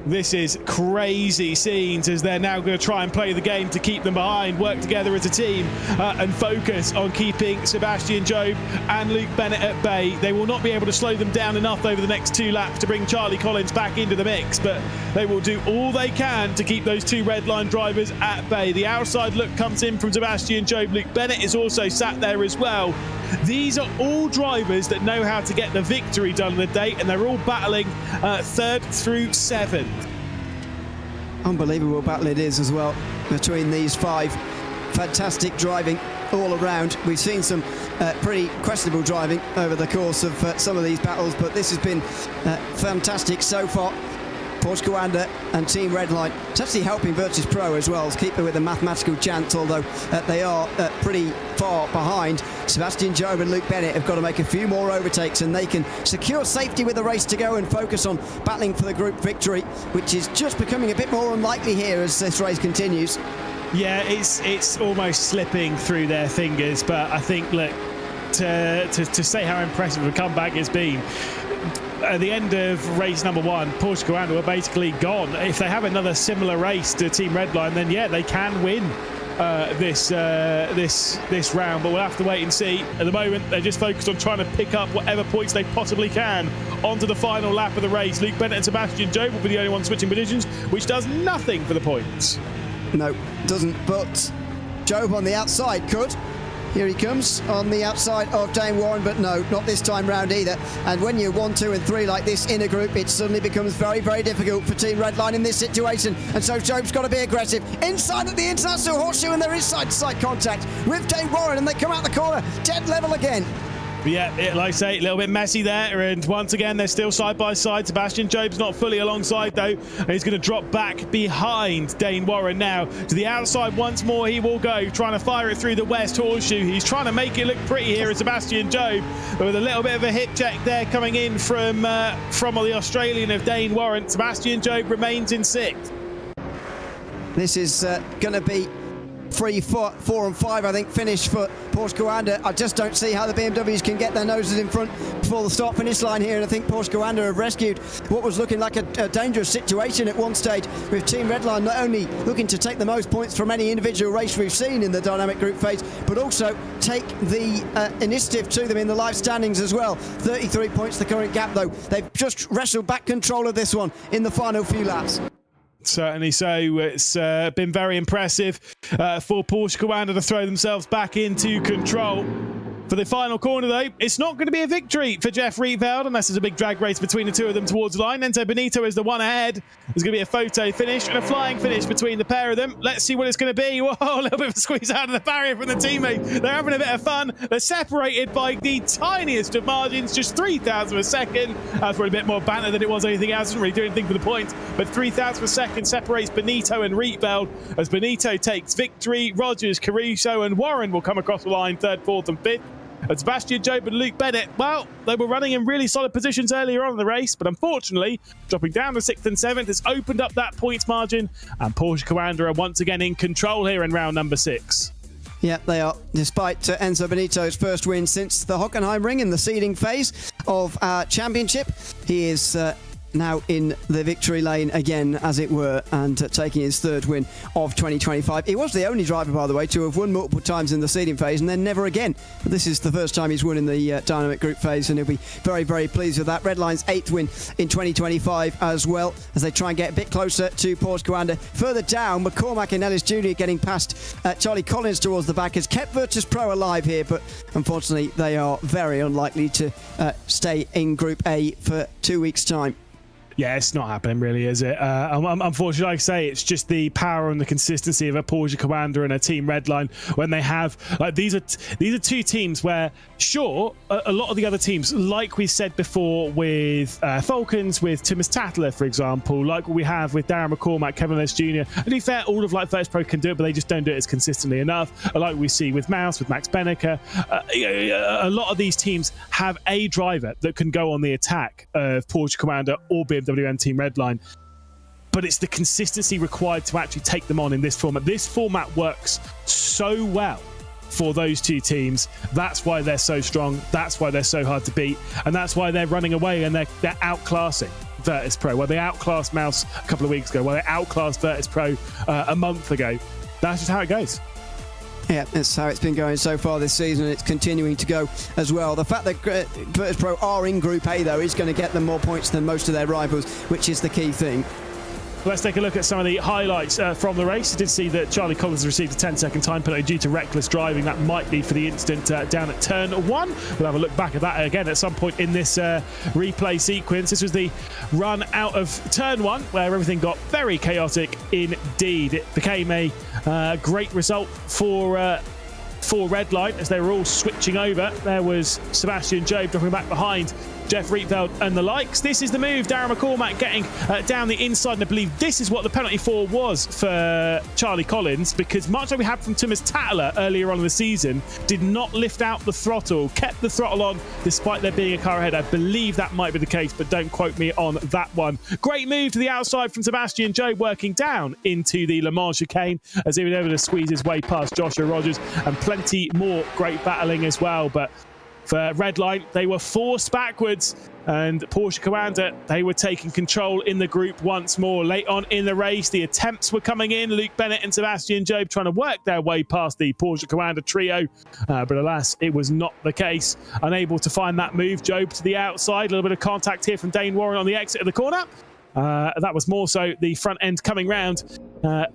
This is crazy scenes as they're now going to try and play the game to keep them behind, work together as a team and focus on keeping Sebastian Job and Luke Bennett at bay. They will not be able to slow them down enough over the next 2 laps to bring Charlie Collins back into the mix, but they will do all they can to keep those 2 Redline drivers at bay. The outside look comes in from Sebastian Job. Luke Bennett is also sat there as well. These are all drivers that know how to get the victory done on the day, and they're all battling 3rd through 7th. Unbelievable battle it is as well between these 5. Fantastic driving all around. We've seen some pretty questionable driving over the course of some of these battles, but this has been fantastic so far. Porsche Commander and Team Redline. It's actually helping Virtus Pro as well to keep it with a mathematical chance, although they are pretty far behind. Sebastian Job and Luke Bennett have got to make a few more overtakes and they can secure safety with the race to go and focus on battling for the group victory, which is just becoming a bit more unlikely here as this race continues. Yeah, it's almost slipping through their fingers, but I think, look, to say how impressive a comeback it's been. At the end of race number 1, Porsche Coanda were basically gone. If they have another similar race to Team Redline, then yeah, they can win this round, but we'll have to wait and see. At the moment, they're just focused on trying to pick up whatever points they possibly can onto the final lap of the race. Luke Bennett and Sebastian Job will be the only ones switching positions, which does nothing for the points. No, doesn't, but Job on the outside could. Here he comes on the outside of Dane Warren, but no, not this time round either. And when you're 1, 2 and 3 like this in a group, it suddenly becomes very, very difficult for Team Redline in this situation. And so Job's got to be aggressive. Inside at the international horseshoe, and there is side-to-side contact with Dane Warren, and they come out the corner, dead level again. Yeah, like I say, a little bit messy there, and once again they're still side by side. Sebastian Job's not fully alongside though, and he's going to drop back behind Dane Warren now. To the outside once more he will go, trying to fire it through the West Horseshoe. He's trying to make it look pretty here as Sebastian Job, but with a little bit of a hip check there coming in from the Australian of Dane Warren. Sebastian Job remains in 6th. This is going to be 3, 4 and 5, I think, finish for Porsche Coanda. I just don't see how the BMWs can get their noses in front before the start-finish line here, and I think Porsche Coanda have rescued what was looking like a dangerous situation at one stage, with Team Redline not only looking to take the most points from any individual race we've seen in the dynamic group phase, but also take the initiative to them in the live standings as well. 33 points the current gap though. They've just wrestled back control of this one in the final few laps. Certainly so. It's been very impressive for Porsche Coanda to throw themselves back into control. For the final corner, though, it's not going to be a victory for Jeff Rietveld unless there's a big drag race between the two of them towards the line. Enzo Benito is the one ahead. There's going to be a photo finish and a flying finish between the pair of them. Let's see what it's going to be. Whoa, a little bit of a squeeze out of the barrier from the teammate. They're having a bit of fun. They're separated by the tiniest of margins, just 3,000 of a second. That's probably a bit more banter than it was anything else. Doesn't really do anything for the points, but 3,000 of a second separates Benito and Rietveld as Benito takes victory. Rogers, Caruso and Warren will come across the line 3rd, 4th and 5th. And Sebastian Job and Luke Bennett, well, they were running in really solid positions earlier on in the race, but unfortunately, dropping down to 6th and 7th has opened up that points margin, and Porsche Coanda are once again in control here in round number 6. Yeah, they are, despite Enzo Benito's first win since the Hockenheim Ring in the seeding phase of our championship. He is now in the victory lane again, as it were, and taking his 3rd win of 2025. He was the only driver, by the way, to have won multiple times in the seeding phase and then never again. But this is the first time he's won in the dynamic group phase, and he'll be very, very pleased with that. Redline's 8th win in 2025 as well, as they try and get a bit closer to Porsche Coanda. Further down, McCormack and Ellis Jr. getting past Charlie Collins towards the back has kept Virtus Pro alive here, but unfortunately they are very unlikely to stay in Group A for 2 weeks' time. Yeah, it's not happening really, is it? Unfortunately, like I say, it's just the power and the consistency of a Porsche Coanda and a Team Redline when they have, like, these are two teams where, sure, a lot of the other teams, like we said before with Falcons, with Thomas Tattler, for example, like what we have with Darren McCormack, Kevin Ellis Jr., and to be fair, all of like Virtus Pro can do it, but they just don't do it as consistently enough. Like we see with Mouse, with Max Benneker, a lot of these teams have a driver that can go on the attack of Porsche Coanda or BMW and Team Redline, but it's the consistency required to actually take them on in this format. This format works so well for those two teams. That's why they're so strong. That's why they're so hard to beat, and that's why they're running away and they're outclassing Virtus Pro. Well, they outclassed Mouse a couple of weeks ago. Well, they outclassed Virtus Pro a month ago. That's just how it goes. Yeah, that's how it's been going so far this season, and it's continuing to go as well. The fact that Virtus Pro are in Group A, though, is going to get them more points than most of their rivals, which is the key thing. Let's take a look at some of the highlights from the race. I did see that Charlie Collins received a 10-second time penalty due to reckless driving. That might be for the incident down at turn 1. We'll have a look back at that again at some point in this replay sequence. This was the run out of turn 1, where everything got very chaotic indeed. It became a great result for Redline as they were all switching over. There was Sebastian Job dropping back behind Jeff Rietveld and the likes. This is the move. Darren McCormack getting down the inside, and I believe this is what the penalty for was for Charlie Collins, because much like we had from Thomas Tattler earlier on in the season, did not lift out the throttle, kept the throttle on despite there being a car ahead. I believe that might be the case, but don't quote me on that one. Great move to the outside from Sebastian Job, working down into the Le Mans chicane as he was able to squeeze his way past Joshua Rogers, and plenty more great battling as well. But For Redline, they were forced backwards, and Porsche Commander, they were taking control in the group once more. Late on in the race, the attempts were coming in. Luke Bennett and Sebastian Job trying to work their way past the Porsche Commander trio, but alas, it was not the case. Unable to find that move, Job to the outside. A little bit of contact here from Dane Warren on the exit of the corner. That was more so the front end coming round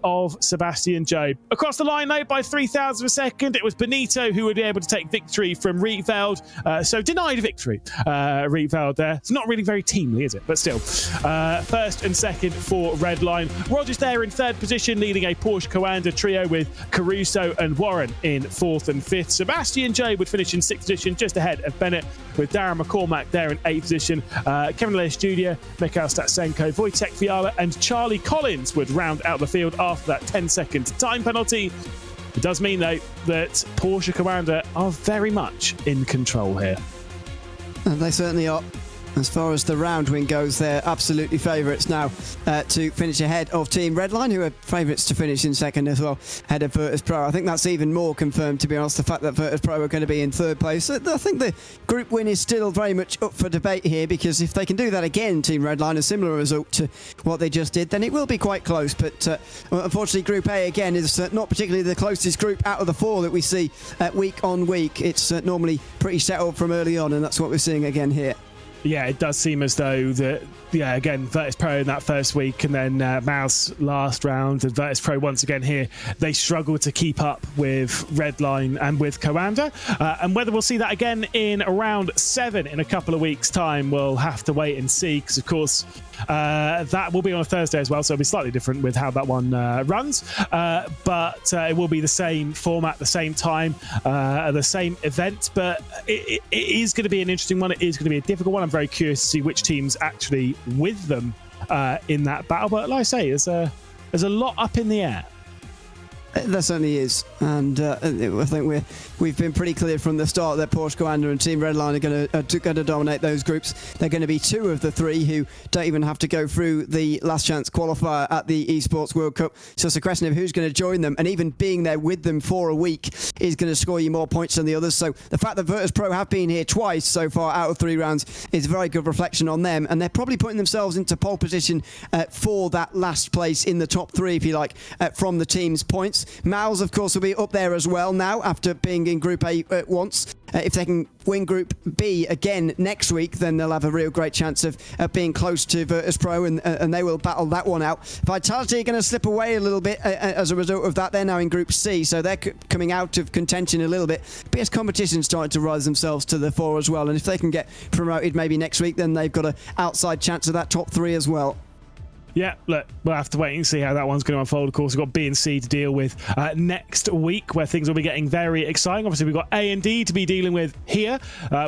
of Sebastian Job. Across the line, though, by 3,000 of a second, it was Benito who would be able to take victory from Rietveld. So denied victory, Rietveld there. It's not really very teamly, is it? But still, first and second for Redline. Rogers there in third position, leading a Porsche Commander trio with Caruso and Warren in fourth and fifth. Sebastian Job would finish in sixth position, just ahead of Bennett, with Darren McCormack there in eighth position. Kevin Lewis Jr., Mikhail Statsenko, Wojtek Fiala and Charlie Collins would round out the field after that 10-second time penalty. It does mean, though, that Porsche Commander are very much in control here. And they certainly are. As far as the round win goes, they're absolutely favourites now to finish ahead of Team Redline, who are favourites to finish in second as well, ahead of Virtus Pro. I think that's even more confirmed, to be honest, the fact that Virtus Pro are going to be in third place. I think the group win is still very much up for debate here, because if they can do that again, Team Redline, a similar result to what they just did, then it will be quite close. But unfortunately, Group A, again, is not particularly the closest group out of the four that we see week on week. It's normally pretty settled from early on, and that's what we're seeing again here. Yeah, it does seem as though that, yeah, again, Virtus Pro in that first week, and then Mouse last round, and Virtus Pro once again here, they struggle to keep up with Redline and with Commander. And whether we'll see that again in round 7 in a couple of weeks' time, we'll have to wait and see, because, of course, that will be on a Thursday as well, so it'll be slightly different with how that one runs. But it will be the same format, the same time, the same event. But it is going to be an interesting one. It is going to be a difficult one. I'm very curious to see which teams actually with them in that battle. But like I say, there's a lot up in the air. There certainly is, and I think we've been pretty clear from the start that Porsche Commander and Team Redline are going to dominate those groups. They're going to be 2 of the 3 who don't even have to go through the last chance qualifier at the Esports World Cup. So it's a question of who's going to join them, and even being there with them for a week is going to score you more points than the others. So the fact that Virtus Pro have been here twice so far out of 3 rounds is a very good reflection on them, and they're probably putting themselves into pole position for that last place in the top 3, if you like, from the team's points. Mouse, of course, will be up there as well now after being in Group A once. If they can win Group B again next week, then they'll have a real great chance of being close to Virtus Pro, and they will battle that one out. Vitality are going to slip away a little bit as a result of that. They're now in Group C, so they're coming out of contention a little bit. BS Competition starting to rise themselves to the fore as well, and if they can get promoted maybe next week, then they've got an outside chance of that top 3 as well. Yeah, look, we'll have to wait and see how that one's going to unfold. Of course, we've got B and C to deal with next week, where things will be getting very exciting. Obviously, we've got A and D to be dealing with here.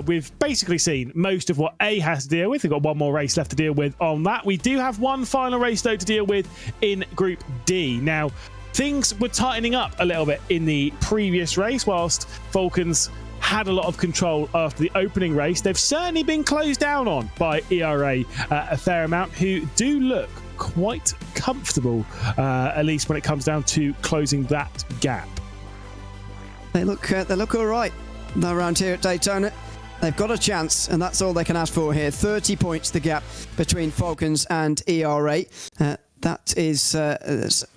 We've basically seen most of what A has to deal with. We've got one more race left to deal with on that. We do have one final race, though, to deal with in Group D. Now, things were tightening up a little bit in the previous race, whilst Falcons had a lot of control after the opening race. They've certainly been closed down on by ERA a fair amount, who do look quite comfortable, at least when it comes down to closing that gap. They look all right. They're around here at Daytona. They've got a chance, and that's all they can ask for here. 30 points the gap between Falcons and ERA. That is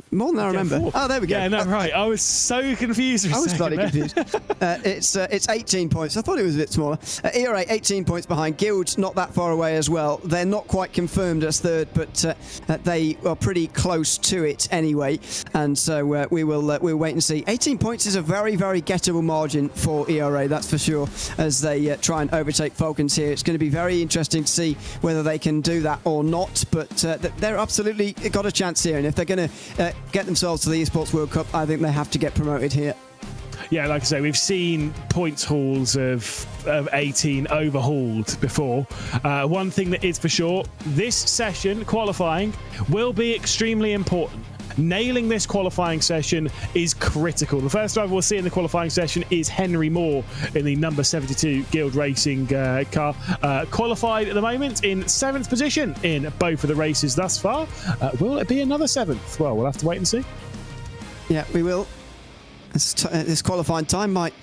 more than I remember. Yeah, oh, there we go. Yeah, no, right. I was so confused. I was slightly confused. It's 18 points. I thought it was a bit smaller. ERA 18 points behind. Guild's not that far away as well. They're not quite confirmed as third, but they are pretty close to it anyway. And so we'll wait and see. 18 points is a very, very gettable margin for ERA, that's for sure, as they try and overtake Falcons here. It's going to be very interesting to see whether they can do that or not, but they're absolutely got a chance here, and if they're going to get themselves to the Esports World Cup, I think they have to get promoted here. Yeah, like I say, we've seen points hauls of 18 overhauled before. One thing that is for sure, this session, qualifying, will be extremely important. Nailing this qualifying session is critical. The first driver we'll see in the qualifying session is Henry Moore in the number 72 Guild Racing car. Qualified at the moment in 7th position in both of the races thus far. Will it be another 7th? Well, we'll have to wait and see. Yeah, we will. This qualifying time might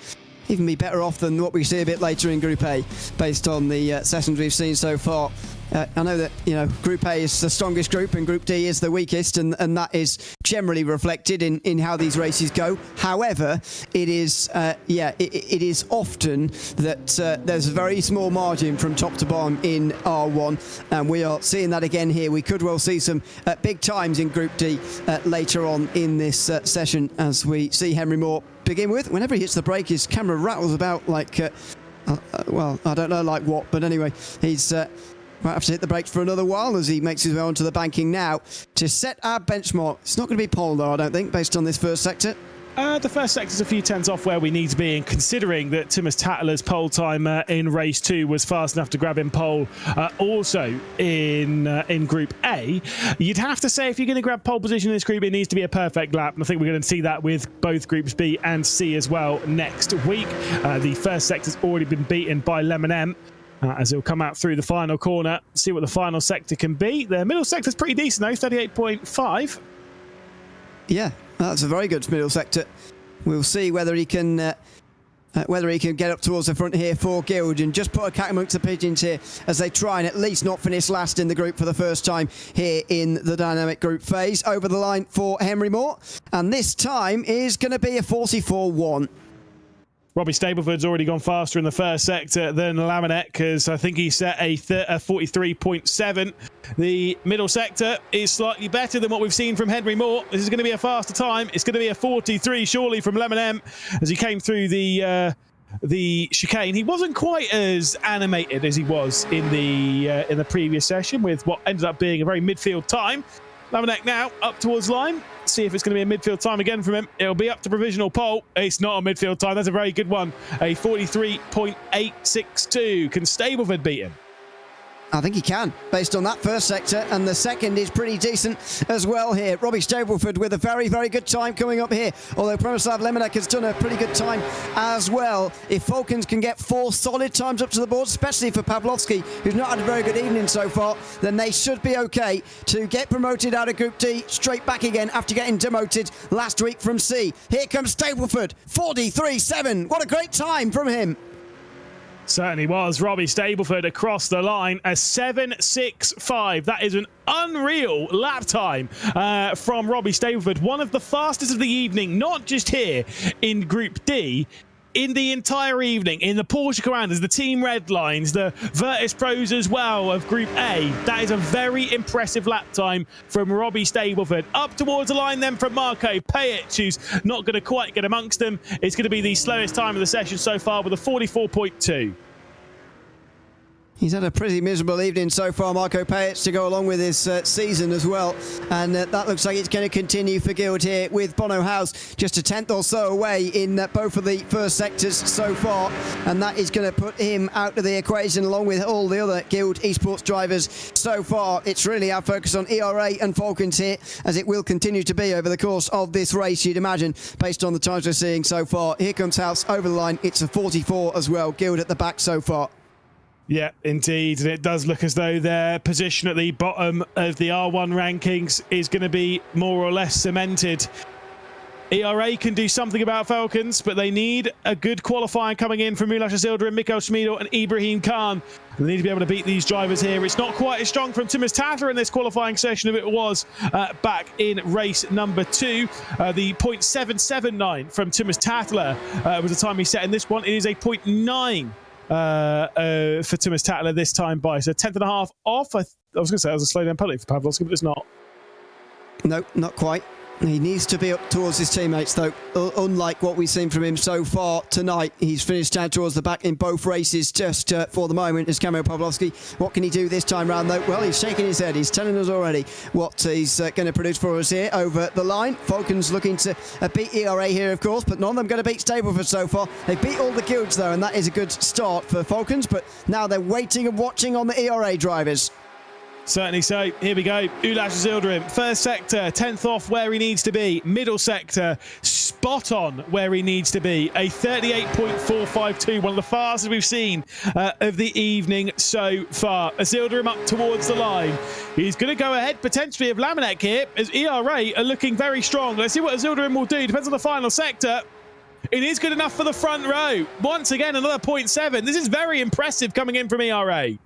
even be better off than what we see a bit later in Group A, based on the sessions we've seen so far. I know that, you know, Group A is the strongest group and Group D is the weakest, and that is generally reflected in how these races go. However, it is it is often that there's a very small margin from top to bottom in R1, and we are seeing that again here. We could well see some big times in Group D later on in this session, as we see Henry Moore begin with. Whenever he hits the brake, his camera rattles about like, well, I don't know like what, but anyway, he's might have to hit the brakes for another while as he makes his way onto the banking now to set our benchmark. It's not going to be pole though, I don't think, based on this first sector. The first sector's a few tenths off where we need to be, and considering that Thomas Tatler's pole time in race 2 was fast enough to grab him pole also in Group A, you'd have to say if you're going to grab pole position in this group, it needs to be a perfect lap, and I think we're going to see that with both Groups B and C as well next week. The first sector's already been beaten by Lemon M. As he'll come out through the final corner, see what the final sector can be. The middle sector's pretty decent though, 38.5. Yeah, that's a very good middle sector. We'll see whether he can get up towards the front here for Guild and just put a cat amongst the pigeons here as they try and at least not finish last in the group for the first time here in the dynamic group phase. Over the line for Henry Moore, and this time is going to be a 44.1. Robbie Stableford's already gone faster in the first sector than Laminek, because I think he set a 43.7. The middle sector is slightly better than what we've seen from Henry Moore. This is going to be a faster time. It's going to be a 43 surely from Lemon M as he came through the chicane. He wasn't quite as animated as he was in the previous session with what ended up being a very midfield time. Laminek now up towards line. See if it's going to be a midfield time again from him. It'll be up to provisional pole. It's not a midfield time. That's a very good one. A 43.862. Can Stableford beat him? I think he can, based on that first sector, and the second is pretty decent as well here. Robbie Stableford with a very, very good time coming up here, although Promislav Lemanek has done a pretty good time as well. If Falcons can get 4 solid times up to the board, especially for Pavlovsky, who's not had a very good evening so far, then they should be okay to get promoted out of Group D straight back again after getting demoted last week from C. Here comes Stableford, 43.7. What a great time from him. Certainly was. Robbie Stableford across the line, a 7.65. That is an unreal lap time from Robbie Stableford. One of the fastest of the evening, not just here in Group D, in the entire evening, in the Porsche Commanders, the Team Red Lines, the Virtus Pros as well of Group A. That is a very impressive lap time from Robbie Stableford. Up towards the line then from Marco Pajic, who's not going to quite get amongst them. It's going to be the slowest time of the session so far with a 44.2. He's had a pretty miserable evening so far, Marco Pajic, to go along with his season as well. And that looks like it's going to continue for Guild here with Bono House just a tenth or so away in both of the first sectors so far. And that is going to put him out of the equation along with all the other Guild esports drivers so far. It's really our focus on ERA and Falcons here, as it will continue to be over the course of this race, you'd imagine, based on the times we're seeing so far. Here comes House over the line. It's a 44 as well. Guild at the back so far. Yeah, indeed. And it does look as though their position at the bottom of the R1 rankings is going to be more or less cemented. ERA can do something about Falcons, but they need a good qualifying coming in from Miloš Isildur and Mikael Schmidl and Ibrahim Khan. They need to be able to beat these drivers here. It's not quite as strong from Thomas Tatler in this qualifying session as it was back in race number 2. The 0.779 from Thomas Tatler was the time he set in this one. It is a 0.9 for Thomas Tatler this time by, so 10th and a half off. I was going to say that was a slow down penalty for Pavlovsky, but it's not. No, not quite. He needs to be up towards his teammates, though, unlike what we've seen from him so far tonight. He's finished down towards the back in both races just for the moment as Kamil Pavlovsky. What can he do this time round, though? Well, he's shaking his head. He's telling us already what he's going to produce for us here over the line. Falcons looking to beat ERA here, of course, but none of them going to beat Stableford so far. They beat all the Guilds, though, and that is a good start for Falcons, but now they're waiting and watching on the ERA drivers. Certainly so. Here we go. Miloš Isildur, first sector, 10th off where he needs to be. Middle sector, spot on where he needs to be. A 38.452, one of the fastest we've seen of the evening so far. Isildur up towards the line. He's going to go ahead potentially of Laminek here as ERA are looking very strong. Let's see what Isildur will do. Depends on the final sector. It is good enough for the front row. Once again, another 0.7. This is very impressive coming in from ERA.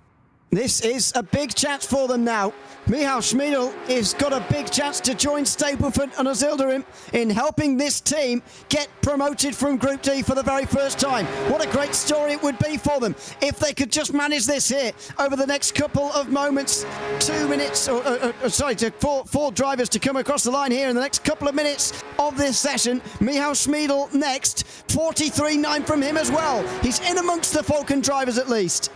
This is a big chance for them now. Michal Schmiedl has got a big chance to join Stableford and Azildarim in helping this team get promoted from Group D for the very first time. What a great story it would be for them if they could just manage this here over the next couple of moments. 2 minutes, four drivers to come across the line here in the next couple of minutes of this session. Michal Schmiedl next, 43.9 from him as well. He's in amongst the Falcon drivers at least.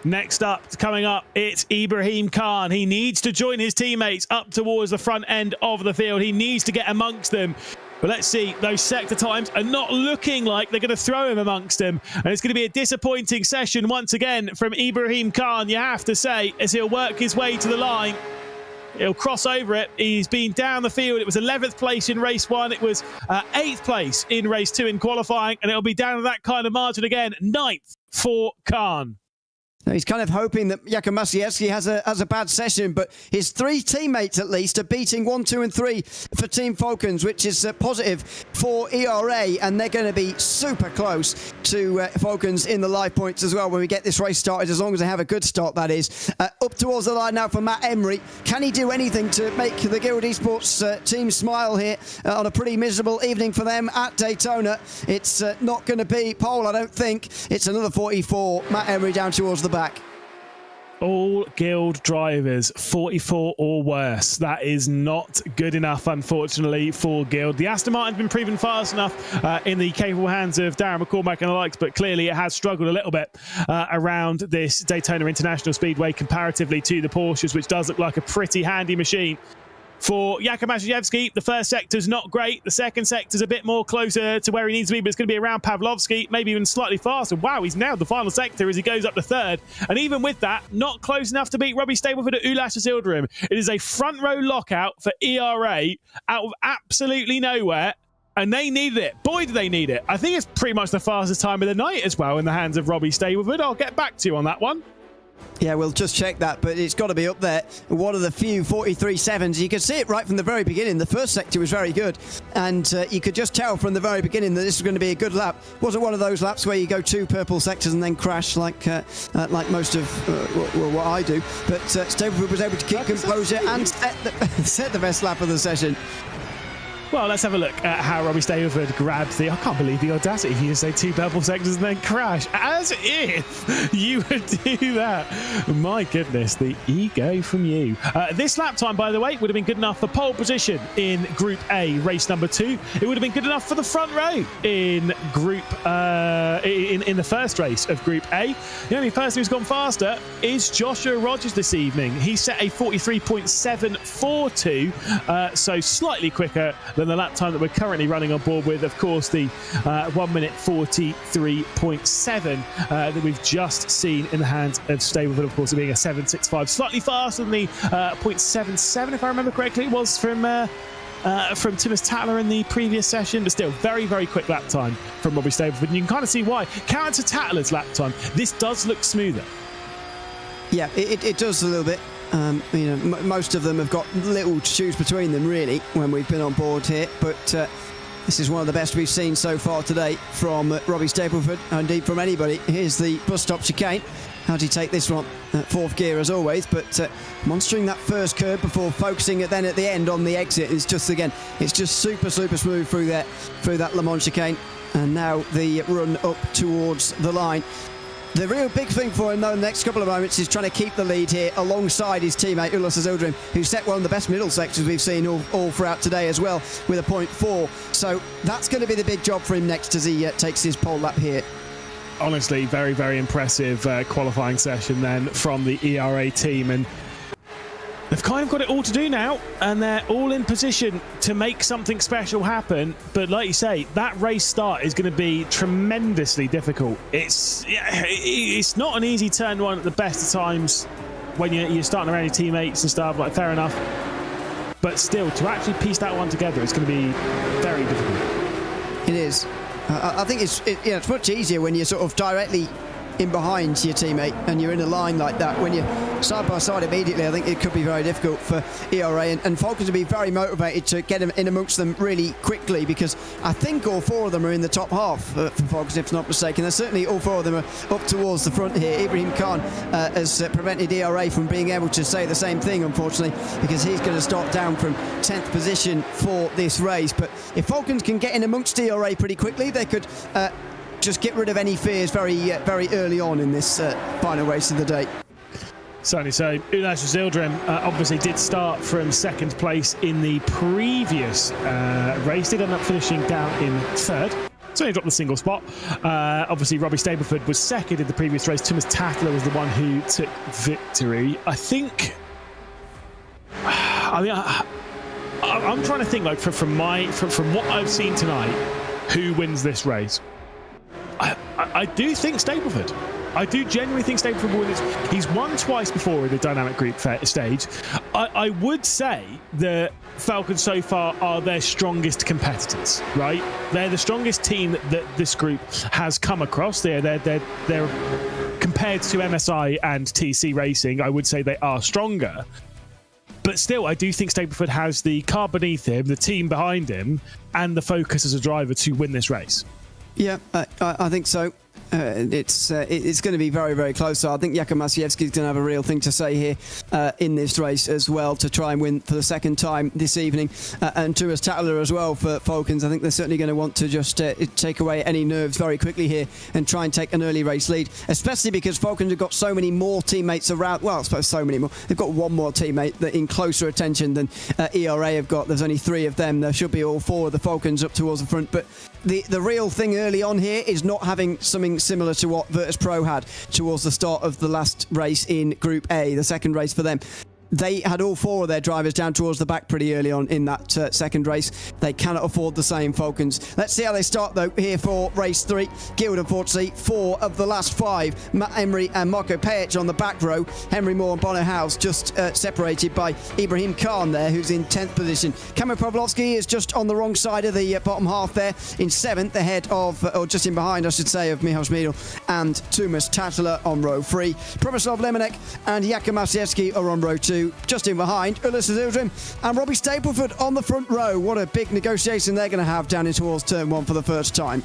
Next up, coming up, it's Ibrahim Khan. He needs to join his teammates up towards the front end of the field. He needs to get amongst them. But let's see, those sector times are not looking like they're going to throw him amongst them. And it's going to be a disappointing session once again from Ibrahim Khan, you have to say, as he'll work his way to the line. He'll cross over it. He's been down the field. It was 11th place in race 1. It was 8th place in race 2 in qualifying. And it'll be down to that kind of margin again. 9th for Khan. Now he's kind of hoping that Jakub Masiewski has a bad session, but his 3 teammates at least are beating 1, 2 and 3 for Team Falcons, which is positive for ERA, and they're going to be super close to Falcons in the live points as well when we get this race started, as long as they have a good start, that is. Up towards the line now for Matt Emery. Can he do anything to make the Guild Esports team smile here on a pretty miserable evening for them at Daytona? It's not going to be pole, I don't think. It's another 44. Matt Emery down towards the back. All Guild drivers 44 or worse. That is not good enough, unfortunately, for Guild. The Aston Martin's been proven fast enough in the capable hands of Darren McCormack and the likes, but clearly it has struggled a little bit around this Daytona International Speedway comparatively to the Porsches, which does look like a pretty handy machine. For Jakub Masiewski, the first sector's not great. The second sector's a bit more closer to where he needs to be, but it's going to be around Pavlovsky, maybe even slightly faster. Wow, he's nailed the final sector as he goes up to third. And even with that, not close enough to beat Robbie Stableford at Ulash Azildarim. It is a front row lockout for ERA out of absolutely nowhere. And they needed it. Boy, do they need it. I think it's pretty much the fastest time of the night as well in the hands of Robbie Stableford. I'll get back to you on that one. Yeah, we'll just check that, but it's got to be up there. One of the few 43.7s. You could see it right from the very beginning. The first sector was very good, and you could just tell from the very beginning that this was going to be a good lap. Wasn't one of those laps where you go 2 purple sectors and then crash like most of what I do. But Stableford was able to keep composure and set the best lap of the session. Well, let's have a look at how Robbie Stableford grabbed the... I can't believe the audacity. He just say 2 purple sectors and then crash. As if you would do that. My goodness, the ego from you. This lap time, by the way, would have been good enough for pole position in Group A, race number 2. It would have been good enough for the front row in Group... in the first race of Group A. The only person who's gone faster is Joshua Rogers this evening. He set a 43.742, so slightly quicker than the lap time that we're currently running on board with. Of course, the 1 minute 43.7 that we've just seen in the hands of Stableford, of course, being a 7.65, slightly faster than the 0.77, if I remember correctly, it was from Timus Tatler in the previous session, but still very, very quick lap time from Robbie Stableford, and you can kind of see why. Counter to Tatler's lap time, this does look smoother. Yeah, it does a little bit. Most of them have got little to choose between them, really, when we've been on board here. But this is one of the best we've seen so far today from Robbie Stableford, indeed from anybody. Here's the bus stop chicane. How do you take this one? 4th gear as always, but monstering that first curve before focusing it then at the end on the exit is just, again, it's just super, super smooth through that Le Mans chicane. And now the run up towards the line. The real big thing for him, though, in the next couple of moments is trying to keep the lead here alongside his teammate, Ulas Azildarim, who set one of the best middle sectors we've seen all throughout today as well, with a 0.4. So that's going to be the big job for him next as he takes his pole lap here. Honestly, very, very impressive qualifying session then from the ERA team. And they've kind of got it all to do now, and they're all in position to make something special happen. But like you say, that race start is going to be tremendously difficult. It's not an easy turn one at the best of times when you're starting around your teammates and stuff, like, fair enough. But still, to actually piece that one together, it's going to be very difficult. It is. I think it's much easier when you're sort of directly in behind your teammate and you're in a line like that, when you're side by side immediately, I think it could be very difficult for ERA and Falcons to be very motivated to get in amongst them really quickly, because I think all 4 of them are in the top half for Falcons, if I'm not mistaken. They're certainly all 4 of them are up towards the front here. Ibrahim Khan has prevented ERA from being able to say the same thing, unfortunately, because he's going to start down from 10th position for this race. But if Falcons can get in amongst ERA pretty quickly, they could just get rid of any fears very early on in this final race of the day. Certainly so. Ulash Zildrim obviously did start from 2nd place in the previous race. Did end up finishing down in 3rd. So he dropped the single spot. Obviously, Robbie Stableford was 2nd in the previous race. Thomas Tattler was the one who took victory. I think... I'm trying to think, like, from what I've seen tonight, who wins this race. I do think Stableford. I do genuinely think Stableford will win this. He's won twice before in the dynamic group stage. I would say that Falcons so far are their strongest competitors, right? They're the strongest team that this group has come across. They're compared to MSI and TC Racing, I would say they are stronger. But still, I do think Stableford has the car beneath him, the team behind him, and the focus as a driver to win this race. Yeah, I think so. It's going to be very, very close. So I think Jakub Masiewski's going to have a real thing to say here in this race as well, to try and win for the 2nd time this evening. And Thomas Tattler as well for Falcons. I think they're certainly going to want to just take away any nerves very quickly here and try and take an early race lead, especially because Falcons have got so many more teammates around. Well, I suppose so many more. They've got one more teammate that in closer attention than ERA have got. There's only 3 of them. There should be all 4 of the Falcons up towards the front. But the real thing early on here is not having something similar to what Virtus Pro had towards the start of the last race in Group A, the 2nd race for them. They had all 4 of their drivers down towards the back pretty early on in that 2nd race. They cannot afford the same, Falcons. Let's see how they start, though, here for race 3. Guild, unfortunately, 4 of the last 5. Matt Emery and Marco Pejic on the back row. Henry Moore and Bono House just separated by Ibrahim Khan there, who's in 10th position. Kamil Pawlowski is just on the wrong side of the bottom half there, in 7th, ahead of, or just in behind, I should say, of Michał Schmiedl and Thomas Tattler on row 3. Promislav Lemonek and Jakub Masiewski are on row 2. Just in behind, Ulash Zildrim and Robbie Stableford on the front row. What a big negotiation they're going to have down in towards turn 1 for the first time.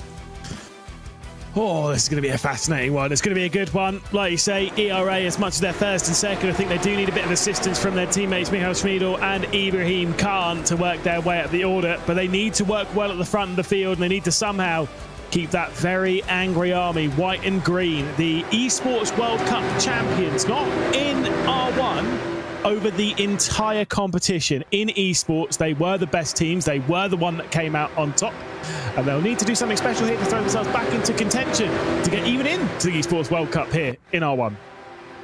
Oh, this is going to be a fascinating one. It's going to be a good one. Like you say, ERA, as much as they're 1st and 2nd, I think they do need a bit of assistance from their teammates Michał Schmiedl and Ibrahim Khan to work their way up the order. But they need to work well at the front of the field, and they need to somehow keep that very angry army, white and green. The Esports World Cup champions, not in R1, over the entire competition. In esports, they were the best teams. They were the one that came out on top. And they'll need to do something special here to throw themselves back into contention to get even into the Esports World Cup here in R1.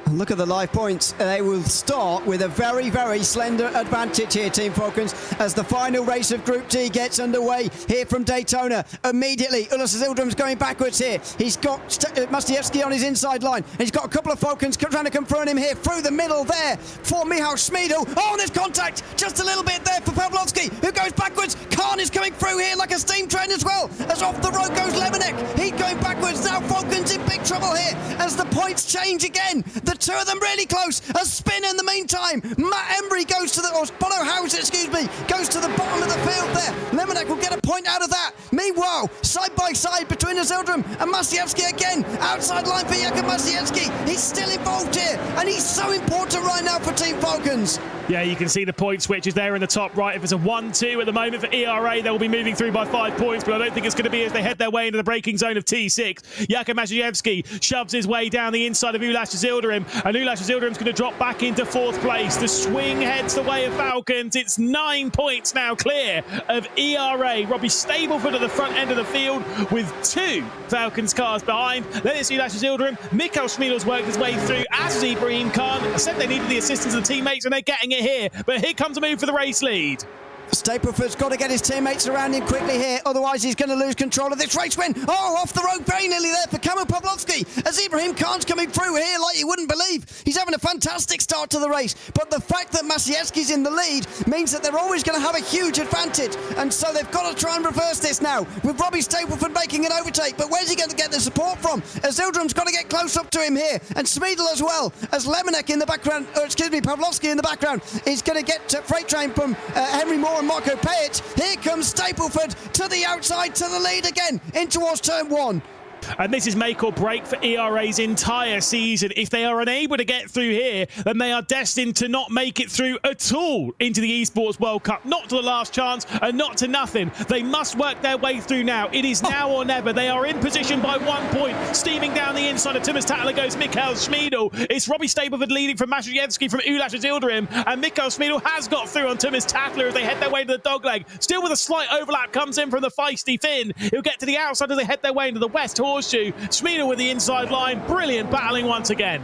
And look at the live points. They will start with a very, very slender advantage here, Team Falcons, as the final race of Group D gets underway here from Daytona. Immediately, Ulash Zildrim's going backwards here. He's got Masiewski on his inside line, and he's got a couple of Falcons trying to confront him here through the middle there for Michał Schmiedl. Oh, and there's contact just a little bit there for Pawlowski, who goes backwards. Khan is coming through here like a steam train as well, as off the road goes Lemonek. He's going backwards. Now Falcons in big trouble here as the points change again. The 2 of them really close. A spin in the meantime. Matt Emery goes to the, or Bono House, excuse me, goes to the bottom of the field there. Lemonek will get a point out of that. Meanwhile, side by side between Zildrim and Masiewski again. Outside line for Jakub Masiewski. He's still involved here, and he's so important right now for Team Falcons. Yeah, you can see the point switches there in the top right. If it's a 1-2 at the moment for ERA, they will be moving through by 5 points, but I don't think it's going to be as they head their way into the braking zone of T6. Jakub Masiewski shoves his way down the inside of Ulash Zildrim, and Ulash Zildrim's going to drop back into 4th place. The swing heads the way of Falcons. It's 9 points now clear of ERA. Robbie Stableford at the front end of the field with 2 Falcons cars behind. Then it's Ulash Zildrim. Michał Schmiedl's worked his way through, as is Ibrahim Khan. I said they needed the assistance of the teammates, and they're getting it here. But here comes a move for the race lead. Stapleford's got to get his teammates around him quickly here, otherwise he's going to lose control of this race win. Oh, off the road very nearly there for Kamil Pavlovsky, as Ibrahim Khan's coming through here like you wouldn't believe. He's having a fantastic start to the race, but the fact that Maciejewski's in the lead means that they're always going to have a huge advantage, and so they've got to try and reverse this now, with Robbie Stapleford making an overtake. But where's he going to get the support from? As Ildrum's got to get close up to him here, and Smeedle as well, as Lemonek in the background, or excuse me, Pavlovsky in the background is going to get freight train from Henry Moore and Marco Pajic. Here comes Stapleford to the outside, to the lead again, in towards turn 1. And this is make or break for ERA's entire season. If they are unable to get through here, then they are destined to not make it through at all into the Esports World Cup. Not to the last chance and not to nothing. They must work their way through now. It is now or never. They are in position by 1 point. Steaming down the inside of Thomas Tatler goes Mikael Smeedle. It's Robbie Stapleford leading from Maciejewski from Ulash Yildirim. And Mikael Smeedle has got through on Thomas Tatler as they head their way to the dogleg. Still with a slight overlap comes in from the feisty Finn. He'll get to the outside as they head their way into the west horseshoe. Smeedle with the inside line. Brilliant battling once again.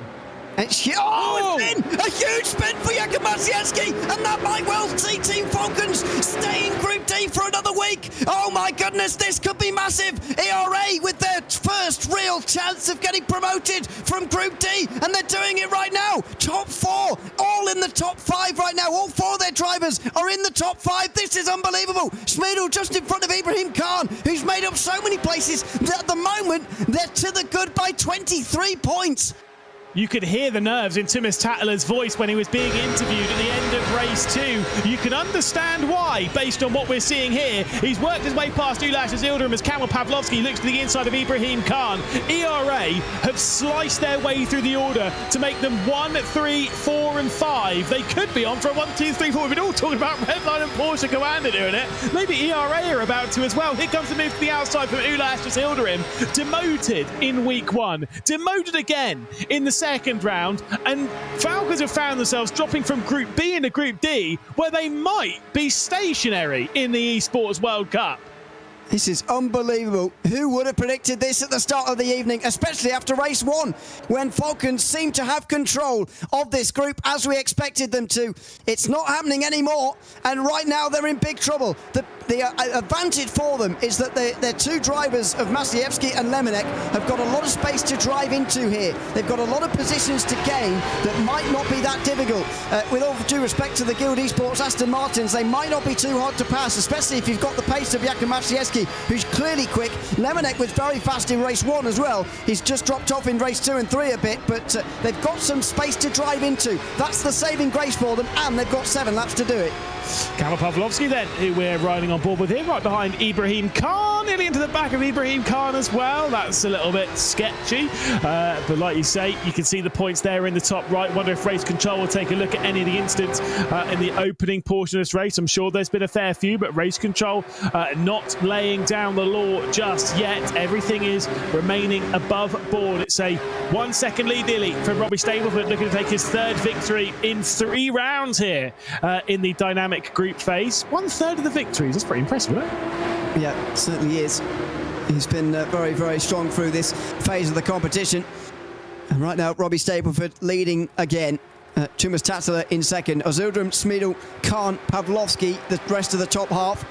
It's been a huge spin for Jakub Maciejewski, and that might well see Team Falcons stay in Group D for another week. Oh my goodness, this could be massive. ERA with their first real chance of getting promoted from Group D, and they're doing it right now. Top 4, all in the top 5 right now. All 4 of their drivers are in the top 5. This is unbelievable. Smeedle just in front of Ibrahim Khan, who's made up so many places that at the moment they're to the good by 23 points. You could hear the nerves in Thomas Tatler's voice when he was being interviewed at the end of race 2. You can understand why, based on what we're seeing here. He's worked his way past Ulash Yildirim as Kamil Pavlovsky looks to the inside of Ibrahim Khan. ERA have sliced their way through the order to make them 1, 3, 4 and 5. They could be on for a 1, 2, 3, 4. We've been all talking about Redline and Porsche Commander doing it. Maybe ERA are about to as well. Here comes the move to the outside from Ulash Yildirim. Demoted in week 1. Demoted again in the second round, and Falcons have found themselves dropping from Group B into Group D, where they might be stationary in the Esports World Cup. This is unbelievable. Who would have predicted this at the start of the evening, especially after race 1, when Falcons seem to have control of this group as we expected them to. It's not happening anymore, and right now they're in big trouble. The advantage for them is that their 2 drivers of Maciejewski and Lemonek have got a lot of space to drive into here. They've got a lot of positions to gain that might not be that difficult. With all due respect to the Guild Esports Aston Martins, they might not be too hard to pass, especially if you've got the pace of Jakub Maciejewski, who's clearly quick. Lemonek was very fast in race 1 as well. He's just dropped off in race 2 and 3 a bit, but they've got some space to drive into. That's the saving grace for them, and they've got 7 laps to do it. Kamil Pavlovsky then, who we're riding on board with him, right behind Ibrahim Khan, nearly into the back of Ibrahim Khan as well. That's a little bit sketchy, but like you say, you can see the points there in the top right. Wonder if Race Control will take a look at any of the incidents in the opening portion of this race. I'm sure there's been a fair few, but Race Control not laying down the law just yet. Everything is remaining above board. It's a 1 second lead nearly from Robbie Stapleford, looking to take his 3rd victory in 3 rounds here in the dynamic group phase. 1/3 of the victories. That's pretty impressive, isn't it? Yeah, it certainly is. He's been very, very strong through this phase of the competition. And right now, Robbie Stapleford leading again. Thomas Tatler in second. Yildirim, Smeedle, Khan, Pavlovsky, the rest of the top half.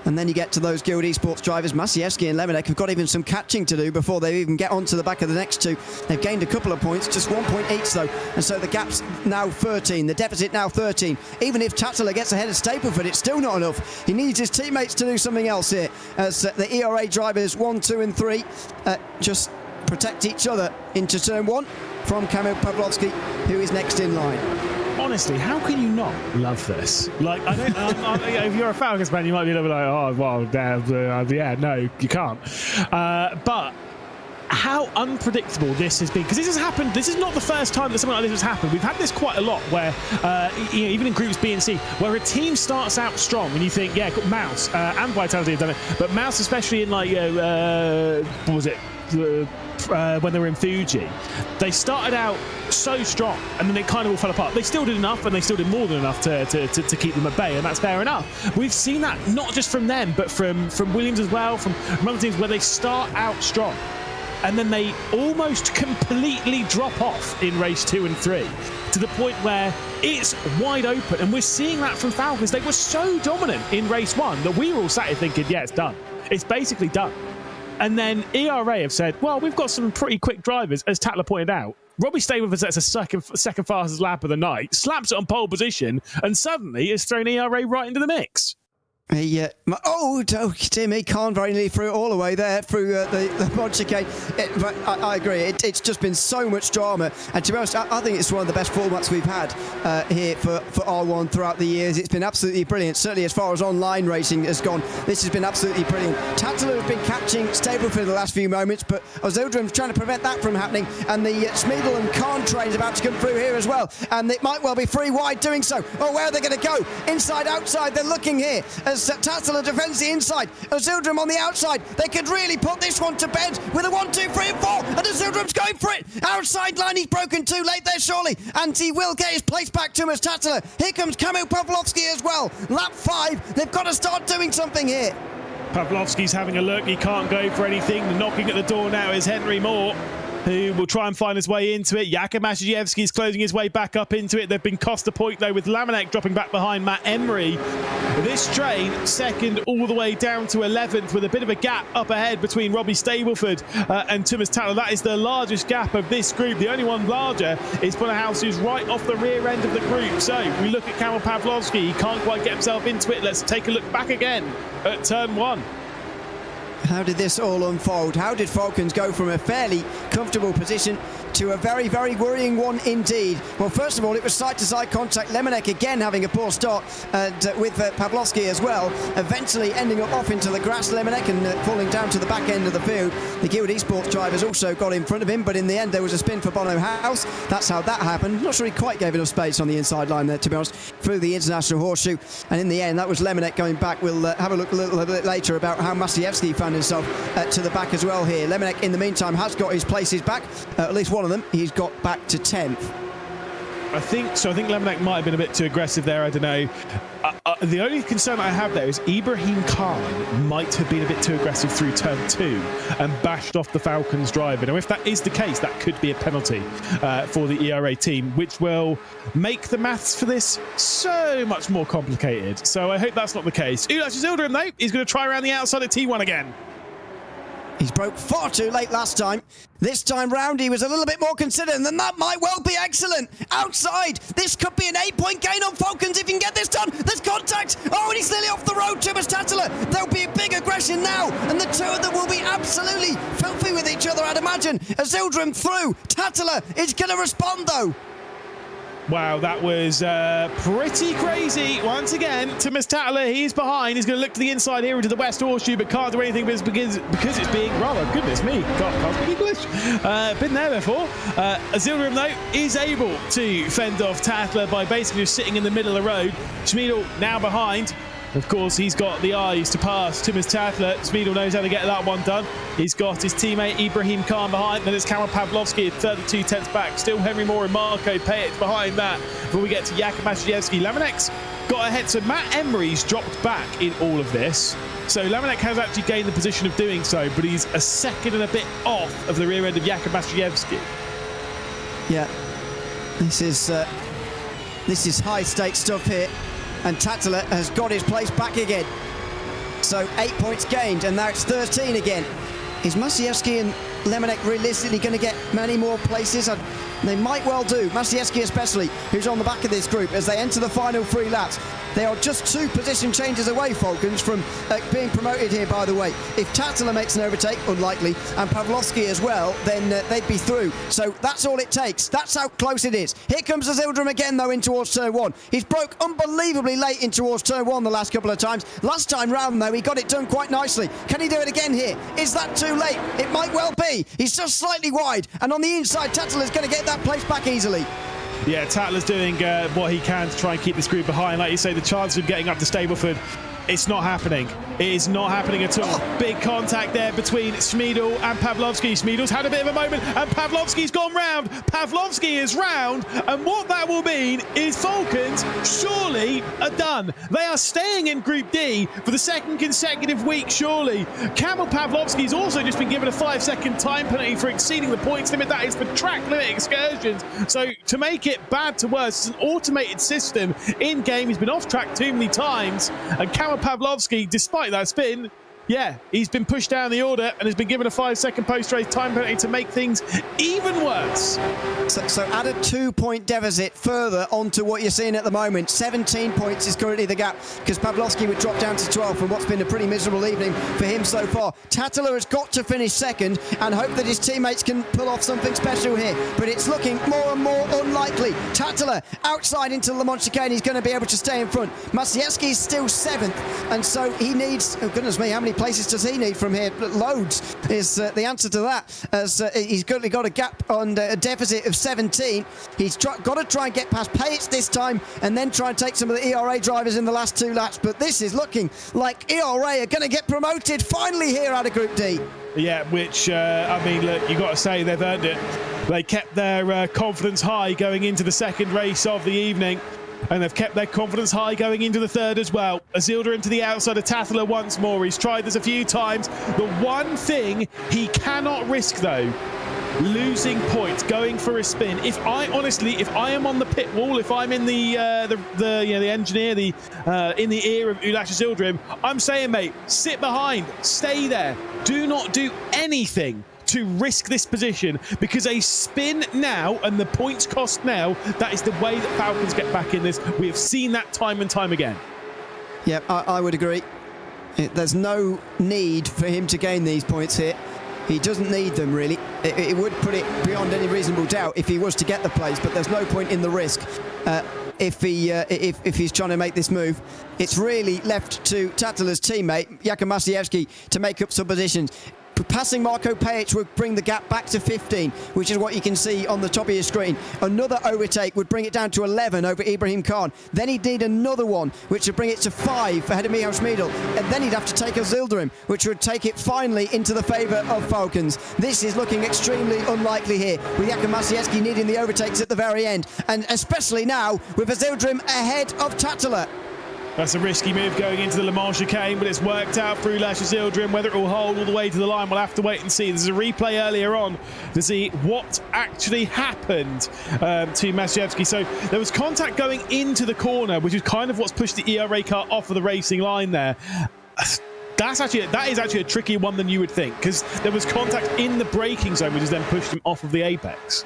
And then you get to those Guild Esports drivers. Maciejewski and Lemonek have got even some catching to do before they even get onto the back of the next 2. They've gained a couple of points, just 1 point each though. And so the gap's now 13, the deficit now 13. Even if Tatler gets ahead of Stapleford, it's still not enough. He needs his teammates to do something else here. As the ERA drivers 1, 2 and 3 just protect each other into turn 1 from Kamil Pavlovsky, who is next in line. Honestly, how can you not love this? Like, I don't. If you're a Falcons fan, you might be a little bit like, oh, well, yeah, no, you can't. But how unpredictable this has been, because this has happened. This is not the first time that something like this has happened. We've had this quite a lot, where even in groups B and C, where a team starts out strong, and you think, yeah, Mouse and Vitality have done it, but Mouse especially in like, what was it? When they were in Fuji, they started out so strong and then it kind of all fell apart. They still did enough, and they still did more than enough to keep them at bay, and that's fair enough. We've seen that not just from them, but from Williams as well, from other teams, where they start out strong and then they almost completely drop off in race 2 and 3. to the point where it's wide open. And we're seeing that from Falcons. They were so dominant in race 1 that we were all sat here thinking, yeah, it's done. It's basically done. And then ERA have said, well, we've got some pretty quick drivers, as Tatler pointed out. Robbie Stable sets a second fastest lap of the night, slaps it on pole position, and suddenly it's thrown ERA right into the mix. Timmy Khan very nearly threw it all the way there through the mod chicane. But I agree, it's just been so much drama. And to be honest, I think it's one of the best formats we've had here for R1 throughout the years. It's been absolutely brilliant. Certainly as far as online racing has gone, this has been absolutely brilliant. Tatler have been catching Stable for the last few moments, but Ozildram's trying to prevent that from happening. And the Smeagol and Khan train is about to come through here as well. And it might well be 3 wide doing so. Oh, where are they going to go? Inside, outside, they're looking here. As Tatler defends the inside, Ozildram on the outside. They could really put this one to bed with a 1, 2, 3 and 4, and Ozildram's going for it. Outside line, he's broken too late there, surely, and he will get his place back to him as Tatler. Here comes Kamil Pawlowski as well. Lap 5, they've got to start doing something here. Pawlowski's having a look, he can't go for anything. The knocking at the door now is Henry Moore, who will try and find his way into it. Jakub Maciejewski is closing his way back up into it. They've been cost a point, though, with Lamanek dropping back behind Matt Emery. This train, second all the way down to 11th, with a bit of a gap up ahead between Robbie Stableford and Thomas Tatler. That is the largest gap of this group. The only one larger is Bonnerhouse, who's right off the rear end of the group. So we look at Kamil Pawlowski. He can't quite get himself into it. Let's take a look back again at turn 1. How did this all unfold? How did Falcons go from a fairly comfortable position to a very, very worrying one indeed? Well, first of all, it was side-to-side contact. Lemonek again having a poor start, and with Pawlowski as well, eventually ending up off into the grass, Lemonek, and falling down to the back end of the field. The Guild Esports drivers also got in front of him, but in the end there was a spin for Bono House. That's how that happened. Not sure he quite gave enough space on the inside line there, to be honest, through the international horseshoe. And in the end, that was Lemonek going back. We'll have a look a little bit later about how Maciejewski found himself to the back as well here. Lemonek, in the meantime, has got his places back. At least one of them, he's got back to 10th. I think Lemonek might have been a bit too aggressive there. I don't know. The only concern I have there is Ibrahim Khan might have been a bit too aggressive through turn 2 and bashed off the Falcons driver. Now, if that is the case, that could be a penalty for the ERA team, which will make the maths for this so much more complicated. So I hope that's not the case. Ulas Ozildram, though, he's going to try around the outside at T1 again. He's broke far too late last time. This time round, he was a little bit more considerate, and that might well be excellent. Outside, this could be an 8-point gain on Falcons if he can get this done. There's contact. Oh, and he's nearly off the road, Thomas Tatler. There'll be a big aggression now, and the two of them will be absolutely filthy with each other, I'd imagine. Ozildram through. Tatler is going to respond, though. Wow, that was pretty crazy. Once again, Thomas Tatler, he's behind. He's going to look to the inside here into the West Horseshoe, but can't do anything because it's being rather, goodness me, can't speak English. Been there before. Ozildram, though, is able to fend off Tatler by basically just sitting in the middle of the road. Smeagol now behind. Of course, he's got the eyes to pass Thomas Tatler. Smeagol knows how to get that one done. He's got his teammate Ibrahim Khan behind. Then it's Kamil Pawlowski at 32 tenths back. Still Henry Moore and Marco Payet behind that. Before we get to Jakub Maciejewski, Lamanek's got ahead. So Matt Emery's dropped back in all of this. So Lamanek has actually gained the position of doing so, but he's a second and a bit off of the rear end of Jakub Maciejewski. Yeah, this is high-stakes stuff here. And Tatler has got his place back again. So 8 points gained, and now it's 13 again. Is Maciejewski and Lemonek realistically going to get many more places? They might well do. Maciejewski especially, who's on the back of this group as they enter the final 3 laps. They are just 2 position changes away, Falcons, from being promoted here, by the way. If Tatler makes an overtake, unlikely, and Pawlowski as well, then they'd be through. So that's all it takes. That's how close it is. Here comes Ozildram again, though, in towards turn 1. He's broke unbelievably late in towards turn 1 the last couple of times. Last time round, though, he got it done quite nicely. Can he do it again here? Is that too late? It might well be. He's just slightly wide, and on the inside, Tatler's going to get that place back easily. Yeah, Tatler's doing what he can to try and keep this group behind. Like you say, the chances of getting up to Stableford, it's not happening. It is not happening at all. Big contact there between Smeagol and Pawlowski. Smeagol's had a bit of a moment, and Pawlowski's gone round. Pawlowski is round, and what that will mean is Falcons surely are done. They are staying in Group D for the second consecutive week, surely. Kamil Pawlowski's also just been given a 5-second time penalty for exceeding the points limit. That is for track limit excursions. So to make shit bad to worse. It's an automated system in game. He's been off track too many times. And Kamil Pawlowski, despite that spin, yeah, he's been pushed down the order and has been given a 5-second post-race time penalty to make things even worse. So add a 2-point deficit further onto what you're seeing at the moment. 17 points is currently the gap because Pawlowski would drop down to 12 from what's been a pretty miserable evening for him so far. Tattler has got to finish second and hope that his teammates can pull off something special here, but it's looking more and more unlikely. Tattler outside into Le Mans chicane, he's going to be able to stay in front. Maciejewski is still 7th, and so he needs, oh goodness me, how many places does he need from here? Loads is the answer to that, as he's currently got a gap on a deficit of 17. He's got to try and get past Payet this time and then try and take some of the ERA drivers in the last 2 laps, but this is looking like ERA are going to get promoted finally here out of Group D. Yeah, which, I mean, look, you've got to say they've earned it. They kept their confidence high going into the second race of the evening. And they've kept their confidence high going into the third as well. Azilda into the outside of Tattler once more. He's tried this a few times. The one thing he cannot risk, though, losing points, going for a spin. If I am on the pit wall, if I'm in the engineer, in the ear of Ulash Azilda, I'm saying, mate, sit behind, stay there. Do not do anything to risk this position, because a spin now and the points cost now, that is the way that Falcons get back in this. We have seen that time and time again. Yeah, I would agree. There's no need for him to gain these points here. He doesn't need them, really. It would put it beyond any reasonable doubt if he was to get the place, but there's no point in the risk if he's trying to make this move. It's really left to Tattler's teammate, Jakub Maciejewski, to make up some positions. Passing Marko Payet would bring the gap back to 15, which is what you can see on the top of your screen. Another overtake would bring it down to 11 over Ibrahim Khan. Then he'd need another one, which would bring it to 5 ahead of Michał Schmiedl. And then he'd have to take Azilda, which would take it finally into the favour of Falcons. This is looking extremely unlikely here, with Jakub Maciejewski needing the overtakes at the very end. And especially now, with Azilda ahead of Tattler. That's a risky move going into the Le Mans chicane, but it's worked out for Ulash Azilda. Whether it will hold all the way to the line, we'll have to wait and see. There's a replay earlier on to see what actually happened to Maciejewski. So there was contact going into the corner, which is kind of what's pushed the ERA car off of the racing line there. That is actually a trickier one than you would think, because there was contact in the braking zone, which has then pushed him off of the apex.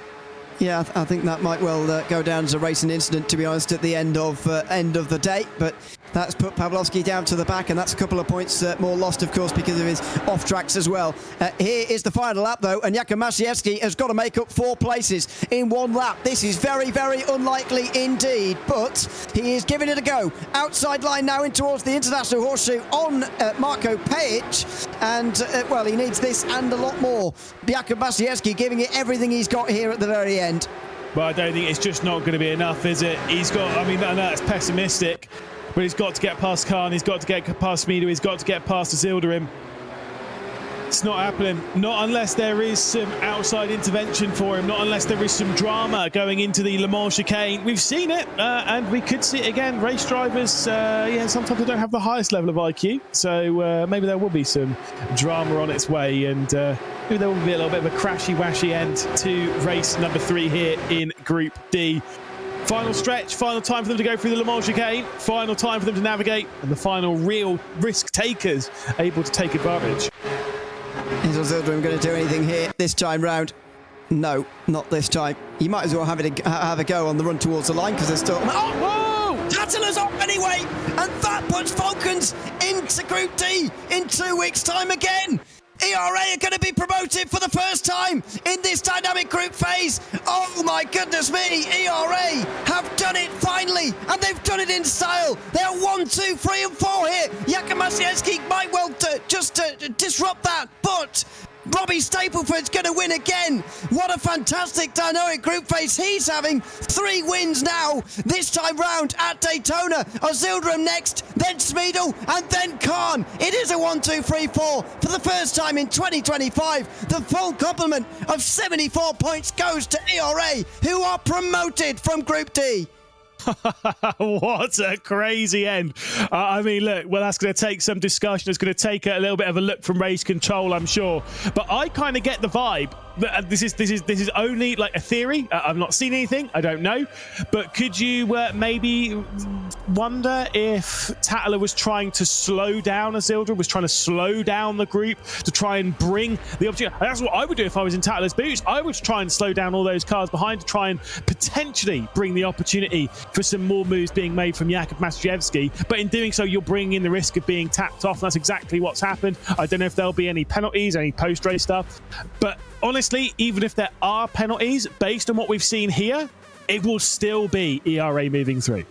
Yeah, I think that might well go down as a racing incident, to be honest, at the end of the day. But that's put Pawlowski down to the back, and that's a couple of points more lost, of course, because of his off tracks as well. Here is the final lap, though, and Jakub Maciejewski has got to make up 4 places in 1 lap. This is very, very unlikely indeed, but he is giving it a go. Outside line now in towards the international horseshoe on Marko Payet, and well, he needs this and a lot more. Jakub Maciejewski giving it everything he's got here at the very end. Well, I don't think it's just not going to be enough, is it? He's got, I mean, I know that's pessimistic, but he's got to get past Khan, he's got to get past Schmiedl, he's got to get past Azilda. It's not happening. Not unless there is some outside intervention for him, not unless there is some drama going into the Le Mans chicane. We've seen it, and we could see it again. Race drivers, sometimes they don't have the highest level of IQ, so maybe there will be some drama on its way, and maybe there will be a little bit of a crashy-washy end to race number 3 here in Group D. Final stretch, final time for them to go through the Le Mans chicane, final time for them to navigate, and the final real risk takers able to take advantage. Is Azilda going to do anything here this time round? No, not this time. You might as well have a go on the run towards the line, because there's still... Oh, whoa! Tattler's off anyway! And that puts Falcons into Group D in 2 weeks' time again! ERA are going to be promoted for the first time in this dynamic group phase. Oh my goodness me, ERA have done it finally, and they've done it in style. They are 1, 2, 3 and 4 here. Jakub Maciejewski might well just disrupt that, but Robbie Stapleford's going to win again. What a fantastic dynamic group phase he's having. 3 wins now, this time round at Daytona. Azilda next, then Schmiedl, and then Khan. It is a 1, 2, 3, 4. For the first time in 2025, the full complement of 74 points goes to ERA, who are promoted from Group D. What a crazy end. I mean, look, well, that's going to take some discussion. It's going to take a little bit of a look from Race Control, I'm sure. But I kind of get the vibe that this is only like a theory. I've not seen anything. I don't know. But could you maybe wonder if Tatler was trying to slow down Azildra, was trying to slow down the group to try and bring the opportunity? That's what I would do if I was in Tatler's boots. I would try and slow down all those cars behind to try and potentially bring the opportunity for some more moves being made from Jakub Mastrievski. But in doing so, you're bringing in the risk of being tapped off. And that's exactly what's happened. I don't know if there'll be any penalties, any post-race stuff. But honestly, even if there are penalties, based on what we've seen here, it will still be ERA moving through.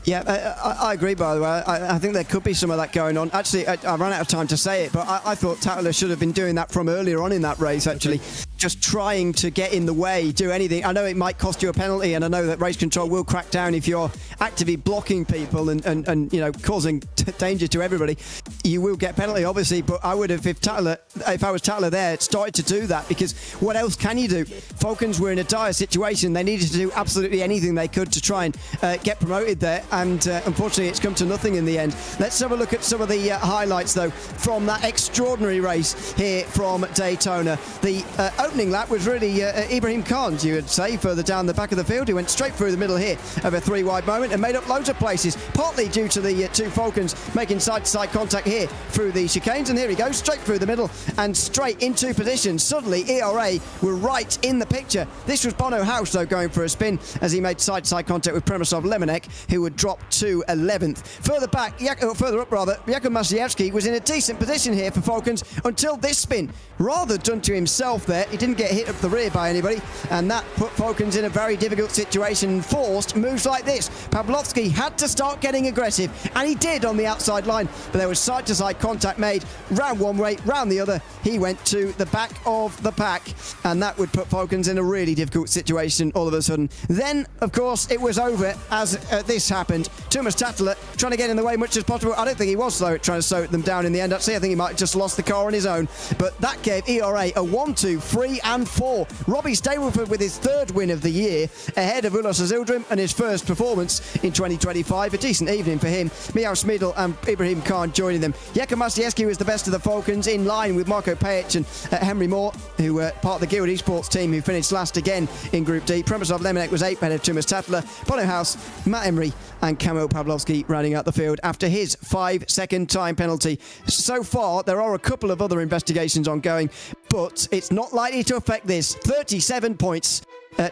Yeah, I agree, by the way. I think there could be some of that going on. Actually, I ran out of time to say it, but I thought Tatler should have been doing that from earlier on in that race, actually. Just trying to get in the way, do anything. I know it might cost you a penalty, and I know that Race Control will crack down if you're actively blocking people and you know, causing danger to everybody. You will get penalty, obviously, but I would have, if I was Tatler there, started to do that, because what else can you do? Falcons were in a dire situation. They needed to do absolutely anything they could to try and get promoted there. And unfortunately, it's come to nothing in the end. Let's have a look at some of the highlights, though, from that extraordinary race here from Daytona. The opening lap was really Ibrahim Khan, you would say, further down the back of the field. He went straight through the middle here of a three-wide moment and made up loads of places, partly due to the two Falcons making side-to-side contact here through the chicanes. And here he goes, straight through the middle and straight into position. Suddenly, ERA were right in the picture. This was Bono House, though, going for a spin as he made side-to-side contact with Premisov Lemonek, who would drop to 11th. Further up, Jakub Mastrievski was in a decent position here for Falcons until this spin. Rather done to himself there. He didn't get hit up the rear by anybody, and that put Falcons in a very difficult situation, forced moves like this. Pavlovsky had to start getting aggressive, and he did on the outside line, but there was side-to-side contact made, round one way, round the other. He went to the back of the pack, and that would put Falcons in a really difficult situation all of a sudden. Then, of course, it was over as this happened. Thomas Tatler trying to get in the way much as possible. I don't think he was slow at trying to slow them down in the end. Actually, I think he might have just lost the car on his own. But that gave ERA a 1, 2, 3 and 4. Robbie Stableford with his third win of the year, ahead of Ulos Azildrim and his first performance in 2025. A decent evening for him. Miao Smidl and Ibrahim Khan joining them. Jakub Mastrievski was the best of the Falcons, in line with Marco Pajic and Henry Moore, who were part of the Guild Esports team, who finished last again in Group D. Premisov Lemonek was 8th ahead of Thomas Tatler. Bono House, Matt Emery and Kamil Pavlovsky rounding out the field after his 5-second time penalty. So far, there are a couple of other investigations ongoing, but it's not likely to affect this. 37 points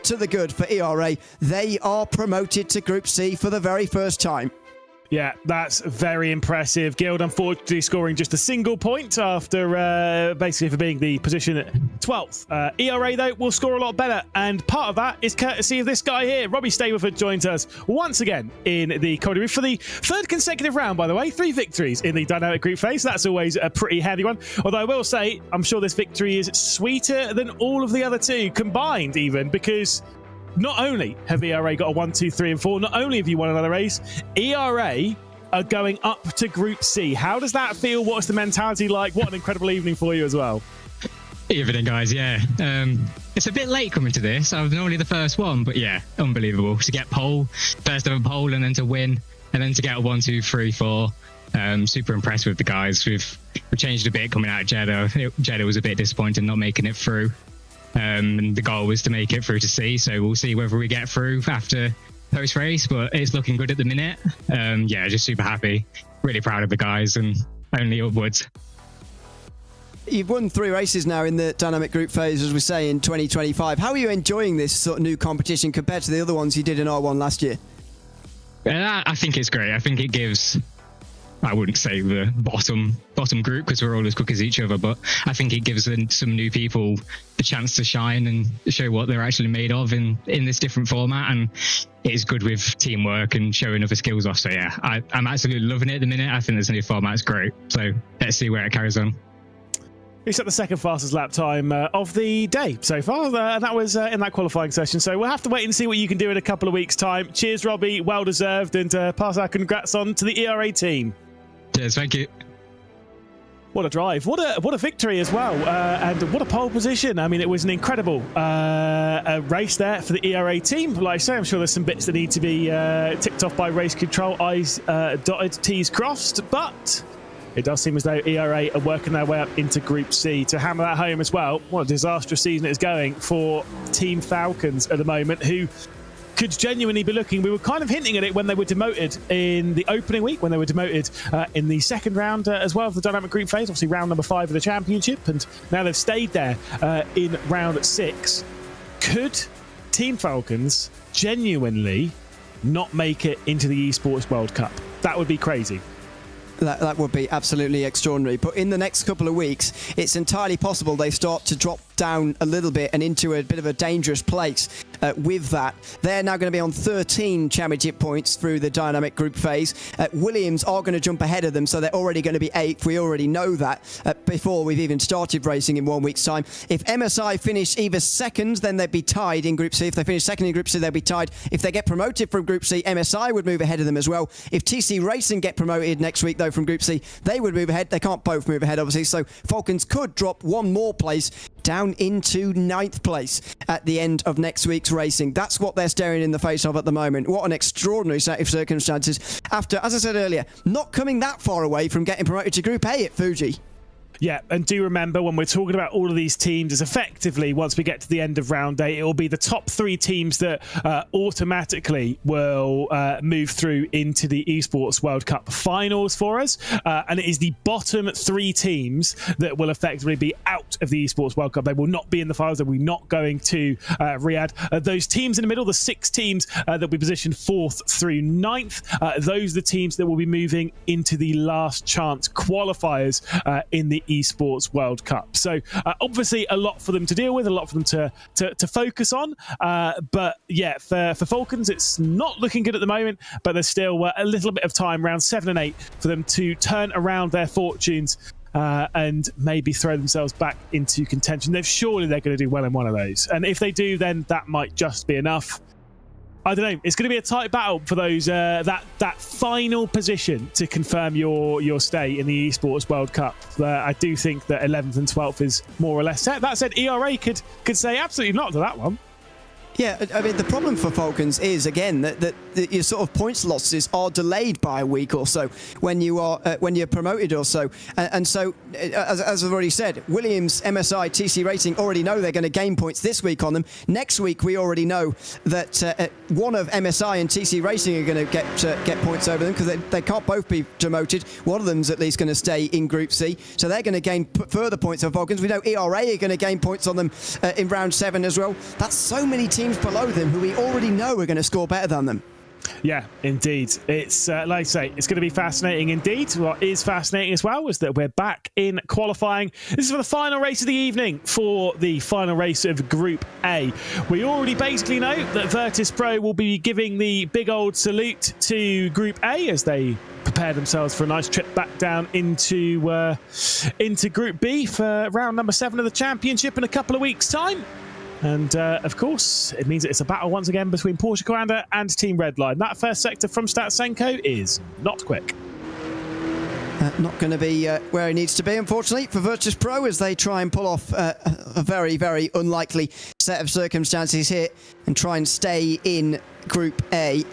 to the good for ERA. They are promoted to Group C for the very first time. Yeah, that's very impressive. Guild, unfortunately, scoring just a single point after basically for being the position at 12th. ERA, though, will score a lot better, and part of that is courtesy of this guy here. Robbie Stableford joins us once again in the commentary for the third consecutive round, by the way. 3 victories in the dynamic group phase. That's always a pretty handy one. Although I will say, I'm sure this victory is sweeter than all of the other two combined, even, because not only have ERA got a 1, 2, 3 and 4, not only have you won another race, ERA are going up to Group C. How does that feel? What's the mentality like? What an incredible evening for you as well. Evening, guys. Yeah, it's a bit late coming to this. I was normally the first one, but yeah, unbelievable to get pole, first ever pole, and then to win, and then to get a 1, 2, 3, 4. Super impressed with the guys. We've changed a bit coming out of Jeddah. Jeddah was a bit disappointing not making it through. And the goal was to make it through to C, so we'll see whether we get through after post-race, but it's looking good at the minute. Yeah, just super happy, really proud of the guys, and only upwards. You've won 3 races now in the dynamic group phase, as we say, in 2025. How are you enjoying this sort of new competition compared to the other ones you did in R1 last year? I think it's great. I think it gives, I wouldn't say the bottom group because we're all as quick as each other, but I think it gives some new people the chance to shine and show what they're actually made of in this different format, and it is good with teamwork and showing other skills off. So yeah, I'm absolutely loving it at the minute. I think this new format's great, so let's see where it carries on. He set the second fastest lap time of the day so far. That was in that qualifying session. So we'll have to wait and see what you can do in a couple of weeks' time. Cheers, Robbie. Well deserved. And pass our congrats on to the ERA team. Cheers. Thank you. What a drive. What a victory as well. And what a pole position. I mean, it was an incredible race there for the ERA team. Like I say, I'm sure there's some bits that need to be ticked off by race control. I's dotted, T's crossed. But it does seem as though ERA are working their way up into Group C. To hammer that home as well, what a disastrous season it is going for Team Falcons at the moment, who could genuinely be looking. We were kind of hinting at it when they were demoted in the opening week, when they were demoted in the second round as well of the dynamic group phase, obviously round number 5 of the championship, and now they've stayed there in round 6. Could Team Falcons genuinely not make it into the Esports World Cup? That would be crazy. That would be absolutely extraordinary. But in the next couple of weeks, it's entirely possible they start to drop down a little bit and into a bit of a dangerous place with that. They're now going to be on 13 championship points through the dynamic group phase. Williams are going to jump ahead of them, so they're already going to be 8th. We already know that before we've even started racing in 1 week's time. If MSI finish either second, then they'd be tied in Group C. If they finish second in Group C, they'd be tied. If they get promoted from Group C, MSI would move ahead of them as well. If TC Racing get promoted next week, though, from Group C, they would move ahead. They can't both move ahead, obviously, so Falcons could drop one more place down into 9th place at the end of next week's racing. That's what they're staring in the face of at the moment. What an extraordinary set of circumstances after, as I said earlier, not coming that far away from getting promoted to Group A at Fuji. Yeah, and do remember when we're talking about all of these teams, is effectively once we get to the end of round 8, it will be the top 3 teams that automatically will move through into the Esports World Cup finals for us. And it is the bottom 3 teams that will effectively be out of the Esports World Cup. They will not be in the finals. They will be not going to Riyadh. Those teams in the middle, the 6 teams that will be positioned 4th through 9th, those are the teams that will be moving into the last chance qualifiers in the Esports World Cup. So obviously a lot for them to deal with, a lot for them to focus on. But yeah, for Falcons, it's not looking good at the moment, but there's still a little bit of time, round 7 and 8, for them to turn around their fortunes and maybe throw themselves back into contention. Surely they're going to do well in one of those. And if they do, then that might just be enough. I don't know. It's going to be a tight battle for those that final position to confirm your stay in the Esports World Cup. I do think that 11th and 12th is more or less set. That said, ERA could say absolutely not to that one. Yeah, I mean, the problem for Falcons is, again, that your sort of points losses are delayed by a week or so when you're promoted or so. And so, as I've already said, Williams, MSI, TC Racing already know they're going to gain points this week on them. Next week, we already know that one of MSI and TC Racing are going to get points over them because they can't both be demoted. One of them's at least going to stay in Group C, so they're going to gain further points on Falcons. We know ERA are going to gain points on them in round 7 as well. That's so many teams below them who we already know are going to score better than them. Yeah, indeed. It's like I say, it's going to be fascinating indeed. What is fascinating as well is that we're back in qualifying. This is for the final race of the evening, for the final race of Group A. We already basically know that Virtus Pro will be giving the big old salute to Group A as they prepare themselves for a nice trip back down into Group B for round number 7 of the championship in a couple of weeks' time. And, of course, it means it's a battle once again between Porsche Commander and Team Redline. That first sector from Statsenko is not quick. Not going to be where it needs to be, unfortunately, for Virtus Pro as they try and pull off a very, very unlikely set of circumstances here and try and stay in Group A.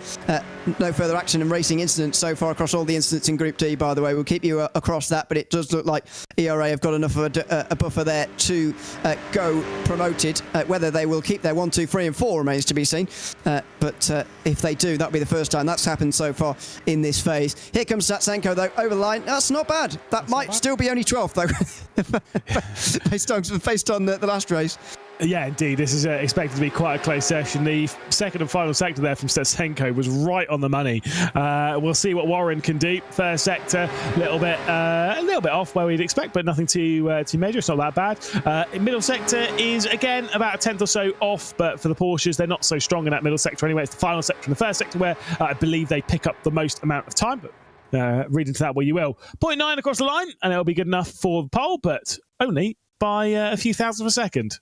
No further action and racing incidents so far across all the incidents in Group D, by the way. We'll keep you across that, but it does look like ERA have got enough of a buffer there to go promoted. Whether they will keep their 1, 2, 3 and 4 remains to be seen. But if they do, that'll be the first time that's happened so far in this phase. Here comes Statsenko, though, over the line. That's not bad. That might still be only 12th, though, based on the last race. Yeah, indeed. This is expected to be quite a close session. The second and final sector there from Statsenko was right on the money. We'll see what Warren can do. First sector, a little bit off where we'd expect, but nothing to measure. It's not that bad. Middle sector is, again, about a tenth or so off, but for the Porsches, they're not so strong in that middle sector anyway. It's the final sector and the first sector where I believe they pick up the most amount of time, but read into that where you will. 0.9 across the line, and it'll be good enough for the pole, but only by a few thousandths of a second.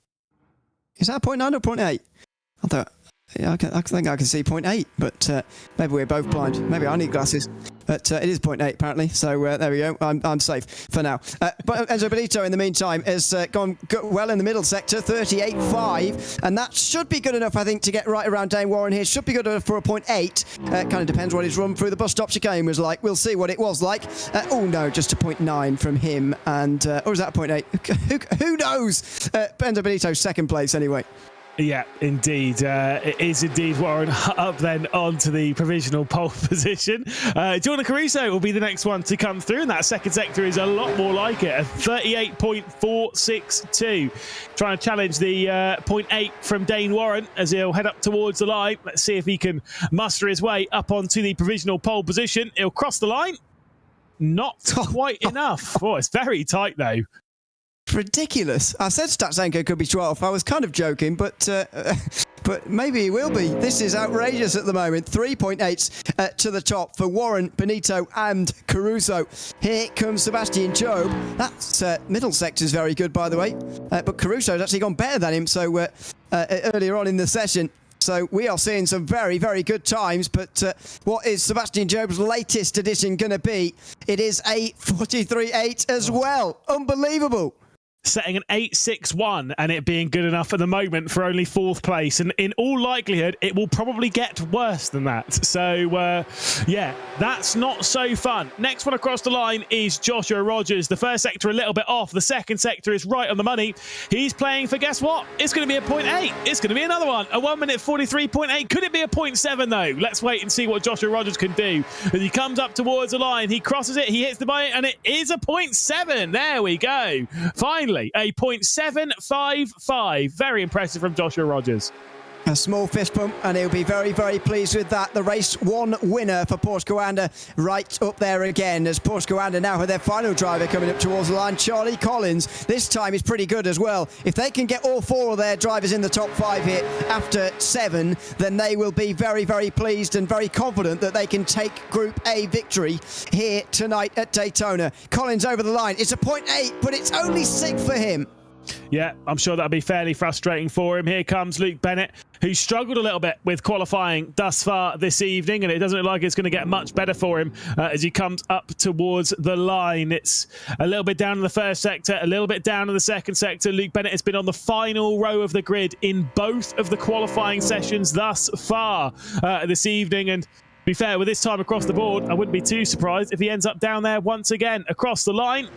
Is that 0.9 or 0.8? Yeah, I think I can see 0.8, but maybe we're both blind. Maybe I need glasses. But it is 0.8 apparently, so there we go. I'm safe for now. But Enzo Benito, in the meantime, has gone well in the middle sector, 38.5, and that should be good enough, I think, to get right around Dane Warren here. Should be good enough for a 0.8. Kind of depends what his run through the bus stop chicane was like. We'll see what it was like. Oh no, just a 0.9 from him, and or is that a 0.8? Who knows? Enzo Benito, second place anyway. Yeah, indeed. It is indeed Warren up then onto the provisional pole position. Jordan Caruso will be the next one to come through, and that second sector is a lot more like it, a 38.462. Trying to challenge the 0.8 from Dane Warren as he'll head up towards the line. Let's see if he can muster his way up onto the provisional pole position. He'll cross the line. Not quite enough. Oh, it's very tight though. Ridiculous. I said Statsenko could be 12th. I was kind of joking, but maybe he will be. This is outrageous at the moment. 3.8s to the top for Warren, Benito and Caruso. Here comes Sebastian Job. That's middle sector's very good, by the way. But Caruso's actually gone better than him so earlier on in the session. So we are seeing some very, very good times, but what is Sebastian Job's latest edition going to be? It is a 43.8 as well. Unbelievable. Setting an 8.61 and it being good enough at the moment for only 4th place, and in all likelihood it will probably get worse than that. So yeah, that's not so fun. Next one across the line is Joshua Rogers. The first sector a little bit off, the second sector is right on the money. He's playing for, guess what, it's going to be a 0.8. It's going to be another one, a 1 minute 43.8. Could it be a 0.7 though? Let's wait and see what Joshua Rogers can do. As he comes up towards the line, he crosses it, he hits the bar, and it is a 0.7. There we go. Finally, a 0.755. Very impressive from Joshua Rogers. A small fist pump, and he'll be very, very pleased with that. The race one winner for Porsche Coanda right up there again, as Porsche Coanda now have their final driver coming up towards the line, Charlie Collins. This time is pretty good as well. If they can get all 4 of their drivers in the top 5 here after 7, then they will be very, very pleased and very confident that they can take Group A victory here tonight at Daytona. Collins over the line. It's a 0.8, but it's only 6 for him. Yeah, I'm sure that'll be fairly frustrating for him. Here comes Luke Bennett, who struggled a little bit with qualifying thus far this evening, and it doesn't look like it's going to get much better for him as he comes up towards the line. It's a little bit down in the first sector, a little bit down in the second sector. Luke Bennett has been on the final row of the grid in both of the qualifying sessions thus far this evening, and to be fair, with this time across the board, I wouldn't be too surprised if he ends up down there once again. Across the line,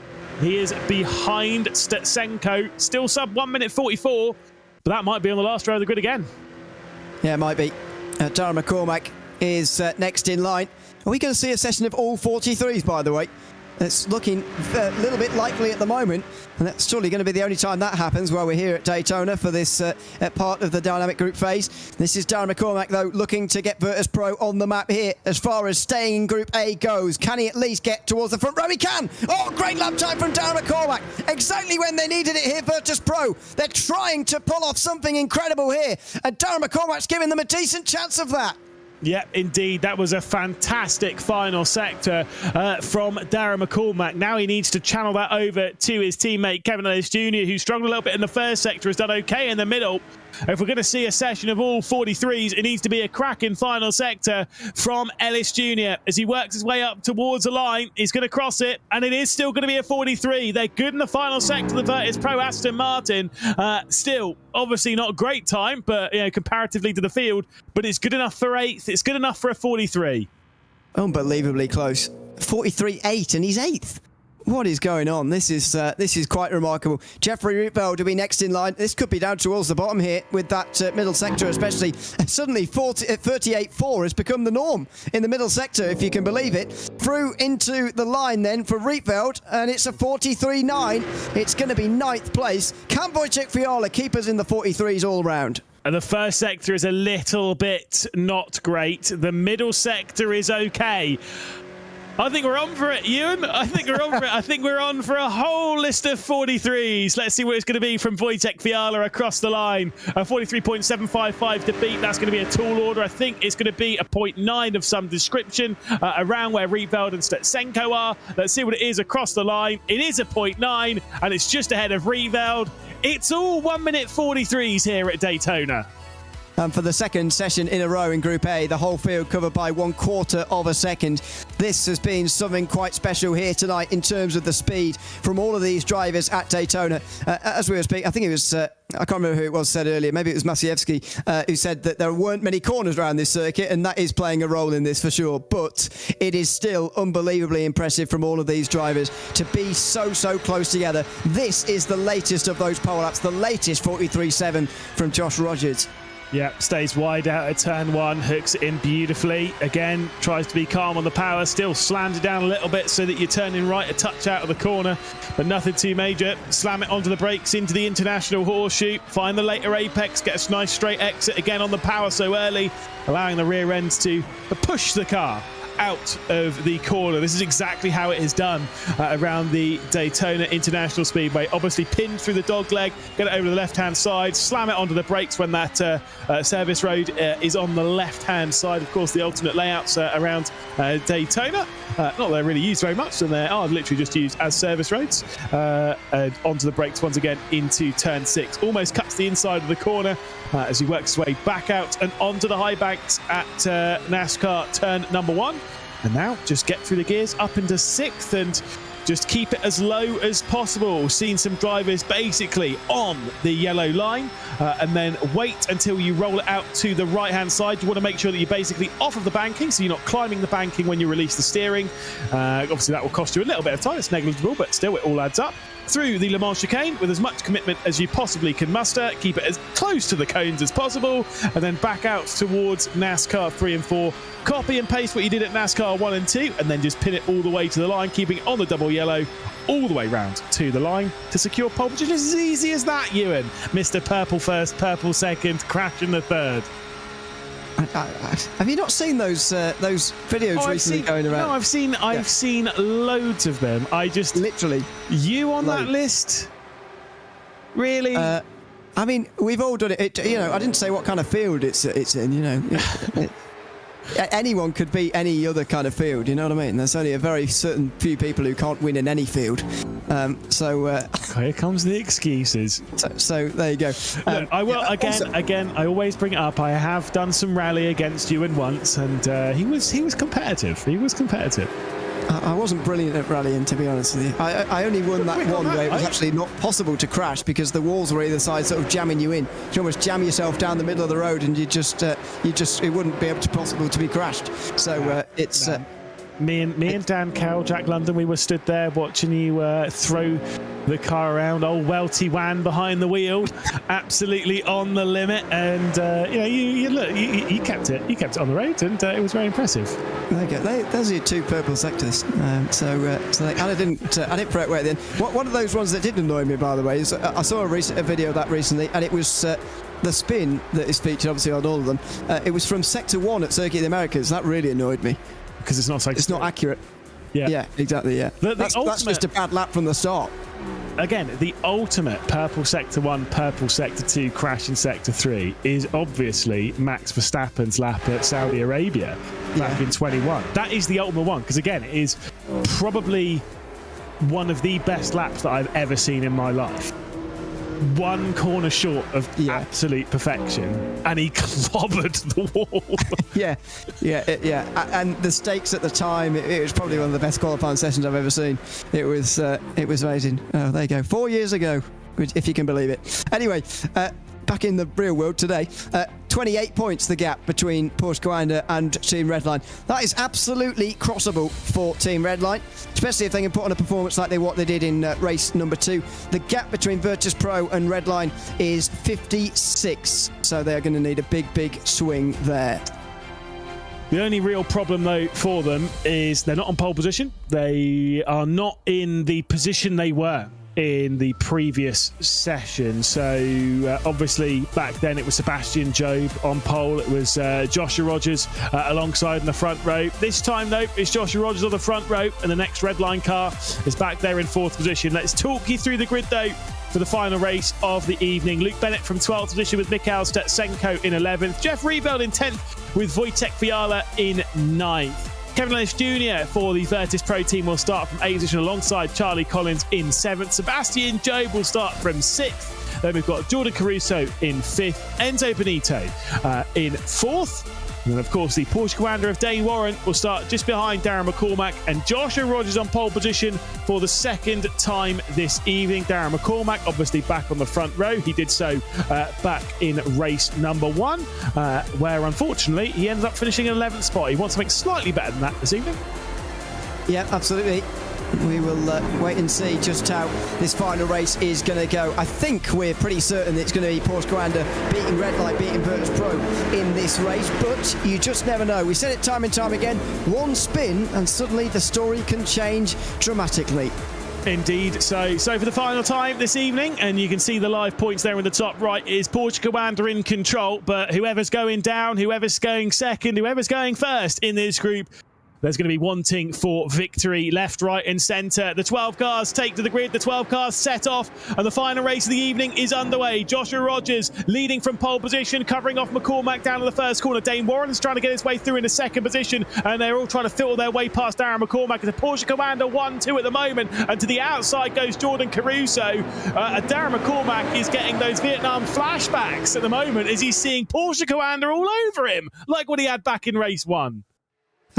he is behind Stetsenko, still sub 1 minute 44, but that might be on the last row of the grid again. Yeah, it might be. Darren McCormack is next in line. Are we going to see a session of all 43s, by the way? It's looking a little bit likely at the moment, and that's surely going to be the only time that happens while we're here at Daytona for this part of the dynamic group phase. This is Darren McCormack, though, looking to get Virtus Pro on the map here as far as staying in Group A goes. Can he at least get towards the front row? He can! Oh, great lap time from Darren McCormack. Exactly when they needed it here, Virtus Pro. They're trying to pull off something incredible here, and Darren McCormack's giving them a decent chance of that. Yeah, indeed. That was a fantastic final sector from Darren McCormack. Now he needs to channel that over to his teammate Kevin Ellis Jr., who struggled a little bit in the first sector, has done okay in the middle. If we're going to see a session of all 43s, it needs to be a cracking final sector from Ellis Jr. As he works his way up towards the line, he's going to cross it, and it is still going to be a 43. They're good in the final sector, the Virtus Pro Aston Martin. Still, obviously not a great time, but comparatively to the field, but it's good enough for 8th. It's good enough for a 43. Unbelievably close. 43.8, and he's 8th. What is going on? This is quite remarkable. Jeffrey Rietveld will be next in line. This could be down towards the bottom here with that middle sector, especially. Suddenly, 38.4 has become the norm in the middle sector, if you can believe it. Through into the line then for Rietveld, and it's a 43.9. It's going to be 9th place. Can Wojciech Fiala keep us in the 43s all round? And the first sector is a little bit not great. The middle sector is okay. I think we're on for it, Ewan. I think we're on for it. I think we're on for a whole list of 43s. Let's see what it's going to be from Wojciech Fiala across the line. A 43.755 to beat. That's going to be a tall order. I think it's going to be a 0.9 of some description around where Rietveld and Stetsenko are. Let's see what it is across the line. It is a 0.9, and it's just ahead of Rietveld. It's all 1 minute 43s here at Daytona. for the second session in a row in Group A. The whole field covered by 1/4 of a second. This has been something quite special here tonight in terms of the speed from all of these drivers at Daytona. As we were speaking, I think it was, I can't remember who it was said earlier, maybe it was Maciejewski, who said that there weren't many corners around this circuit, and that is playing a role in this for sure. But it is still unbelievably impressive from all of these drivers to be so close together. This is the latest of those pole laps, the latest 43.7 from Josh Rogers. Yeah, stays wide out at turn 1, hooks it in beautifully. Again, tries to be calm on the power, still slams it down a little bit so that you're turning right a touch out of the corner, but nothing too major. Slam it onto the brakes into the international horseshoe, find the later apex, get a nice straight exit again on the power so early, allowing the rear ends to push the car out of the corner. This is exactly how it is done around the Daytona International Speedway. Obviously pinned through the dog leg, get it over to the left-hand side, slam it onto the brakes when that service road is on the left-hand side. Of course, the alternate layouts around Daytona, not that they're really used very much, and they are literally just used as service roads. Onto the brakes once again into turn 6. Almost cuts the inside of the corner as he works his way back out and onto the high banks at NASCAR turn number 1. And now just get through the gears up into 6th and just keep it as low as possible. Seen some drivers basically on the yellow line and then wait until you roll it out to the right-hand side. You want to make sure that you're basically off of the banking, so you're not climbing the banking when you release the steering. Obviously, that will cost you a little bit of time. It's negligible, but still, it all adds up. Through the Le Mans chicane with as much commitment as you possibly can muster. Keep it as close to the cones as possible, and then back out towards NASCAR 3 and 4. Copy and paste what you did at NASCAR 1 and 2, and then just pin it all the way to the line, keeping it on the double yellow all the way round to the line to secure pole position. It's as easy as that, Ewan. Mr. Purple first, purple second, crash in the third. Have you not seen those videos recently going around? No, I've seen loads of them. I just literally you on that list, really? I mean, we've all done it. You know, I didn't say what kind of field it's in. You know, anyone could beat any other kind of field. You know what I mean? There's only a very certain few people who can't win in any field. Here comes the excuses. So there you go. Look, I will again. I always bring it up. I have done some rally against Ewan once, and he was competitive. He was competitive. I wasn't brilliant at rallying, to be honest with you. I only won that one where it was actually not possible to crash because the walls were either side, sort of jamming you in. You almost jam yourself down the middle of the road, and it wouldn't be possible to be crashed. So it's. Me and Dan Cowell, Jack London, we were stood there watching you throw the car around. Old Welty Wan behind the wheel, absolutely on the limit, and you kept it. You kept it on the road, and it was very impressive. There you go. Those are your 2 purple sectors. I didn't throw it away then. One of those ones that did annoy me, by the way, is I saw a video of that recently, and it was. The spin that is featured, obviously, on all of them. It was from Sector 1 at Circuit of the Americas. That really annoyed me. Because it's not Sector 2. It's not accurate. Yeah, exactly, yeah. That's just a bad lap from the start. Again, the ultimate purple Sector 1, purple Sector 2 crash in Sector 3 is obviously Max Verstappen's lap at Saudi Arabia back in 21. That is the ultimate one, because again, it is probably one of the best laps that I've ever seen in my life. One corner short of absolute perfection, and he clobbered the wall. And the stakes at the time, it was probably one of the best qualifying sessions I've ever seen. It was amazing. Oh, there you go. 4 years ago, if you can believe it. Anyway, back in the real world today, 28 points the gap between Porsche Coanda and Team Redline. That is absolutely crossable for Team Redline, especially if they can put on a performance like what they did in race number 2. The gap between Virtus Pro and Redline is 56, so they're going to need a big swing there. The only real problem, though, for them is they're not on pole position. They are not in the position they were in the previous session. So obviously back then it was Sebastian Job on pole. It was Joshua Rogers alongside in the front row. This time though, it's Joshua Rogers on the front row, and the next Redline car is back there in 4th position. Let's talk you through the grid though for the final race of the evening. Luke Bennett from 12th position with Mikhail Stetsenko in 11th. Jeff Rebuild in 10th with Wojtek Fiala in 9th. Kevin Ellis Jr. for the Virtus Pro team will start from 8th position alongside Charlie Collins in 7th. Sebastian Job will start from 6th Then we've got Jordan Caruso in 5th, Enzo Benito in 4th. And then, of course, the Porsche Commander of Dane Warren will start just behind Darren McCormack, and Joshua Rogers on pole position for the second time this evening. Darren McCormack obviously back on the front row. He did so back in race number 1, where unfortunately he ended up finishing in 11th spot. He wants something slightly better than that this evening. Yeah, absolutely. We will wait and see just how this final race is going to go. I think we're pretty certain that it's going to be Porsche Commander beating Red Light, beating Virtus Pro in this race, but you just never know. We said it time and time again, one spin and suddenly the story can change dramatically. Indeed. So for the final time this evening, and you can see the live points there in the top right, is Porsche Commander in control, but whoever's going down, whoever's going second, whoever's going first in this group, there's going to be wanting for victory left, right and centre. The 12 cars take to the grid. The 12 cars set off and the final race of the evening is underway. Joshua Rogers leading from pole position, covering off McCormack down to the first corner. Dane Warren's trying to get his way through into second position, and they're all trying to filter their way past Darren McCormack. It's a Porsche Commander 1-2 at the moment, and to the outside goes Jordan Caruso. Darren McCormack is getting those Vietnam flashbacks at the moment as he's seeing Porsche Commander all over him, like what he had back in race 1.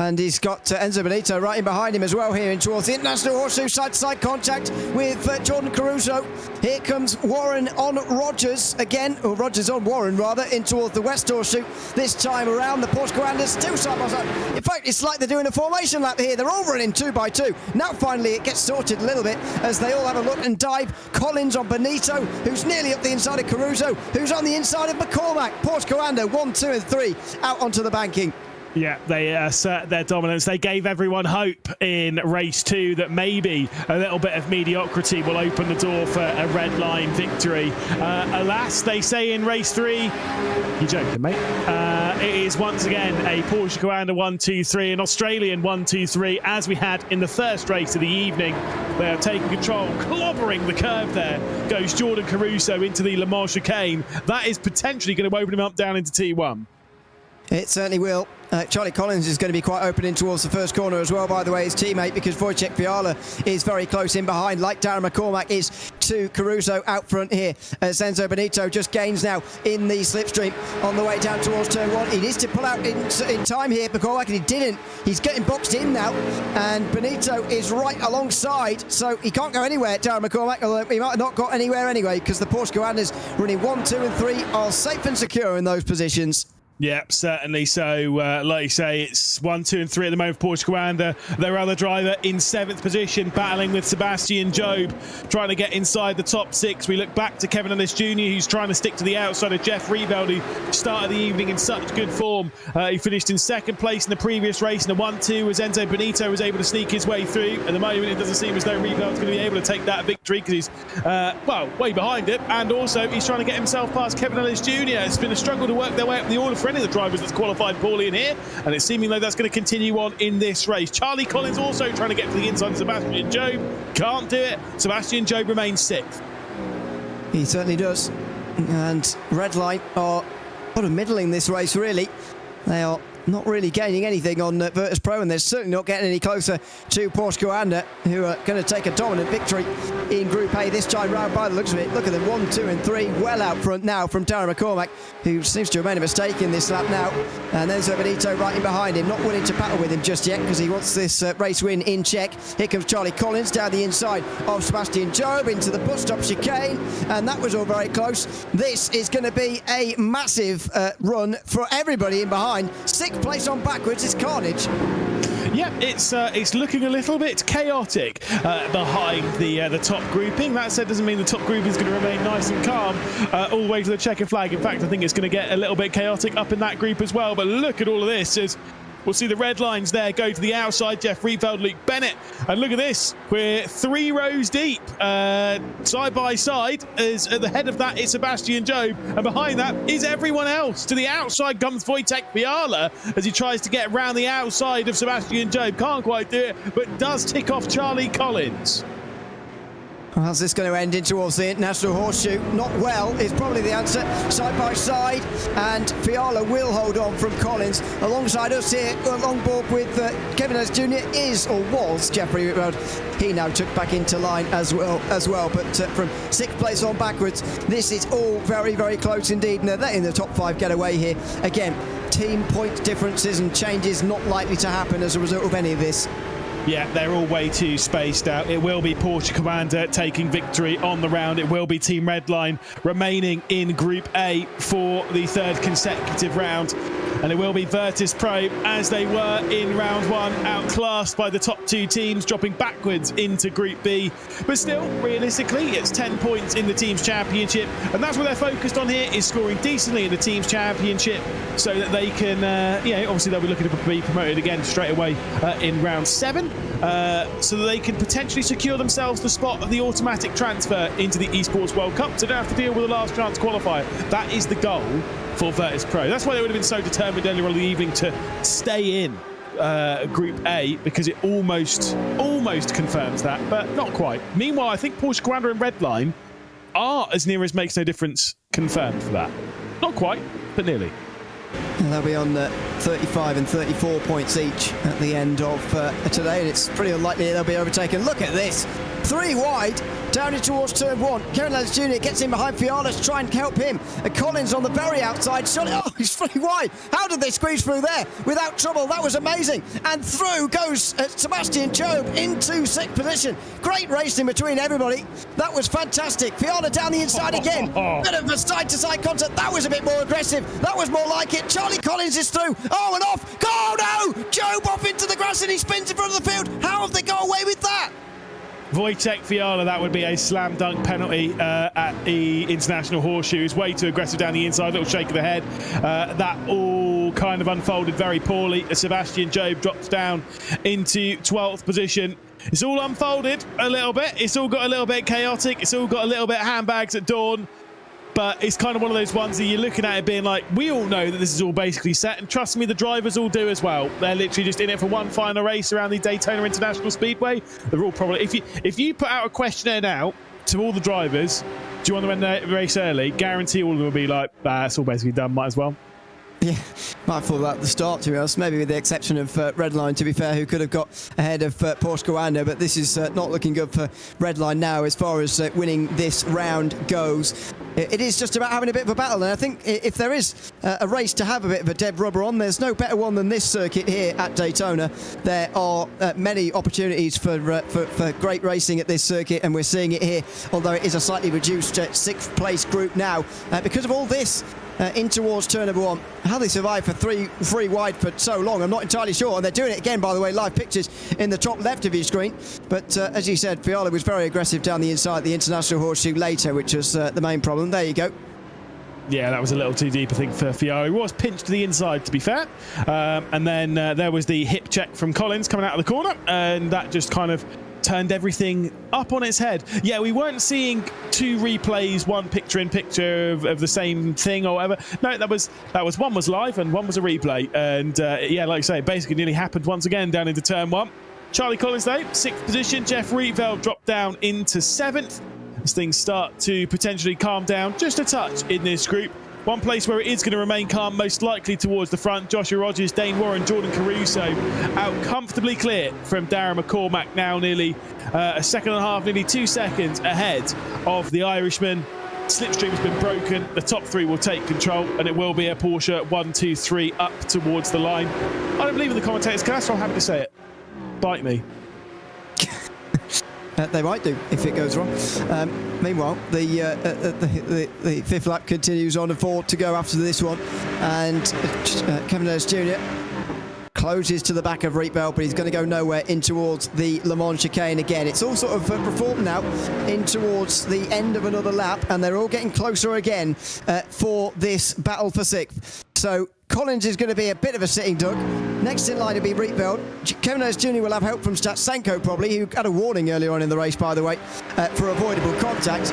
And he's got Enzo Benito right in behind him as well here in towards the International Horseshoe, side-to-side contact with Jordan Caruso. Here comes Warren on Rogers again, or Rogers on Warren rather, in towards the West Horseshoe. This time around, the Porsche Commanders still side by side. In fact, it's like they're doing a formation lap here. They're all running 2 by 2. Now finally it gets sorted a little bit as they all have a look and dive. Collins on Benito, who's nearly up the inside of Caruso, who's on the inside of McCormack. Porsche Commander 1, 2 and 3 out onto the banking. Yeah, they assert their dominance. They gave everyone hope in race 2 that maybe a little bit of mediocrity will open the door for a red line victory. Alas, they say in race 3, you're joking, mate. It is once again a Porsche Commander 1-2-3, an Australian 1-2-3, as we had in the first race of the evening. They are taking control, clobbering the curve there. Goes Jordan Caruso into the Le Mans chicane. That is potentially going to open him up down into T1. It certainly will. Charlie Collins is going to be quite open in towards the first corner as well, by the way, his teammate, because Wojciech Fiala is very close in behind, like Darren McCormack is to Caruso out front here. As Enzo Benito just gains now in the slipstream on the way down towards turn 1. He needs to pull out in time here, McCormack, and he didn't. He's getting boxed in now, and Benito is right alongside, so he can't go anywhere, Darren McCormack, although he might have not got anywhere anyway, because the Porsche Commanders running 1, 2 and 3 are safe and secure in those positions. Yeah, certainly. So, like you say, it's 1, 2 and 3 at the moment for Porsche Commander. Their other driver in 7th position, battling with Sebastian Job, trying to get inside the top 6. We look back to Kevin Ellis Jr., who's trying to stick to the outside of Jeff Reveld, who started the evening in such good form. He finished in 2nd place in the previous race in a 1-2, as Enzo Benito was able to sneak his way through. At the moment, it doesn't seem as though Reveld's going to be able to take that victory because he's, way behind it. And also, he's trying to get himself past Kevin Ellis Jr. It's been a struggle to work their way up the order for any of the drivers that's qualified poorly in here, and it's seeming like that's going to continue on in this race. Charlie Collins also trying to get to the inside of Sebastian Job. Can't do it. Sebastian Job remains 6th. He certainly does. And Redline are sort of middling this race, really. They are not really gaining anything on Virtus Pro, and they're certainly not getting any closer to Porsche Commander, who are going to take a dominant victory in Group A this time round by the looks of it. Look at them, 1, 2 and 3, well out front now from Darren McCormack, who seems to have made a mistake in this lap now. And then Benito right in behind him, not willing to battle with him just yet because he wants this race win in check. Here comes Charlie Collins down the inside of Sebastian Job into the bus stop chicane, and that was all very close. This is going to be a massive run for everybody in behind. 6th place on backwards is carnage. Yep, it's looking a little bit chaotic behind the top grouping. That said, doesn't mean the top grouping is going to remain nice and calm all the way to the checkered flag. In fact, I think it's going to get a little bit chaotic up in that group as well. But look at all of this. As we'll see the red lines there go to the outside. Jeff Reveld, Luke Bennett. And look at this. We're 3 rows deep, side by side. As at the head of that is Sebastian Job. And behind that is everyone else. To the outside comes Wojciech Fiala as he tries to get around the outside of Sebastian Job. Can't quite do it, but does tick off Charlie Collins. How's this going to end in towards the International Horseshoe? Not well is probably the answer. Side by side, and Fiala will hold on from Collins. Alongside us here, along board with Kevin Ellis Jr. is, or was, Jeffrey Whitfield. He now took back into line as well. But from 6th place on backwards, this is all very, very close indeed. And they're letting the top 5 get away here. Again, team point differences and changes not likely to happen as a result of any of this. Yeah, they're all way too spaced out. It will be Porsche Commander taking victory on the round. It will be Team Redline remaining in Group A for the 3rd consecutive round. And it will be Virtus Pro, as they were in round 1, outclassed by the top 2 teams, dropping backwards into Group B. But still, realistically, it's 10 points in the Teams Championship. And that's what they're focused on here, is scoring decently in the Teams Championship so that they can, obviously they'll be looking to be promoted again straight away in round 7. So that they can potentially secure themselves the spot of the automatic transfer into the Esports World Cup, so they don't have to deal with the last chance qualifier. That is the goal for Virtus Pro. That's why they would have been so determined earlier on in the evening to stay in Group A, because it almost confirms that, but not quite. Meanwhile, I think Porsche Commander and Redline are, as near as makes no difference, confirmed for that. Not quite, but nearly. And they'll be on 35 and 34 points each at the end of today, and it's pretty unlikely they'll be overtaken. Look at this. 3 wide, down in towards turn 1. Kevin Ellis Jr. gets in behind Fiala to try and help him. And Collins on the very outside. He's 3 wide. How did they squeeze through there without trouble? That was amazing. And through goes Sebastian Job into 6th position. Great racing between everybody. That was fantastic. Fiala down the inside again. Bit of a side-to-side contact. That was a bit more aggressive. That was more like it. Charlie Collins is through. Oh, and off. Oh, no! Job off into the grass and he spins in front of the field. How have they got away with that? Wojciech Fiala, that would be a slam dunk penalty at the International Horseshoe. He's way too aggressive down the inside, little shake of the head. That all kind of unfolded very poorly. Sebastian Job drops down into 12th position. It's all unfolded a little bit. It's all got a little bit chaotic. It's all got a little bit handbags at dawn. But it's kind of one of those ones that you're looking at it being like, we all know that this is all basically set, and trust me, the drivers all do as well. They're literally just in it for one final race around the Daytona International Speedway. They're all probably, if you put out a questionnaire now to all the drivers, do you want to win the race early? Guarantee all of them will be like, it's all basically done, might as well. Yeah, might have thought that at the start, to be honest. Maybe with the exception of Redline, to be fair, who could have got ahead of Porsche Commander. But this is not looking good for Redline now as far as winning this round goes. It is just about having a bit of a battle. And I think if there is a race to have a bit of a dead rubber on, there's no better one than this circuit here at Daytona. There are many opportunities for great racing at this circuit, and we're seeing it here, although it is a slightly reduced 6th place group now. Because of all this, in towards turn number 1. How they survived for three wide for so long, I'm not entirely sure. And they're doing it again, by the way, live pictures in the top left of your screen. But as you said, Fiala was very aggressive down the inside, the International Horseshoe later, which was the main problem. There you go. Yeah, that was a little too deep, I think, for Fiala. He was pinched to the inside, to be fair. And then there was the hip check from Collins coming out of the corner, and that just kind of turned everything up on its head. Yeah, we weren't seeing 2 replays, one picture-in-picture of the same thing or whatever. No, that was one was live and one was a replay. And yeah, like I say, it basically nearly happened once again down into turn 1. Charlie Collins, though, 6th position. Jeff Rietveld dropped down into 7th. As things start to potentially calm down just a touch in this group. One place where it is going to remain calm, most likely towards the front. Joshua Rogers, Dane Warren, Jordan Caruso out comfortably clear from Darren McCormack, now nearly a second and a half, nearly 2 seconds ahead of the Irishman. Slipstream has been broken. The top 3 will take control, and it will be a Porsche 1, 2, 3 up towards the line. I don't believe in the commentators, because that's why I'm happy to say it. Bite me. They might do if it goes wrong. Meanwhile, the 5th lap continues on and 4 to go after this one, and Kevin Ellis Jr. closes to the back of Rietveld, but he's going to go nowhere in towards the Le Mans chicane again. It's all sort of performed now in towards the end of another lap, and they're all getting closer again for this battle for 6th. So Collins is going to be a bit of a sitting duck. Next in line will be Rietveld. Kevin Ellis Jr. will have help from Statsenko probably, who had a warning earlier on in the race, by the way, for avoidable contact.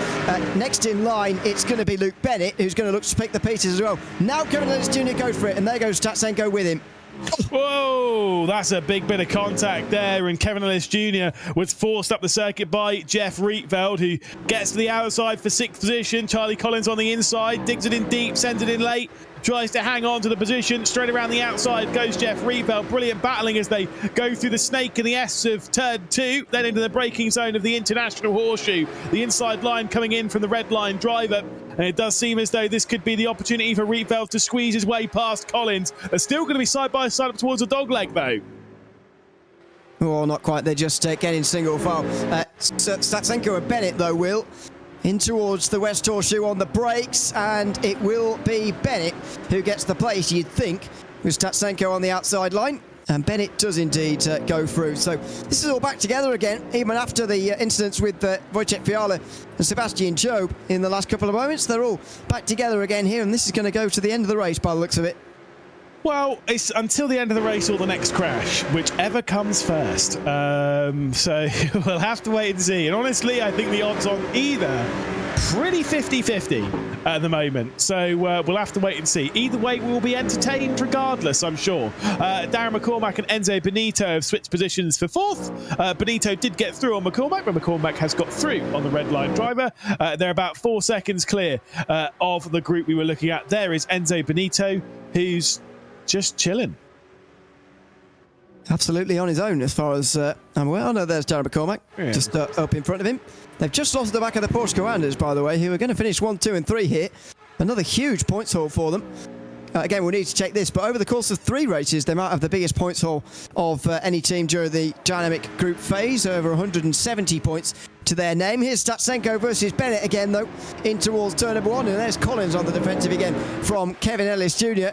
Next in line, it's going to be Luke Bennett, who's going to look to pick the pieces as well. Now Kevin Ellis Jr. goes for it, and there goes Statsenko with him. Whoa, that's a big bit of contact there, and Kevin Ellis Jr. was forced up the circuit by Jeff Rietveld, who gets to the outside for 6th position. Charlie Collins on the inside, digs it in deep, sends it in late, tries to hang on to the position. Straight around the outside goes Jeff Rietveld. Brilliant battling as they go through the snake and the S of turn 2, then into the braking zone of the International Horseshoe. The inside line coming in from the red line driver. And it does seem as though this could be the opportunity for Rietveld to squeeze his way past Collins. They're still going to be side by side up towards the dogleg, though. Oh, not quite. They're just getting single file. Statsenko and Bennett, though, will in towards the West Horseshoe on the brakes, and it will be Bennett who gets the place, you'd think, with Statsenko on the outside line. And Bennett does indeed go through. So this is all back together again, even after the incidents with Wojciech Fiala and Sebastian Job in the last couple of moments. They're all back together again here, and this is going to go to the end of the race by the looks of it. Well, it's until the end of the race or the next crash, whichever comes first. So we'll have to wait and see. And honestly, I think the odds on either pretty 50-50 at the moment. So we'll have to wait and see. Either way, we'll be entertained regardless, I'm sure. Darren McCormack and Enzo Benito have switched positions for 4th. Benito did get through on McCormack, but McCormack has got through on the red line driver. They're about 4 seconds clear of the group we were looking at. There is Enzo Benito, who's just chilling. Absolutely on his own, as far as I'm aware. Oh, no, there's Darren McCormack, just up in front of him. They've just lost the back of the Porsche Commanders, by the way, who are going to finish 1, 2 and 3 here. Another huge points haul for them. Again, we'll need to check this, but over the course of 3 races, they might have the biggest points haul of any team during the dynamic group phase, over 170 points to their name. Here's Statsenko versus Bennett again, though, in towards turn number 1, and there's Collins on the defensive again from Kevin Ellis Jr.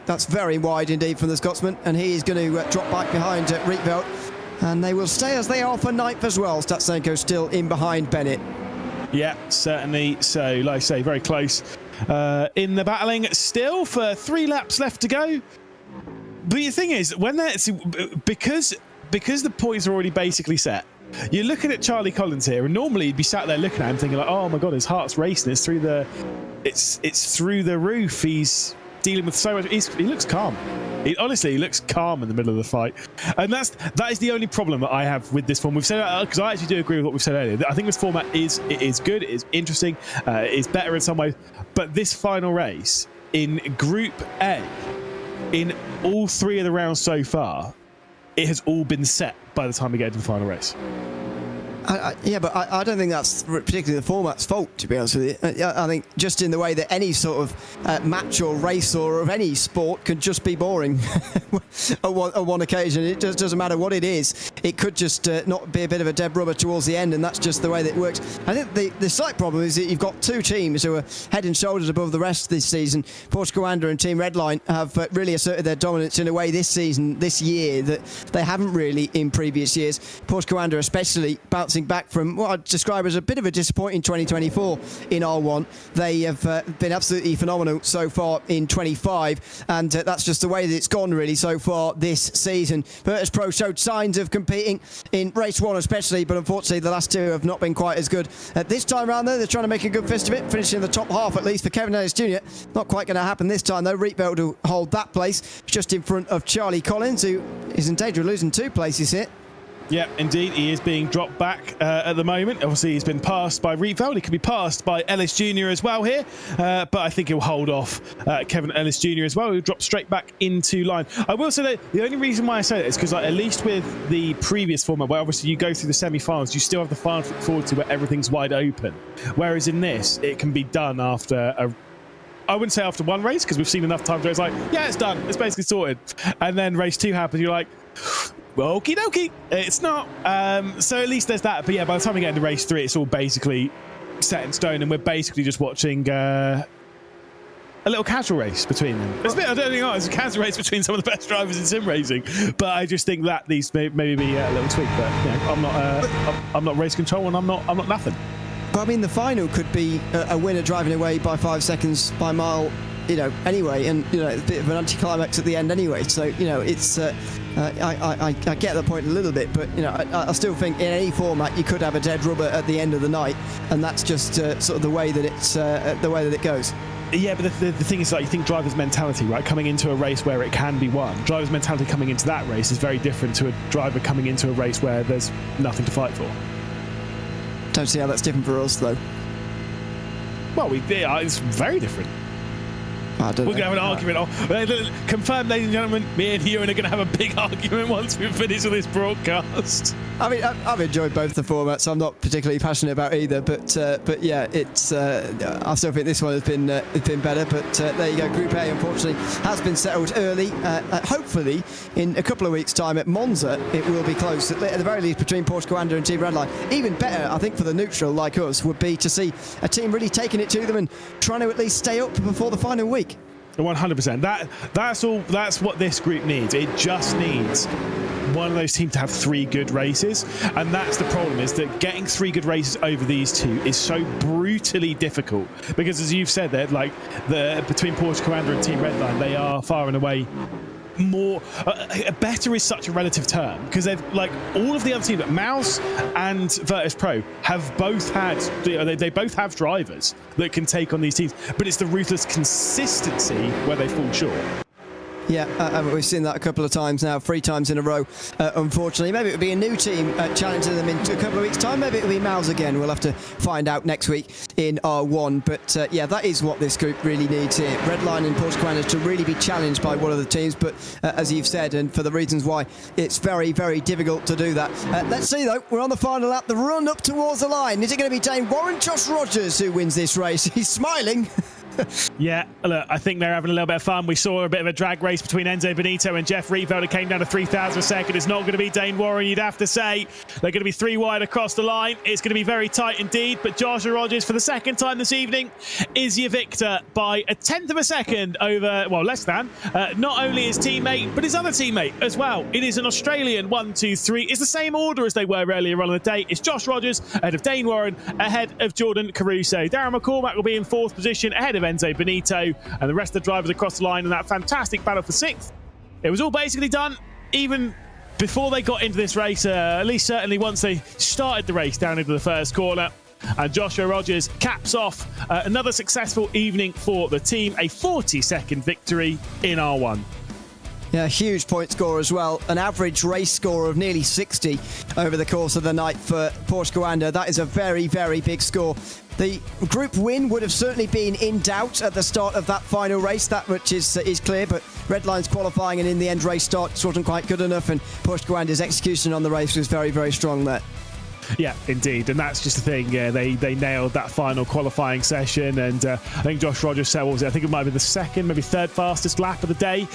That's very wide indeed from the Scotsman, and he is going to drop back behind Rietveld, and they will stay as they are for 9th as well. Statsenko still in behind Bennett. Yeah, certainly. So, like I say, very close in the battling still for 3 laps left to go. But the thing is, when that's because the points are already basically set, you're looking at Charlie Collins here, and normally you'd be sat there looking at him thinking like, oh my god, his heart's racing. It's through the roof. He's dealing with so much. He looks calm. He honestly looks calm in the middle of the fight, and that is the only problem that I have with this form. We've said, because I actually do agree with what we've said earlier. I think this format is good, it is interesting, it is better in some ways, but this final race in Group A, in all 3 of the rounds so far, it has all been set by the time we get to the final race. Yeah, but I don't think that's particularly the format's fault, to be honest with you. I think just in the way that any sort of match or race or of any sport could just be boring on one occasion. It just doesn't matter what it is. It could just not be a bit of a dead rubber towards the end, and that's just the way that it works. I think the slight problem is that you've got 2 teams who are head and shoulders above the rest this season. Porsche Commander and Team Redline have really asserted their dominance in a way this year, that they haven't really in previous years. Porsche Commander especially bouncing back from what I'd describe as a bit of a disappointing 2024 in R1. They have been absolutely phenomenal so far in 25, and that's just the way that it's gone really so far this season. Virtus Pro showed signs of competing in race 1 especially, but unfortunately the last 2 have not been quite as good. This time around though, they're trying to make a good fist of it, finishing in the top half at least for Kevin Ellis Jr. Not quite going to happen this time though. Rietveld will hold that place just in front of Charlie Collins, who is in danger of losing 2 places here. Yeah, indeed, he is being dropped back at the moment. Obviously, he's been passed by Rietveld. He could be passed by Ellis Jr. as well here, but I think he'll hold off Kevin Ellis Jr. as well. He'll drop straight back into line. I will say that the only reason why I say that is because, at least with the previous format, where obviously you go through the semi-finals, you still have the final to look forward to where everything's wide open. Whereas in this, it can be done after I wouldn't say after 1 race, because we've seen enough times where it's like, yeah, it's done, it's basically sorted. And then race 2 happens, you're like, well, okie dokie, it's not. So at least there's that. But yeah, by the time we get into race 3, it's all basically set in stone, and we're basically just watching a little casual race between them. It's a bit, I don't think it's a casual race between some of the best drivers in sim racing, but I just think that these maybe be a little tweak. But you know, I'm not race control, and I'm not nothing. But I mean, the final could be a winner driving away by 5 seconds by mile, you know, anyway, and you know, a bit of an anticlimax at the end anyway. So you know, it's I get the point a little bit, but you know, I still think in any format you could have a dead rubber at the end of the night, and that's just sort of the way that it goes. Yeah, but the thing is, like, you think driver's mentality, right? Coming into a race where it can be won. Driver's mentality coming into that race is very different to a driver coming into a race where there's nothing to fight for. Don't see how that's different for us, though. Well, it's very different. I don't We're know. going to have an argument. Confirmed, ladies and gentlemen, me and Ewan are going to have a big argument once we finish with this broadcast. I mean, I've enjoyed both the formats. I'm not particularly passionate about either, but yeah, it's. I still think this one has been better. But there you go. Group A, unfortunately, has been settled early. Hopefully, in a couple of weeks' time at Monza, it will be close. At the very least, between Porsche Coanda and Team Redline. Even better, I think, for the neutral like us, would be to see a team really taking it to them and trying to at least stay up before the final week. 100%. That's what this group needs. It just needs one of those teams to have 3 good races, and that's the problem, is that getting 3 good races over these 2 is so brutally difficult, because as you've said, that like between Porsche Coanda and Team Redline, they are far and away more better is such a relative term, because they've, like, all of the other teams, Mouse and Virtus Pro, have both had, they both have drivers that can take on these teams, but it's the ruthless consistency where they fall short. Yeah, we've seen that a couple of times now, 3 times in a row, unfortunately. Maybe it would be a new team challenging them in a couple of weeks' time. Maybe it'll be Mouse again. We'll have to find out next week in R1. But yeah, that is what this group really needs here. Redline and Porsche Coanda to really be challenged by one of the teams. But as you've said, and for the reasons why, it's very, very difficult to do that. Let's see, though. We're on the final lap. The run up towards the line. Is it going to be Dane Warren, Josh Rogers, who wins this race? He's smiling. Yeah, look, I think they're having a little bit of fun. We saw a bit of a drag race between Enzo Benito and Jeff Rietveld. It came down to 3,000 a second. It's not going to be Dane Warren, you'd have to say. They're going to be 3 wide across the line. It's going to be very tight indeed. But Joshua Rogers, for the second time this evening, is your victor by 1/10 of a second over, well, less than, not only his teammate, but his other teammate as well. It is an Australian 1, 2, 3. It's the same order as they were earlier on in the day. It's Josh Rogers ahead of Dane Warren, ahead of Jordan Caruso. Darren McCormack will be in 4th position, ahead of Enzo Benito, and the rest of the drivers across the line in that fantastic battle for 6th. It was all basically done even before they got into this race, at least certainly once they started the race down into the first corner. And Joshua Rogers caps off another successful evening for the team, a 40-second victory in R1. Yeah, huge point score as well. An average race score of nearly 60 over the course of the night for Porsche Coanda. That is a very, very big score. The group win would have certainly been in doubt at the start of that final race, that much is clear, but Redline's qualifying and in the end race start wasn't quite good enough, and Porsche Coanda's execution on the race was very, very strong there. Yeah, indeed, and that's just the thing. Yeah, they nailed that final qualifying session, and I think Josh Rogers said, what was it? I think it might be the 2nd, maybe 3rd fastest lap of the day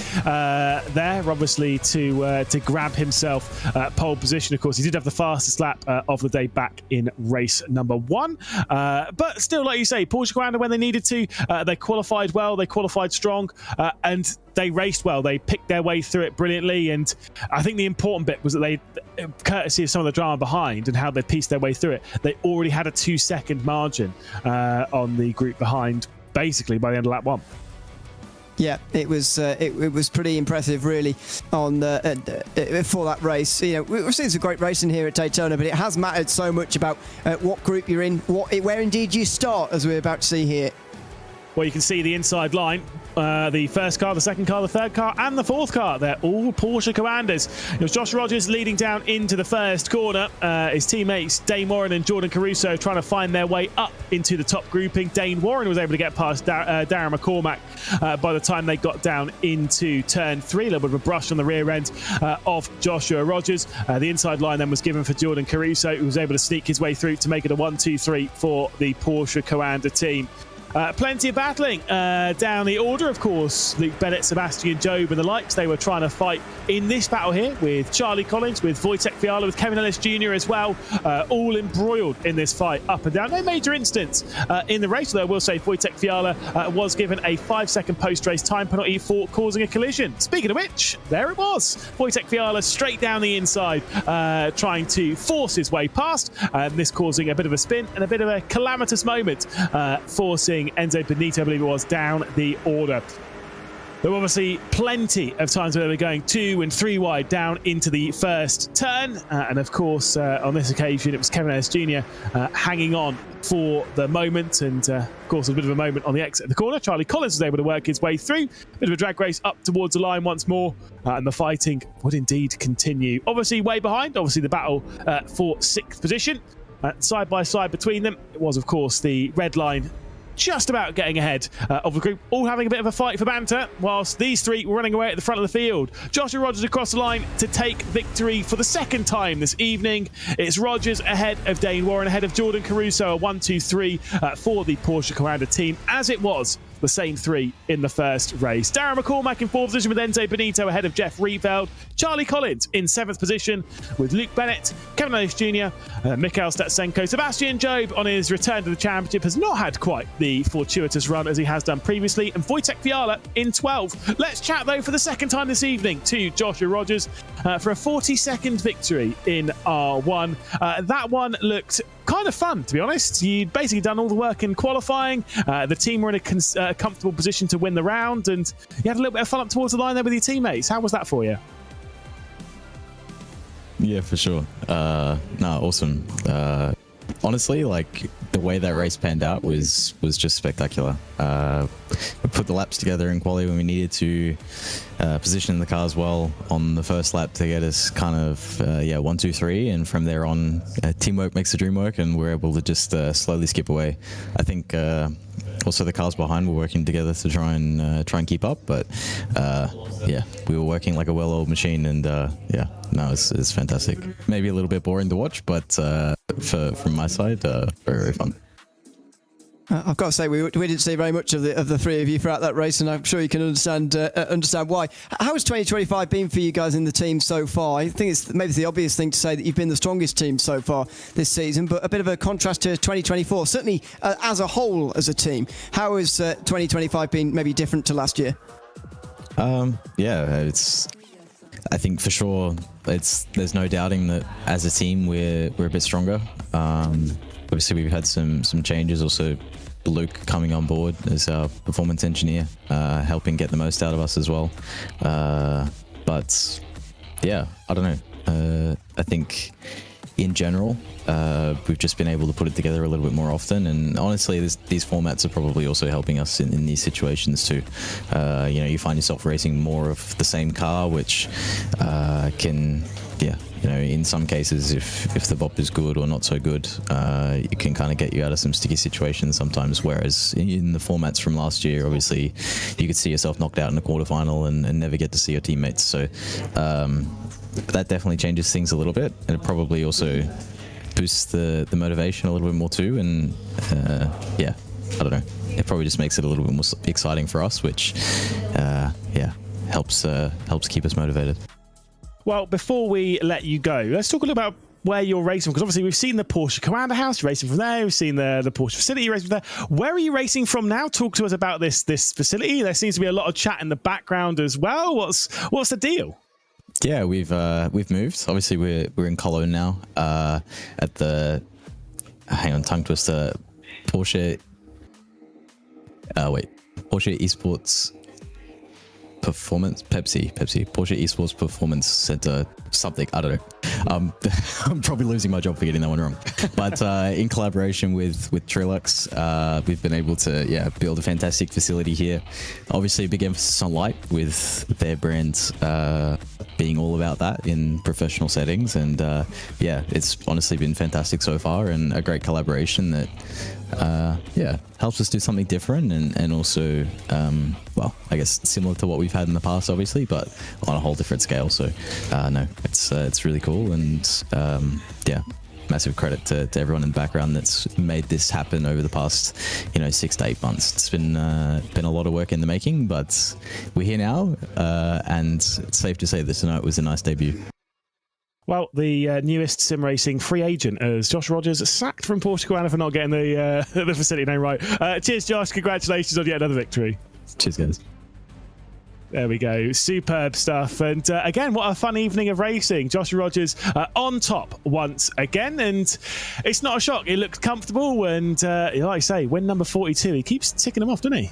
there, obviously to grab himself pole position. Of course, he did have the fastest lap of the day back in race number 1, but still, like you say, Porsche Coanda, when they needed to, they qualified well, they qualified strong, and they raced well. They picked their way through it brilliantly, and I think the important bit was that they, courtesy of some of the drama behind and how they pieced their way through it, they already had a 2-second margin on the group behind, basically by the end of lap 1. Yeah, it was pretty impressive, really, on for that race. You know, we've seen some great racing here at Daytona, but it has mattered so much about what group you're in, where indeed you start, as we're about to see here. Well, you can see the inside line. The first car, the second car, the third car, and the fourth car. They're all Porsche Coandas. It was Josh Rogers leading down into the first corner. His teammates Dane Warren and Jordan Caruso trying to find their way up into the top grouping. Dane Warren was able to get past Darren McCormack by the time they got down into turn 3. A little bit of a brush on the rear end of Joshua Rogers. The inside line then was given for Jordan Caruso, who was able to sneak his way through to make it a 1-2-3 for the Porsche Coanda team. Plenty of battling down the order, of course. Luke Bennett, Sebastian Jobe and the likes, they were trying to fight in this battle here with Charlie Collins, with Wojtek Fiala, with Kevin Ellis Jr. as well, all embroiled in this fight up and down. No major instance in the race, though I will say Wojtek Fiala was given a 5-second post-race time penalty for causing a collision. Speaking of which, there it was. Wojtek Fiala straight down the inside, trying to force his way past, this causing a bit of a spin and a bit of a calamitous moment, forcing Enzo Benito, I believe it was, down the order. There were obviously plenty of times where they were going 2 and 3 wide down into the first turn. And of course, on this occasion, it was Kevin Ellis Jr. Hanging on for the moment. And of course, a bit of a moment on the exit of the corner. Charlie Collins was able to work his way through. Bit of a drag race up towards the line once more. And the fighting would indeed continue. Obviously, way behind. Obviously, the battle for 6th position. Side by side between them, it was, of course, the red line just about getting ahead of the group, all having a bit of a fight for banter, whilst these three were running away at the front of the field. Joshua Rogers across the line to take victory for the second time this evening. It's Rogers ahead of Dane Warren, ahead of Jordan Caruso, a 1-2-3 for the Porsche Commander team, as it was the same 3 in the first race. Darren McCormack in 4th position with Enzo Benito ahead of Jeff Riefeld. Charlie Collins in 7th position with Luke Bennett, Kevin Ellis Jr., Mikhail Statsenko. Sebastian Job on his return to the championship has not had quite the fortuitous run as he has done previously, and Wojtek Fiala in 12th. Let's chat though for the second time this evening to Joshua Rogers for a 40-second victory in R1. That one looked kind of fun, to be honest. You'd basically done all the work in qualifying. The team were in a comfortable position to win the round, and you had a little bit of fun up towards the line there with your teammates. How was that for you? Yeah, for sure. No, awesome. Honestly, like the way that race panned out was just spectacular. We put the laps together in quali when we needed to, position the cars well on the first lap to get us kind of 1, 2, 3, and from there on, teamwork makes the dream work, and we're able to just slowly skip away. I think also the cars behind were working together to try and keep up, but we were working like a well-oiled machine, and it's fantastic. Maybe a little bit boring to watch, but from my side, very, very fun. I've got to say, we didn't see very much of the three of you throughout that race, and I'm sure you can understand why. How has 2025 been for you guys in the team so far? I think it's maybe the obvious thing to say that you've been the strongest team so far this season, but a bit of a contrast to 2024, certainly as a whole as a team. How has 2025 been maybe different to last year? I think for sure there's no doubting that as a team we're a bit stronger. Obviously we've had some changes. Also Luke coming on board as our performance engineer, helping get the most out of us as well. But yeah, I don't know. I think in general, we've just been able to put it together a little bit more often, and honestly these formats are probably also helping us in these situations too. You find yourself racing more of the same car, which can in some cases, if the bop is good or not so good, it can kind of get you out of some sticky situations sometimes, whereas in the formats from last year, obviously you could see yourself knocked out in the quarterfinal and never get to see your teammates. So that definitely changes things a little bit, and it probably also boosts the motivation a little bit more too. And I don't know, it probably just makes it a little bit more exciting for us, which helps keep us motivated. Well, before we let you go, let's talk a little about where you're racing, because obviously we've seen the Porsche Commander House, you're racing from there, we've seen the Porsche facility, you're racing from there. Where are you racing from now? Talk to us about this facility. There seems to be a lot of chat in the background as well. What's the deal? Yeah, we've moved. Obviously we're in Cologne now, at the tongue twister, Porsche Esports Performance, Porsche Esports Performance Center, something, I don't know. I'm probably losing my job for getting that one wrong. But in collaboration with Trilux, we've been able to build a fantastic facility here. Obviously a big emphasis on light, with their brand being all about that in professional settings, and it's honestly been fantastic so far, and a great collaboration that helps us do something different, and also I guess similar to what we've had in the past, obviously, but on a whole different scale. So it's really cool, and massive credit to everyone in the background that's made this happen over the past 6 to 8 months. It's been a lot of work in the making, but we're here now, and it's safe to say that tonight was a nice debut. Well, the newest sim racing free agent as Josh Rogers sacked from Porsche Commander for not getting the facility name right. Cheers, Josh. Congratulations on yet another victory. Cheers, guys. There we go. Superb stuff. And again, what a fun evening of racing. Josh Rogers on top once again. And it's not a shock. He looked comfortable. And like I say, win number 42. He keeps ticking them off, doesn't he?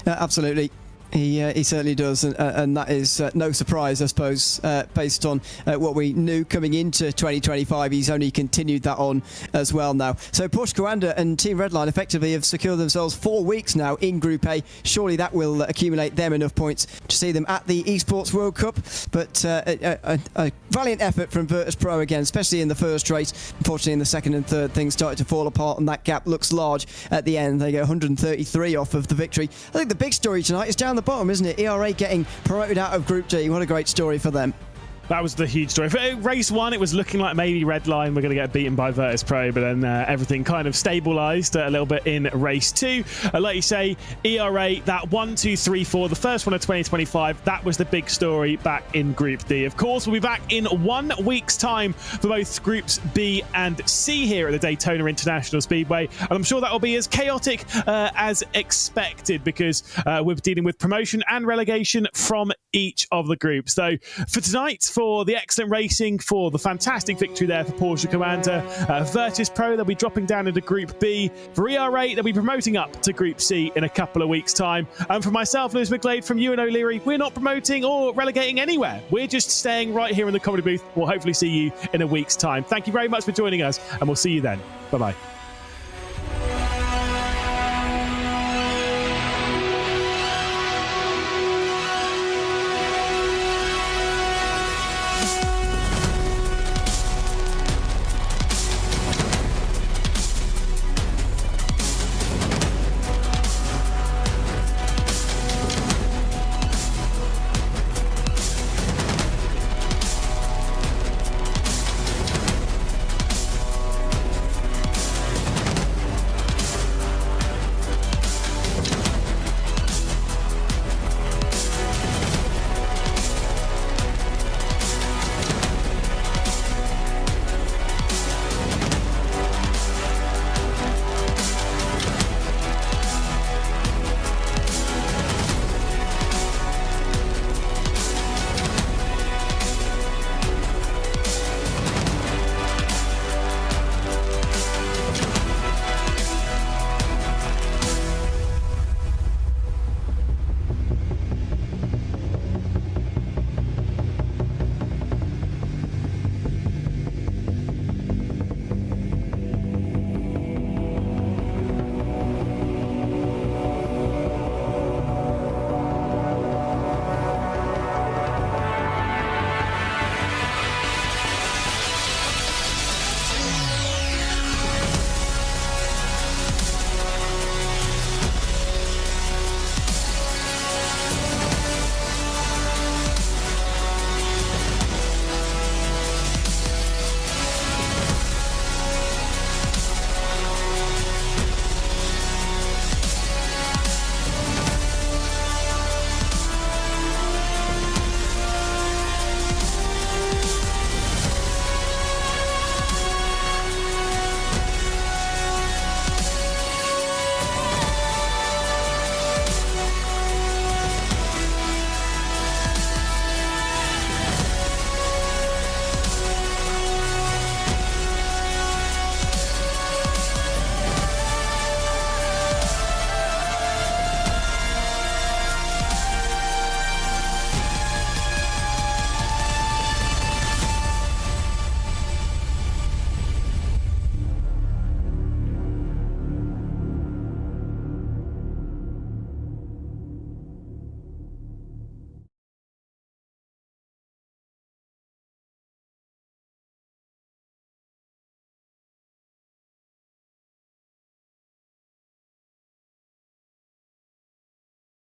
Absolutely. He certainly does, and that is no surprise, I suppose, based on what we knew coming into 2025. He's only continued that on as well now. So Porsche Coanda and Team Redline effectively have secured themselves 4 weeks now in Group A. Surely that will accumulate them enough points to see them at the Esports World Cup. But a valiant effort from Virtus Pro again, especially in the first race. Unfortunately, in the second and third, things started to fall apart, and that gap looks large at the end. They go 133 off of the victory. I think the big story tonight is down the bottom, isn't it? ERA getting promoted out of Group G. What a great story for them. That was the huge story. For race 1, it was looking like maybe Redline were going to get beaten by Virtus Pro, but then everything kind of stabilised a little bit in race 2. Like you say, ERA, that 1, 2, 3, 4, the first one of 2025, that was the big story back in Group D. Of course, we'll be back in 1 week's time for both Groups B and C here at the Daytona International Speedway. And I'm sure that will be as chaotic as expected, because we're dealing with promotion and relegation from each of the groups. So for tonight, for the excellent racing, for the fantastic victory there for Porsche Commander, Virtus Pro, they'll be dropping down into Group B. For ERA, they'll be promoting up to Group C in a couple of weeks' time. And for myself, Lewis McGlade from Ewan O'Leary, we're not promoting or relegating anywhere. We're just staying right here in the comedy booth. We'll hopefully see you in a week's time. Thank you very much for joining us, and we'll see you then. Bye-bye.